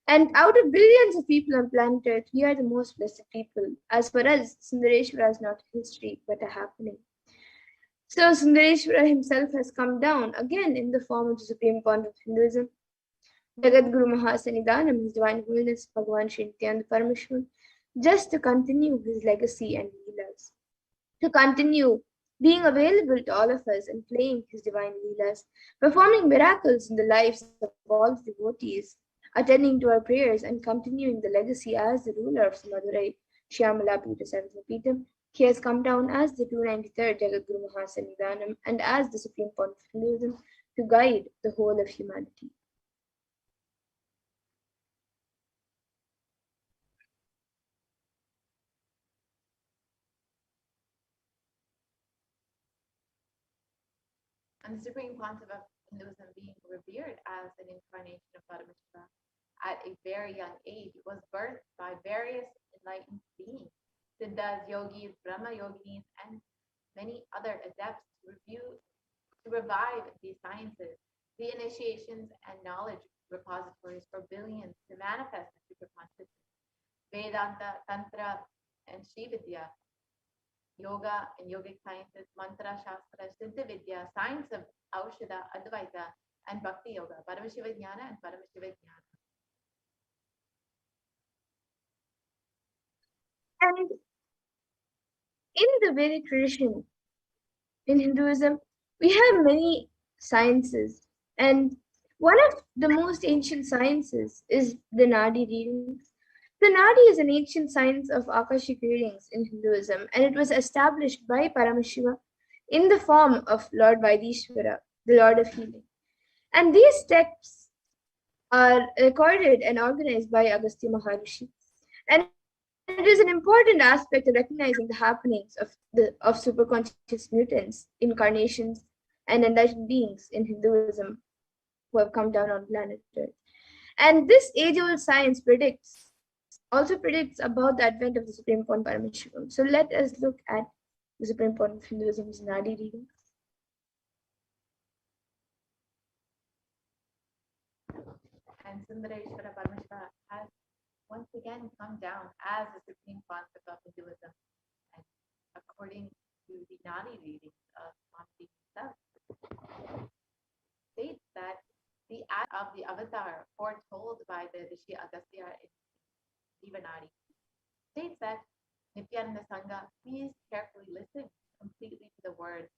And out of billions of people on planet Earth, we are the most blessed people. As for us, Sundareshwara is not a history, but a happening. So Sundareshwara himself has come down again in the form of the Supreme Point of Hinduism. Jagat Guru Mahasanidanam, His Divine Holiness Bhagavan Sri Nithyananda Paramashivam, just to continue his legacy and leelas, to continue being available to all of us and playing his divine leelas, performing miracles in the lives of all the devotees, attending to our prayers and continuing the legacy as the ruler of Madurai, Shyamala Pita Sarvapeetam. He has come down as the 293rd Jagat Guru Mahasanidanam and as the Supreme Point of Hinduism to guide the whole of humanity. And the Supreme Pontiff of Hinduism being revered as an incarnation of Paramashiva at a very young age, was birthed by various enlightened beings, Siddhas, yogis, Brahma yoginis, and many other adepts to revive these sciences, the initiations and knowledge repositories for billions to manifest the super consciousness. Vedanta, Tantra, and Sri Vidya, yoga and yogic sciences, mantra, shastra, siddha vidya, science of Aushadha, Advaita, and Bhakti yoga, Paramashiva Jnana and Paramashiva Jnana. And in the Vedic tradition, in Hinduism, we have many sciences, and one of the most ancient sciences is the Nadi readings. The Nadi is an ancient science of Akashic readings in Hinduism, and it was established by Paramashiva in the form of Lord Vaidishvara, the Lord of Healing. And these texts are recorded and organized by Agastya Maharishi. And it is an important aspect of recognizing the happenings of superconscious mutants, incarnations, and enlightened beings in Hinduism who have come down on planet Earth. And this age-old science also predicts about the advent of the Supreme Point Paramashivam. So let us look at the Supreme Point of Hinduism's Nadi readings. And Sundareshwara Paramashiva has once again come down as the supreme concept of Hinduism. And according to the Nadi readings of Swamiji himself, states that the act of the avatar foretold by the Rishi Agastya in Jivanadi states that Nithyananda Sangha, please carefully listen completely to the words,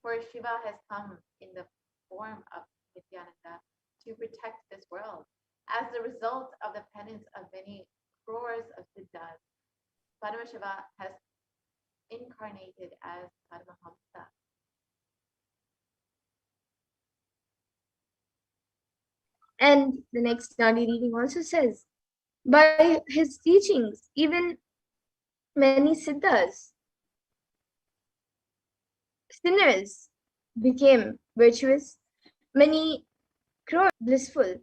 for Shiva has come in the form of Nithyananda to protect this world. As the result of the penance of many crores of siddhas, Paramashiva has incarnated as Paramahamsa. And the next Nadi reading also says, by his teachings, even many siddhas, sinners, became virtuous, many crores blissful.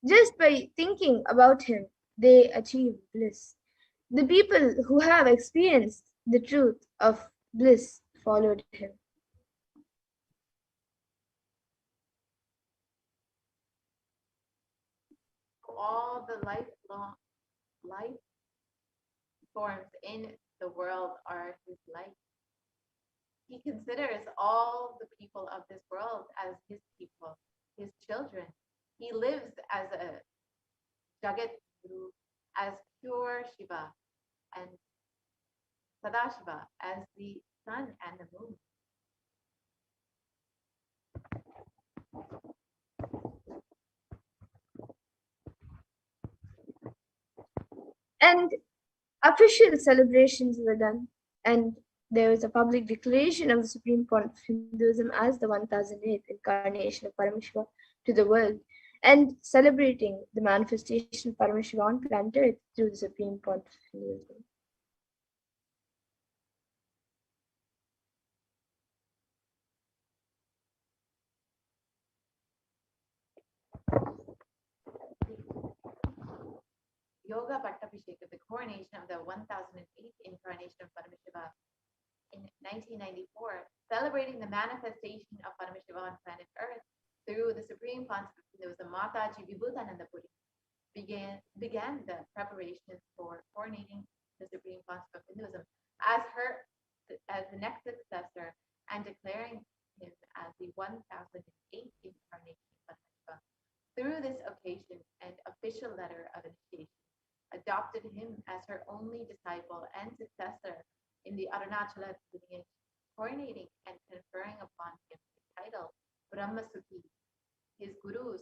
Just by thinking about him, they achieve bliss. The people who have experienced the truth of bliss followed him. All the life forms in the world are his light. He considers all the people of this world as his people, his children. He lives as a Jagat Guru, as pure Shiva, and Sadashiva as the sun and the moon. And official celebrations were done, and there was a public declaration of the Supreme Point of Hinduism as the 1008th incarnation of Paramashiva to the world, and celebrating the manifestation of Paramashiva on planet Earth through the Supreme Point of Hinduism. Yoga Bhattabhisheka, the coronation of the 1008th incarnation of Paramashiva in 1994, celebrating the manifestation of Paramashiva on planet Earth through the Supreme Concept of Hinduism, Mataji Vibhutananda Puri began the preparations for coronating the Supreme Concept of Hinduism as the next successor and declaring him as the 1008th incarnation of Paramashiva. Through this occasion and official letter of initiation, adopted him as her only disciple and successor in the Arunachala lineage, coronating and conferring upon him the title Brahmasuti. His gurus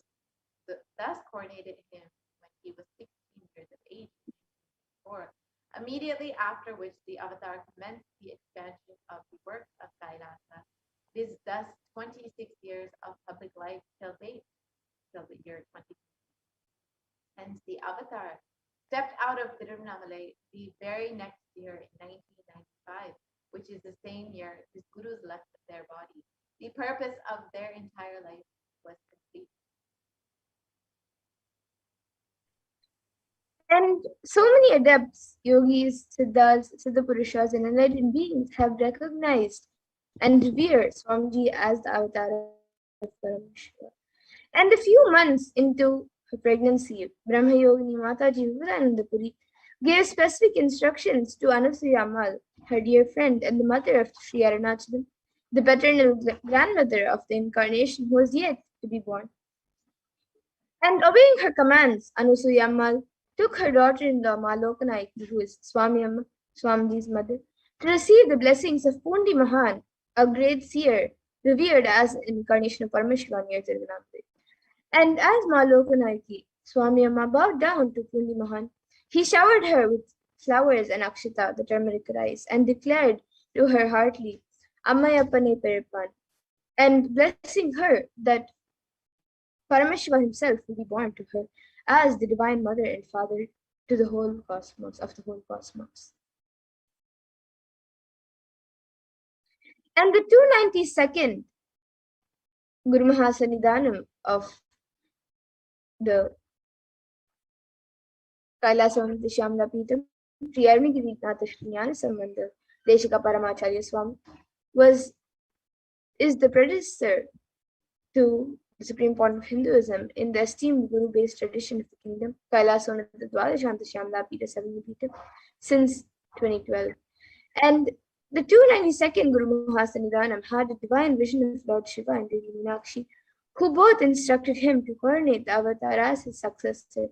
thus coronated him when he was 16 years of age, immediately after which the avatar commenced the expansion of the works of Kailasa. This thus 26 years of public life till date, till the year 2020. Hence the avatar stepped out of Tiruvannamalai the very next year in 1995, which is the same year his gurus left their body. The purpose of their entire life was complete. And so many adepts, yogis, siddhas, siddhapurushas, and enlightened beings have recognized and revered Swamiji as the avatar of Paramashiva. And a few months into her pregnancy, Brahmayogini Mataji Vivekanandapuri gave specific instructions to Anasuya Ammal, her dear friend and the mother of Sri Arunachalam, the paternal grandmother of the incarnation who was yet to be born. And obeying her commands, Anasuya Ammal took her daughter-in-law Malokanayaki, who is Swami Amma, Swamiji's mother, to receive the blessings of Pundi Mahan, a great seer revered as an incarnation of Paramashiva near Tiruvannamalai. And as Malokanayaki, Swami Amma bowed down to Pundi Mahan, he showered her with flowers and akshita, the turmeric rice, and declared to her heartily, Ammayapane Peripan, and blessing her that Paramashiva himself will be born to her as the divine mother and father to the whole cosmos, of the whole cosmos. And the 292nd Guru Mahasannidhanam of the Kailasam Nithyananda Paramashivam, Sri Arunagirinath Shri Jnana Sambandha Deshika Paramacharya Swami is the predecessor to the supreme point of Hinduism in the esteemed Guru-based tradition of the kingdom, Kailasam Dwadashanta Shyamla Pita Savamipita, since 2012. And the 292nd Guru Mahasannidhanam had a divine vision of Lord Shiva and Devi Meenakshi, who both instructed him to coronate the avatar as his successor,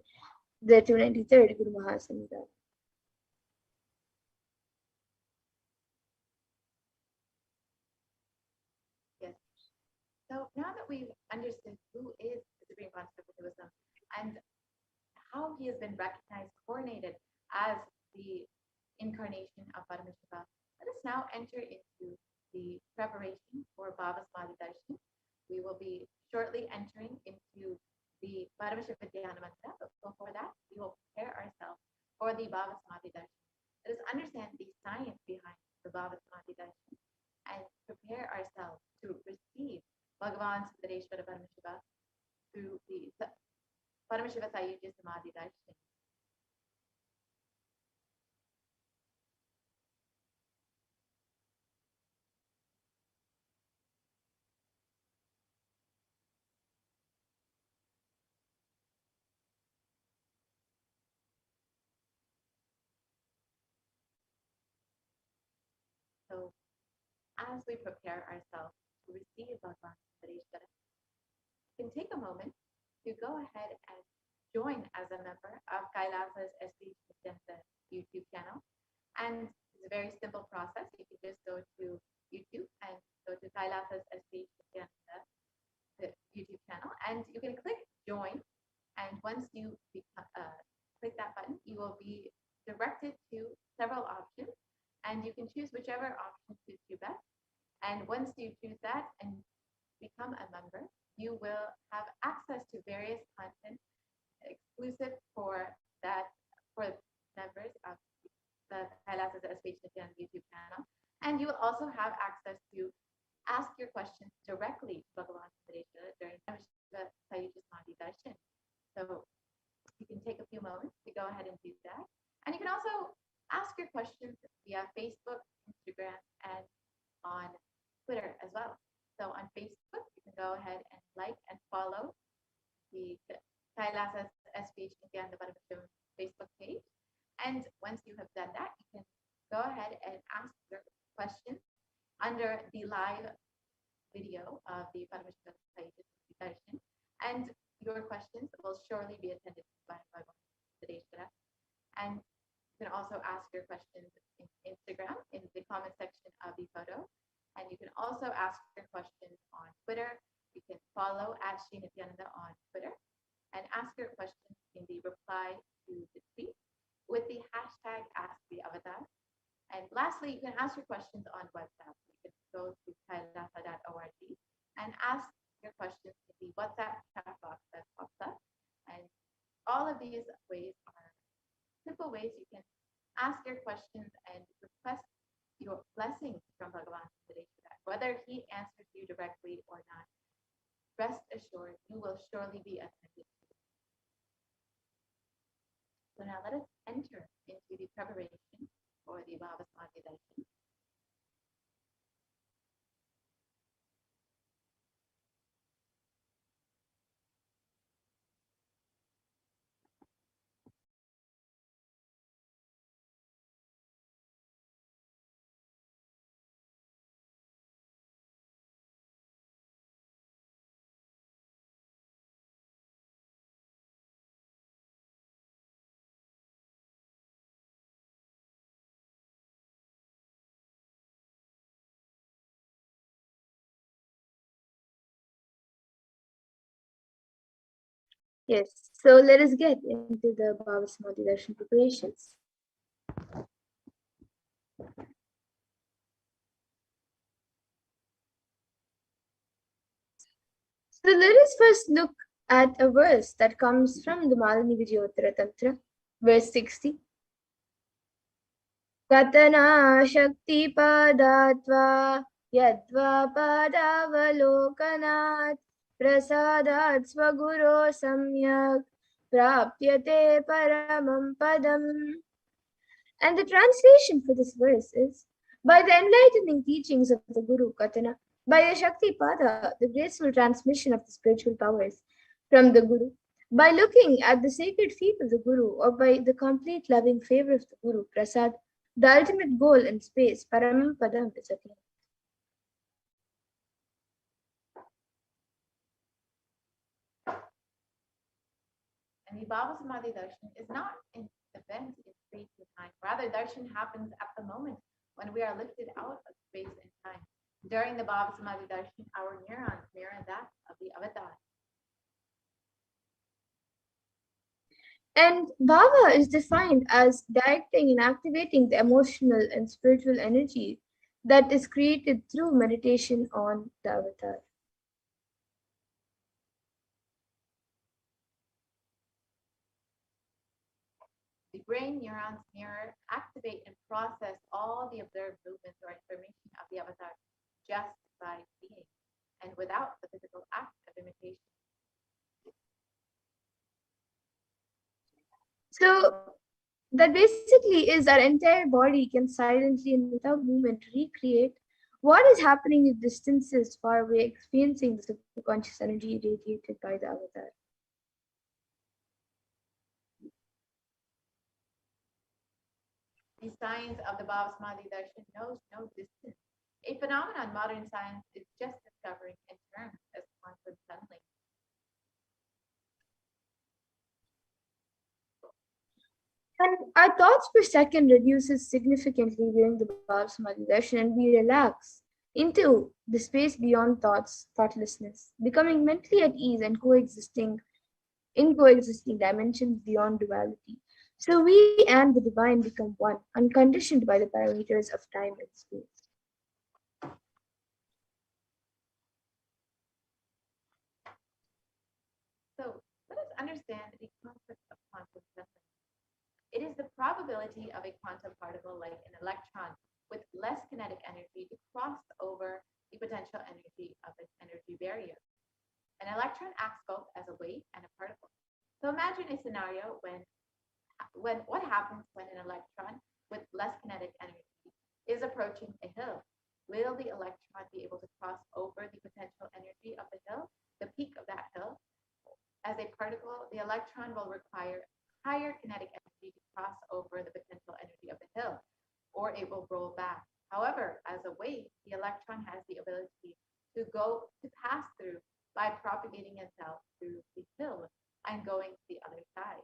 the 293rd Guru Mahasannidhanam. Yes. So now that we've understood who is the Supreme Concept of Hinduism and how he has been recognized, coronated as the incarnation of Paramashiva, let us now enter into the preparation for Bhava Samadhi Darshan. We will be shortly entering into the Paramashiva Dhyana Mantra, but before that, we will prepare ourselves for the Bhava Samadhi Darshan. Let us understand the science behind the Bhava Samadhi Darshan and prepare ourselves to receive Bhagavan Sudareshwara Paramashiva through the Paramashiva Sayujya Samadhi Darshan. So, as we prepare ourselves to receive Bhagavan Sudareshwara, you can take a moment to go ahead and join as a member of Kailasa's HDH Nithyananda YouTube channel. And it's a very simple process. You can just go to YouTube and go to Kailasa's HDH Nithyananda, the YouTube channel, and you can click join. And once you click that button, you will be directed to several options, and you can choose whichever option suits you best. And once you choose that and become a member, you will have access to various content exclusive for members of the Kailasa's HDH Nithyananda YouTube channel. And you will also have access to ask your questions directly to Bhagavan Sudareshwara during the Sayujya Samadhi Darshan. So you can take a few moments to go ahead and do that. And you can also ask your questions via Facebook, Instagram, and on Twitter as well. So on Facebook, you can go ahead and like and follow the Kailasa's HDH Nithyananda Paramashivam Facebook page. And once you have done that, you can go ahead and ask your questions under the live video of the Paramashiva Sayujya Samadhi Darshan. And your questions will surely be attended to by Bhagavan Sudareshwara. And you can also ask your questions in Instagram in the comment section of the photo. And you can also ask your questions on Twitter. You can follow @Shri Nithyananda on Twitter and ask your questions in the reply to the tweet with the hashtag #AskTheAvatar. And lastly, you can ask your questions on WhatsApp. You can go to kailasa.org and ask your questions in the WhatsApp chat box that pops up. And all of these ways are simple ways you can ask your questions and request your blessings from Bhagavan Sudareshwara. Whether he answers you directly or not, rest assured surely be attended to. So now let us enter into the preparation for the Bhavasamadhi darshan. Yes, so let us get into the Bhavasamadhi darshan preparations. So let us first look at a verse that comes from the Malini Vijayottara Tantra, verse 60. Katana Shakti Padatva Yadva Padavalokanat Prasadat Swaguro Samyak Prapyate Paramam Padam. And the translation for this verse is, by the enlightening teachings of the Guru Katana, by a Shakti Pada, the graceful transmission of the spiritual powers from the Guru, by looking at the sacred feet of the Guru, or by the complete loving favor of the Guru, Prasad, the ultimate goal in space, Paramam Padam, is attained. And the Bhavasamadhi darshan is not an event in space and time. Rather, darshan happens at the moment when we are lifted out of space and time. During the Bhavasamadhi darshan, our neurons mirror that of the avatar. And Bhava is defined as directing and activating the emotional and spiritual energy that is created through meditation on the avatar. The brain neurons mirror, activate, and process all the observed movements or information of the avatar just by seeing and without the physical act of imitation. So that basically is our entire body can silently and without movement recreate what is happening at distances far away, experiencing the subconscious energy radiated by the avatar. The science of the Bhavasamadhi darshan knows no distance. A phenomenon modern science is just discovering in terms of quantum tunneling. And our thoughts per second reduces significantly during the Bhavasamadhi darshan, and we relax into the space beyond thoughts, thoughtlessness, becoming mentally at ease and coexisting dimensions beyond duality. So we and the divine become one, unconditioned by the parameters of time and space. So let us understand the concept of quantum tunneling. It is the probability of a quantum particle like an electron with less kinetic energy to cross over the potential energy of its energy barrier. An electron acts both as a wave and a particle. So imagine a scenario when what happens when an electron with less kinetic energy is approaching a hill. Will the electron be able to cross over the potential energy of the hill, the peak of that hill? As a particle, the electron will require higher kinetic energy to cross over the potential energy of the hill, or it will roll back. However, as a wave, the electron has the ability to pass through by propagating itself through the hill and going to the other side.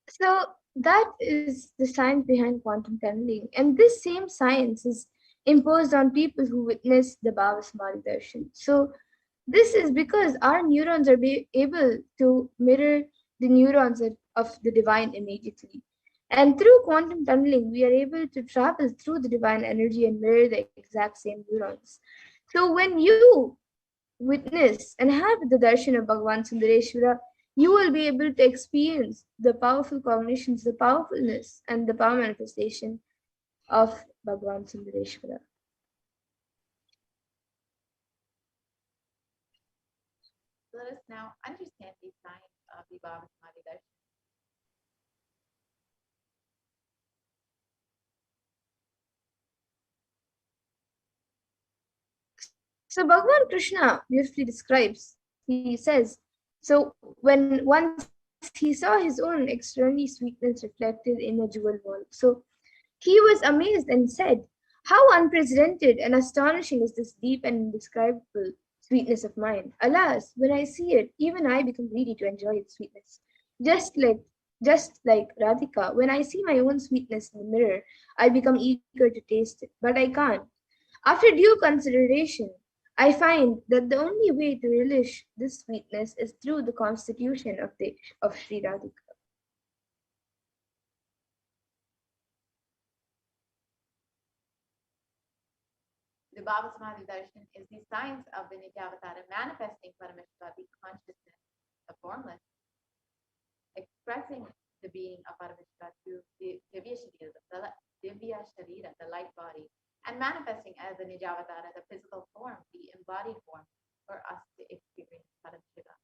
So that is the science behind quantum tunneling. And this same science is imposed on people who witness the Bhavasamadhi darshan. So this is because our neurons are able to mirror the neurons of the divine immediately. And through quantum tunneling, we are able to travel through the divine energy and mirror the exact same neurons. So when you witness and have the darshan of Bhagavan Sundareshwara, you will be able to experience the powerful cognitions, the powerfulness, and the power manifestation of Bhagavan Sundareshwara. let us now understand these signs of the Bhava Samadhi Darshan. So Bhagavan Krishna beautifully describes, he says, so when once he saw his own extraordinary sweetness reflected in a jewel world, so he was amazed and said, how unprecedented and astonishing is this deep and indescribable sweetness of mine. Alas, when I see it, even I become greedy to enjoy its sweetness. Just like Radhika, when I see my own sweetness in the mirror, I become eager to taste it, but I can't. After due consideration, I find that the only way to relish this sweetness is through the constitution of Sri Radhika. The Bhava Samadhi Darshan is the science of the Nityavatara manifesting Paramashiva, the consciousness, the formless, expressing the being of Paramashiva through the Divya Sharira, the light body, and manifesting as the Nijavatara, the physical form, the embodied form, for us to experience Paramashiva.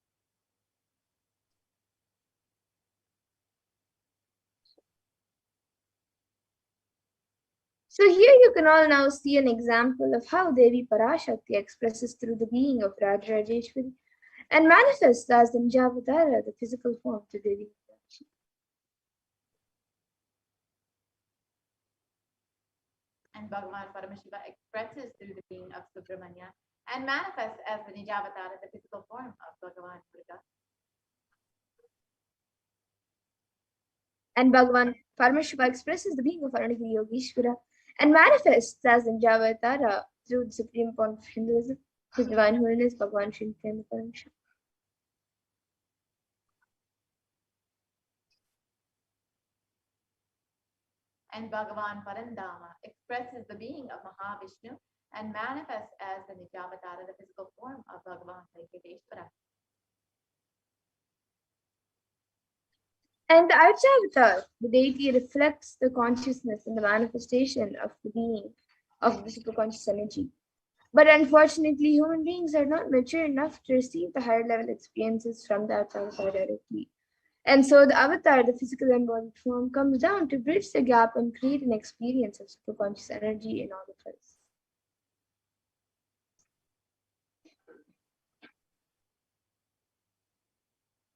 So here you can all now see an example of how Devi Parashakti expresses through the being of Rajarajeshwari and manifests as the Nijavatara, the physical form, to Devi. And Bhagavan Paramashiva expresses through the being of Subramanya and manifests as the Nijavatara, the physical form of Bhagavan Buddha. And Bhagavan Paramashiva expresses the being of Aranagiri Yogeshwara and manifests as the Nijavatara through the supreme form of Hinduism, His Divine Holiness Bhagavan Sri Nithyananda Paramashivam. And Bhagavan Parandama expresses the being of Mahavishnu and manifests as the Nijavatara, the physical form of Bhagavan Venkateshwara. And the Archavatar, the deity, reflects the consciousness and the manifestation of the being of the superconscious energy. But unfortunately, human beings are not mature enough to receive the higher level experiences from the Archavatar directly. And so the avatar, the physical embodied form, comes down to bridge the gap and create an experience of superconscious energy in all of us.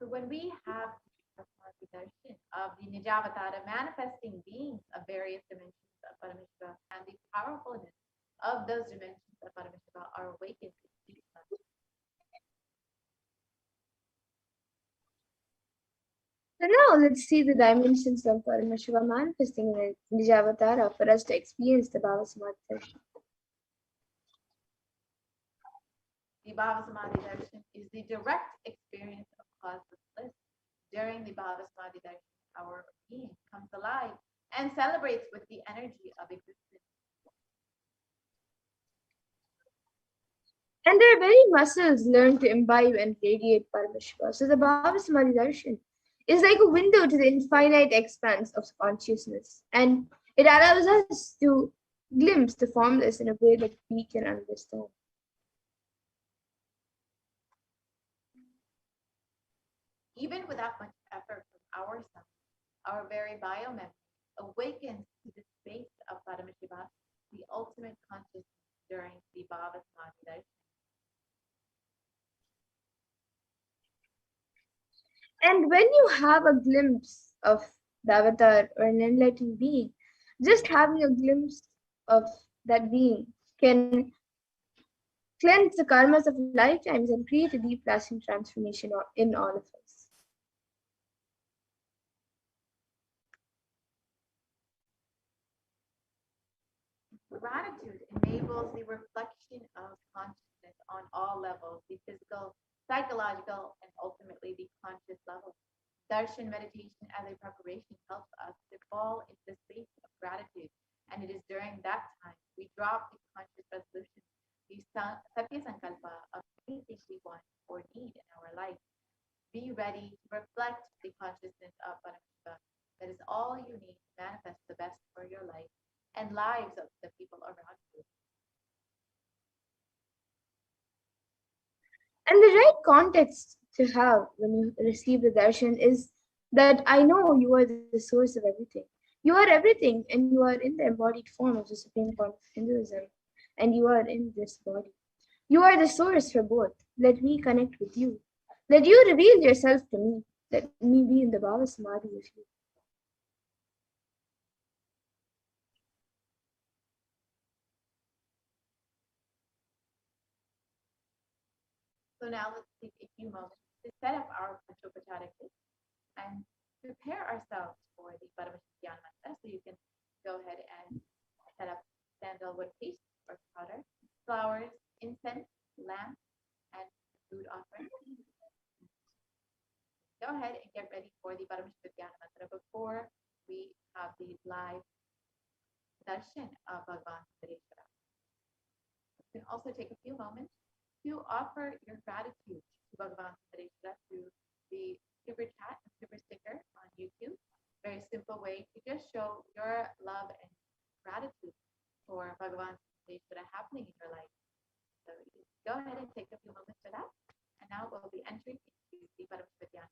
So when we have the darshan of the Nijavatara manifesting beings of various dimensions of Paramashiva and the powerfulness of those dimensions of Paramashiva are awakened in each of us. So now let's see the dimensions of Paramashiva manifesting in Nijavatara for us to experience the Bhava Samadhi Darshan. The Bhava Samadhi Darshan is the direct experience of causeless bliss. During the Bhava Samadhi Darshan, our being comes alive and celebrates with the energy of existence. And their very muscles learn to imbibe and radiate Paramashiva. So the Bhava Samadhi Darshan is like a window to the infinite expanse of consciousness. And it allows us to glimpse the formless in a way that we can understand. Even without much effort from ourselves, our very biomemory awakens to the space of Paramashiva, the ultimate consciousness during the Bhava Samadhi Darshan. And when you have a glimpse of the avatar or an enlightened being, just having a glimpse of that being can cleanse the karmas of lifetimes and create a deep lasting transformation in all of us. Gratitude enables the reflection of consciousness on all levels, the physical, psychological, and ultimately the conscious level. Darshan meditation as a preparation helps us to fall into the space of gratitude, and it is during that time we drop the conscious resolution, the Satya Sankalpa of anything we want or need in our life. Be ready to reflect the consciousness of Paramashiva. That is all you need to manifest the best for your life and lives of the people around you. And the right context to have when you receive the darshan is that I know you are the source of everything. You are everything, and you are in the embodied form of the Supreme Court of Hinduism, and you are in this body. You are the source for both. Let me connect with you. Let you reveal yourself to me. Let me be in the Bhava Samadhi with you. So now let's take a few moments to set up our Panchopacharic list and prepare ourselves for the Paramashivoham mantra. So you can go ahead and set up sandalwood paste or powder, flowers, incense, lamp, and food offering. Go ahead and get ready for the Paramashivoham mantra before we have the live darshan of Bhagavan Sareshwara. You can also take a few moments to offer your gratitude to Bhagavan Sareshwara through the super chat and super sticker on YouTube. Very simple way to just show your love and gratitude for Bhagavan Sareshwara happening in your life. So go ahead and take a few moments for that. And now we'll be entering into the Paramashivoham.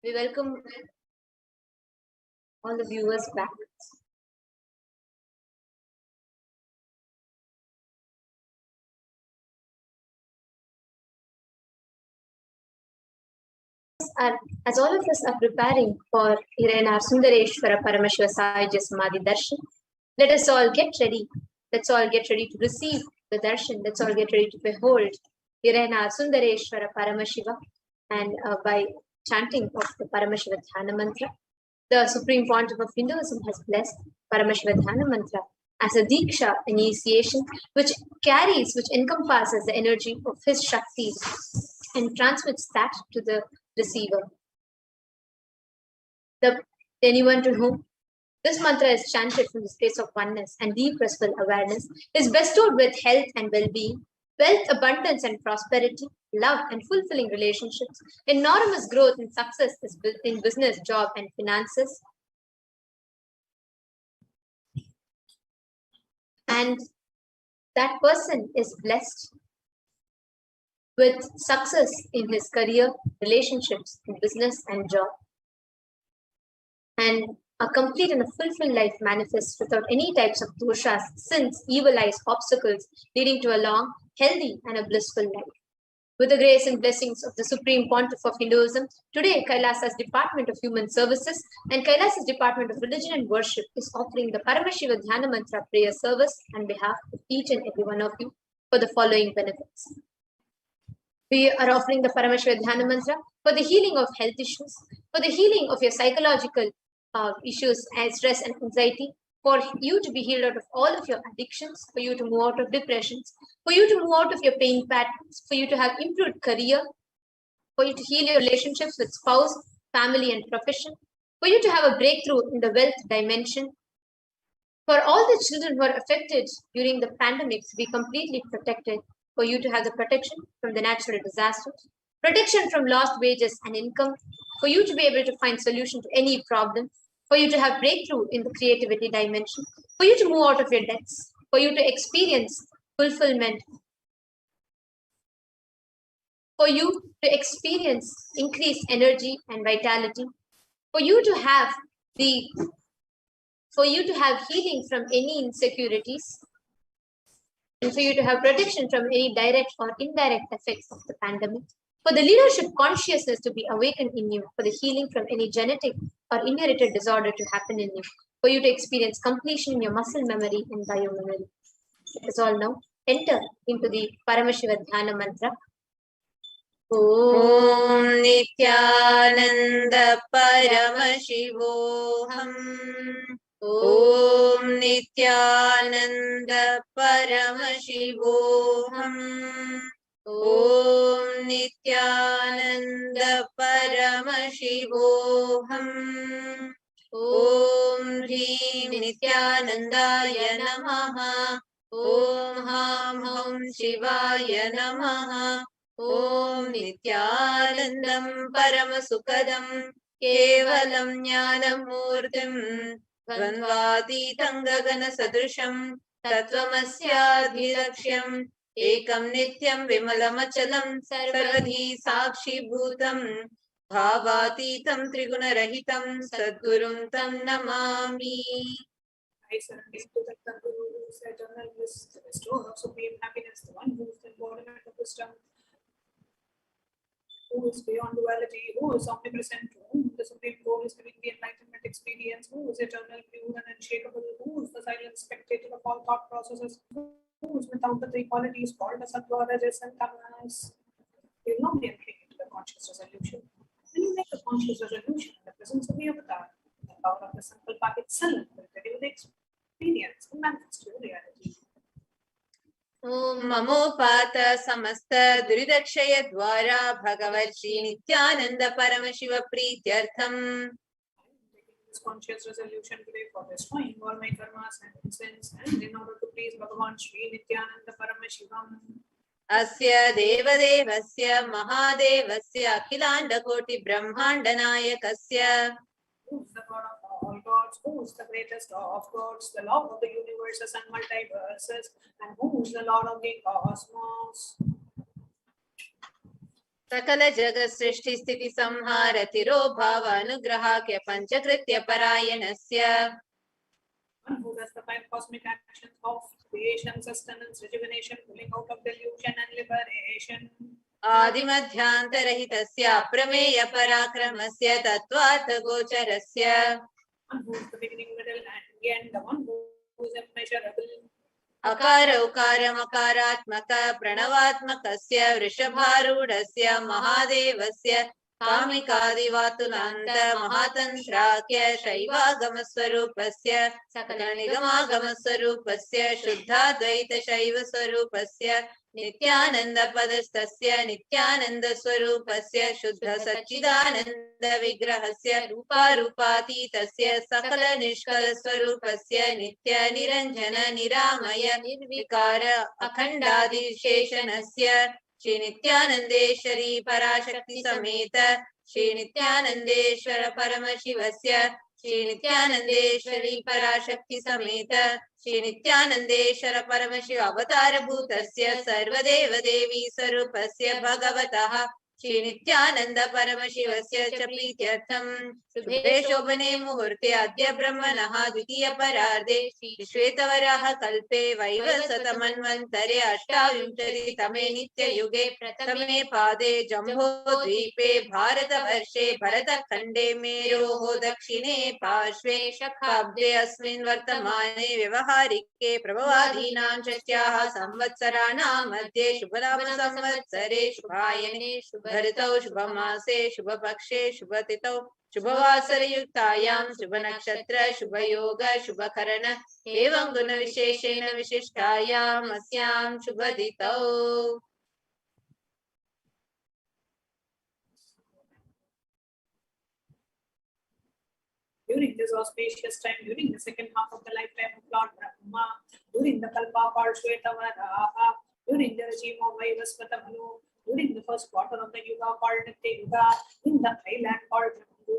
We welcome all the viewers back. As all of us are preparing for Irena Sundareshwara Paramashiva Sahaja Samadhi Darshan, let us all get ready. Let's all get ready to receive the darshan. Let's all get ready to behold Irena Sundareshwara Paramashiva. And by chanting of the Paramashiva Dhyana Mantra, the Supreme Pontiff of Hinduism has blessed Paramashiva Dhyana Mantra as a Diksha initiation, which encompasses the energy of his Shaktis and transmits that to the receiver. Anyone to whom this mantra is chanted from the space of oneness and deep restful awareness is bestowed with health and well-being, wealth, abundance and prosperity, love and fulfilling relationships, enormous growth and success in business, job and finances. And that person is blessed with success in his career, relationships, in business and job. And a complete and a fulfilled life manifests without any types of doshas, sins, evil eyes, obstacles, leading to a long, healthy and a blissful life. With the grace and blessings of the Supreme Pontiff of Hinduism, today Kailasa's Department of Human Services and Kailasa's Department of Religion and Worship is offering the Paramashiva Dhyana Mantra prayer service on behalf of each and every one of you for the following benefits. We are offering the Paramashiva Dhyana Mantra for the healing of health issues, for the healing of your psychological issues and stress and anxiety, for you to be healed out of all of your addictions, for you to move out of depressions, for you to move out of your pain patterns, for you to have improved career, for you to heal your relationships with spouse, family and profession, for you to have a breakthrough in the wealth dimension, for all the children who are affected during the pandemic to be completely protected, for you to have the protection from the natural disasters, protection from lost wages and income, for you to be able to find solution to any problem, for you to have breakthrough in the creativity dimension, for you to move out of your debts, for you to experience fulfillment, for you to experience increased energy and vitality, for you to have healing from any insecurities, and for you to have protection from any direct or indirect effects of the pandemic, for the leadership consciousness to be awakened in you, for the healing from any genetic or inherited disorder to happen in you, for you to experience completion in your muscle memory and biomemory. Let us all now enter into the Paramashiva Dhyana Mantra. Om Nithyananda Paramashivoham. Om Nithyananda Paramashivoham. Om Nithyananda Paramashivoham. Om Hrim Nithyanandaya Namaha. Om Ham Hum Shivaya Namaha. Om Nithyanandam Paramasukadam Kevalam Jnanamurtim Dvandvatitam Gagana Sadrisham Tattvamasyaadhirakshyam Ekam Nityam Vimalamachalam Sarvadhi Sakshi Bhutam Bhavatitam Triguna-rahitam Sadgurum Tam Namami. I surrender to the Guru, whose eternal bliss, the restorer of supreme happiness, the one who is the embodiment of wisdom, who is beyond duality, who is omnipresent, to whom the supreme goal is giving the enlightenment experience, who is eternal, pure and unshakable, who is the silent spectator of all thought processes, who is without the three qualities called as Sattva, Rajas and Tamas. You will not be entering into the conscious resolution. When you make a conscious resolution in the presence of the avatar, the power of the Sankalpa itself will reveal the experience and manifest your reality. Om Mamopata Samasta Duridakshaya Dwara Bhagavat Shri Nithyananda Paramashiva Prityartham. This conscious resolution today for destroying all my karmas and sins, and in order to please Bhagavan Shri Nithyananda Paramashivam. Asya Devadevasya Mahadevasya Akhilanda Koti Brahmanda Nayakasya. Who is the God of all gods? Who is the greatest of gods? The Lord of the universes and multiverses, and who is the Lord of the cosmos? सकल जगत् सृष्टि स्थिति संहार तिरोभाव अनुग्रहाख्य पंचकृत्य परायणस्य One who does the five cosmic actions of creation, sustenance, rejuvenation, pulling out of delusion and liberation. आदिमध्यान्तरहितस्य अप्रमेय पराक्रमस्य तत्त्वार्थ गोचरस्य One who is the beginning, middle, and end, the one who is immeasurable. अकार उकार मकारात्मक प्रणवात्मकस्य वृषभारूढस्य महादेवस्य कामिकादिवातुलान्त महातन्त्राख्य शैवागम स्वरूपस्य सकल निगमागम स्वरूपस्य शुद्धाद्वैत शैव स्वरूपस्य नित्यानंद पदस्तस्य नित्यानंद स्वरूपस्य शुद्ध सच्चिदानंद विग्रहस्य रूपारूपातीतस्य सकल निष्कल स्वरूपस्य नित्य निरंजन निरामय निर्विकार अखंडादिशेषणस्य श्री नित्यानंदेश्वरी पराशक्ति समेत श्री नित्यानंदेश्वर परमशिवस्य श्री नित्यानंदेश्वरी पराशक्ति समेत श्री नित्यानंदेश्वर परमशिव अवतार भूतस्य सर्वदेव देवी स्वरूपस्य भगवतः श्री नित्यानंद परमशिवस्य च प्रीत्यर्थं शुभे शोभने मुहूर्ते अद्य ब्रह्मणः द्वितीय परार्धे श्री श्वेतवराह कल्पे वैवस्वतमन्वन्तरे अष्टाविंशतितमे नित्ययुगे प्रथमे पादे जम्बोद्वीपे भारतवर्षे भरतखण्डे मेरोः दक्षिणे पार्श्वे शकाब्दे अस्मिन् वर्तमाने व्यवहारिके प्रभवादीनां षष्ट्याः संवत्सराणां मध्ये शुभलाभ संवत्सरे शुभायने शुभऋतौ शुभमासे शुभपक्षे शुभतिथौ शुभवासरयुक्तायां शुभनक्षत्र शुभयोग शुभकरण एवं गुणविशेषेण विशिष्टायाम् अस्यां शुभतिथौ During this auspicious time, during the second half of the lifetime of Lord Brahma, during the Kalpa called Shvetavaraha, during the regime of Vaivasvatamalu, during the first quarter of the Yuga called Nitya Yuga, in the island called Rambu,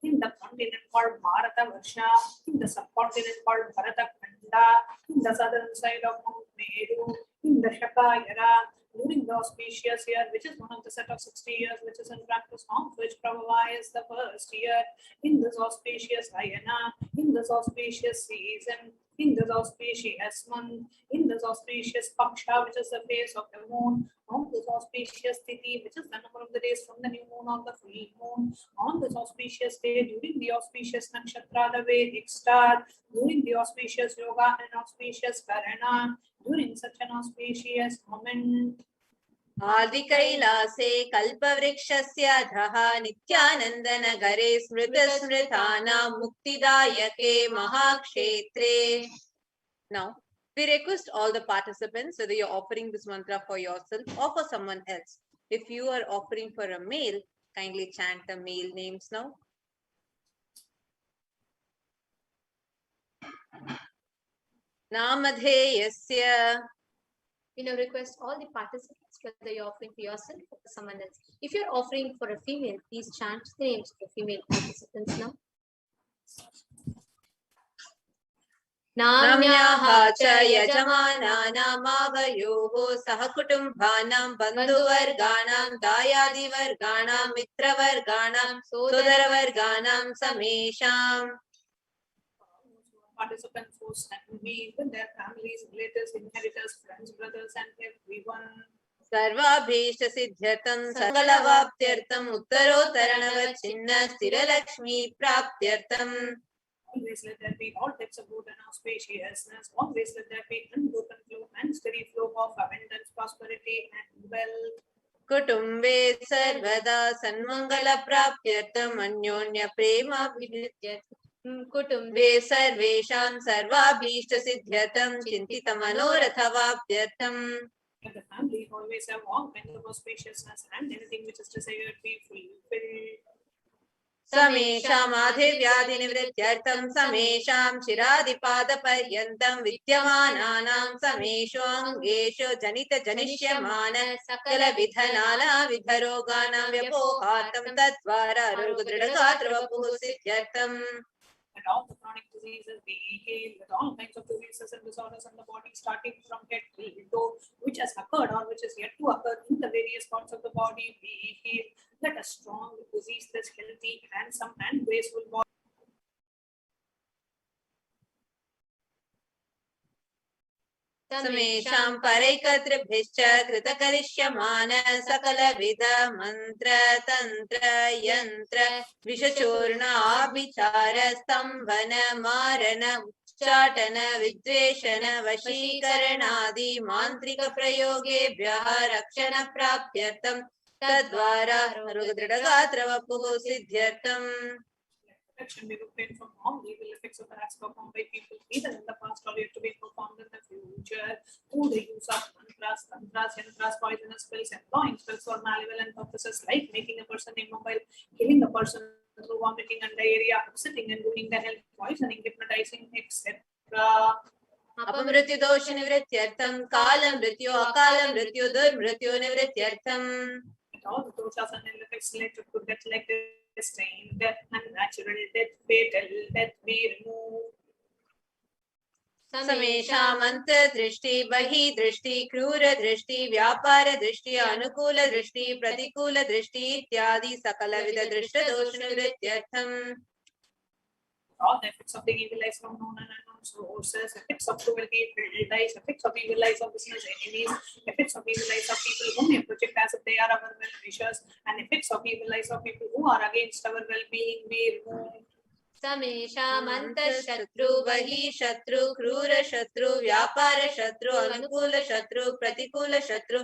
in the continent called Bharata Varsha, in the subcontinent called Bharata Khanda, in the southern side of Mount Meru, in the Shaka era, during the auspicious year, which is one of the set of 60 years, which is in practice of which Prabhava is the first year, in this auspicious Ayana, in this auspicious season, in this auspicious month, in this auspicious Paksha, which is the phase of the moon, on this auspicious Tithi, which is the number of the days from the new moon or the full moon, on this auspicious day, during the auspicious Nakshatra, the Vedic star, during the auspicious Yoga and auspicious Karana, during such an auspicious moment. आदिकैलासे कल्पवृक्षस्य अधः नित्यानन्दनगरे स्मृतस्मृतानां मुक्तिदायके महाक्षेत्रे. Now, we request all the participants, whether you're offering this mantra for yourself or for someone else. If you are offering for a male, kindly chant the male names now. Namadheyasya. You know, request all the participants, whether you're offering for yourself or for someone else. If you're offering for a female, please chant the names of the female participants now. Namyaha cha yajamanaanaam avayoho sahakutumbhaanaam bandhuvargaanaam dayadivargaanaam mitravargaanaam sodaravargaanaam samesham. Participants who stand be with their families, relatives, inheritors, friends, brothers, and everyone. सर्वाभीष्ट सिद्ध्यर्थं सकलवाप्त्यर्थं उत्तरोत्तरणवच्छिन्न स्थिरलक्ष्मी प्राप्त्यर्थं. Always let there be all types of good and auspiciousness. Always let there be unbroken flow and steady flow of abundance, prosperity, and wealth. कुटुम्बे सर्वदा सन्मंगल प्राप्त्यर्थं अन्योन्य प्रेमाभिवृद्ध्यर्थं. कुटुम्बे सर्वेषां सर्वाभीष्ट सिद्ध्यर्थं चिन्तितमनोरथवाप्त्यर्थं. Let the family always have all kinds of auspiciousness and anything which is desired be fulfilled. समेषाम् आधिर्व्याधिनिवृत्त्यर्थं समेषां शिरादिपादपर्यन्तं विद्यमानानां समेषु अङ्गेषु जनितजनिष्यमान सकलविधनानाविधरोगाणां व्यपोहार्थं तद्वारा रोगदृढगात्रवपुः सिद्ध्यर्थम्. And all the chronic diseases be healed, with all kinds of diseases and disorders in the body, starting from head till toe, which has occurred or which is yet to occur in the various parts of the body, be healed. Let a strong, diseaseless, healthy, handsome, and graceful body. समेषां परैकतृभिश्च कृतकरिष्यमान सकलविध मन्त्र तन्त्र यन्त्र विषचूर्णाभिचार स्तम्भन मारण उच्चाटन विद्वेषण वशीकरणादि मान्त्रिक प्रयोगेभ्यः रक्षण प्राप्त्यर्थं तद्वारा दृढगात्रवपुः सिद्ध्यर्थम्. Protection may obtain from all evil effects of acts performed by people either in the past or yet to be performed in the future through the use of mantras, tantras, yantras, poisonous spells, employing spells for malevolent purposes like making a person immobile, killing a person through vomiting and diarrhea, upsetting and ruining the health, poisoning, hypnotizing, etc. अपमृत्यु दोष निवृत्त्यर्थं काल मृत्यु अकाल मृत्यु दुर्मृत्यु निवृत्त्यर्थं. All the doshas and ill effects related to death like destined death, unnatural death, fatal death be removed. समेषाम् अन्तर्दृष्टि बहिर्दृष्टि क्रूर दृष्टि व्यापार दृष्टि अनुकूल दृष्टि प्रतिकूल दृष्टि इत्यादि सकलविध दृष्ट दोष निवृत्त्यर्थम्. All the effects of the evil eyes from known and unknown sources, effects of cruelty, evil eyes, effects of evil eyes of business enemies, effects of evil eyes of people whom we project as if they are our well-wishers, and effects of evil eyes of people who are against our well-being be removed. समेषाम् अन्तःशत्रु बहिःशत्रु क्रूर शत्रु व्यापार शत्रु अनुकूल शत्रु प्रतिकूल शत्रु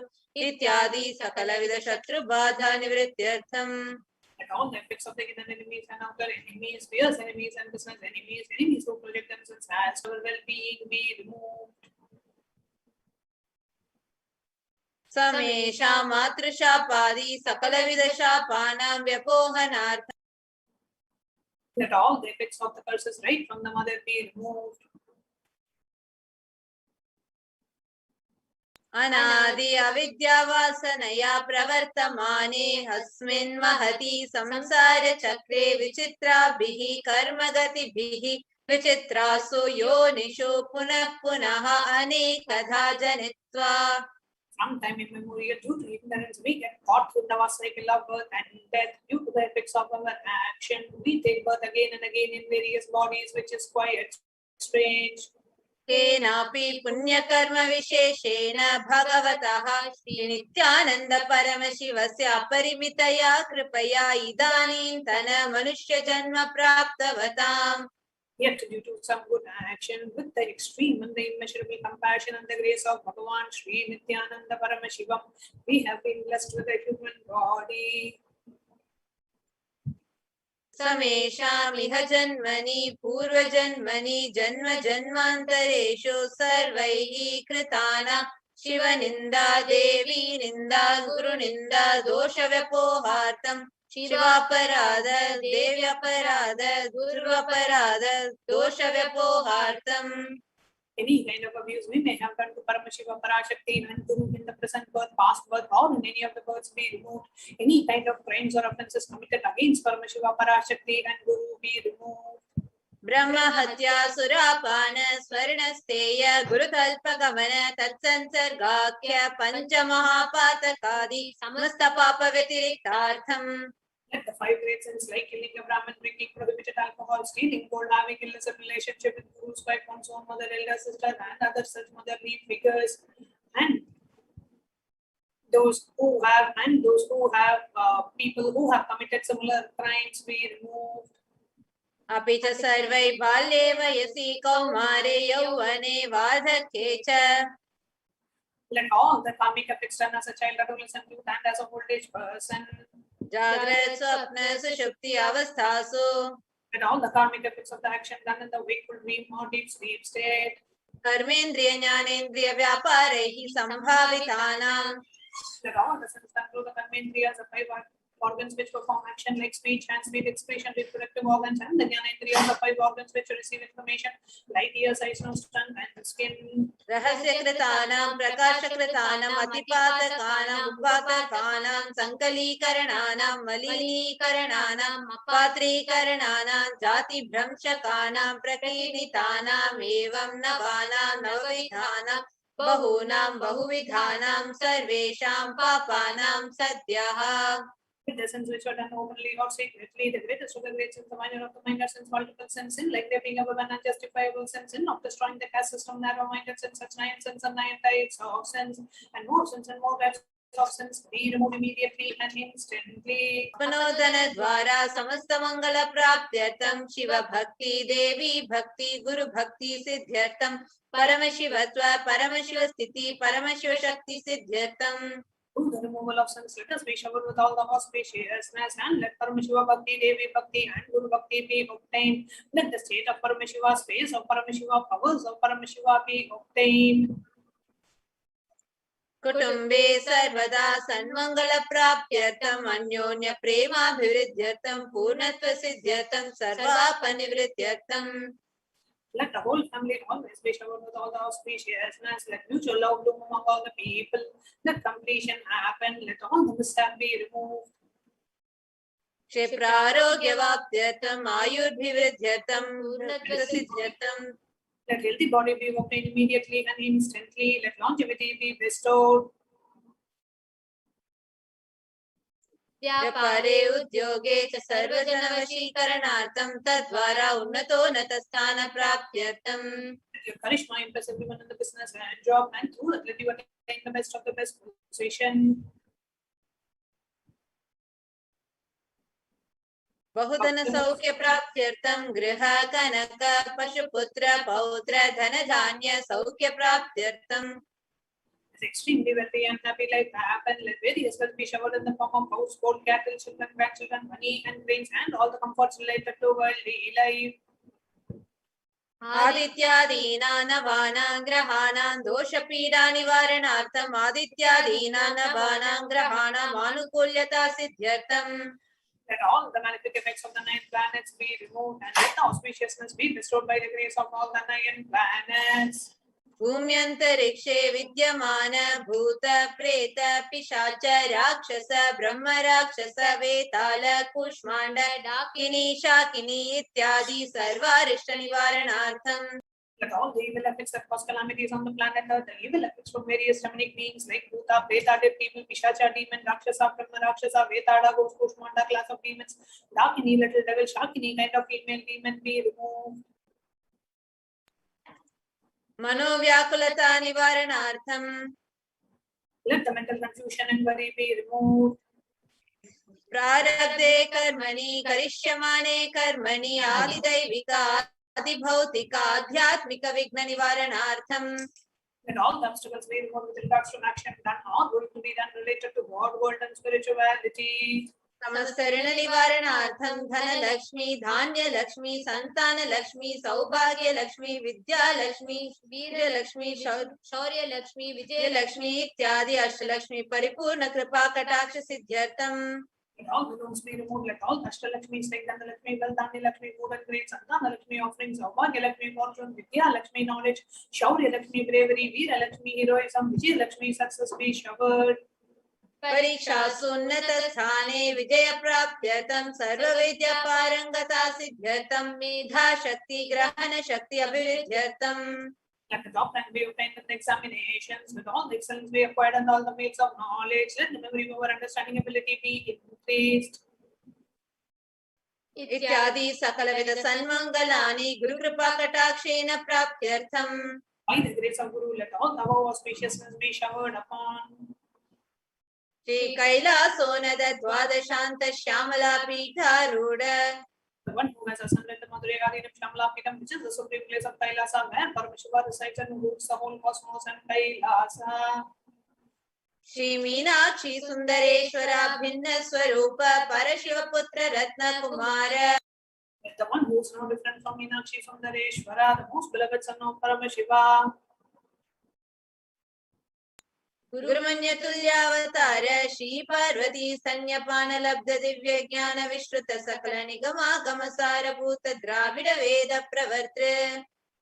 इत्यादि सकलविध शत्रु बाधा निवृत्त्यर्थम्. And all the effects of the hidden enemies and outer enemies, fierce enemies and business enemies, enemies who project themselves as our well-being be removed. समेषाम् मातृशापादि सकलविध शापानां व्यपोहनार्थम्. Let all the effects of the curses right from the mother be removed. अनादि अविद्यावासनया प्रवर्तमाने अस्मिन् महति संसार चक्रे विचित्राभिः कर्मगतिभिः विचित्रासु योनिषु पुनः पुनः अनेकधा जनित्वा. Sometime immemorial, due to ignorance, we get caught in the vast cycle of birth and death. Due to the effects of our action, we take birth again and again in various bodies, which is quite strange. केनापि पुण्यकर्म विशेषेण भगवतः श्री नित्यानंद परमशिवस्य अपरिमितया कृपया इदानीन्तन मनुष्य जन्म प्राप्तवताम्. Yet, due to some good action, with the extreme and the immeasurable compassion and the grace of Bhagavan Sri Nithyananda Paramashivam, we have been blessed with a human body. समेषामिह जन्मनि पूर्वजन्मनि जन्म जन्मान्तरेषु सर्वैः कृताना शिवनिन्दा देवी निन्दा गुरुनिन्दा दोषव्यपोहार्थं शिवापराध देव्यपराध गुरुवपराध दोषव्यपोहार्थम्. Any kind of abuse we may have done to Paramashiva, Parashakti, and Guru in the present birth, past birth, or in any of the births be removed. Any kind of crimes or offences committed against Paramashiva, Parashakti, and Guru be removed. ब्रह्म हत्या सुरापान स्वर्णस्तेय गुरुकल्पगमन तत्संसर्गाख्य पंचमहापातकादि समस्त पाप व्यतिरिक्तार्थम्. Let the five great sins like killing a Brahmin, drinking prohibited alcohol, stealing gold, having illicit relationship with Guru's wife, one's own mother, elder sister, and other such motherly figures, and those who have people who have committed similar crimes be removed. अपि च सर्वै बाल्ये वयसि कौमारे यौवने वार्धक्ये च. Let all the karmic effects done as a child, adolescent, youth, and as a old age person. जाग्रत स्वप्न सुषुप्ति अवस्थासु. Let all the karmic effects of the action done in the wakeful dream or deep sleep state. कर्मेन्द्रिय ज्ञानेन्द्रिय व्यापारैः संभावितानां. Let all the sins done through the karmendriyas, the five organs which perform action like speech, hands, feet, expression, reproductive organs, and the Jnanendriyas, the 5 organs which receive information like ears, eyes, nose, tongue, and skin. Rahasyakratanam, Prakashakratanam, Atipatakanam, Udbhatakanam, Sankalikarananam, Malini-karananam, Patrikarananam, Jati Bhramshakanam, Prakinitanam, Evam Navanam, Navavidhanam, Bahunam, Bahuvidhanam, Sarvesham, Papanam, Sadhyaha. The sins which are done openly or secretly, the greatest of the great sins, the minor of the minor sins, multiple sins in, like there being a an unjustifiable sins in, of destroying the caste system, narrow-minded sins, such 9 sins and 9 types of sins, and more sins and more types of sins be removed immediately and instantly. Panodana dwara samasta mangala praptyartam Shiva bhakti, Devi bhakti, Guru bhakti siddhyartam Paramashivatva, Paramashiva sthiti, Paramashiva shakti siddhyartam. The removal of sins, let us be showered with all the auspiciousness, and let Paramashiva Bhakti, Devi Bhakti, and Guru Bhakti be obtained. Let the state of Paramashiva, space of Paramashiva, powers of Paramashiva be obtained. Kutumbe sarvada sanmangala praptyartam Anyonya prema bhivridyartam Purnatva siddhyartam Sarvapanivrityartam. Let the whole family always be showered with all the auspiciousness. Let mutual love bloom among all the people. Let completion happen. Let all the mishap be removed. Ksheprarogya-vaptyartam Ayurdhivridyartam Purnatva siddhyartam. Let healthy body be obtained immediately and instantly. Let longevity be bestowed. Vyapare udyoge cha sarvajanavashikaranartam tadvara unnato natasthana praptyartam. Let your charisma impress everyone in the business and job, and through it let you attain the best of the best position. Bahudana saukya praptyartam Griha kanaka pashuputra pautra dhanadhanya saukya praptyartam. It's extremely wealthy and happy life happen. Let various wealth be showered in the form of house, gold, cattle, children, grandchildren, money, and grains, and all the comforts related to worldly life. Adityadina navana grahana dosha pida nivaranartham Adityadina navana grahana manukulyata siddhyartam. Let all the malefic effects of the 9 planets be removed, and let the auspiciousness be bestowed by the grace of all the 9 planets. Bhumyantarikshe vidyamana bhuta preta pishacha rakshasa brahma rakshasa vetala kushmanda dakini shakini ityadi sarvarishta nivaranartham. Let all the evil effects that cause calamities on the planet Earth, the evil effects from various demonic beings like Bhuta, Preta, dead people, Pishacha, demon, Rakshasa, Brahma, Rakshasa, Vetada, ghost, Kushmanda, class of demons, Dakini, little devil, Shakini, kind of female demon be removed. Manovyakulata nivaranartham. Let the mental confusion and worry be removed. Prarabdhe karmani karishyamane karmani adidaivika adibhautika adhyatmika vigna nivaranartham. Let all the obstacles be removed with regards to action done or going to be done related to God, world, and spirituality. Samastarana nivaranartham dhana lakshmi dhanya lakshmi santana lakshmi saubhagya lakshmi vidya lakshmi virya lakshmi shaurya lakshmi vijaya lakshmi ityadi ashtalakshmi paripurna kripa kataksha siddhyartam. Let all the rooms be removed. Let all the Ashtalakshmis like Dhana Lakshmi, Valdhani Lakshmi, food and grains, Santana Lakshmi, offerings, Saubhagya Lakshmi, fortune, Vidya Lakshmi, knowledge, Shaurya Lakshmi, bravery, Veera Lakshmi, heroism, Vijaya Lakshmi, success be showered. Parikshasu unnata-sthane vijaya-praptyartam sarva-vidya-parangata siddhyartam medha shakti grahana shakti abhividyartam. Let the top rank be obtained in the examinations with all the excellence be acquired and all the fields of knowledge. Let the memory power, understanding ability be increased. Ityadi sakalavida sanmangalani guru kripa katakshena praptyartham. By the grace of Guru, let all the above auspiciousness be showered upon. Shri Kailasonada Dwadashanta Shyamala Pitharuda. The one who has ascended the Madurai Arinam Shamla Pitam, which is the supreme place of Kailasa, where Paramashiva resides and rules the whole cosmos and Kailasa. Shri Meenakshi Sundareshwara Bhinna Swarupa Parashiva Putra Ratna Kumara. The one who is no different from Meenakshi Sundareshwara, the most beloved son of Paramashiva. गुरुमन्यतुल्यावतार Shri Parvati स्तन्यपान लब्ध दिव्य ज्ञान विश्रुत सकल निगमागम सारभूत द्राविड वेद प्रवर्त्र.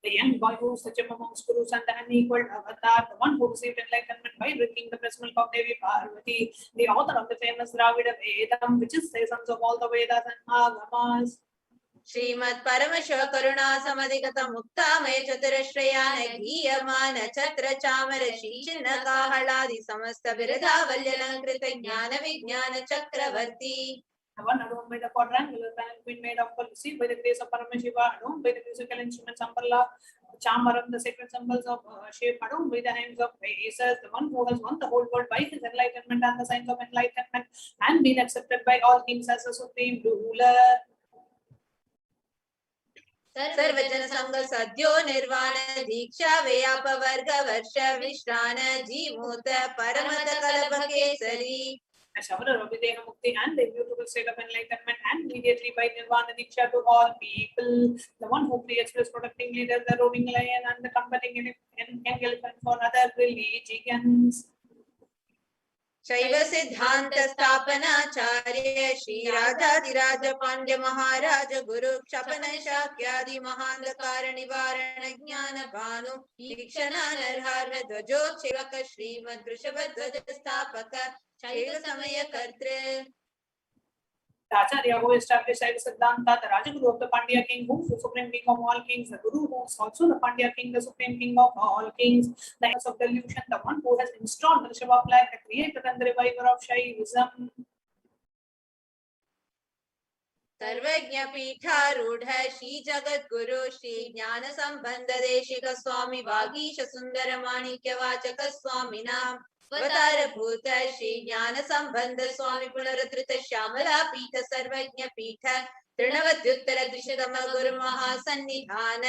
The young boy who such a amongst gurus and the unequaled avatar, the one who received enlightenment by drinking the breast milk of Devi Parvati, the author of the famous Dravida Vedam, which is the essence of all the Vedas and Agamas. श्रीमत् Paramshiva करुणा समधिगत मुक्तामय चतुरश्रयान गीयमान छत्र चामर शीचिन्न काहलादि समस्त बिरधावल्यलंकृत ज्ञान विज्ञान चक्रवर्ती. The one adorned by the quadrangular palanquin made of policy by the grace of Paramashiva, adorned by the musical instruments Ambala, Chamaram, the sacred symbols of shape, adorned by the hands of Aces, the one who has won the whole world by his enlightenment and the signs of enlightenment, and been accepted by all kings as a supreme ruler. सर्वजन संग सद्यो निर्वाण दीक्षा व्याप वर्ग वर्ष विश्रान Jimuta परमत कलभ Kesari. A shower of Videha Mukti and the immutable state of enlightenment, and immediately by Nirvana Diksha to all people. The one who creates this protecting leader, the roaming lion, and the comforting elephant for other religions. शैव सिद्धांत स्थापनाचार्य श्री राजाधिराज पांड्य महाराज गुरु क्षपन शाक्यादि महांधकार निवारण ज्ञान भानु दीक्षणा नरहार ध्वजोच्छेवक श्रीमद् वृषभ ध्वज स्थापक शैव समय कर्तृ. The Acharya who established Shaiva Siddhanta, the Rajaguru of the Pandya king, who is the supreme king of all kings, the Guru who is also the Pandya king, the supreme king of all kings, the house of delusion, the one who has installed the Shiva flag, the creator and the reviver of Shaivism. सर्वज्ञ पीठारूढ़ श्री जगत गुरु श्री ज्ञान संबंध देशिक स्वामी वागीश सुंदर माणिक्य वाचक स्वामिना अवतार भूत श्री ज्ञान संबंध स्वामी पुनरुद्धृत श्यामला पीठ सर्वज्ञ पीठ तृणवद्युत्तर द्विशतम गुरु महासन्निधान.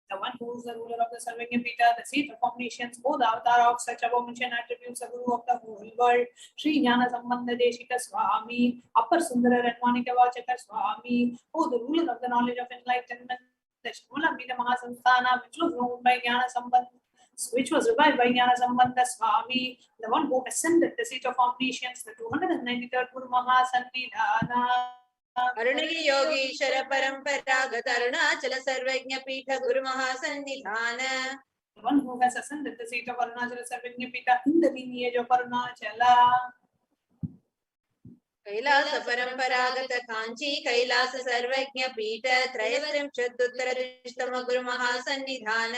The one who is the ruler of the Sarvagya Pita, the seat of omniscience, who the avatar of such above-mentioned attributes, the Guru of the whole world, Sri Jnana Sambandha Deshika Swami, Upper Sundara Ratmanika Vachaka Swami, who the ruler of the knowledge of enlightenment, the Shmula Pita Mahasamsthana, which was known by Jnana Sambandha, which was revived by Jnana Sambandha Swami, the one who ascended the seat of omniscience, the 293rd Guru Mahasannidhana. अरुणगिरि Yogeshwar परंपरागत अरुणाचल सर्वज्ञ पीठ गुरु महासन्निधान. The one who has ascended the seat of Arunachala Sarvagya Pita in the lineage of Arunachala. Kailash परंपरागत कांची कैलास सर्वज्ञ पीठ त्रयस्त्रिंशदुत्तर द्विशतम गुरु महासन्निधान.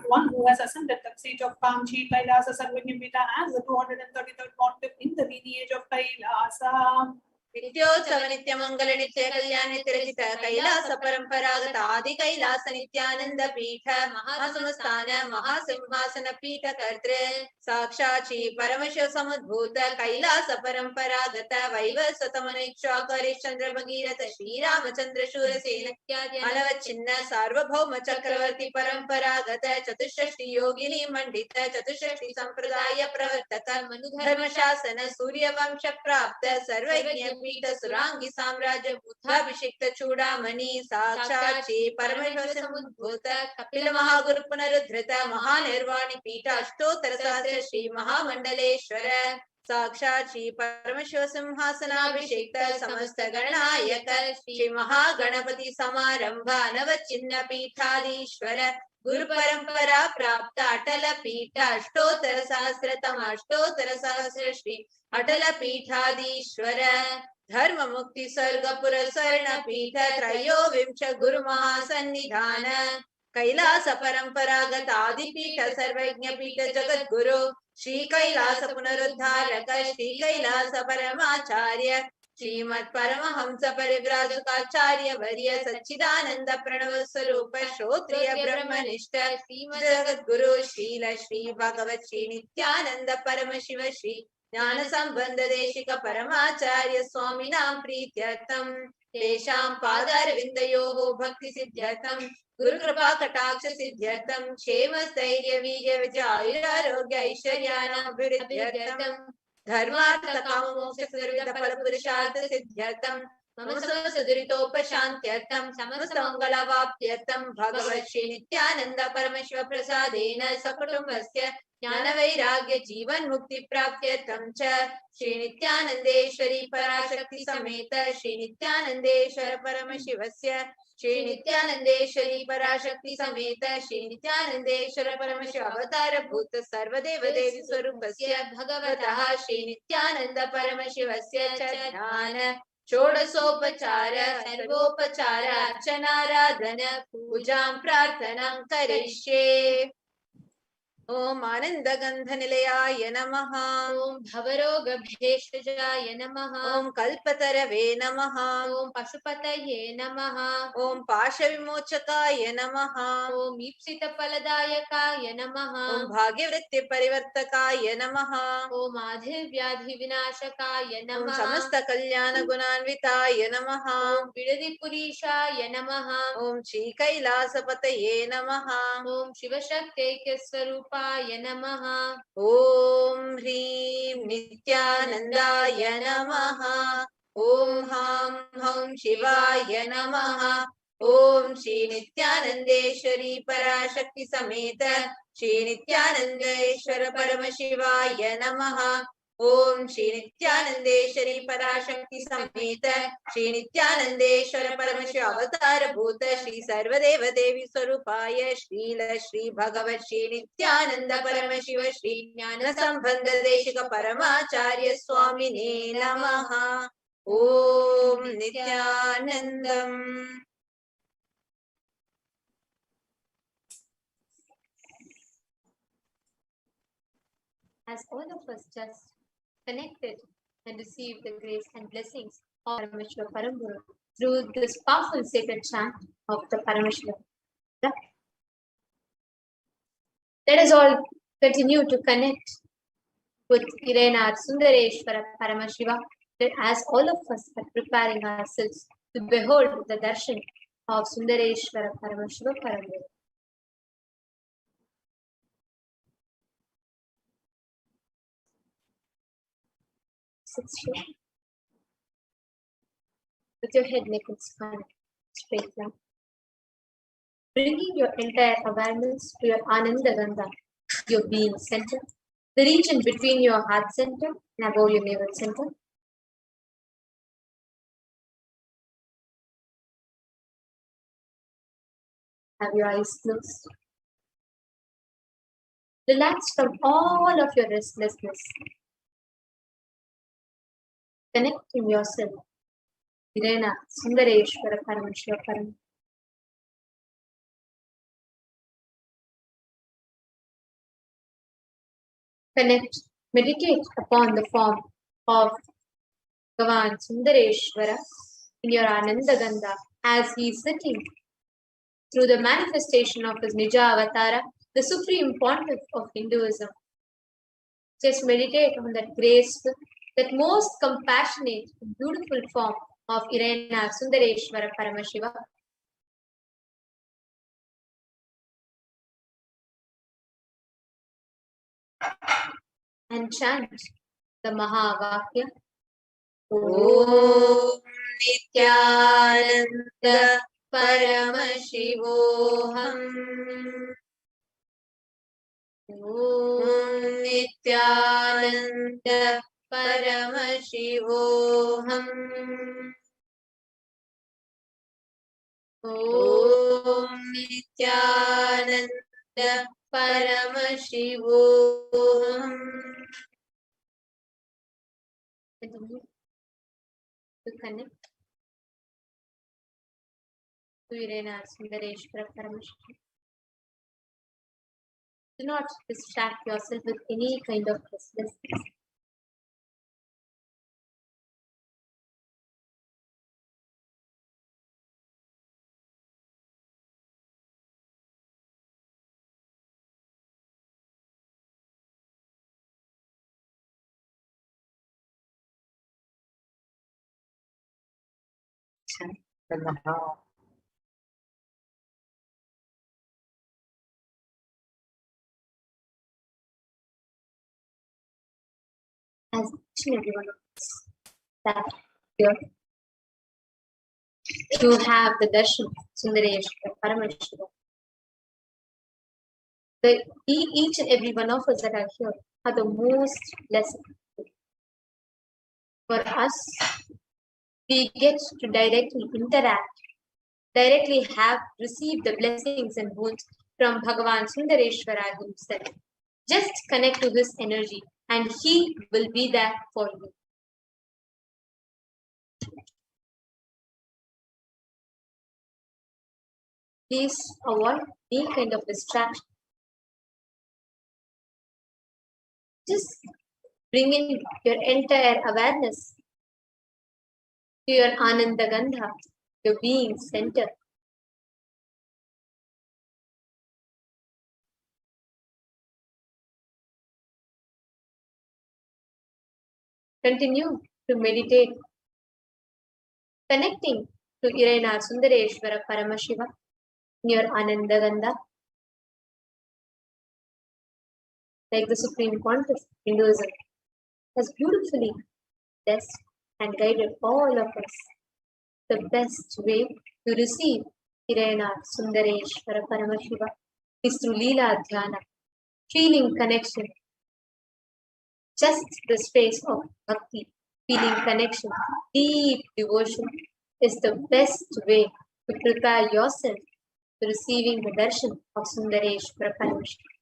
One who has ascended the seat of Kamchi, Kailasa Sarvagya Pita as the 233rd pontiff in the lineage of Kailasa. नित्योत्सव नित्य मंगल नित्य कल्याण नित्यरचित कैलास परंपरागत आदि कैलास नित्यानंद पीठ महासंस्थान महासिंहासन पीठ कर्तृ साक्षात् श्री परमशिव समुद्भूत कैलास परंपरागत वैवस्वतमनिक्षाकरि चंद्र भगीरथ श्री रामचंद्र शूरसेन अनवच्छिन्न सार्वभौम चक्रवर्ती परंपरागत चतुष्षष्टि योगिनी मंडित चतुष्षष्टि संप्रदाय प्रवर्तक धर्म शासन सूर्य वंश प्राप्त सर्वज्ञ पीठ सुरांगी साम्राज्य बुद्धाभिषिक्त चूड़ामणि साक्षात् श्री परमेश्वर समुद्भूत कपिल महागुरु पुनरुद्धृत महानिर्वाणी पीठ अष्टोत्तर सहस्र श्री महामंडलेश्वर साक्षात् श्री परमेश्वर सिंहासनाभिषेक्त समस्त गणनायक श्री महागणपति समारंभ अनवच्छिन्न पीठाधीश्वर गुरु परंपरा प्राप्त अटल पीठ अष्टोत्तर सहस्रतम अष्टोत्तर सहस्र श्री अटल पीठाधीश्वर धर्म मुक्ति स्वर्गपुर स्वर्ण पीठ त्रयोविंश गुरु महासन्निधान कैलास परंपरागत आदिपीठ सर्वज्ञ पीठ जगत गुरु श्री कैलास पुनरुद्धारक श्री कैलास परमाचार्य श्रीमत् परमहंस परिव्राजकाचार्य वर्य सच्चिदानंद प्रणव स्वरूप श्रोत्रिय ब्रह्मनिष्ठ श्रीमद् जगत गुरु श्रील श्री भगवत श्री नित्यानंद परमशिव श्री ज्ञान संबंध देशिक परमाचार्य स्वामिनां प्रीत्यर्थम तेषां पादारविन्दयोः भक्ति सिद्ध्यर्थम गुरु कृपा कटाक्ष सिद्ध्यर्थम क्षेम स्थैर्य वीर्य विजय आयुरारोग्य ऐश्वर्याणाभिवृद्ध्यर्थम धर्मार्थ काम मोक्ष सर्वविध फल पुरुषार्थ सिद्ध्यर्थम मम समसुदुरितोपशान्त्यर्थं समस्तमङ्गलवाप्त्यर्थं भगवत् श्री नित्यानन्द परमशिव प्रसादेन सकुटुम्बस्य ज्ञानवैराग्य जीवन मुक्ति प्राप्त्यर्थं च श्री नित्यानन्देश्वरी पराशक्ति समेत श्री नित्यानन्देश्वर परमशिवस्य श्री नित्यानन्देश्वरी पराशक्ति समेत श्री नित्यानन्देश्वर परमशिव अवतार भूत सर्वदेव देवी स्वरूपस्य भगवतः श्री नित्यानन्द परमशिवस्य च ध्यान षोडशोपचार सर्वोपचार अर्चनाराधन पूजां प्रार्थनां करिष्ये। ओम आनंद गंध निलयाय नमः। ओम भवरोग भेषजाय नमः। ओम कल्पतरवे नमः। ओम पशुपतये नमः। ओम पाश विमोचकाय नमः। ओम ईप्सित फलदायकाय नमः। ओम भाग्यवृत्ति परिवर्तकाय नमः। ओम आधि व्याधि विनाशकाय नमः। ओम समस्त कल्याण गुणान्विताय नमः। ओम विड़दि पुरीशाय नमः। ओम श्री कैलासपतये नमः। ओम शिवशक्त्यैक्य स्वरूप नमः। ओम ह्रीं नित्यानंदाय नमः। ओम हां हौं शिवाय नमः। ओम श्री नित्यानंदेश्वरी पराशक्ति समेत श्री नित्यानंदेश्वर परमशिवाय नमः। ओम श्री नित्यानंदेश्वरी पराशक्ति समेत श्री नित्यानंदेश्वर परमशिव अवतार भूत श्री सर्वदेव देवी स्वरूपाय श्रील श्री भगवत श्री नित्यानंद परमशिव श्री ज्ञान संबंध देशिक परमाचार्य स्वामिने नमः। ओम Nityanandam. As all of us just connected and received the grace and blessings of Paramashiva Paramburu through this powerful sacred chant of the Paramashiva. Let us all continue to connect with Irena Sundareshwara Paramashiva, as all of us are preparing ourselves to behold the darshan of Sundareshwara Paramashiva Paramburu. Sit straight. With your head, neck, and spine straight down. Bringing your entire awareness to your Ananda Gandha, your being center, the region between your heart center and above your navel center. Have your eyes closed. Relax from all of your restlessness. Connecting yourself. Irena Sundareshwara Paramashiva Param. Connect, meditate upon the form of Bhagavan Sundareshwara in your Ananda Gandha as he is sitting through the manifestation of his Nija Avatara, the supreme pontiff of Hinduism. Just meditate on that graceful, that most compassionate, beautiful form of Irena Sundareshwara Paramashiva. And chant the Mahavakya. Om Nithyananda Paramashivoham. Om Nithyananda Paramashivoham. Om Nithyananda Paramashivoham. Continue to connect to Irena Sundareshwara Paramashiva. Do not distract yourself with any kind of restlessness. As each and every one of us that here to have the darshan Sundareshwara Paramashivoham. Each and every one of us that are here are the most blessed. For us, we get to directly interact, directly have received the blessings and boons from Bhagavan Sundareshwara himself. Just connect to his energy and he will be there for you. Please avoid any kind of distraction. Just bring in your entire awareness to your Ananda Gandha, your being center. Continue to meditate, connecting to Irena Sundareshwara Paramashiva in your Ananda Gandha. Like the Supreme Context, Hinduism has beautifully blessed and guided all of us. The best way to receive Irena Sundareshwara Paramashiva is through Leela Dhyana, feeling connection. Just the space of bhakti, feeling connection, deep devotion is the best way to prepare yourself to receiving the darshan of Sundareshwara Paramashiva.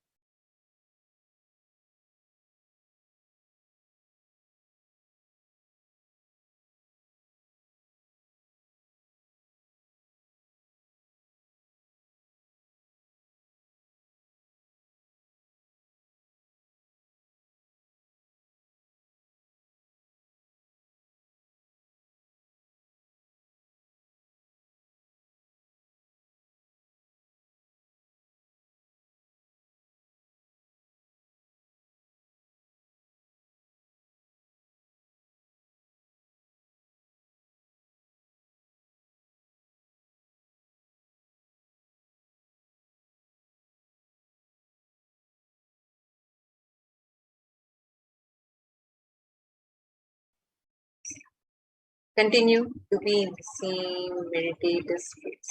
Continue to be in the same meditative space.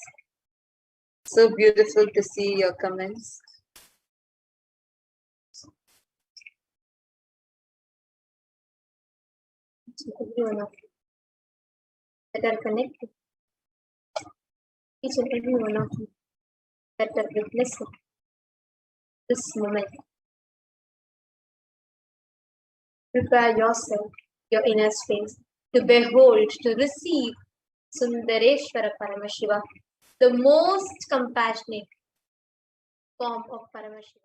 So beautiful to see your comments. Every one of you that are connected, each and every one of you that are witnessing this moment. Prepare yourself, your inner space, to behold, to receive Sundareshwara Paramashiva, the most compassionate form of Paramashiva.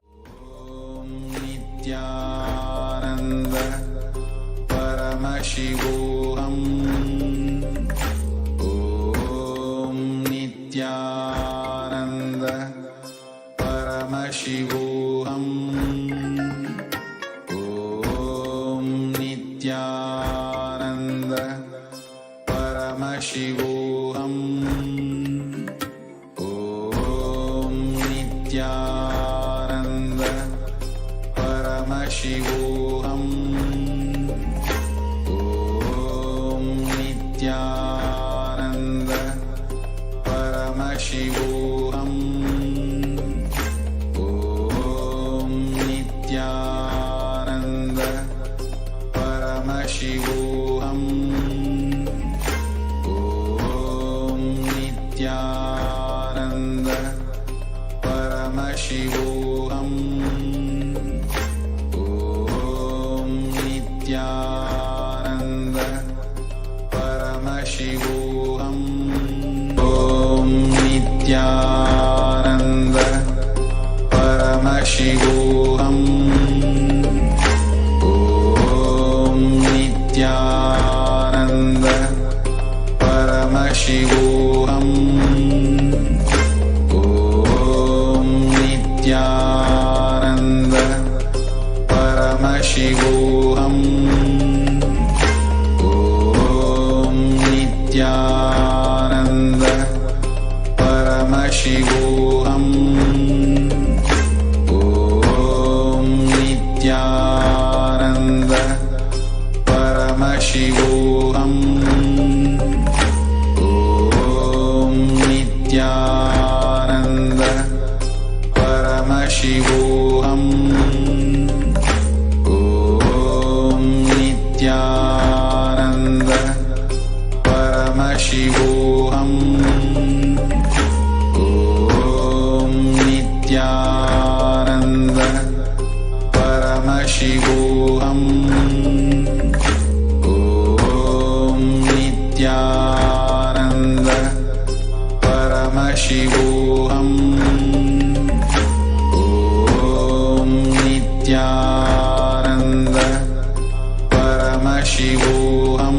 Nithyananda Paramashivoham. Om Nithyananda Paramashivoham. Om Nithyananda Paramashivoham. Om Nithyananda Paramashivoham. Om Nithyananda Paramashivoham. Om Nithyananda Paramashivoham. Om Nithyananda Paramashivoham. Om Nithyananda Paramashivoham. Om Nithyananda Paramashivoham. Om Nithyananda Paramashivoham. Om Nithyananda Paramashivoham. Om Nithyananda Paramashivoham. Om Nithyananda Paramashivoham. Om Paramashivoham. Om Nithyananda Paramashivoham. Om Nithyananda Paramashivoham. Om Nithyananda Paramashivoham.